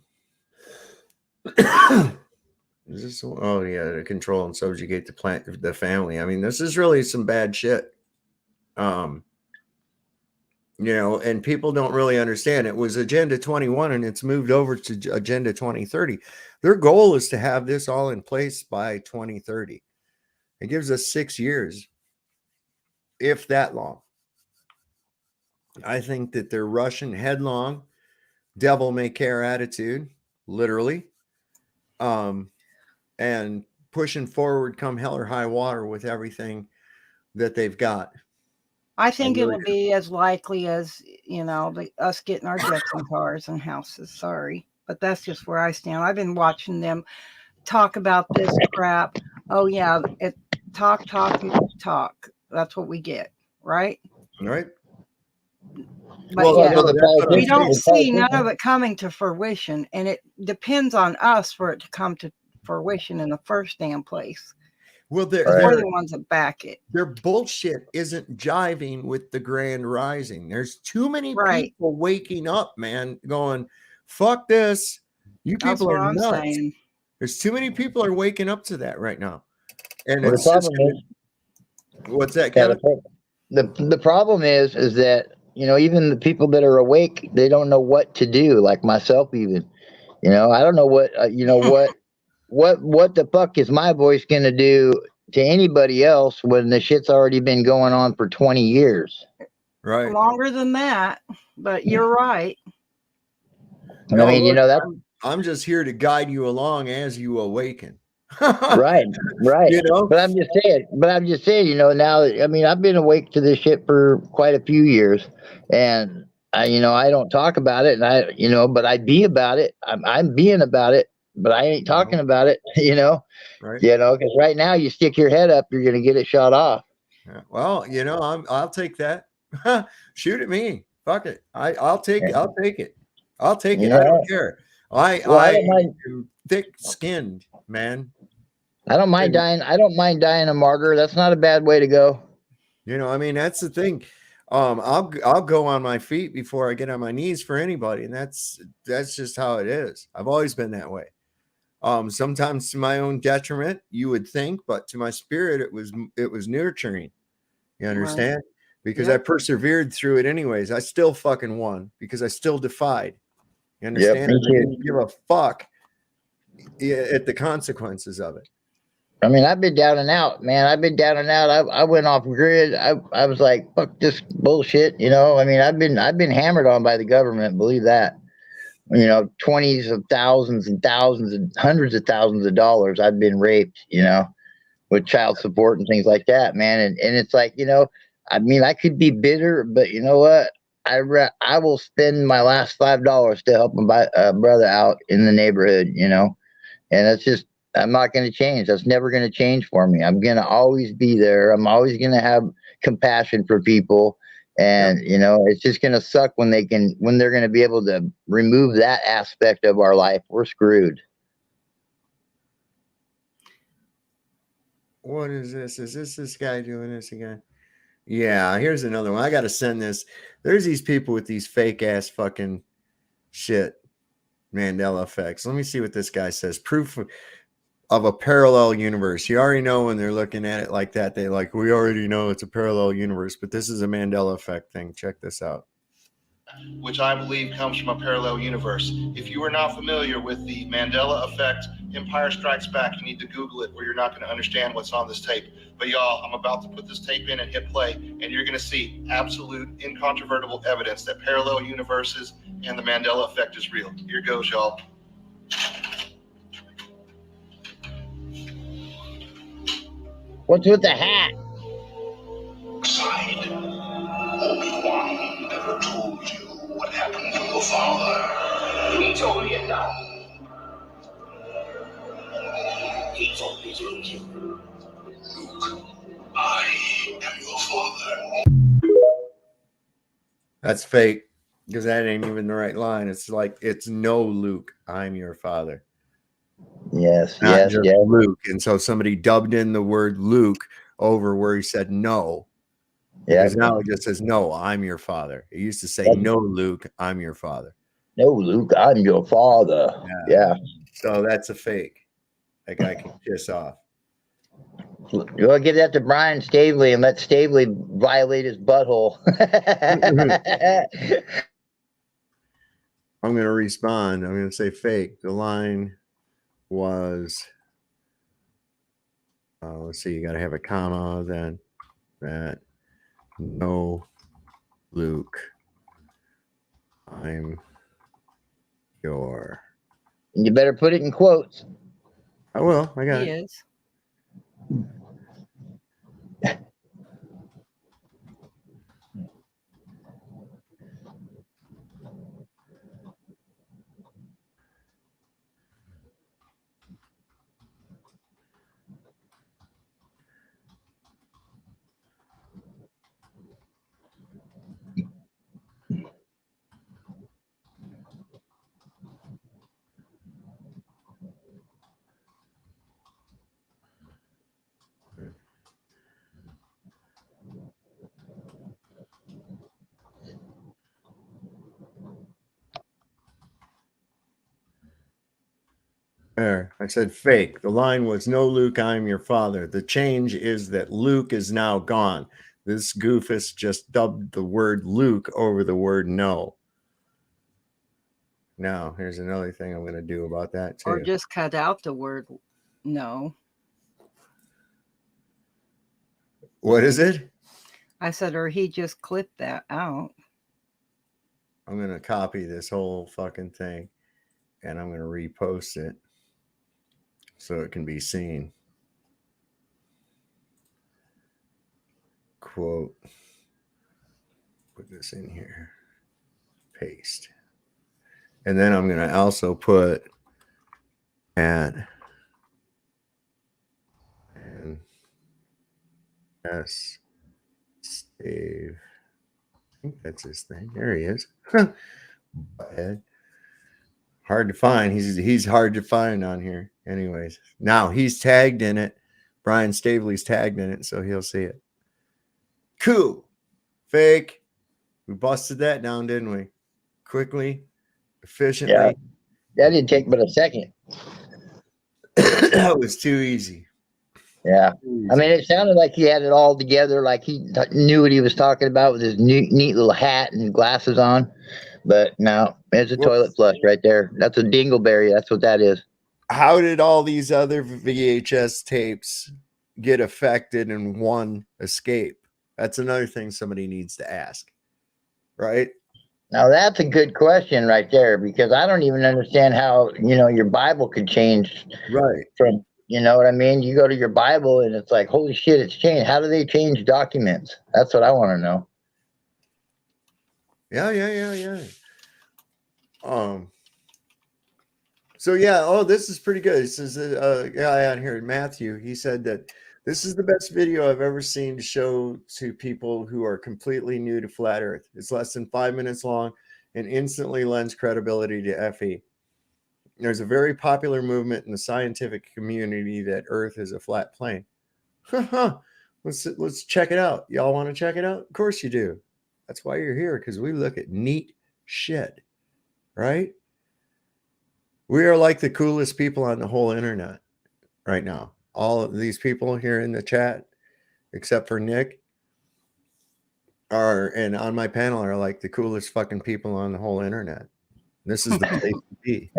this, oh yeah, to control and subjugate the family. I mean, this is really some bad shit. You know, and people don't really understand. It was Agenda 21 and it's moved over to Agenda 2030. Their goal is to have this all in place by 2030. It gives us 6 years, if that long. I think that they're rushing headlong, devil may care attitude, literally, and pushing forward come hell or high water with everything that they've got. I think it'll be as likely as, you know, us getting our jets and cars and houses. Sorry, but that's just where I stand. I've been watching them talk about this crap. Oh yeah, talk. That's what we get, right? Right. But Well, yeah, we don't see none of it coming to fruition, and it depends on us for it to come to fruition in the first damn place. Well, we're the ones that back it. Their bullshit isn't jiving with the grand rising. There's too many people waking up, man, going, fuck this. You people are nuts. There's too many people are waking up to that right now. And it's just what's that, Kevin? The problem is that, you know, even the people that are awake, they don't know what to do, like myself even. You know, I don't know what, you know, what the fuck is my voice going to do to anybody else when the shit's already been going on for 20 years. Right. Longer than that, but you're right. No, I mean, you look, know, that I'm just here to guide you along as you awaken. right. You know? But I'm just saying, you know, now, I mean, I've been awake to this shit for quite a few years, and you know, I don't talk about it, and you know, but I be about it. I'm being about it, but I ain't talking about it, you know? Right. You know, because right now you stick your head up, you're going to get it shot off. Yeah. Well, you know, I'll take that. Shoot at me. Fuck it. I'll take it. I'll take it. I'll take it. I don't care. I don't mind. am thick-skinned, man. I don't mind dying. I don't mind dying a martyr. That's not a bad way to go. You know, I mean, that's the thing. I'll go on my feet before I get on my knees for anybody, and that's just how it is. I've always been that way. Sometimes to my own detriment, you would think, but to my spirit, it was nurturing. You understand? Right. Because I persevered through it anyways. I still fucking won because I still defied. You understand? Yep, I didn't give a fuck at the consequences of it. I mean, I've been down and out, man. I've been down and out. I went off grid. I was like, fuck this bullshit. You know, I mean, I've been hammered on by the government. Believe that. You know, 20s of thousands and thousands and hundreds of thousands of dollars. I've been raped, you know, with child support and things like that, man. And it's like, you know, I mean, I could be bitter, but you know what? I will spend my last $5 to help a brother out in the neighborhood, you know, and that's just, I'm not going to change. That's never going to change for me. I'm going to always be there. I'm always going to have compassion for people. And, you know, it's just going to suck when they're going to be able to remove that aspect of our life. We're screwed. What is this? Is this guy doing this again? Yeah, here's another one. I got to send this. There's these people with these fake ass fucking shit. Mandela effects. Let me see what this guy says. Proof of a parallel universe. You already know when they're looking at it like that, they like, we already know it's a parallel universe, but this is a Mandela effect thing. Check this out. Which I believe comes from a parallel universe. If you are not familiar with the Mandela effect, Empire Strikes Back, you need to Google it or you're not going to understand what's on this tape. But y'all, I'm about to put this tape in and hit play, and you're going to see absolute incontrovertible evidence that parallel universes and the Mandela effect is real. Here goes, y'all. What's with the hat? Obi-Wan never told you what happened to your father. He told you no. He told me to you. Luke, I am your father. That's fake because that ain't even the right line. It's like, it's no Luke, I'm your father. Yes, Not just Luke. And so somebody dubbed in the word Luke over where he said no. Because now it just says, no, I'm your father. It used to say, no, Luke, I'm your father. No, Luke, I'm your father. Yeah. So that's a fake. That guy can piss off. You want to give that to Brian Stavely and let Stavely violate his butthole. I'm going to respond. I'm going to say fake. The line was, let's see, you got to have a comma then. That no, Luke, I'm your. You better put it in quotes. I will. I got He it. is. There, I said fake. The line was, no, Luke, I'm your father. The change is that Luke is now gone. This goofus just dubbed the word Luke over the word no. Now, here's another thing I'm going to do about that too. Or just cut out the word no. What is it? I said, or he just clipped that out. I'm going to copy this whole fucking thing and I'm going to repost it so it can be seen. Quote. Put this in here. Paste. And then I'm going to also put and yes, Steve. I think that's his thing. There he is. Hard to find. He's hard to find on here. Anyways, now he's tagged in it. Brian Staveley's tagged in it, so he'll see it. Cool. Fake. We busted that down, didn't we? Quickly, efficiently. Yeah. That didn't take but a second. That was too easy. Yeah. I mean, it sounded like he had it all together, like he knew what he was talking about with his neat little hat and glasses on. But no, it's a toilet flush right there. That's a dingleberry. That's what that is. How did all these other VHS tapes get affected and one escape? That's another thing somebody needs to ask, right? Now, that's a good question right there, because I don't even understand how, your Bible could change. Right. From, you know what I mean? You go to your Bible and it's like, holy shit, it's changed. How do they change documents? That's what I want to know. Yeah. So yeah, this is pretty good. This is a guy on here, Matthew. He said that this is the best video I've ever seen to show to people who are completely new to flat Earth. It's less than 5 minutes long and instantly lends credibility to FE. There's a very popular movement in the scientific community that Earth is a flat plane. Let's check it out. Y'all want to check it out? Of course you do. That's why you're here, because we look at neat shit, right? We are like the coolest people on the whole internet right now. All of these people here in the chat, except for Nick, and on my panel are like the coolest fucking people on the whole internet. This is the place to be.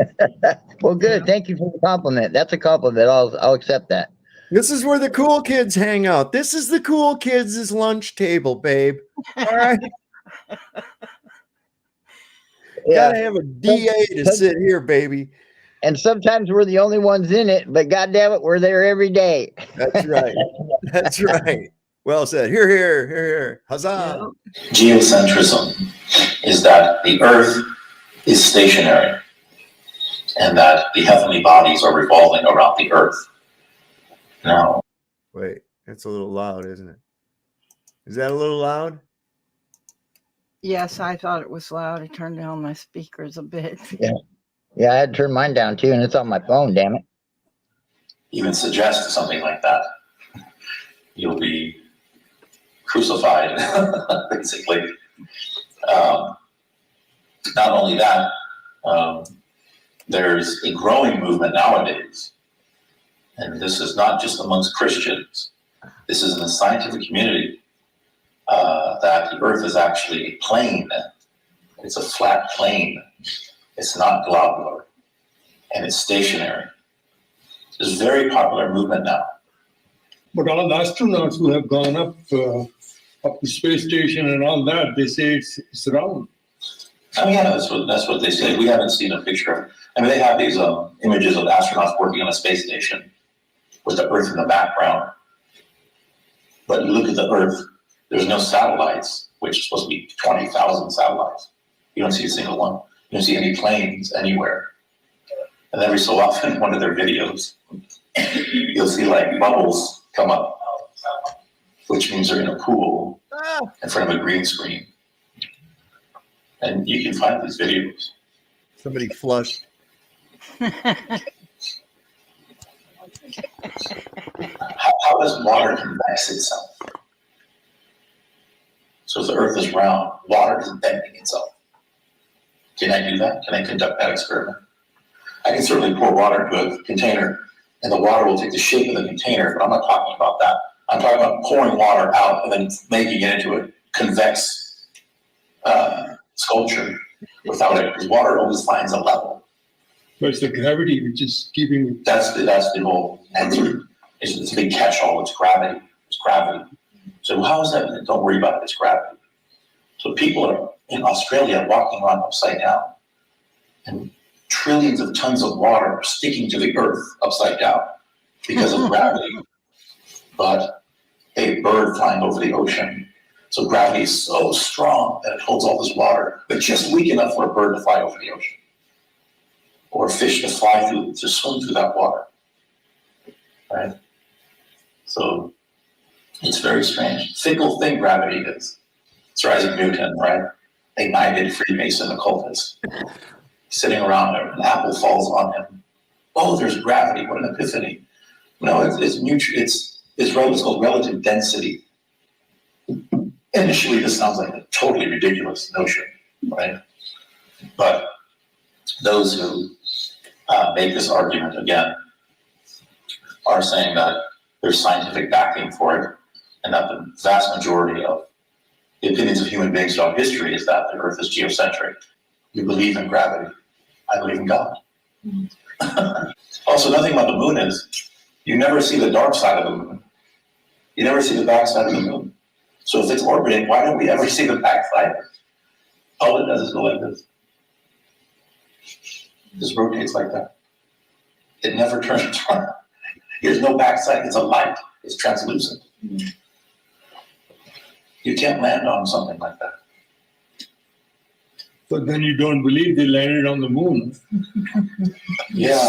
Well, good. Thank you for the compliment. That's a compliment. I'll accept that. This is where the cool kids hang out. This is the cool kids' lunch table, babe. All right. Yeah. Gotta have a DA to sit here, baby. And sometimes we're the only ones in it, but goddamn it, we're there every day. That's right. That's right. Well said. Here, here, here, here. Huzzah. Geocentrism is that the Earth is stationary and that the heavenly bodies are revolving around the Earth. No. Wait, it's a little loud, isn't it? Is that a little loud? Yes, I thought it was loud. I turned down my speakers a bit. Yeah, I had to turn mine down too, and it's on my phone, damn it. Even suggest something like that, you'll be crucified, basically. Not only that, there's a growing movement nowadays, and this is not just amongst Christians, this is in the scientific community, that the Earth is actually a plane. It's a flat plane. It's not globular, and it's stationary. It's a very popular movement now. But all the astronauts who have gone up to space station and all that, they say it's round. Oh yeah, that's what they say. We haven't seen a picture. I mean, they have these images of astronauts working on a space station with the Earth in the background. But you look at the Earth, there's no satellites, which is supposed to be 20,000 satellites. You don't see a single one. You don't see any planes anywhere. And every so often, in one of their videos, you'll see like bubbles come up, which means they're in a pool in front of a green screen. And you can find these videos. Somebody flushed. How does water convex itself? So if the Earth is round, water is bending itself. Can I do that? Can I conduct that experiment? I can certainly pour water into a container, and the water will take the shape of the container, but I'm not talking about that. I'm talking about pouring water out and then making it into a convex sculpture without it, because water always finds a level. But it's the gravity which is keeping it. That's the whole answer. It's a big catch-all. It's gravity. It's gravity. So how is that? Don't worry about it, it's gravity. So people are in Australia walking around upside down, and trillions of tons of water are sticking to the earth upside down because of gravity. But a bird flying over the ocean. So gravity is so strong that it holds all this water, but just weak enough for a bird to fly over the ocean, or a fish to swim through that water, right? So it's very strange. Fickle thing gravity is. It's Isaac Newton, right? A knighted Freemason occultist, sitting around there, an apple falls on him. Oh, there's gravity, what an epiphany. No, it's called relative density. Initially, this sounds like a totally ridiculous notion, right? But those who make this argument again are saying that there's scientific backing for it, and that the vast majority of the opinions of human beings throughout history is that the Earth is geocentric. You believe in gravity. I believe in God. Also, nothing about the moon is you never see the dark side of the moon. You never see the back side of the moon. So if it's orbiting, why don't we ever see the back side? All it does is go like this. It just rotates like that. It never turns around. There's no backside. It's a light. It's translucent. You can't land on something like that. But then you don't believe they landed on the moon. Yeah,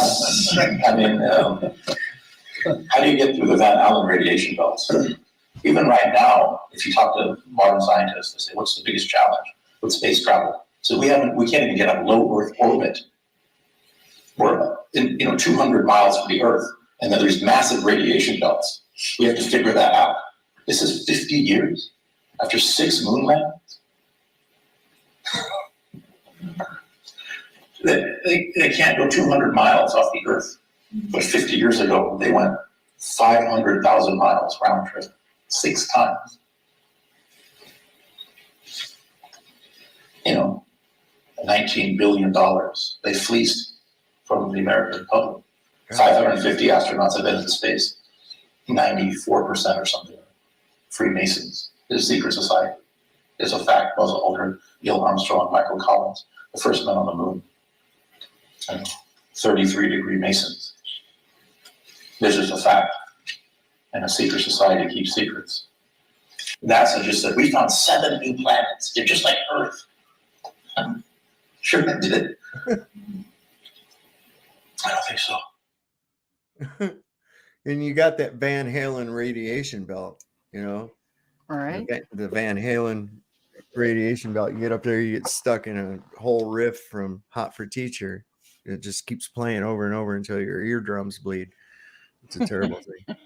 I mean, how do you get through the Van Allen radiation belts? Even right now, if you talk to modern scientists, they say, "What's the biggest challenge with space travel?" So we can't even get a low Earth orbit. We're 200 miles from the Earth, and then there's massive radiation belts. We have to figure that out. This is 50 years after 6 moon landings. They can't go 200 miles off the Earth, but 50 years ago they went 500,000 miles round trip, 6 times. $19 billion they fleeced from the American public. 550 astronauts have been in space. 94% or something Freemasons. It's a secret society. It's a fact. Buzz Aldrin, Neil Armstrong, Michael Collins, the first men on the moon. 33-degree Masons. This is a fact. And a secret society keeps secrets. NASA just said, we found 7 new planets. They're just like Earth. Sure they did. I don't think so. And you got that Van Halen radiation belt, All right. The Van Halen radiation belt. You get up there, you get stuck in a whole riff from Hot for Teacher. It just keeps playing over and over until your eardrums bleed. It's a terrible thing.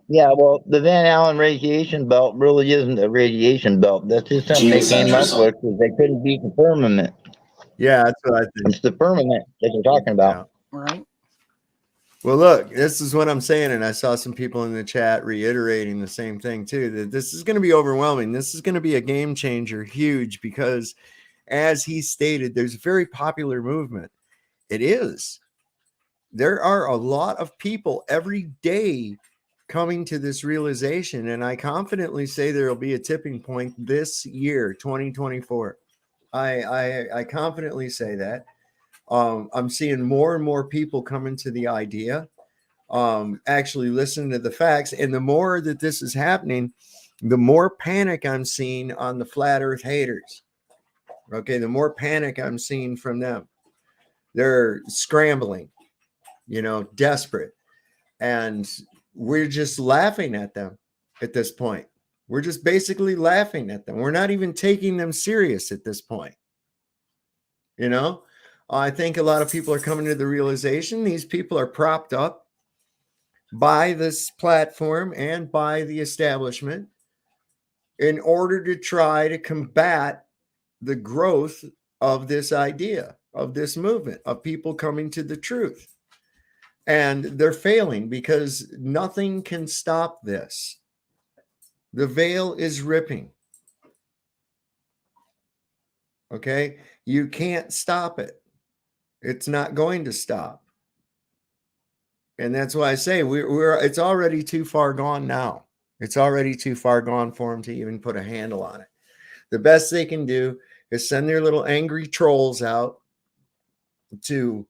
Yeah, well, the Van Allen radiation belt really isn't a radiation belt. That's just something they came up with because they couldn't beat the firmament. Yeah, that's what I think. It's the firmament that you're talking about. Yeah. Right. Well, look, this is what I'm saying, and I saw some people in the chat reiterating the same thing too, that this is going to be overwhelming. This is going to be a game changer, huge, because as he stated, there's a very popular movement. It is. There are a lot of people every day coming to this realization, and I confidently say there will be a tipping point this year, 2024. I confidently say that. I'm seeing more and more people come into the idea, actually listen to the facts. And the more that this is happening, the more panic I'm seeing on the flat earth haters. Okay. The more panic I'm seeing from them. They're scrambling, desperate. And we're just laughing at them at this point. We're just basically laughing at them. We're not even taking them serious at this point. I think a lot of people are coming to the realization these people are propped up by this platform and by the establishment in order to try to combat the growth of this idea, of this movement, of people coming to the truth. And they're failing because nothing can stop this. The veil is ripping. Okay? You can't stop it. It's not going to stop. And that's why I say it's already too far gone now. It's already too far gone for them to even put a handle on it. The best they can do is send their little angry trolls out to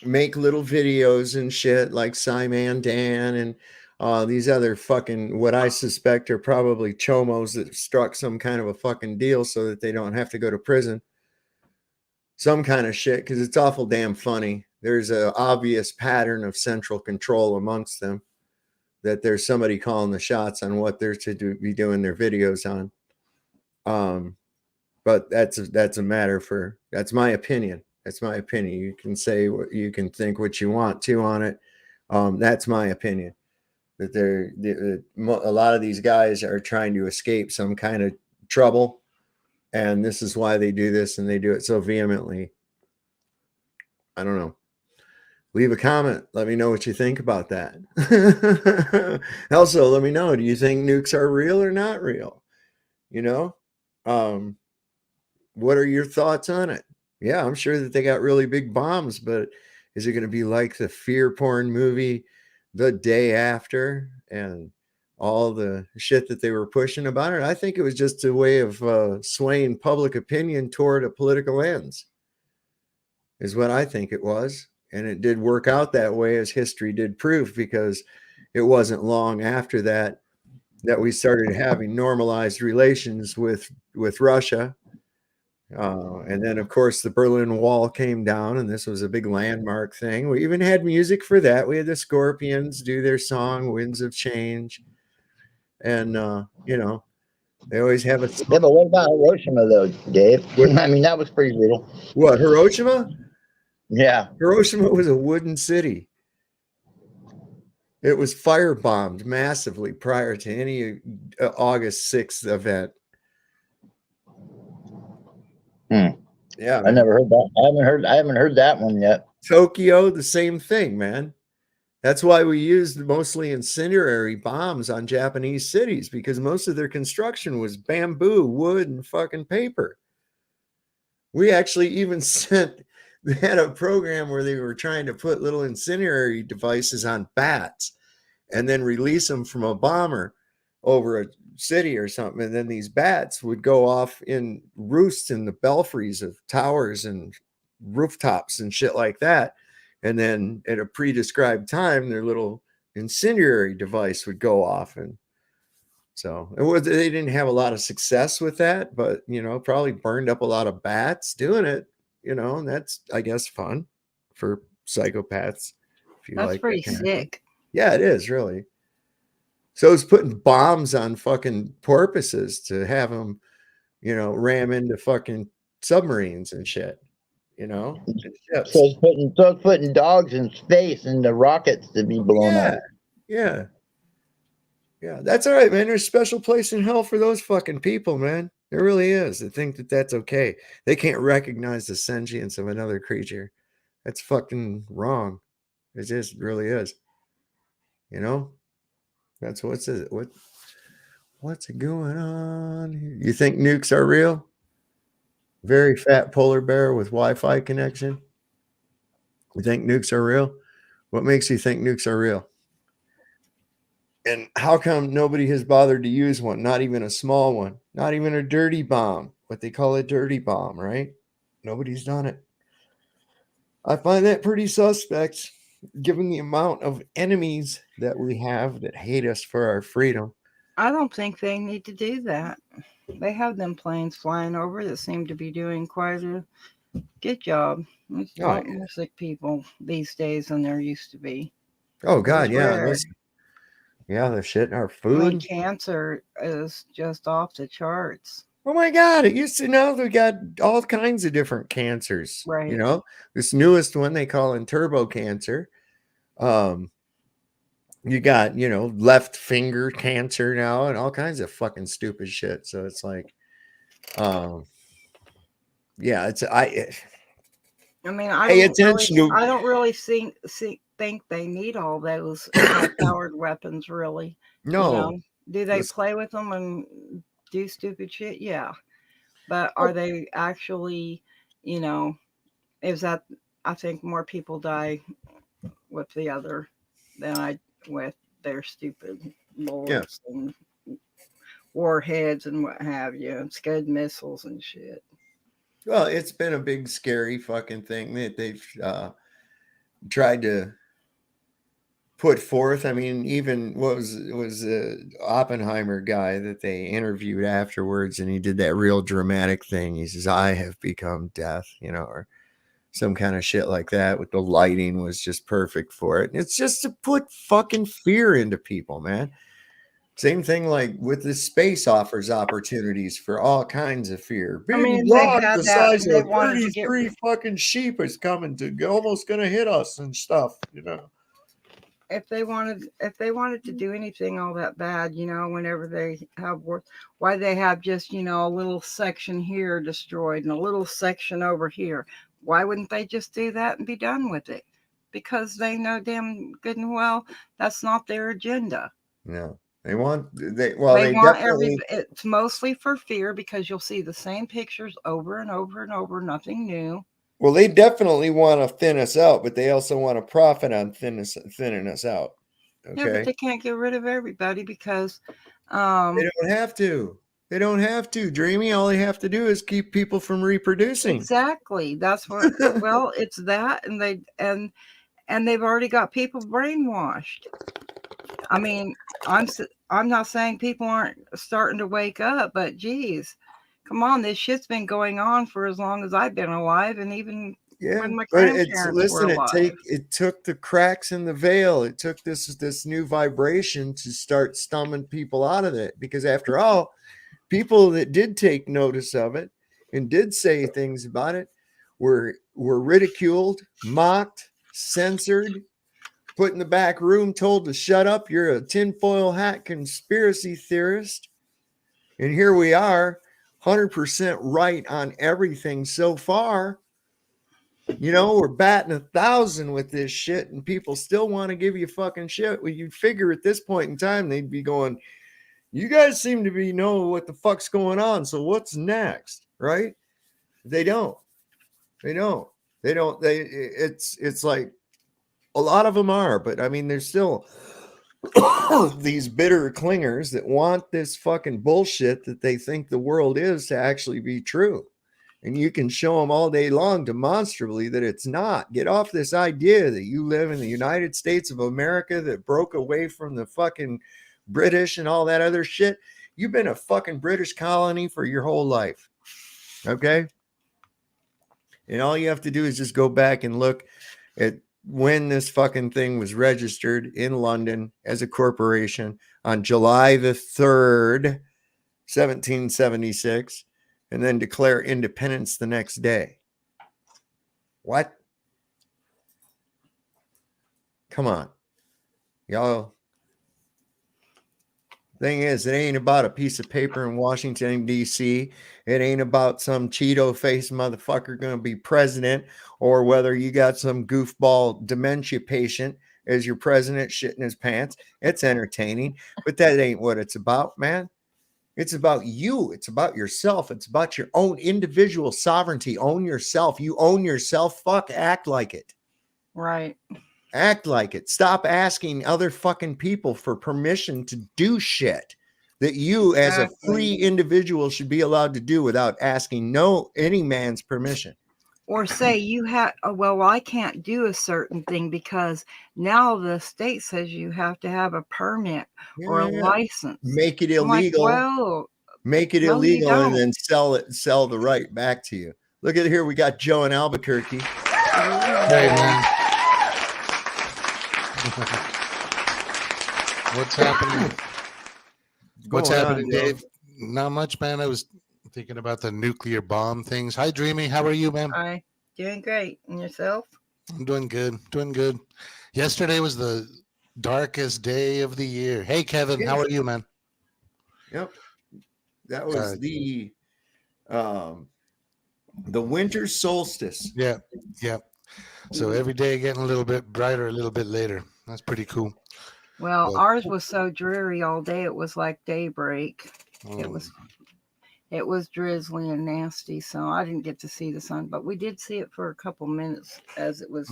make little videos and shit like Simon Dan and these other fucking, what I suspect are probably chomos that struck some kind of a fucking deal so that they don't have to go to prison. Some kind of shit, because it's awful damn funny. There's an obvious pattern of central control amongst them, that there's somebody calling the shots on what they're to be doing their videos on. But that's a matter for, that's my opinion. That's my opinion. You can say what you can think what you want to on it. That's my opinion. That a lot of these guys are trying to escape some kind of trouble, and this is why they do this, and they do it so vehemently. I don't know. Leave a comment. Let me know what you think about that. Also, let me know, do you think nukes are real or not real? You know, what are your thoughts on it? Yeah, I'm sure that they got really big bombs, but is it going to be like the fear porn movie The Day After and all the shit that they were pushing about it? I think it was just a way of swaying public opinion toward a political ends, is what I think it was. And it did work out that way, as history did prove, because it wasn't long after that we started having normalized relations with Russia. And then, of course, the Berlin Wall came down, and this was a big landmark thing. We even had music for that. We had the Scorpions do their song, Winds of Change. And, you know, they always have a... Yeah, but what about Hiroshima, though, Dave? I mean, that was pretty brutal. What, Hiroshima? Yeah. Hiroshima was a wooden city. It was firebombed massively prior to any August 6th event. Yeah, I never heard that. I haven't heard that one yet. Tokyo, the same thing, man. That's why we used mostly incendiary bombs on Japanese cities, because most of their construction was bamboo, wood, and fucking paper. We actually even they had a program where they were trying to put little incendiary devices on bats and then release them from a bomber over a city or something, and then these bats would go off in roosts in the belfries of towers and rooftops and shit like that, and then at a pre-described time their little incendiary device would go off. And so they didn't have a lot of success with that, but you know, probably burned up a lot of bats doing it, you know, and that's, I guess, fun for psychopaths, if you That's like pretty that kind of thing. sick. Yeah, it is, really. So it's putting bombs on fucking porpoises to have them, you know, ram into fucking submarines and shit, you know? So it's putting dogs in space and the rockets to be blown up. Yeah. Yeah, that's all right, man. There's a special place in hell for those fucking people, man. There really is. They think that that's okay. They can't recognize the sentience of another creature. That's fucking wrong. It just really is. You know? That's what's going on here? You think nukes are real? Very fat polar bear with Wi-Fi connection. You think nukes are real? What makes you think nukes are real? And how come nobody has bothered to use one? Not even a small one. Not even a dirty bomb. What they call a dirty bomb, right? Nobody's done it. I find that pretty suspect, given the amount of enemies that we have that hate us for our freedom. I don't think they need to do that. They have them planes flying over that seem to be doing quite a good job. There's a lot more sick people these days than there used to be. Oh, God, yeah. Rare. The shit in our I mean, food. cancer is just off the charts. Oh my God, it used to know we got all kinds of different cancers. Right. You know, this newest one they call in turbo cancer. You got, you know, left finger cancer now and all kinds of fucking stupid shit. So it's like, yeah, I mean, pay attention to. I don't really think they need all those high-powered weapons, really. No. You know? Do they play with them and do stupid shit? Yeah. But are they actually, you know, is that, I think more people die with the other than with their stupid lords and warheads and what have you, and Scud missiles and shit. Well, it's been a big, scary fucking thing that they've tried to put forth. I mean, even what was the Oppenheimer guy that they interviewed afterwards, and he did that real dramatic thing. He says, "I have become death," or some kind of shit like that. With the lighting was just perfect for it. And it's just to put fucking fear into people, man. Same thing like with the space offers opportunities for all kinds of fear. I Big mean, they rock had the that. size They of wanted to get 33 fucking sheep is coming to almost gonna hit us and stuff, if they wanted to do anything all that bad, whenever they have work, why they have just a little section here destroyed and a little section over here. Why wouldn't they just do that and be done with it? Because they know damn good and well that's not their agenda. No, they want They they want definitely. it's mostly for fear, because you'll see the same pictures over and over and over, nothing new. Well, they definitely want to thin us out, but they also want to profit on thinning us out. Okay. Yeah, but they can't get rid of everybody because They don't have to. They don't have to, Dreamy. All they have to do is keep people from reproducing. Exactly. That's what. Well, it's that, and they've already got people brainwashed. I mean, I'm not saying people aren't starting to wake up, but geez, come on, this shit's been going on for as long as I've been alive, and even when my but grandparents were alive. it took the cracks in the veil. It took this new vibration to start stumbling people out of it, because after all, people that did take notice of it and did say things about it were ridiculed, mocked, censored, put in the back room, told to shut up. You're a tinfoil hat conspiracy theorist. And here we are, 100% right on everything so far. We're batting 1,000 with this shit, and people still want to give you fucking shit. Well, you'd figure at this point in time, they'd be going, you guys seem to be know what the fuck's going on. So what's next? Right? They don't. It's like a lot of them are, but I mean, there's still these bitter clingers that want this fucking bullshit that they think the world is to actually be true. And you can show them all day long demonstrably that it's not. Get off this idea that you live in the United States of America that broke away from the fucking British and all that other shit. You've been a fucking British colony for your whole life. Okay? And all you have to do is just go back and look at when this fucking thing was registered in London as a corporation on July the 3rd, 1776, and then declare independence the next day. What? Come on. Y'all. Thing is, it ain't about a piece of paper in Washington, D.C. It ain't about some Cheeto-faced motherfucker going to be president, or whether you got some goofball dementia patient as your president shitting his pants. It's entertaining, but that ain't what it's about, man. It's about you. It's about yourself. It's about your own individual sovereignty. Own yourself. You own yourself. Fuck, act like it. Right. Act like it. Stop asking other fucking people for permission to do shit that you as a free individual should be allowed to do without asking any man's permission. Or say you have, well, I can't do a certain thing because now the state says you have to have a permit or a license. Make it illegal. Like, well, make it illegal and then sell the right back to you. Look at here. We got Joe in Albuquerque. Hey, man. What's happening? What's happening, Dave? Not much, man. I was thinking about the nuclear bomb things. Hi, Dreamy. How are you, man? Hi. Doing great. And yourself? I'm doing good. Doing good. Yesterday was the darkest day of the year. Hey, Kevin. How are you, man? Yep. That was the winter solstice. Yeah. Yeah. So every day getting a little bit brighter, a little bit later. That's pretty cool. Well, ours was so dreary all day. It was like daybreak. It was drizzly and nasty, so I didn't get to see the sun, but we did see it for a couple minutes as it was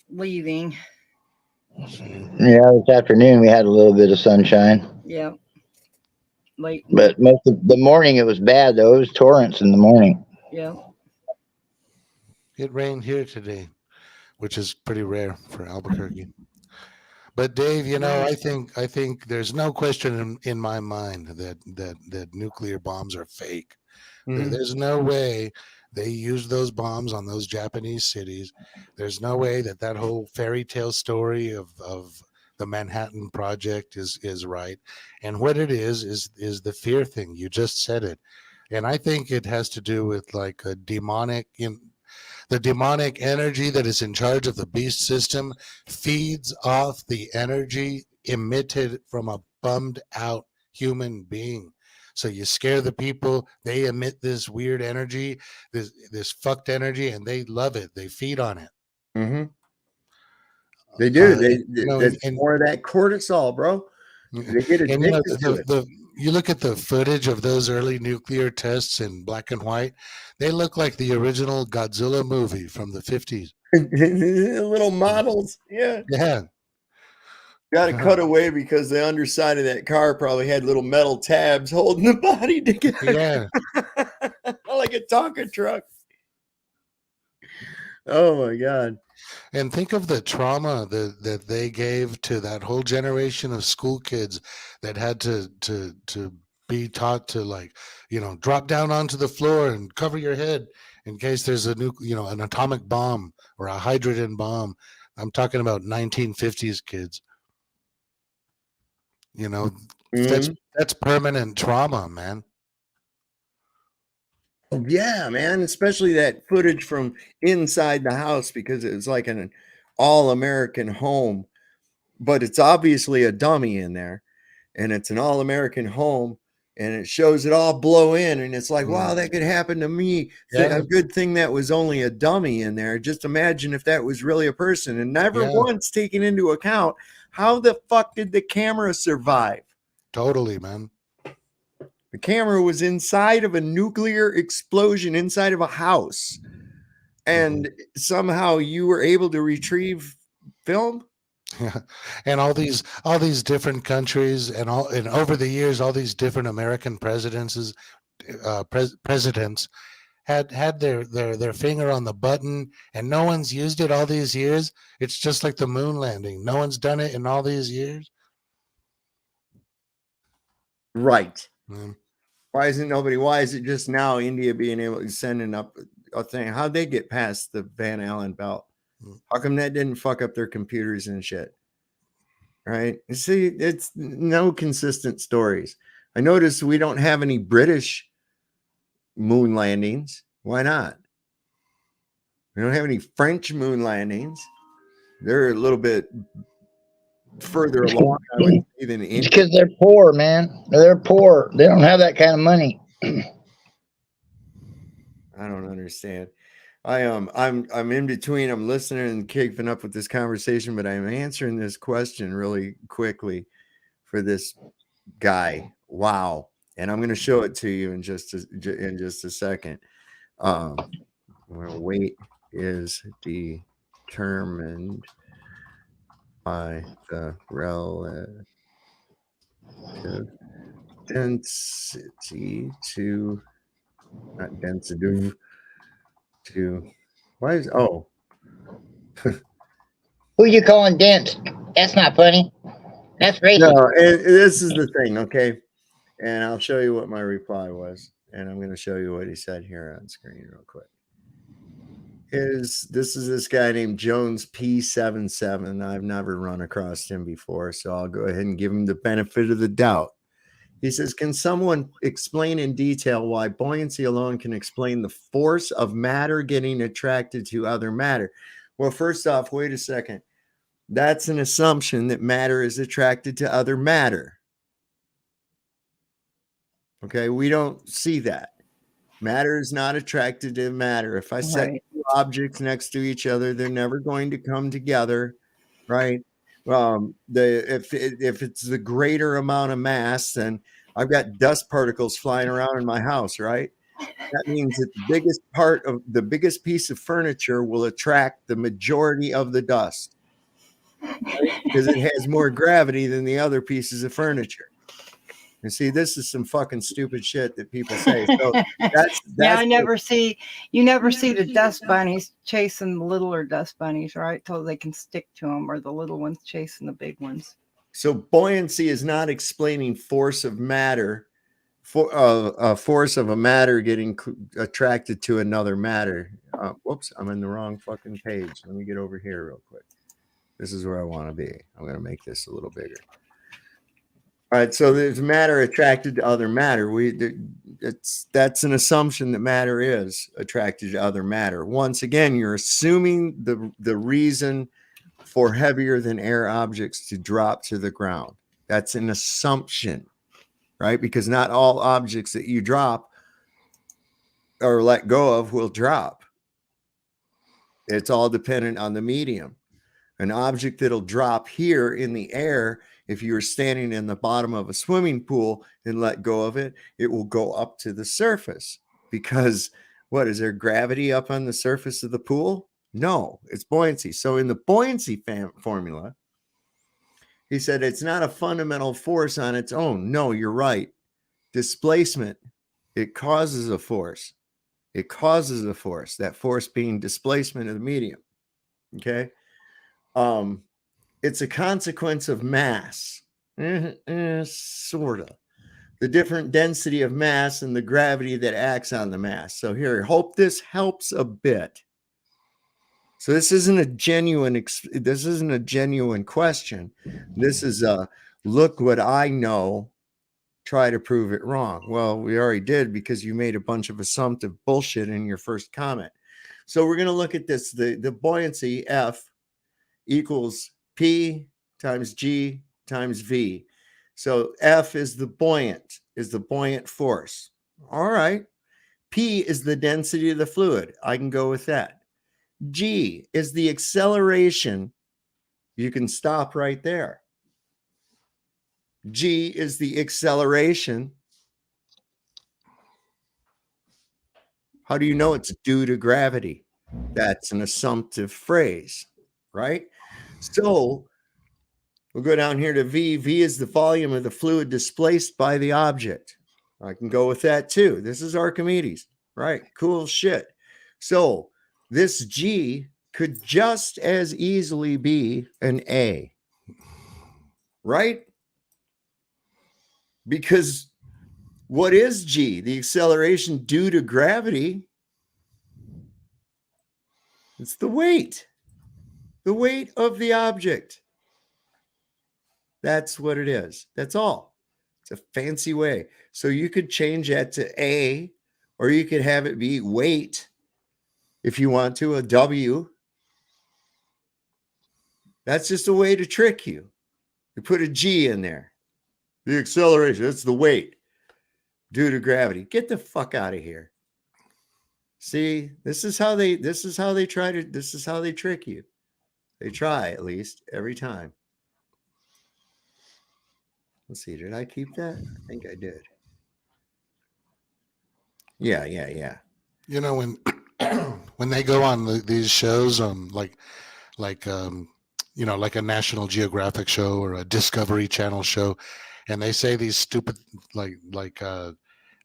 leaving. Yeah, this afternoon we had a little bit of sunshine, Yeah. Late. but most of the morning it was bad though. It was torrents in the morning. Yeah. It rained here today, which is pretty rare for Albuquerque. But Dave, you know, I think there's no question in my mind that nuclear bombs are fake. Mhm. There's no way they used those bombs on those Japanese cities. There's no way that whole fairy tale story of the Manhattan Project is right. And what it is the fear thing. You just said it. And I think it has to do with like a demonic the demonic energy that is in charge of the beast system feeds off the energy emitted from a bummed out human being. So you scare the people, they emit this weird energy, this fucked energy, and they love it. They feed on it. Mm-hmm. They do. You know, That's and more of that cortisol, bro. They get and you know addicted to it. you look at the footage of those early nuclear tests in black and white, they look like the original Godzilla movie from the 50s. Little models. Yeah. Yeah. Got to cut away because the underside of that car probably had little metal tabs holding the body together. Yeah. Like a Tonka truck. Oh my God. And think of the trauma that they gave to that whole generation of school kids that had to be taught to, like, you know, drop down onto the floor and cover your head in case there's an atomic bomb or a hydrogen bomb. I'm talking about 1950s kids. You know, that's permanent trauma, man. Oh, yeah, man. Especially that footage from inside the house, because it was like an all-American home, but it's obviously a dummy in there, and it's an all-American home, and it shows it all blow in, and it's like, wow, that could happen to me. Yeah. A good thing that was only a dummy in there. Just imagine if that was really a person, and never once taking into account how the fuck did the camera survive? Totally, man. The camera was inside of a nuclear explosion inside of a house, and somehow you were able to retrieve film. Yeah. And all these different countries and over the years, all these different American presidents had their finger on the button, and no one's used it all these years. It's just like the moon landing. No one's done it in all these years. Right. Why isn't nobody? Why is it just now India being able to sending up a thing? How'd they get past the Van Allen belt? How come that didn't fuck up their computers and shit? Right? You see, it's no consistent stories. I noticed we don't have any British moon landings. Why not? We don't have any French moon landings. They're a little bit further along, I would say, than India. It's because they're poor, man. They're poor. They don't have that kind of money. I don't understand. I'm in between. I'm listening and keeping up with this conversation, but I'm answering this question really quickly for this guy. Wow. And I'm going to show it to you in just a second. Where weight is determined by the relative density to, not density, to, why is, oh. Who you calling dense? That's not funny. That's racist. No, and this is the thing, okay? And I'll show you what my reply was. And I'm going to show you what he said here on screen real quick. This is this guy named Jones P77. I've never run across him before, so I'll go ahead and give him the benefit of the doubt. He says, can someone explain in detail why buoyancy alone can explain the force of matter getting attracted to other matter? Well, first off, wait a second. That's an assumption that matter is attracted to other matter. Okay, we don't see that. Matter is not attracted to matter. If I set two objects next to each other, they're never going to come together, right? If it's the greater amount of mass, then I've got dust particles flying around in my house, right? That means that the biggest piece of furniture will attract the majority of the dust. Right? because it has more gravity than the other pieces of furniture. And see, this is some fucking stupid shit that people say. So that's yeah, you never see the dust bunnies chasing the littler dust bunnies, right? Till they can stick to them, or the little ones chasing the big ones. So buoyancy is not explaining force of matter, force of a matter getting attracted to another matter. Whoops, I'm in the wrong fucking page. Let me get over here real quick. This is where I want to be. I'm going to make this a little bigger. All right, so there's matter attracted to other matter. That's an assumption that matter is attracted to other matter. Once again, you're assuming the reason for heavier than air objects to drop to the ground. That's an assumption, right? Because not all objects that you drop or let go of will drop. It's all dependent on the medium. An object that'll drop here in the air, if you were standing in the bottom of a swimming pool and let go of it, it will go up to the surface. Because what is there gravity up on the surface of the pool? No, it's buoyancy. So in the buoyancy formula, he said it's not a fundamental force on its own. No, you're right. Displacement, it causes a force. It causes a force, that force being displacement of the medium. Okay. It's a consequence of mass. Sort of. The different density of mass and the gravity that acts on the mass. So here, I hope this helps a bit. So this isn't a genuine question. This is a look what I know, try to prove it wrong. Well, we already did because you made a bunch of assumptive bullshit in your first comment. So we're going to look at this. The buoyancy F equals P times G times V. So F is the buoyant force. All right. P is the density of the fluid. I can go with that. G is the acceleration. You can stop right there. G is the acceleration. How do you know it's due to gravity? That's an assumptive phrase, right? So we'll go down here to V. V is the volume of the fluid displaced by the object. I can go with that too. This is Archimedes, right? Cool shit. So this G could just as easily be an A, right? Because what is G? The acceleration due to gravity. It's the weight of the object. That's what it is. That's all. It's a fancy way. So you could change that to A, or you could have it be weight if you want to, a W. That's just a way to trick you. You put a G in there. The acceleration, that's the weight due to gravity. Get the fuck out of here. See, this is how they trick you. They try, at least, every time. Let's see, did I keep that? I think I did. Yeah. You know, when they go on these shows, like a National Geographic show or a Discovery Channel show, and they say these stupid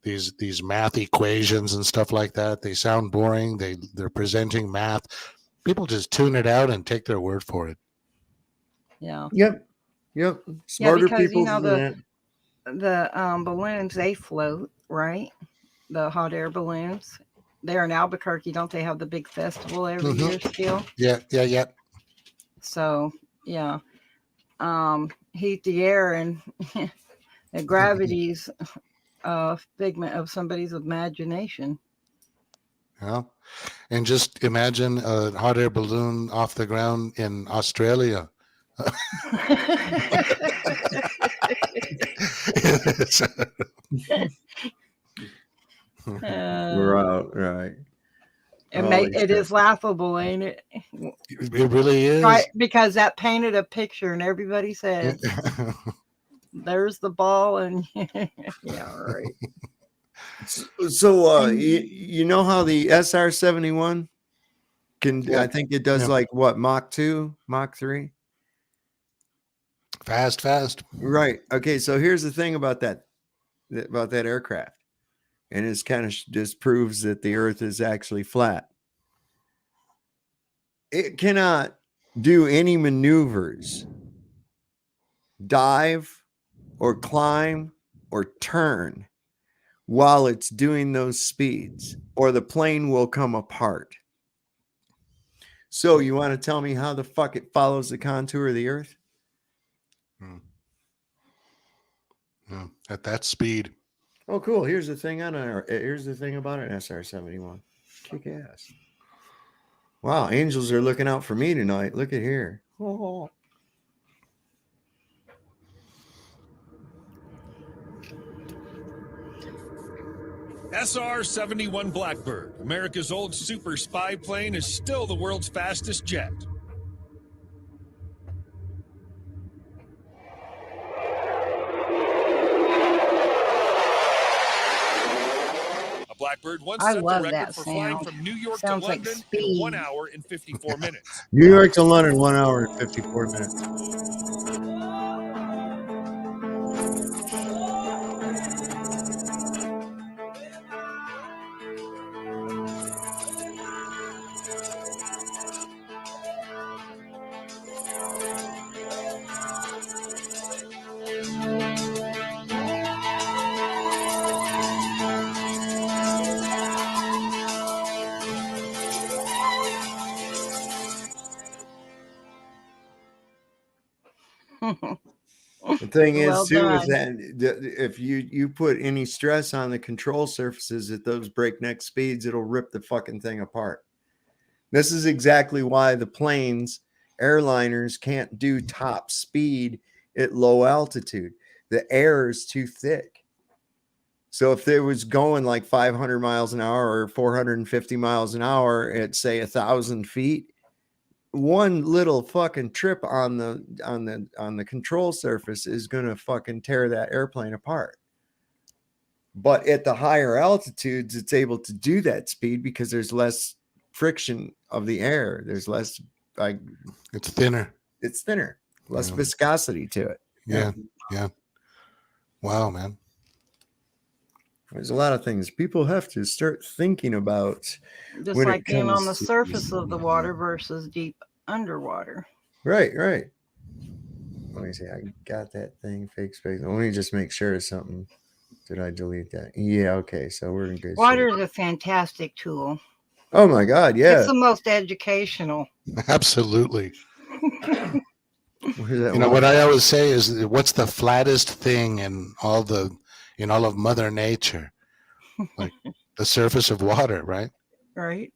these math equations and stuff like that. They sound boring. They're presenting math. People just tune it out and take their word for it. Yeah. Yep. Smarter because, people than the balloons, they float, right? The hot air balloons. They're in Albuquerque. Don't they have the big festival every year still? Yeah. So, yeah. Heat the air, and the gravity's figment of somebody's imagination. Yeah. And just imagine a hot air balloon off the ground in Australia. We're out, right? It is laughable, ain't it? It really is. Right, because that painted a picture in everybody's head. There's the ball, and yeah, right. So you know how the SR-71 can? I think it does like what, Mach 2, Mach 3. Fast. Right. Okay. So here's the thing about that aircraft, and it's kind of just proves that the Earth is actually flat. It cannot do any maneuvers, dive, or climb, or turn while it's doing those speeds, or the plane will come apart. So you want to tell me how the fuck it follows the contour of the Earth? At that speed. Oh, cool. Here's the thing about an SR-71. Kick ass. Wow, angels are looking out for me tonight. Look at here. Oh. SR-71 Blackbird, America's old super spy plane, is still the world's fastest jet. A Blackbird once I set the love record that for flying sound. from New York Sounds to like London in speed. 1 hour and 54 minutes. New York to London, 1 hour and 54 minutes. The thing Well is, too, is done. that if you put any stress on the control surfaces at those breakneck speeds, it'll rip the fucking thing apart. This is exactly why the planes, airliners can't do top speed at low altitude. The air is too thick. So if there was going like 500 miles an hour or 450 miles an hour at say 1,000 feet, one little fucking trip on the control surface is gonna fucking tear that airplane apart. But at the higher altitudes, it's able to do that speed because there's less friction of the air. There's less, like, it's thinner. It's thinner, less viscosity to it. Yeah. Wow, man. There's a lot of things people have to start thinking about. Just when like it being on comes the to- surface of the water versus deep underwater. Right. Let me see. I got that thing, fake space. Let me just make sure it's something. Did I delete that? Yeah. Okay. So we're in good Water shape. is a fantastic tool. Oh my God. Yeah. It's the most educational. Absolutely. Where's that You know one? what I always say is, what's the flattest thing in all of Mother Nature? Like the surface of water, right? Right.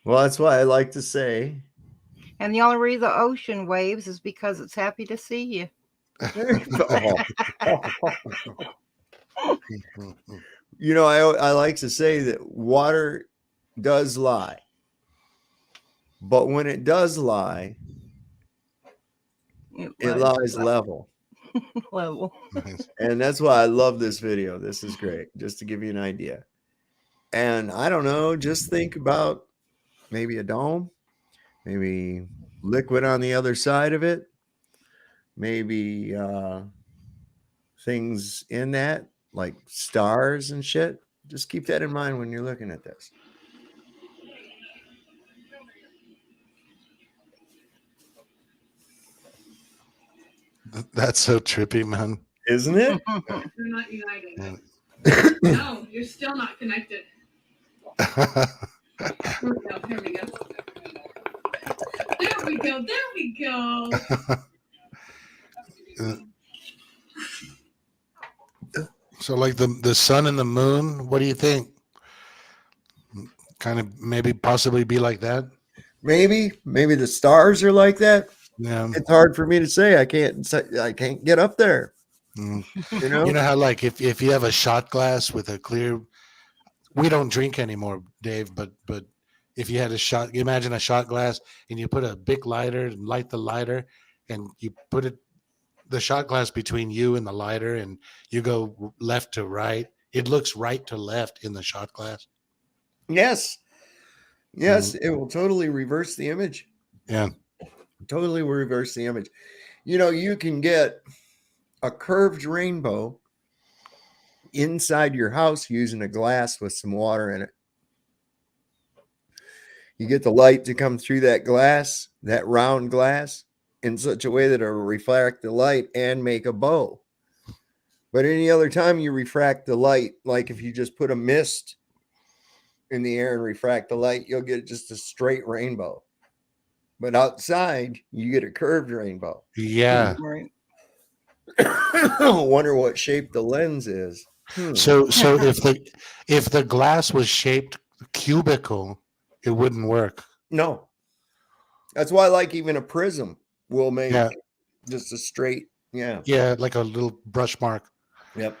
Well, that's why I like to say. And the only reason the ocean waves is because it's happy to see you. You know, I like to say that water does lie. But when it does lie, it lies level. Level. And that's why I love this video. This is great, just to give you an idea. And I don't know, just think about maybe a dome, maybe liquid on the other side of it, maybe things in that, like stars and shit. Just keep that in mind when you're looking at this. That's so trippy, man. Isn't it? You're not united. No, you're still not connected. Here we go. There we go. There we go. So like the sun and the moon, what do you think? Kind of maybe possibly be like that? Maybe the stars are like that. Yeah. It's hard for me to say. I can't get up there. Mm. You know? You know how, like, if you have a shot glass with a clear, we don't drink anymore, Dave, but if you had imagine a shot glass and you put a big lighter and light the lighter and you put the shot glass between you and the lighter and you go left to right, it looks right to left in the shot glass. Yes, it will totally reverse the image. Yeah. Totally reverse the image. You know, you can get a curved rainbow inside your house using a glass with some water in it. You get the light to come through that glass, that round glass, in such a way that it'll reflect the light and make a bow. But any other time you refract the light, like if you just put a mist in the air and refract the light, you'll get just a straight rainbow. But outside, you get a curved rainbow. Yeah. Right. Wonder what shape the lens is. So if the glass was shaped cubical, it wouldn't work. No. That's why, like, even a prism will make just a straight, Yeah, like a little brush mark. Yep.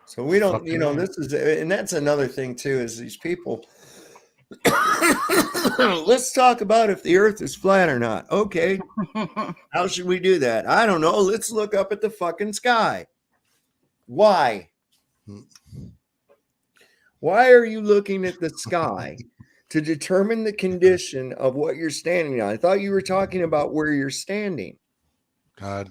So we don't, Fucking this is, and that's another thing too, is these people. Let's talk about if the earth is flat or not. Okay. How should we do that? I don't know. Let's look up at the fucking sky. Why? Why are you looking at the sky to determine the condition of what you're standing on? I thought you were talking about where you're standing. God,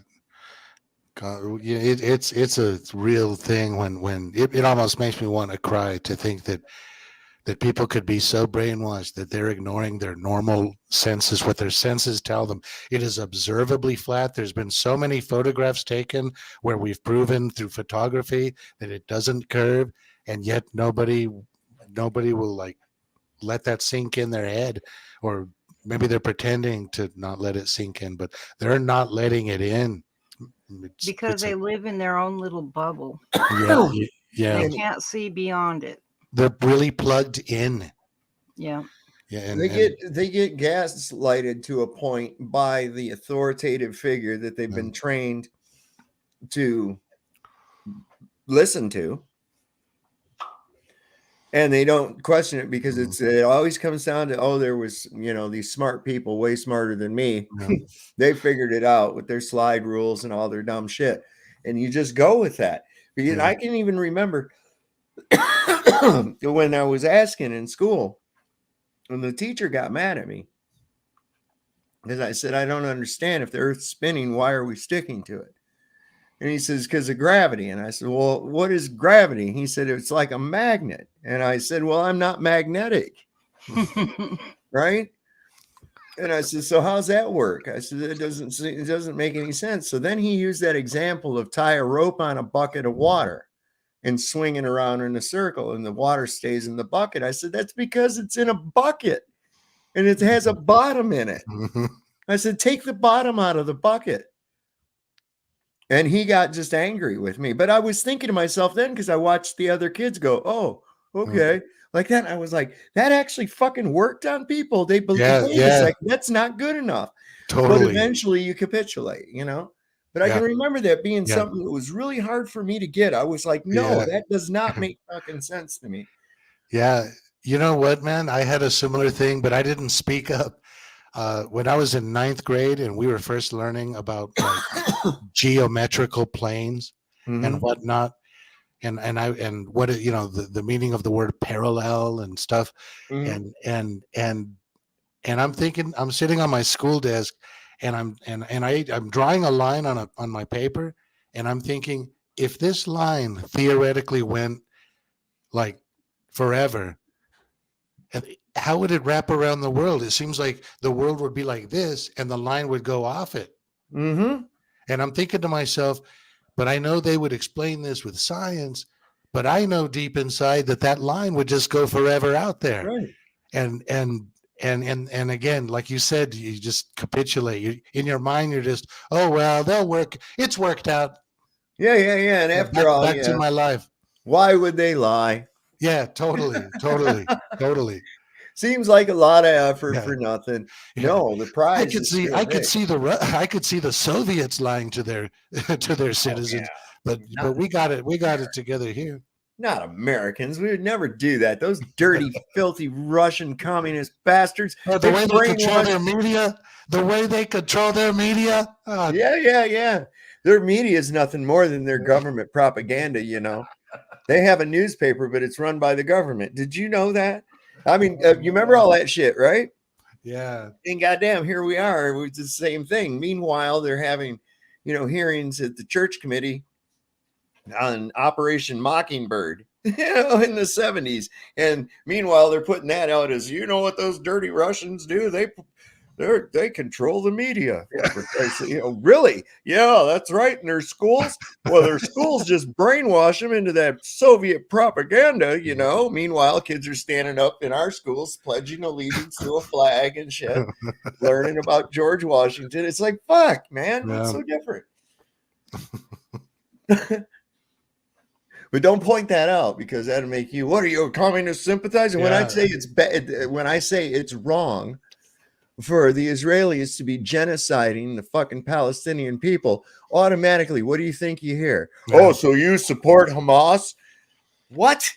yeah, it's a real thing when it almost makes me want to cry to think that people could be so brainwashed that they're ignoring their normal senses, what their senses tell them. It is observably flat. There's been so many photographs taken where we've proven through photography that it doesn't curve, and yet nobody will like let that sink in their head, or maybe they're pretending to not let it sink in, but they're not letting it in. Because they live in their own little bubble. Yeah. They can't see beyond it. They're really plugged in. Yeah. Yeah, and they get gaslighted to a point by the authoritative figure that they've been trained to listen to, and they don't question it because it always comes down to, there was these smart people way smarter than me. They figured it out with their slide rules and all their dumb shit, and you just go with that. Because I can even remember when I was asking in school, and the teacher got mad at me because I said, I don't understand. If the earth's spinning, why are we sticking to it? And he says, because of gravity. And I said, well, what is gravity? He said, it's like a magnet. And I said, well, I'm not magnetic. Right? And I said, so how's that work? I said, it doesn't make any sense. So then he used that example of tie a rope on a bucket of water and swinging around in a circle, and the water stays in the bucket. I said, that's because it's in a bucket and it has a bottom in it. I said, take the bottom out of the bucket. And he got just angry with me. But I was thinking to myself then, because I watched the other kids go, oh, okay. Like that. I was like, that actually fucking worked on people. They believe it's like, that's not good enough. Totally. But eventually you capitulate, But I can remember that being something that was really hard for me to get. I was like, no, that does not make fucking sense to me. Yeah. You know what, man? I had a similar thing, but I didn't speak up. When I was in 9th grade and we were first learning about like, geometrical planes and whatnot, and what the meaning of the word parallel and stuff, and I'm thinking, I'm sitting on my school desk, and I'm drawing a line on my paper, and I'm thinking, if this line theoretically went like forever, how would it wrap around the world? It seems like the world would be like this, and the line would go off it. And I'm thinking to myself, but I know they would explain this with science, but I know deep inside that line would just go forever out there. Right. And again, like you said, you just capitulate. In your mind, you're just, oh well, they'll work. It's worked out. Yeah. And after all, back to my life. Why would they lie? Yeah, totally. Seems like a lot of effort for nothing. Yeah. No, the prize. I could see the Soviets lying to their citizens, but we got it together here. Not Americans. We would never do that. Those dirty, filthy Russian communist bastards. The way they control their media. Yeah. Their media is nothing more than their government propaganda, They have a newspaper, but it's run by the government. Did you know that? I mean, you remember all that shit, right? Yeah. And goddamn, here we are. It's the same thing. Meanwhile, they're having, hearings at the church committee on Operation Mockingbird, in the 70s. And meanwhile, they're putting that out as, what those dirty Russians do? They control the media. For Christ's sake, really? Yeah, that's right. In their schools, well, their schools just brainwash them into that Soviet propaganda. Meanwhile, kids are standing up in our schools, pledging allegiance to a flag and shit, learning about George Washington. It's like, fuck, man, Yeah. it's so different. But don't point that out, because that'll make you, what are you, a communist sympathizer? When I say it's bad, when I say it's wrong for the Israelis to be genociding the fucking Palestinian people, automatically, what do you think you hear? Yeah. Oh, so you support Hamas? What?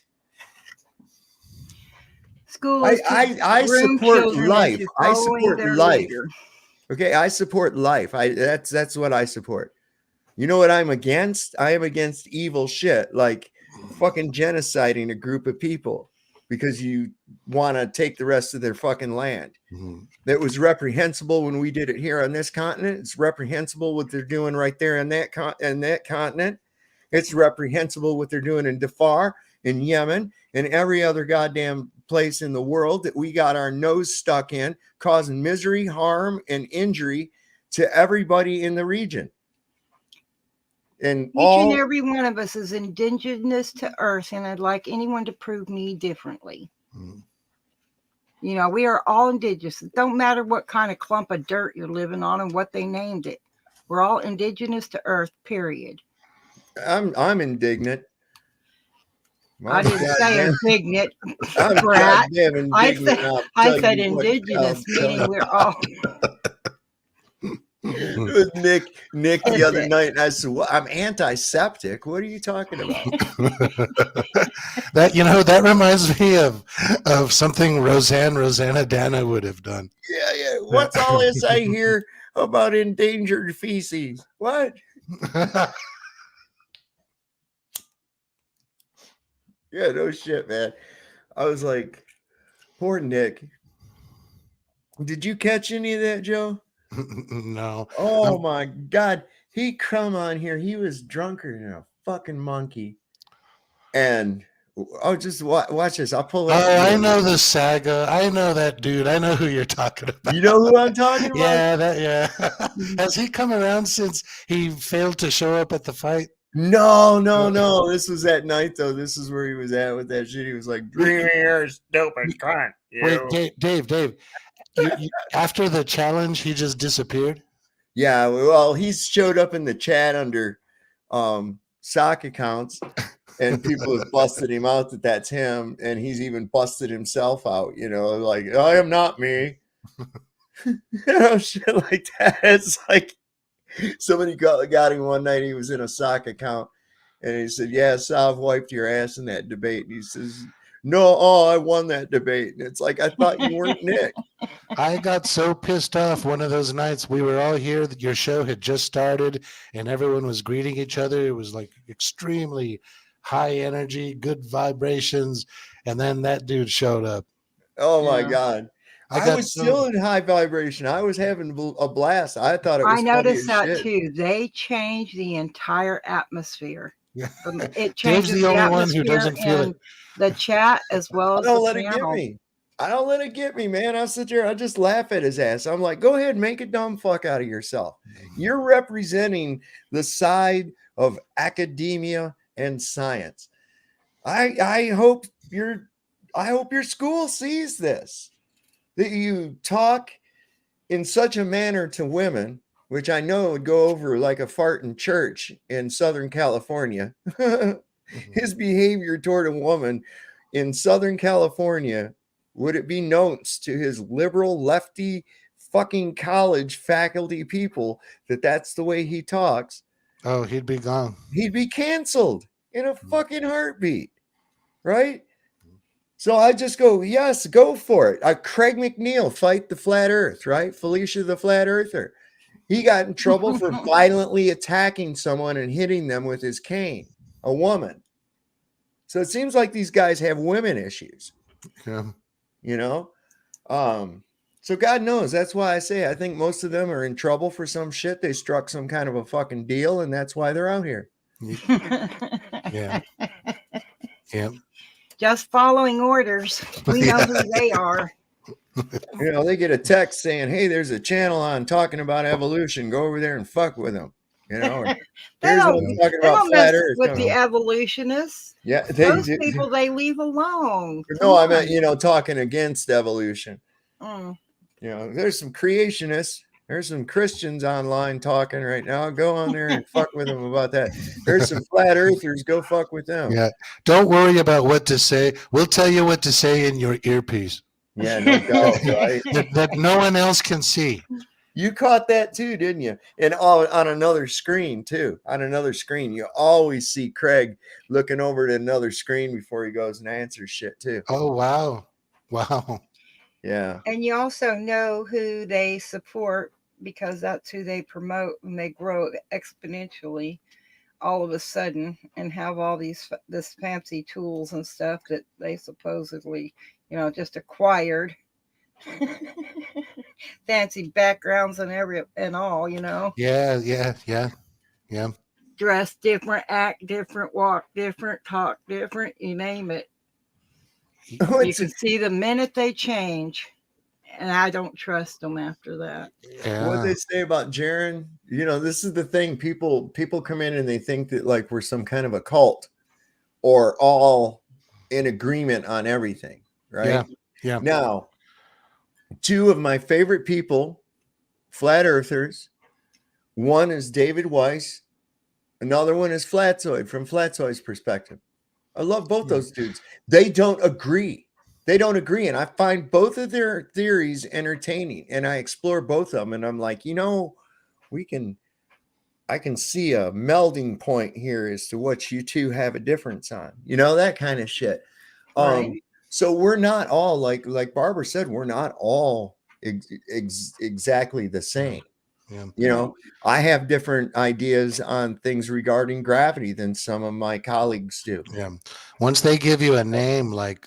Schools I support life. I support life. Leader. Okay, I support life. That's what I support. You know what I'm against? I am against evil shit, like fucking genociding a group of people because you want to take the rest of their fucking land. Mm-hmm. That was reprehensible when we did it here on this continent. It's reprehensible what they're doing right there in that continent. It's reprehensible what they're doing in Darfur, in Yemen, and every other goddamn place in the world that we got our nose stuck in, causing misery, harm, and injury to everybody in the region. And each and every one of us is indigenous to Earth, and I'd like anyone to prove me differently. Mm-hmm. We are all indigenous. It don't matter what kind of clump of dirt you're living on and what they named it. We're all indigenous to Earth, period. I'm indignant. I didn't say indignant. I'm brat. goddamn indignant. I said indigenous, meaning we're all. With Nick the other night, and I said, well, I'm antiseptic. What are you talking about? That reminds me of something Rosanna Dana would have done. Yeah. What's all this I hear about endangered feces? What? Yeah, no shit, man. I was like, poor Nick. Did you catch any of that, Joe? No. Oh my God. He come on here. He was drunker than a fucking monkey. And just watch this. I'll pull it up. Oh, I know the saga. I know that dude. I know who you're talking about. You know who I'm talking about? Yeah. Has he come around since he failed to show up at the fight? No. This was that night, though. This is where he was at with that shit. He was like, "Dreaming here, stupid cunt." Wait, Dave. You, after the challenge, he just disappeared? Yeah, well, he's showed up in the chat under sock accounts, and people have busted him out that that's him, and he's even busted himself out, like, I am not me. Shit like that. It's like somebody got him one night. He was in a sock account, and he said, yeah, Sav wiped your ass in that debate. And he says, no, I won that debate. And it's like, I thought you weren't Nick. I got so pissed off one of those nights. We were all here. Your show had just started, and everyone was greeting each other. It was like extremely high energy, good vibrations. And then that dude showed up. Oh, my God. I was still in high vibration. I was having a blast. I thought it was funny as noticed that shit. too. They changed the entire atmosphere. Yeah. It changes the only one who doesn't feel it. The chat as well as I don't the let panel. it get me. I don't let it get me, man. I sit there. I just laugh at his ass. I'm like, go ahead, make a dumb fuck out of yourself. You're representing the side of academia and science. I hope your school sees this. That you talk in such a manner to women, which I know would go over like a fart in church in Southern California. His behavior toward a woman in Southern California, would it be notes to his liberal lefty fucking college faculty people that that's the way he talks? Oh, he'd be gone. He'd be canceled in a fucking heartbeat, right? So I just go, yes, go for it. Craig McNeil, fight the flat earth, right? Felicia the flat earther. He got in trouble for violently attacking someone and hitting them with his cane, a woman. So it seems like these guys have women issues. Yeah. So God knows. That's why I say I think most of them are in trouble for some shit. They struck some kind of a fucking deal, and that's why they're out here. Yeah. Yeah. Just following orders. We know who they are. You know, they get a text saying, "Hey, there's a channel on talking about evolution. Go over there and fuck with them." You know, or, here's one talking They about don't mess flat Earth. with the evolutionists. Yeah, they Those do. people they leave alone. No, I meant, you know, talking against evolution. Mm. You know, there's some creationists. There's some Christians online talking right now. Go on there and fuck with them about that. There's some flat earthers. Go fuck with them. Yeah. Don't worry about what to say. We'll tell you what to say in your earpiece. Yeah, no doubt. Right? that no one else can see. You caught that too, didn't you? And on another screen too. On another screen, you always see Craig looking over to another screen before he goes and answers shit too. Oh, wow. Wow. Yeah. And you also know who they support because that's who they promote when they grow exponentially all of a sudden and have all this fancy tools and stuff that they supposedly, you know, just acquired. Fancy backgrounds and all, you know. Yeah. Dress different, act different, walk different, talk different, you name it. You can see the minute they change, and I don't trust them after that. What they say about Jaron, you know, this is the thing. People come in and they think that like we're some kind of a cult or all in agreement on everything, right? Yeah. Now, two of my favorite people, flat earthers, one is David Weiss, another one is Flatzoid from Flatzoid's perspective. I love both those dudes. They don't agree. And I find both of their theories entertaining, and I explore both of them, and I'm like, you know, I can see a melding point here as to what you two have a difference on, you know, that kind of shit. Right. So we're not all like Barbara said, we're not all exactly the same. Yeah. You know, I have different ideas on things regarding gravity than some of my colleagues do. Yeah. Once they give you a name like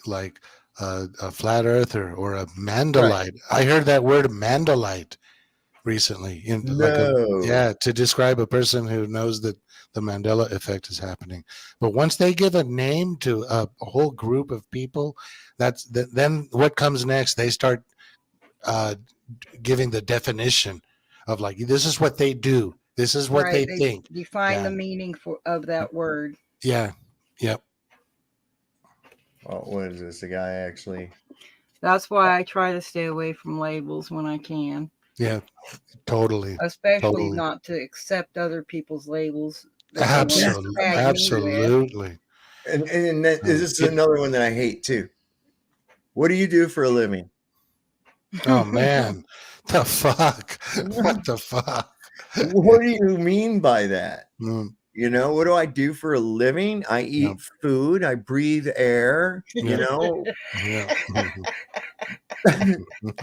a flat earther or a mandalite, Right. I heard that word mandalite recently. To describe a person who knows that the Mandela effect is happening. But once they give a name to a whole group of people, then what comes next? They start giving the definition of like, this is what they do. This is what they think. Define the meaning of that word. Yeah. Yep. Oh, what is this? The guy actually. That's why I try to stay away from labels when I can. Yeah, totally. Especially not to accept other people's labels. Absolutely. And this is another one that I hate too. What do you do for a living? Oh man, the fuck! What the fuck? What do you mean by that? Mm. You know, what do I do for a living? I eat food. I breathe air. You know,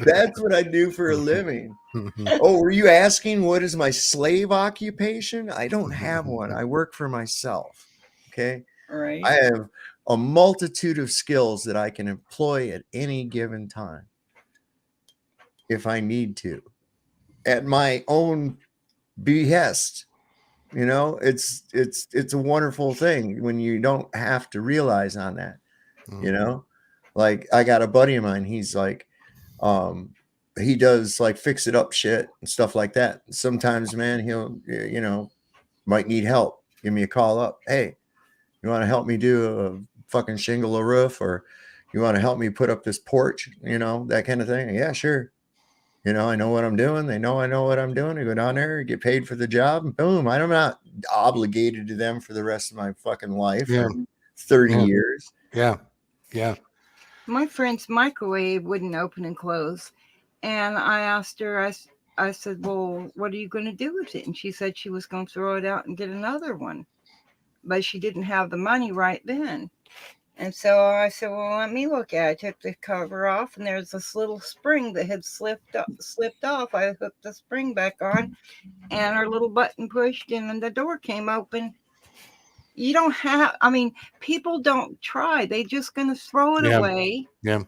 that's what I do for a living. Oh, were you asking what is my slave occupation? I don't have one. I work for myself. Okay. Right. I have a multitude of skills that I can employ at any given time if I need to, at my own behest. You know, it's a wonderful thing when you don't have to realize on that. You know, like I got a buddy of mine. He's like, he does like fix it up shit and stuff like that. Sometimes, man, he'll, you know, might need help. Give me a call up. Hey, you want to help me do a fucking shingle a roof, or you want to help me put up this porch, you know, that kind of thing. Yeah, sure. You know, I know what I'm doing. They know I know what I'm doing. I go down there, get paid for the job, and boom, I'm not obligated to them for the rest of my fucking life. Yeah. 30 years. Yeah. My friend's microwave wouldn't open and close. And I asked her, I said, well, what are you going to do with it? And she said she was going to throw it out and get another one. But she didn't have the money right then. And so I said, well, let me look at it. I took the cover off, and there's this little spring that had slipped off. I hooked the spring back on, and our little button pushed, and then the door came open. You don't have, I mean, people don't try. They just going to throw it away. Yeah.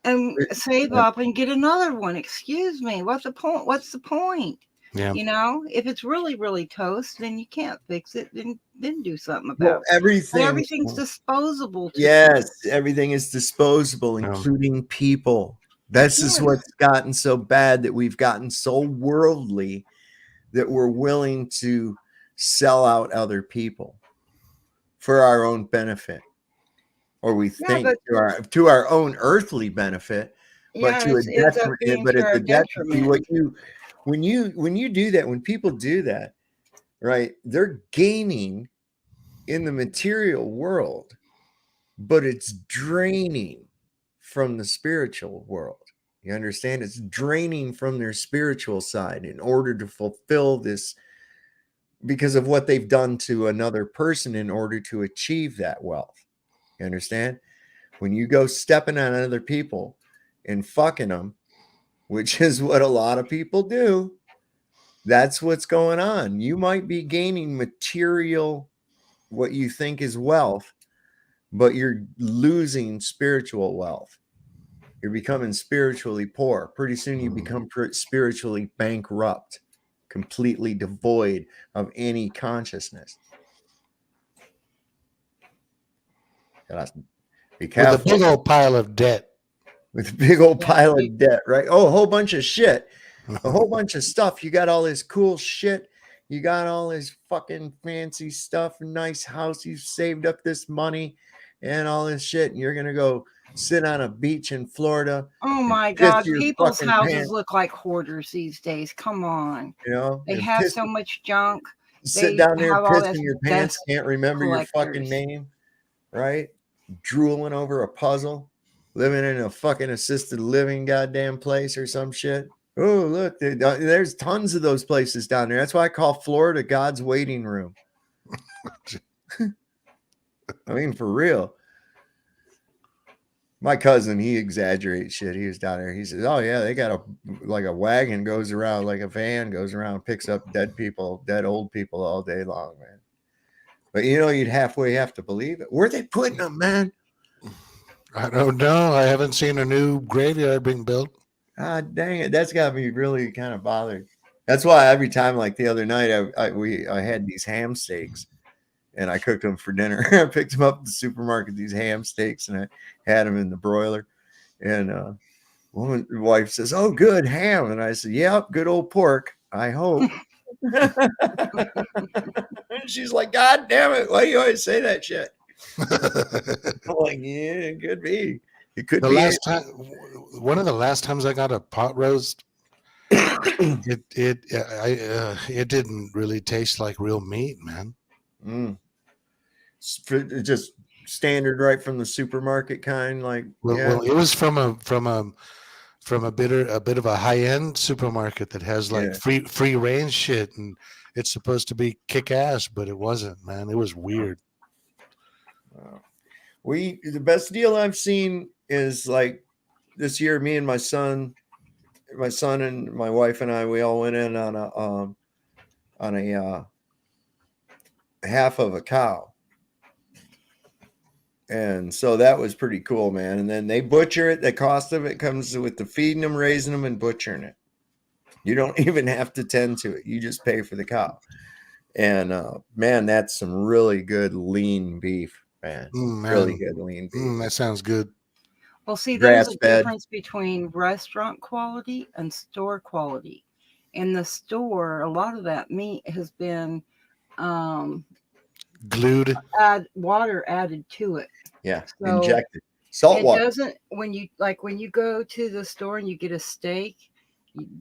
and save up and get another one. Excuse me. What's the point? What's the point? Yeah. You know, if it's really, really toast, then you can't fix it. Then do something Well, about it. But everything's disposable. Yes, everything is disposable, including people. This is what's gotten so bad, that we've gotten so worldly that we're willing to sell out other people for our own benefit, or we think to our own earthly benefit, but to a detriment. But it's a detriment. When you do that, when people do that, right, they're gaining in the material world, but it's draining from the spiritual world. You understand? It's draining from their spiritual side in order to fulfill this, because of what they've done to another person in order to achieve that wealth. You understand? When you go stepping on other people and fucking them, which is what a lot of people do, that's what's going on. You might be gaining material, what you think is wealth, but you're losing spiritual wealth. You're becoming spiritually poor. Pretty soon you become spiritually bankrupt, completely devoid of any consciousness. Be careful. With a big old pile of debt. With a big old pile of debt, right? Oh, a whole bunch of shit. A whole bunch of stuff. You got all this cool shit. You got all this fucking fancy stuff, nice house. You've saved up this money and all this shit. And you're going to go sit on a beach in Florida. Oh my God. People's houses look like hoarders these days. Come on. You know, they have so much junk. Sit down there, piss in your pants, can't remember your fucking name, right? Drooling over a puzzle, living in a fucking assisted living goddamn place or some shit. Oh, look, there's tons of those places down there. That's why I call Florida God's waiting room. I mean, for real. My cousin, he exaggerates shit. He was down there. He says, oh, yeah, they got a wagon goes around, like a van goes around, picks up dead old people all day long, man. But, you know, you'd halfway have to believe it. Where are they putting them, man? I don't know. I haven't seen a new graveyard being built. Ah, dang it. That's got me really kind of bothered. That's why every time, like the other night, I had these ham steaks and I cooked them for dinner. I picked them up at the supermarket, these ham steaks, and I had them in the broiler. And wife says, oh, good ham. And I said, yep, good old pork, I hope. She's like, God damn it. Why do you always say that shit? I'm like, yeah, it could be. It could be. One of the last times I got a pot roast, it didn't really taste like real meat, man. Just standard, right from the supermarket kind, like. Well, it was from a bit of a high end supermarket that has like free range shit, and it's supposed to be kick ass, but it wasn't, man. It was weird. The best deal I've seen is like this year. Me and my son and my wife and I, we all went in on a half of a cow, and so that was pretty cool, man. And then they butcher it. The cost of it comes with the feeding them, raising them, and butchering it. You don't even have to tend to it. You just pay for the cow. And man, that's some really good lean beef, man. Really good lean beef. That sounds good. Well, see, there's a difference between restaurant quality and store quality. In the store, a lot of that meat has been glued, water added to it. Yeah, so injected salt water. It doesn't, when you go to the store and you get a steak,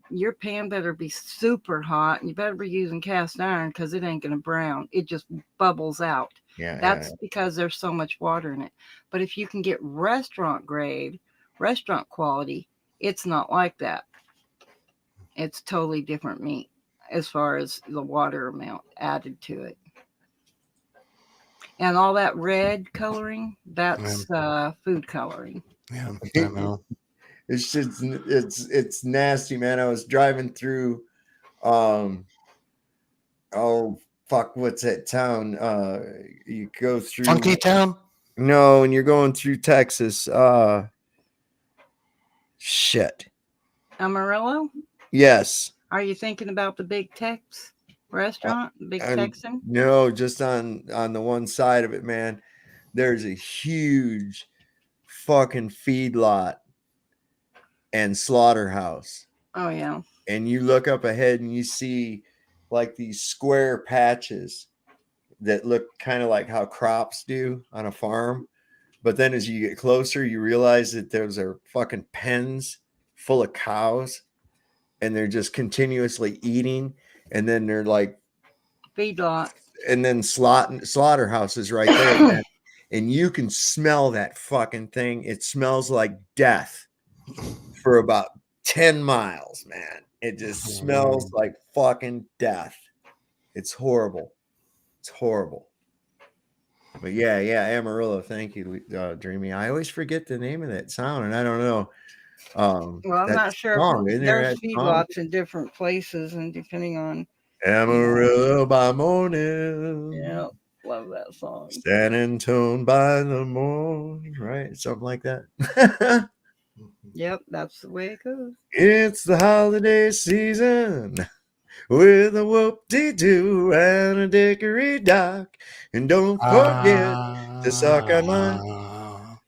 your pan better be super hot, and you better be using cast iron, because it ain't gonna brown. It just bubbles out. That's because there's so much water in it. But if you can get restaurant grade, restaurant quality, it's not like that. It's totally different meat as far as the water amount added to it. And all that red coloring, that's food coloring. Yeah, I know. It's just, it's nasty, man. I was driving through, oh fuck, what's that town? You go through Funky Town? No, and you're going through Texas. Shit. Amarillo? Yes. Are you thinking about the Big Tex restaurant? Big Texan? No, just on the one side of it, man. There's a huge fucking feedlot and slaughterhouse. Oh, yeah. And you look up ahead and you see like these square patches that look kind of like how crops do on a farm. But then as you get closer, you realize that those are fucking pens full of cows and they're just continuously eating. And then they're like feedlot. And then slaughterhouses right there, man. And you can smell that fucking thing. It smells like death for about 10 miles, man. It just smells like fucking death. It's horrible. It's horrible. But yeah, Amarillo. Thank you, Dreamy. I always forget the name of that sound, and I don't know. Well, I'm not sure. There's feedlots in different places, and depending on Amarillo by morning. Yeah, love that song. San Antone by the morning, right? Something like that. Yep, that's the way it goes. It's the holiday season with a whoop-de-doo and a dickory dock. And don't forget to suck on mine.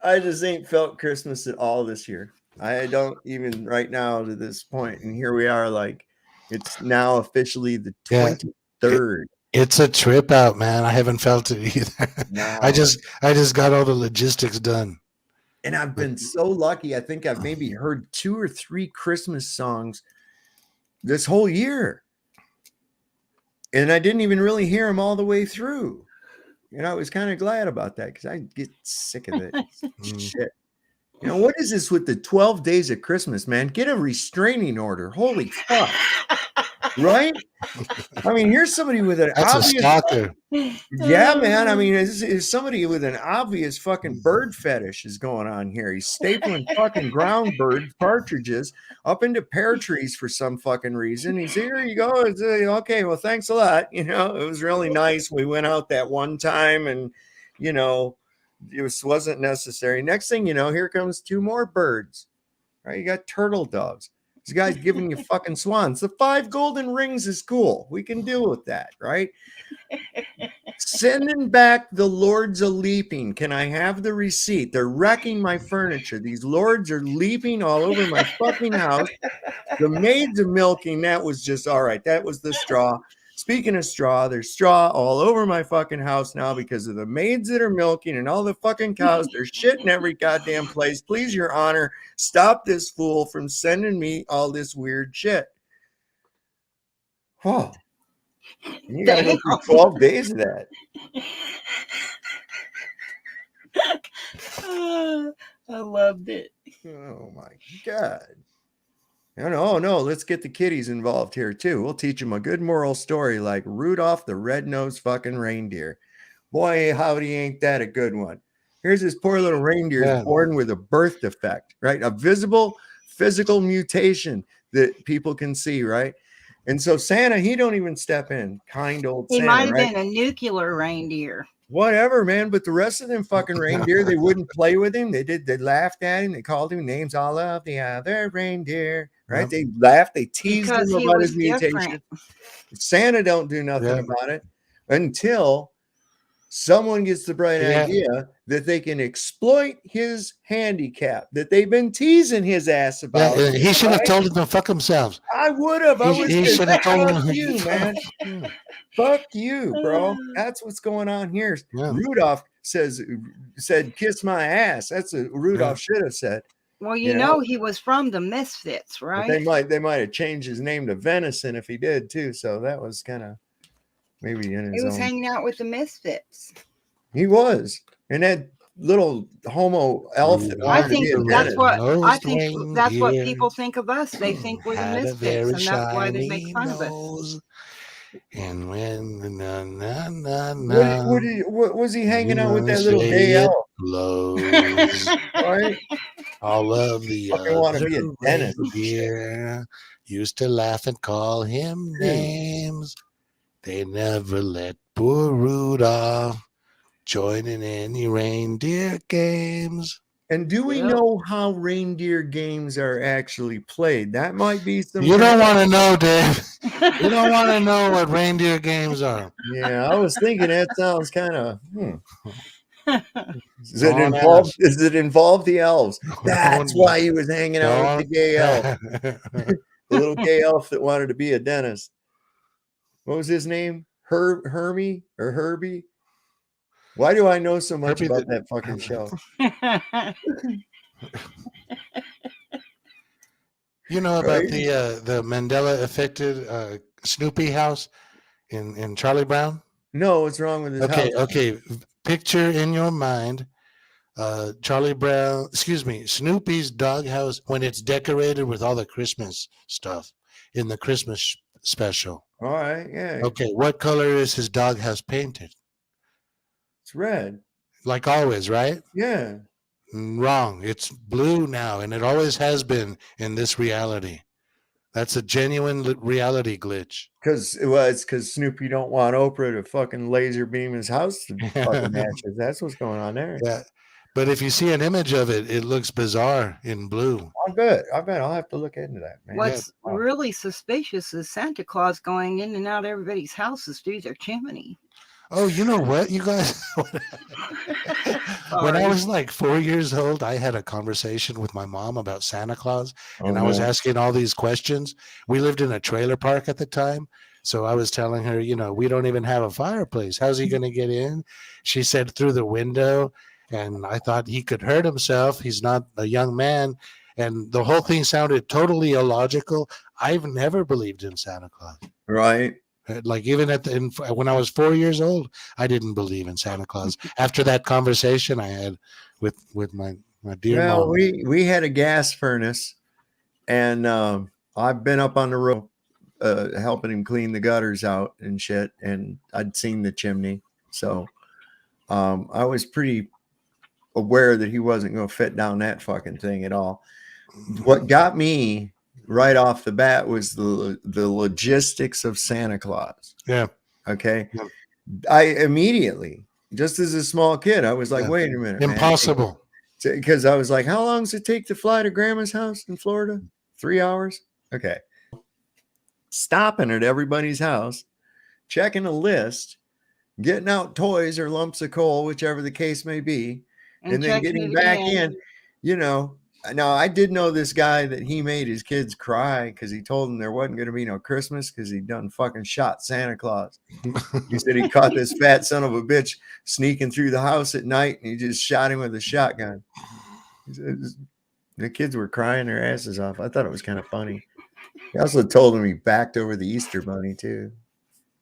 I just ain't felt Christmas at all this year. I don't even right now to this point. And here we are, like it's now officially the 23rd. It's a trip out, man. I haven't felt it either. No. I just got all the logistics done. And I've been so lucky. I think I've maybe heard 2 or 3 Christmas songs this whole year. And I didn't even really hear them all the way through. And I was kind of glad about that because I get sick of it. Shit. You know, what is this with the 12 days of Christmas, man? Get a restraining order. Holy fuck. Right? I mean, here's somebody with an That's obvious... a stalker. Yeah, man. I mean, is somebody with an obvious fucking bird fetish is going on here. He's stapling fucking ground bird partridges up into pear trees for some fucking reason. He's here you go. It's, okay, well, thanks a lot. You know, it was really nice. We went out that one time and, you know, it wasn't necessary. Next thing you know, here comes 2 more birds. Right? You got turtle doves. This guy's giving you fucking swans. The 5 golden rings is cool. We can deal with that, right? Sending back the lords a leaping. Can I have the receipt? They're wrecking my furniture. These lords are leaping all over my fucking house. The maids are milking. That was just all right. That was the straw. Speaking of straw, there's straw all over my fucking house now because of the maids that are milking and all the fucking cows. They're shitting every goddamn place. Please, Your Honor, stop this fool from sending me all this weird shit. Oh, you gotta go through 12 days of that. I loved it. Oh my God. No, let's get the kiddies involved here too. We'll teach them a good moral story like Rudolph the Red-Nosed fucking Reindeer. Boy, howdy, ain't that a good one. Here's this poor little reindeer born with a birth defect, right? A visible physical mutation that people can see, right? And so Santa, he don't even step in. Kind old He Santa, might have right? been a nuclear reindeer. Whatever, man. But the rest of them fucking reindeer, they wouldn't play with him. They laughed at him. They called him names. All of the other reindeer, right? They laughed. They teased Because him he about was his mutation. different. Santa don't do nothing about it until someone gets the bright idea that they can exploit his handicap that they've been teasing his ass about. Yeah, he should have told them to fuck themselves. I would have. He should have told Fuck them. you, man. Fuck you, bro. That's what's going on here. Rudolph said, "Kiss my ass." That's what Rudolph should have said. Well, you know he was from the Misfits, right? But they might have changed his name to Venison if he did too. So that was kind of maybe in his He was own. hanging out with the Misfits. He was, and that little homo elf. I think that's what people think of us. They think we're the Had a Misfits, very and that's why they make shiny fun of us. nose. And when What was he hanging out with that little gay elf? Blows. Right? All of the Fucking want to be a other dentist. reindeer used to laugh and call him names. They never let poor Rudolph joining any reindeer games. And do we know how reindeer games are actually played? That might be some. You don't want to know, Dave. You don't want to know what reindeer games are. Yeah, I was thinking that sounds kind of. Does it Don't involve? ask. Does it involve the elves? That's Don't- why he was hanging out with the gay elf, don't- the little gay elf that wanted to be a dentist. What was his name? Hermie or Herbie? Why do I know so much Herbie about the- that fucking show? You know about Right? the Mandela affected Snoopy house in Charlie Brown? No, what's wrong with his house? Okay. Picture in your mind Snoopy's doghouse when it's decorated with all the Christmas stuff in the Christmas special. All right, yeah. Okay, what color is his doghouse painted? It's red. Like always, right? Yeah. Wrong. It's blue now, and it always has been in this reality. That's a genuine reality glitch. Because it's because Snoopy don't want Oprah to fucking laser beam his house to fucking ashes. That's what's going on there. Yeah. But if you see an image of it, it looks bizarre in blue. I bet. I'll have to look into that, man. What's really suspicious is Santa Claus going in and out of everybody's houses through their chimney. Oh, you know what, you guys? When I was like 4 years old, I had a conversation with my mom about Santa Claus, and I was asking all these questions. We lived in a trailer park at the time, so I was telling her, we don't even have a fireplace. How's he going to get in? She said through the window, and I thought he could hurt himself. He's not a young man, and the whole thing sounded totally illogical. I've never believed in Santa Claus. Right. Like even when I was 4 years old, I didn't believe in Santa Claus. After that conversation I had with my dear mom. We had a gas furnace, and I've been up on the roof helping him clean the gutters out and shit, and I'd seen the chimney, so I was pretty aware that he wasn't going to fit down that fucking thing at all. What got me right off the bat was the logistics of Santa Claus. Yeah. Okay. Yeah. I immediately, just as a small kid, I was like, wait a minute. Impossible. Because I was like, how long does it take to fly to grandma's house in Florida? 3 hours? Okay. Stopping at everybody's house, checking a list, getting out toys or lumps of coal, whichever the case may be, and then getting back in, Now, I did know this guy that he made his kids cry because he told them there wasn't going to be no Christmas because he'd done fucking shot Santa Claus. He said he caught this fat son of a bitch sneaking through the house at night, and he just shot him with a shotgun. The kids were crying their asses off. I thought it was kind of funny. He also told him he backed over the Easter Bunny, too.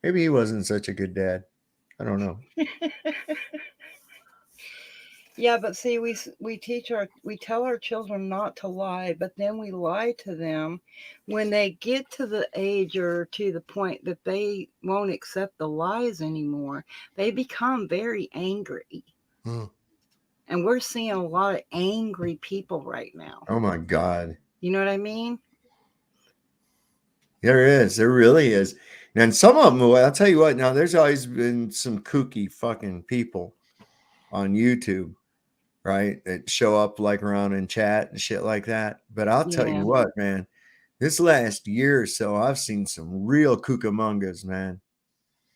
Maybe he wasn't such a good dad. I don't know. Yeah, but see, we tell our children not to lie, but then we lie to them when they get to the age or to the point that they won't accept the lies anymore. They become very angry. And we're seeing a lot of angry people right now. Oh my God. You know what I mean? There is. There really is. And some of them, I'll tell you what, now there's always been some kooky fucking people on YouTube, right, that show up like around in chat and shit like that. But I'll tell you what, man, this last year or so, I've seen some real kookamongas, man.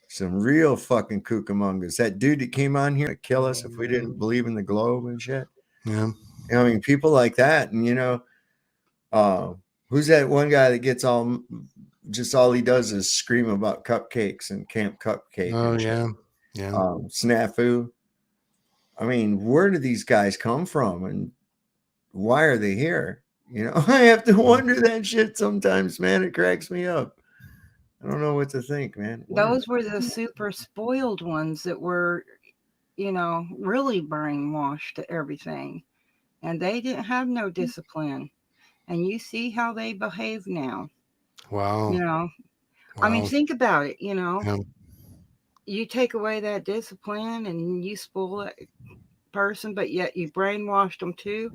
Some real fucking kookamongas. That dude that came on here to kill us if we didn't believe in the globe and shit. Yeah. I mean, people like that. And, who's that one guy that gets all he does is scream about cupcakes and Camp Cupcake. Oh, yeah. Snafu. I mean, where do these guys come from and why are they here? I have to wonder that shit sometimes, man. It cracks me up. I don't know what to think, man. Those were the super spoiled ones that were, really brainwashed to everything. And they didn't have no discipline. And you see how they behave now. Wow. I mean, think about it, You take away that discipline and you spoil that person, but yet you brainwashed them too.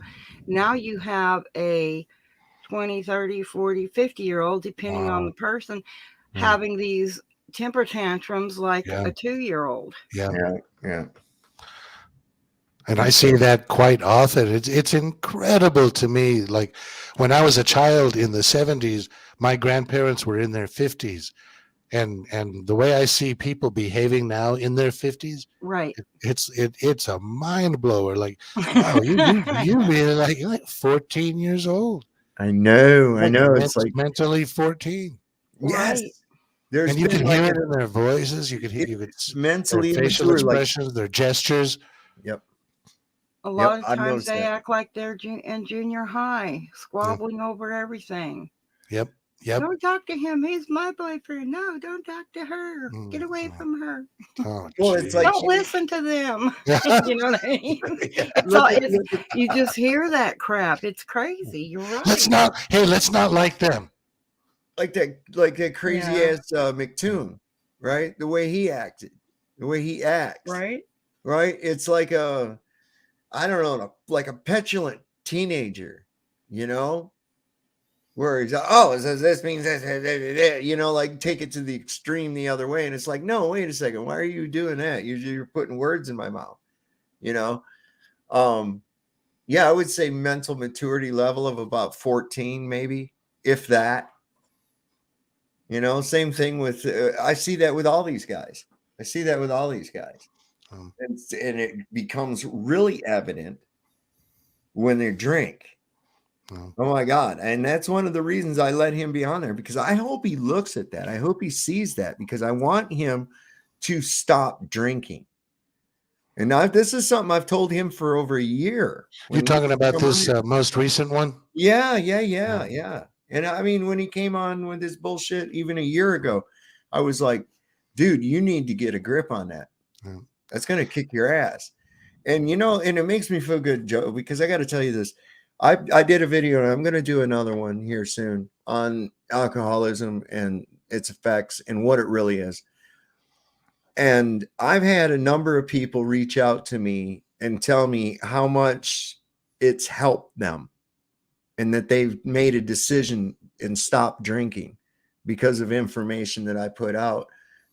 Now you have a 20, 30, 40, 50-year-old, depending on the person, having these temper tantrums like a 2-year-old. Yeah. And I see that quite often. It's incredible to me. Like when I was a child in the 70s, my grandparents were in their 50s. And the way I see people behaving now in their 50s, Right. it's a mind blower. Like, wow, you really like you're like 14 years old. I know. Like It's like, mentally 14. yes, Right. there's And you been could like hear it in their voices. You could hear their mentally facial immature. Like, expressions, their gestures. yep. A lot of I've times noticed they that. act like they're in junior high, squabbling over everything. Yep. Don't talk to him. He's my boyfriend. No, don't talk to her. Get away from her. Oh, Well, it's like Don't listen to them. You know what I mean? You just hear that crap. It's crazy. You're right. Let's not like them. Like that crazy ass McToon, right? The way he acted, the way he acts, right? It's like I don't know, like a petulant teenager, where he's this means this, like take it to the extreme the other way, and it's like, no, wait a second, why are you doing that? You're putting words in my mouth, I would say mental maturity level of about 14, maybe, if that. Same thing with, I see that with all these guys. And it becomes really evident when they drink. Oh my God. And that's one of the reasons I let him be on there, because I hope he looks at that. I hope he sees that, because I want him to stop drinking. And now this is something I've told him for over a year. You're talking about this most recent one? Yeah. And I mean, when he came on with this bullshit even a year ago, I was like, dude, you need to get a grip on that. Yeah. That's going to kick your ass. And, and it makes me feel good, Joe, because I got to tell you this. I did a video, and I'm going to do another one here soon on alcoholism and its effects and what it really is. And I've had a number of people reach out to me and tell me how much it's helped them, and that they've made a decision and stopped drinking because of information that I put out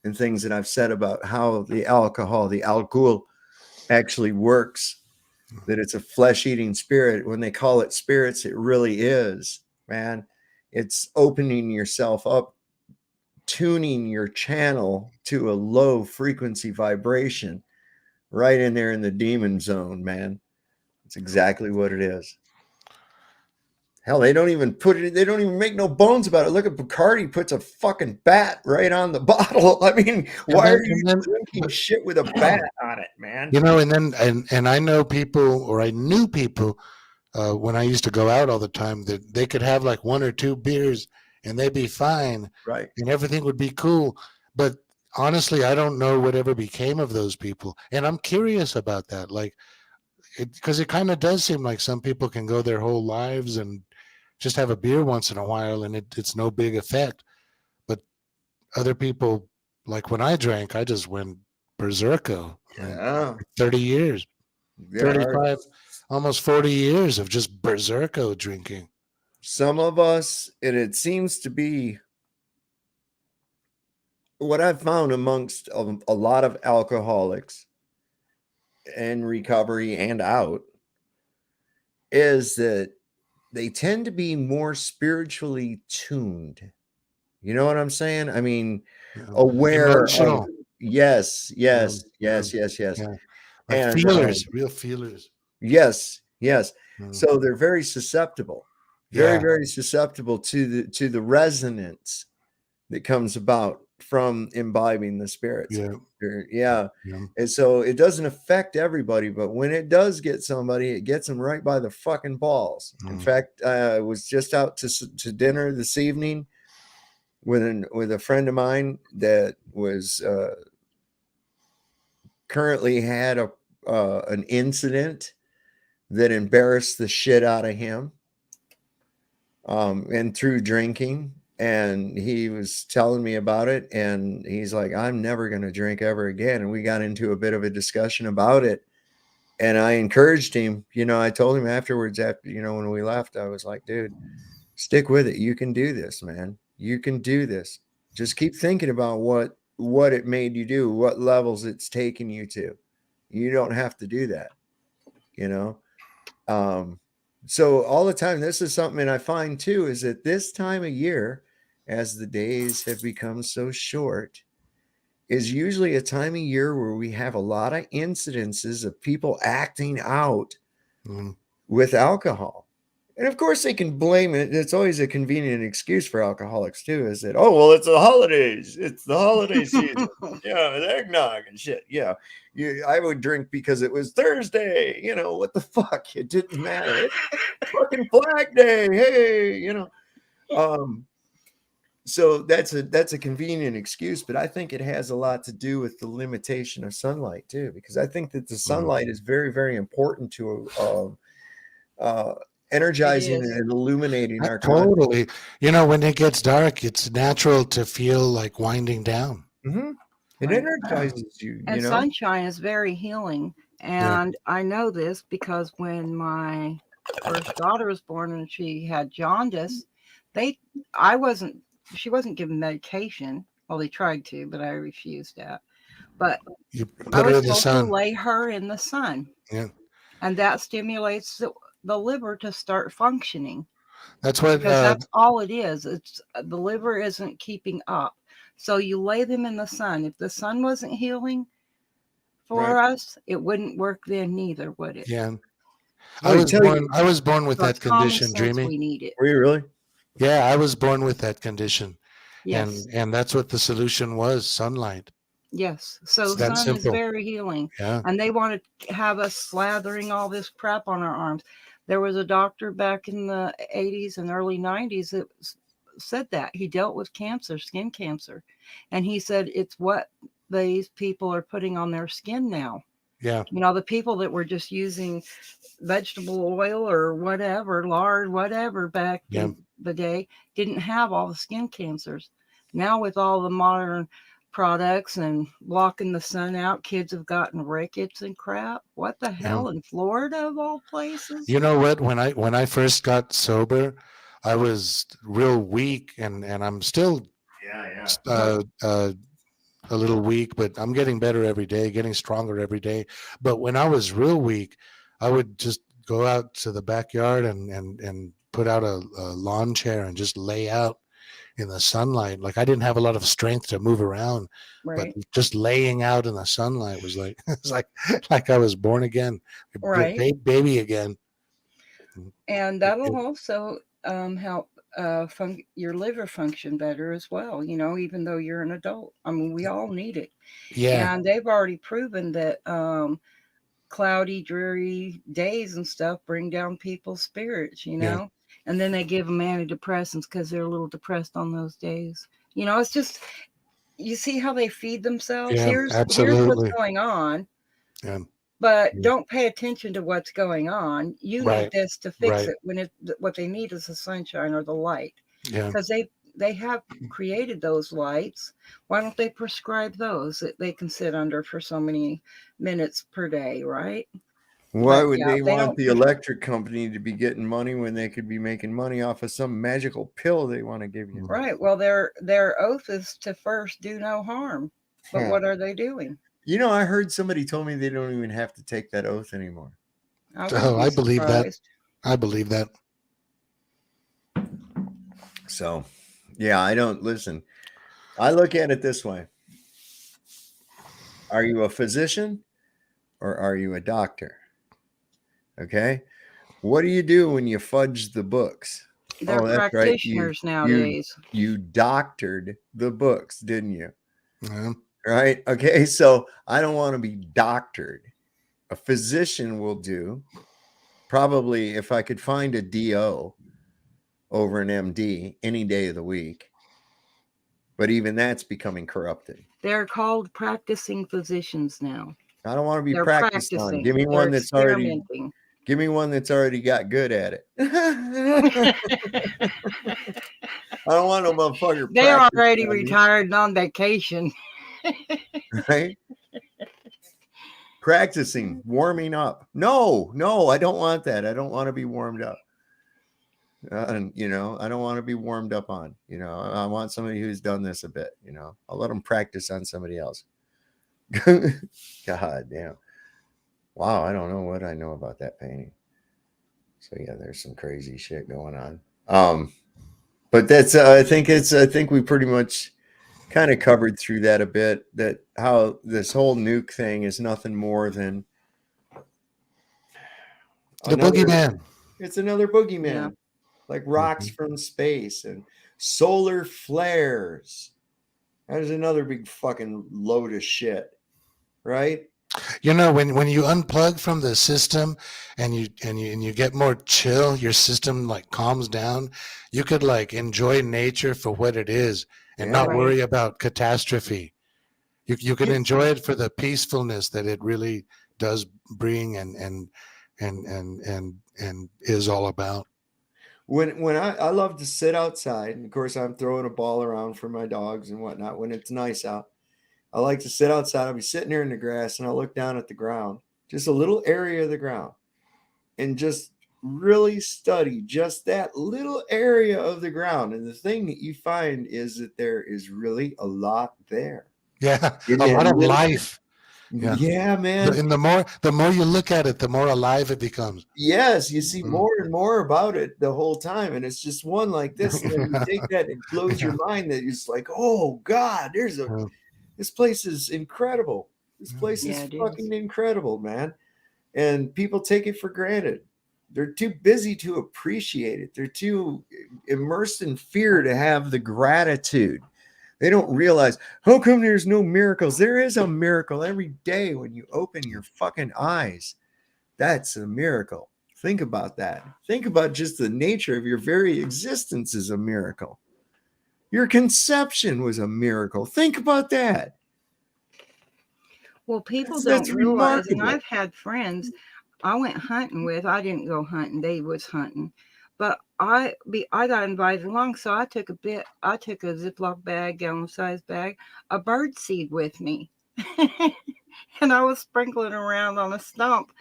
and things that I've said about how the alcohol actually works, that it's a flesh-eating spirit. When they call it spirits, it really is, man. It's opening yourself up, tuning your channel to a low frequency vibration right in there in the demon zone, man. It's exactly what it is. Hell, they don't even make no bones about it. Look at Bacardi puts a fucking bat right on the bottle. I mean, why are you drinking shit with a bat on it, man? And I know people, or I knew people when I used to go out all the time, that they could have like 1 or 2 beers and they'd be fine. Right. And everything would be cool. But honestly, I don't know whatever became of those people. And I'm curious about that. Like, because it kind of does seem like some people can go their whole lives and just have a beer once in a while, and it's no big effect. But other people, like when I drank, I just went berserko. Yeah. 30 years, There 35, almost 40 years of just berserko drinking. Some of us, and it seems to be what I've found amongst a lot of alcoholics in recovery and out, is that they tend to be more spiritually tuned. You know what I'm saying? I mean, aware. Emotional. Yes. Yeah. And feelers, real feelers. Yes. So they're very susceptible, very susceptible to the resonance that comes about from imbibing the spirits. Yeah. And so it doesn't affect everybody, but when it does get somebody, it gets them right by the fucking balls. In fact, I was just out to dinner this evening with a friend of mine that was currently had an incident that embarrassed the shit out of him, and through drinking. And he was telling me about it, and he's like, I'm never going to drink ever again. And we got into a bit of a discussion about it. And I encouraged him. I told him afterwards, when we left, I was like, dude, stick with it. You can do this, man. You can do this. Just keep thinking about what it made you do, what levels it's taken you to. You don't have to do that. you know. So all the time, this is something I find too, is that this time of year, as the days have become so short, is usually a time of year where we have a lot of incidences of people acting out with alcohol. And of course, they can blame it. It's always a convenient excuse for alcoholics too, is that, oh, well, it's the holidays. It's the holiday season. Yeah, it's eggnog and shit. Yeah. I would drink because it was Thursday. You know, what the fuck? It didn't matter. It's fucking Flag Day. Hey, you know. So that's a convenient excuse, but I think it has a lot to do with the limitation of sunlight too, because I think that the sunlight is very, very important to energizing and illuminating our Totally. You know, when it gets dark, it's natural to feel like winding down. It energizes you, And you know. sunshine is very healing. And I know this because when my first daughter was born and she had jaundice, she wasn't given medication. Well, they tried to, but I refused that. But you I put her was in the told sun. to lay her in the sun. Yeah. And that stimulates the liver to start functioning. That's what Because that's all it is. It's the liver isn't keeping up. So you lay them in the sun. If the sun wasn't healing for us, it wouldn't work then neither, would it? Yeah. I was born with So that it's common condition, sense Dreamy. we need it. Were you really? Yeah, I was born with that condition. Yes. And that's what the solution was, sunlight. Yes. So It's that sun is simple. very healing. Yeah. And they want to have us slathering all this crap on our arms. There was a doctor back in the 80s and early 90s that said that. He dealt with cancer, skin cancer. And he said it's what these people are putting on their skin now. Yeah. You know, the people that were just using vegetable oil or whatever, lard, whatever back in the day didn't have all the skin cancers. Now with all the modern products and blocking the sun out, kids have gotten rickets and crap. What the hell, in Florida of all places? You know what? When I first got sober, I was real weak, and I'm still a little weak, but I'm getting better every day, getting stronger every day. But when I was real weak, I would just go out to the backyard and put out a lawn chair and just lay out in the sunlight. Like I didn't have a lot of strength to move around, but just laying out in the sunlight was like it's like I was born again, baby again. And that'll also help your liver function better as well, you know, even though you're an adult. I mean, we all need it. Yeah. And they've already proven that cloudy, dreary days and stuff bring down people's spirits, you know. And then they give them antidepressants because they're a little depressed on those days. You know, it's just, you see how they feed themselves. Yeah, Here's absolutely. what's going on. Yeah. But don't pay attention to what's going on. You need this to fix it. When what they need is the sunshine or the light. Yeah. Because they have created those lights. Why don't they prescribe those that they can sit under for so many minutes per day, right? Why would they want the electric company to be getting money when they could be making money off of some magical pill they want to give you? Right. Well, their oath is to first do no harm. But what are they doing? You know, I heard somebody told me they don't even have to take that oath anymore. I believe that. I believe that. So, yeah, I don't listen. I look at it this way. Are you a physician or are you a doctor? Okay. What do you do when you fudge the books? They're practitioners nowadays. You doctored the books, didn't you? Right. Okay. So I don't want to be doctored. A physician will do. Probably if I could find a DO over an MD any day of the week. But even that's becoming corrupted. They're called practicing physicians now. I don't want to be practiced on. Give me one that's already. Give me one that's already got good at it. I don't want no motherfucker. They're already retired and on vacation. Right? Practicing, warming up. No, I don't want that. I don't want to be warmed up. And you know, I don't want to be warmed up on. You know, I want somebody who's done this a bit. You know, I'll let them practice on somebody else. God damn. Wow, I don't know what I know about that painting. So yeah, there's some crazy shit going on. But that's I think we pretty much kind of covered through that a bit, that how this whole nuke thing is nothing more than The boogeyman. It's another boogeyman, Yeah. like rocks Mm-hmm. from space and solar flares. That is another big fucking load of shit, right? You know, when you unplug from the system and you get more chill, your system like calms down. You could like enjoy nature for what it is and Yeah. not Right. worry about catastrophe. You can enjoy it for the peacefulness that it really does bring and is all about. When I love to sit outside, and of course I'm throwing a ball around for my dogs and whatnot when it's nice out. I like to sit outside. I'll be sitting there in the grass and I'll look down at the ground, just a little area of the ground, and just really study just that little area of the ground. And the thing that you find is that there is really a lot there. Yeah, In a that lot of little- life. Yeah, Yeah, man. And the more you look at it, the more alive it becomes. Yes, you see more and more about it the whole time. And it's just one like this. And then you take that and it blows your mind that it's like, oh God, this place is incredible. This place Yeah, is it fucking incredible, man. And people take it for granted. They're too busy to appreciate it. They're too immersed in fear to have the gratitude. They don't realize, how come there's no miracles? There is a miracle every day when you open your fucking eyes. That's a miracle. Think about that. Think about just the nature of your very existence is a miracle. Your conception was a miracle. Think about that. Well, people That's don't realize, and remarkable. I've had friends I went hunting with. I didn't go hunting; they was hunting, but I got invited along, so I took a Ziploc bag, gallon size bag, a bird seed with me, and I was sprinkling around on a stump.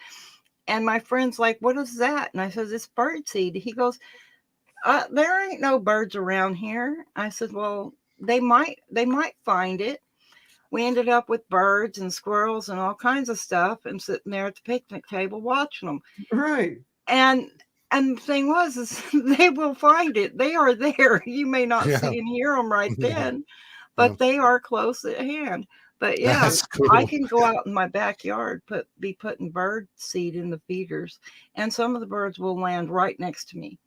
And my friend's like, "What is that?" And I said, "It's bird seed." He goes, "There ain't no birds around here." I said, "Well, they might find it." We ended up with birds and squirrels and all kinds of stuff and sitting there at the picnic table watching them. Right. And the thing was is they will find it. They are there. You may not Yeah. see and hear them right Yeah. then, but they are close at hand. But yeah, That's cool. I can go out in my backyard, be putting bird seed in the feeders, and some of the birds will land right next to me.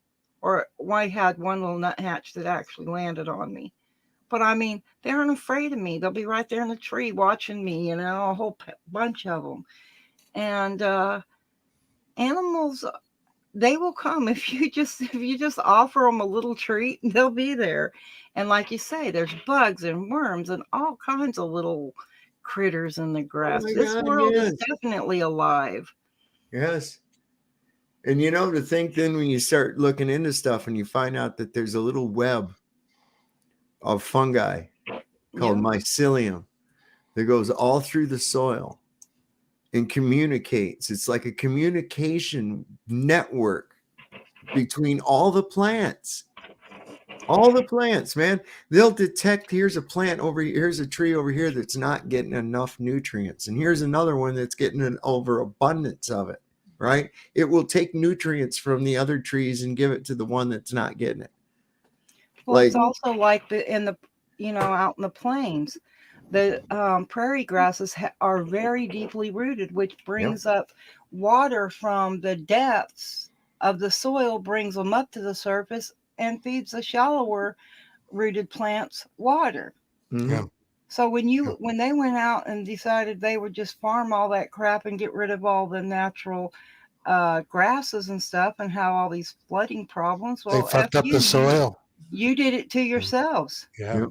Or I had one little nuthatch that actually landed on me. But I mean, they aren't afraid of me. They'll be right there in the tree watching me, a whole bunch of them. And animals, they will come if you just offer them a little treat, they'll be there. And like you say, there's bugs and worms and all kinds of little critters in the grass. my This God, world yes. is definitely alive. Yes. And to think then when you start looking into stuff and you find out that there's a little web of fungi called mycelium that goes all through the soil and communicates. It's like a communication network between all the plants. All the plants, man. They'll detect, here's a plant over here, here's a tree over here that's not getting enough nutrients. And here's another one that's getting an overabundance of it, right? It will take nutrients from the other trees and give it to the one that's not getting it. Well, it's also like out in the plains, the prairie grasses are very deeply rooted, which brings up water from the depths of the soil, brings them up to the surface and feeds the shallower rooted plants water. Yeah. So when they went out and decided they would just farm all that crap and get rid of all the natural grasses and stuff and have all these flooding problems, They fucked up the soil. You did it to yourselves. Yeah.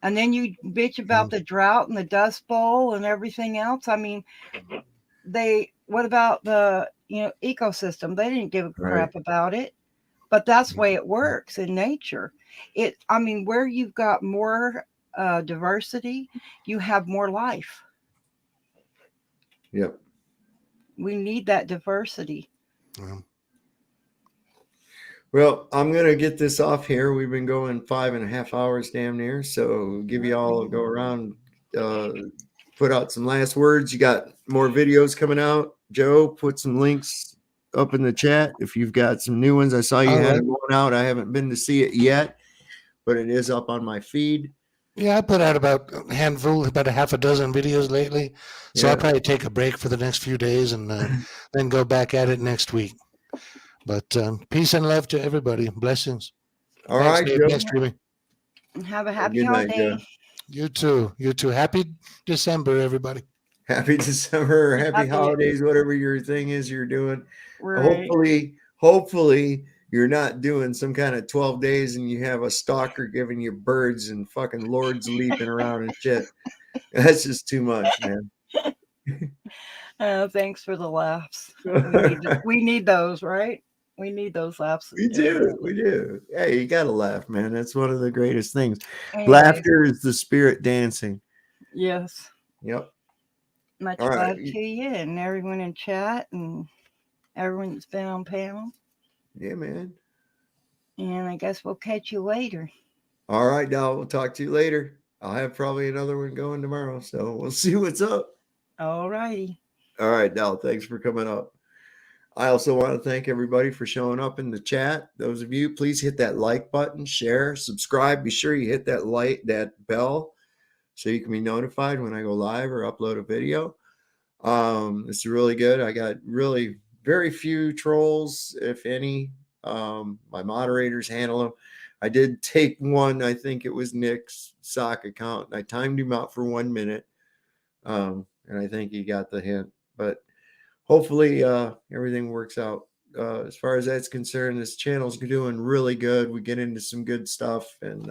And then you bitch about the drought and the Dust Bowl and everything else. I mean, what about the ecosystem? They didn't give a crap about it. But that's the way it works in nature. Where you've got more diversity, you have more life. Yep. We need that diversity. Yeah. Well, I'm going to get this off here. We've been going 5.5 hours damn near. So give you all a go around, put out some last words. You got more videos coming out? Joe, put some links up in the chat if you've got some new ones. I saw you All had right. one out. I haven't been to see it yet, but it is up on my feed. Yeah, I put out about a handful, about a half a dozen videos lately. So Yeah. I'll probably take a break for the next few days and then go back at it next week. But peace and love to everybody. Blessings. All Thanks, right, Dave. Joe. Thanks, Jimmy. Have a happy Good night, holiday. Joe. You too. You too. Happy December, everybody. Happy December, happy Happy- holidays, whatever your thing is you're doing. Right. Hopefully you're not doing some kind of 12 days and you have a stalker giving you birds and fucking lords leaping around and shit. That's just too much, man. Thanks for the laughs. We need those, right? We need those laughs. We do. Hey, you gotta laugh, man. That's one of the greatest things. Anyways. Laughter is the spirit dancing. Yes. Yep. Much All right. love to you and everyone in chat and everyone that's been on panel. Yeah, man. And I guess we'll catch you later. All right, Dal. We'll talk to you later. I'll have probably another one going tomorrow, so we'll see what's up. All righty. All right, Dal. Thanks for coming up. I also want to thank everybody for showing up in the chat. Those of you, please hit that like button, share, subscribe. Be sure you hit that bell so you can be notified when I go live or upload a video. It's really good. I got really very few trolls, if any. My moderators handle them. I did take one. I think it was Nick's sock account. I timed him out for 1 minute. And I think he got the hint, but hopefully everything works out. As far as that's concerned, this channel's doing really good. We get into some good stuff, and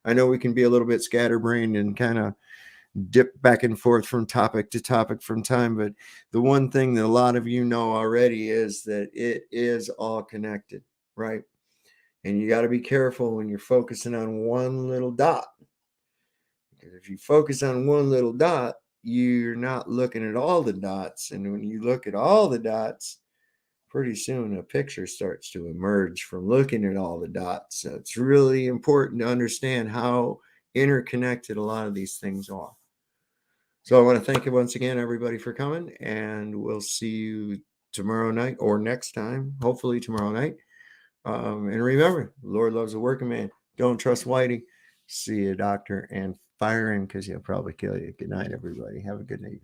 I know we can be a little bit scatterbrained and kind of dip back and forth from topic to topic from time. But the one thing that a lot of you know already is that it is all connected, right? And you got to be careful when you're focusing on one little dot. Because if you focus on one little dot, you're not looking at all the dots. And when you look at all the dots, pretty soon a picture starts to emerge from looking at all the dots. So it's really important to understand how interconnected a lot of these things are. So I want to thank you once again, everybody, for coming. And we'll see you tomorrow night or next time, hopefully tomorrow night. And remember, the Lord loves a working man. Don't trust Whitey. See you, doctor, and fire him because he'll probably kill you. Good night, everybody. Have a good evening.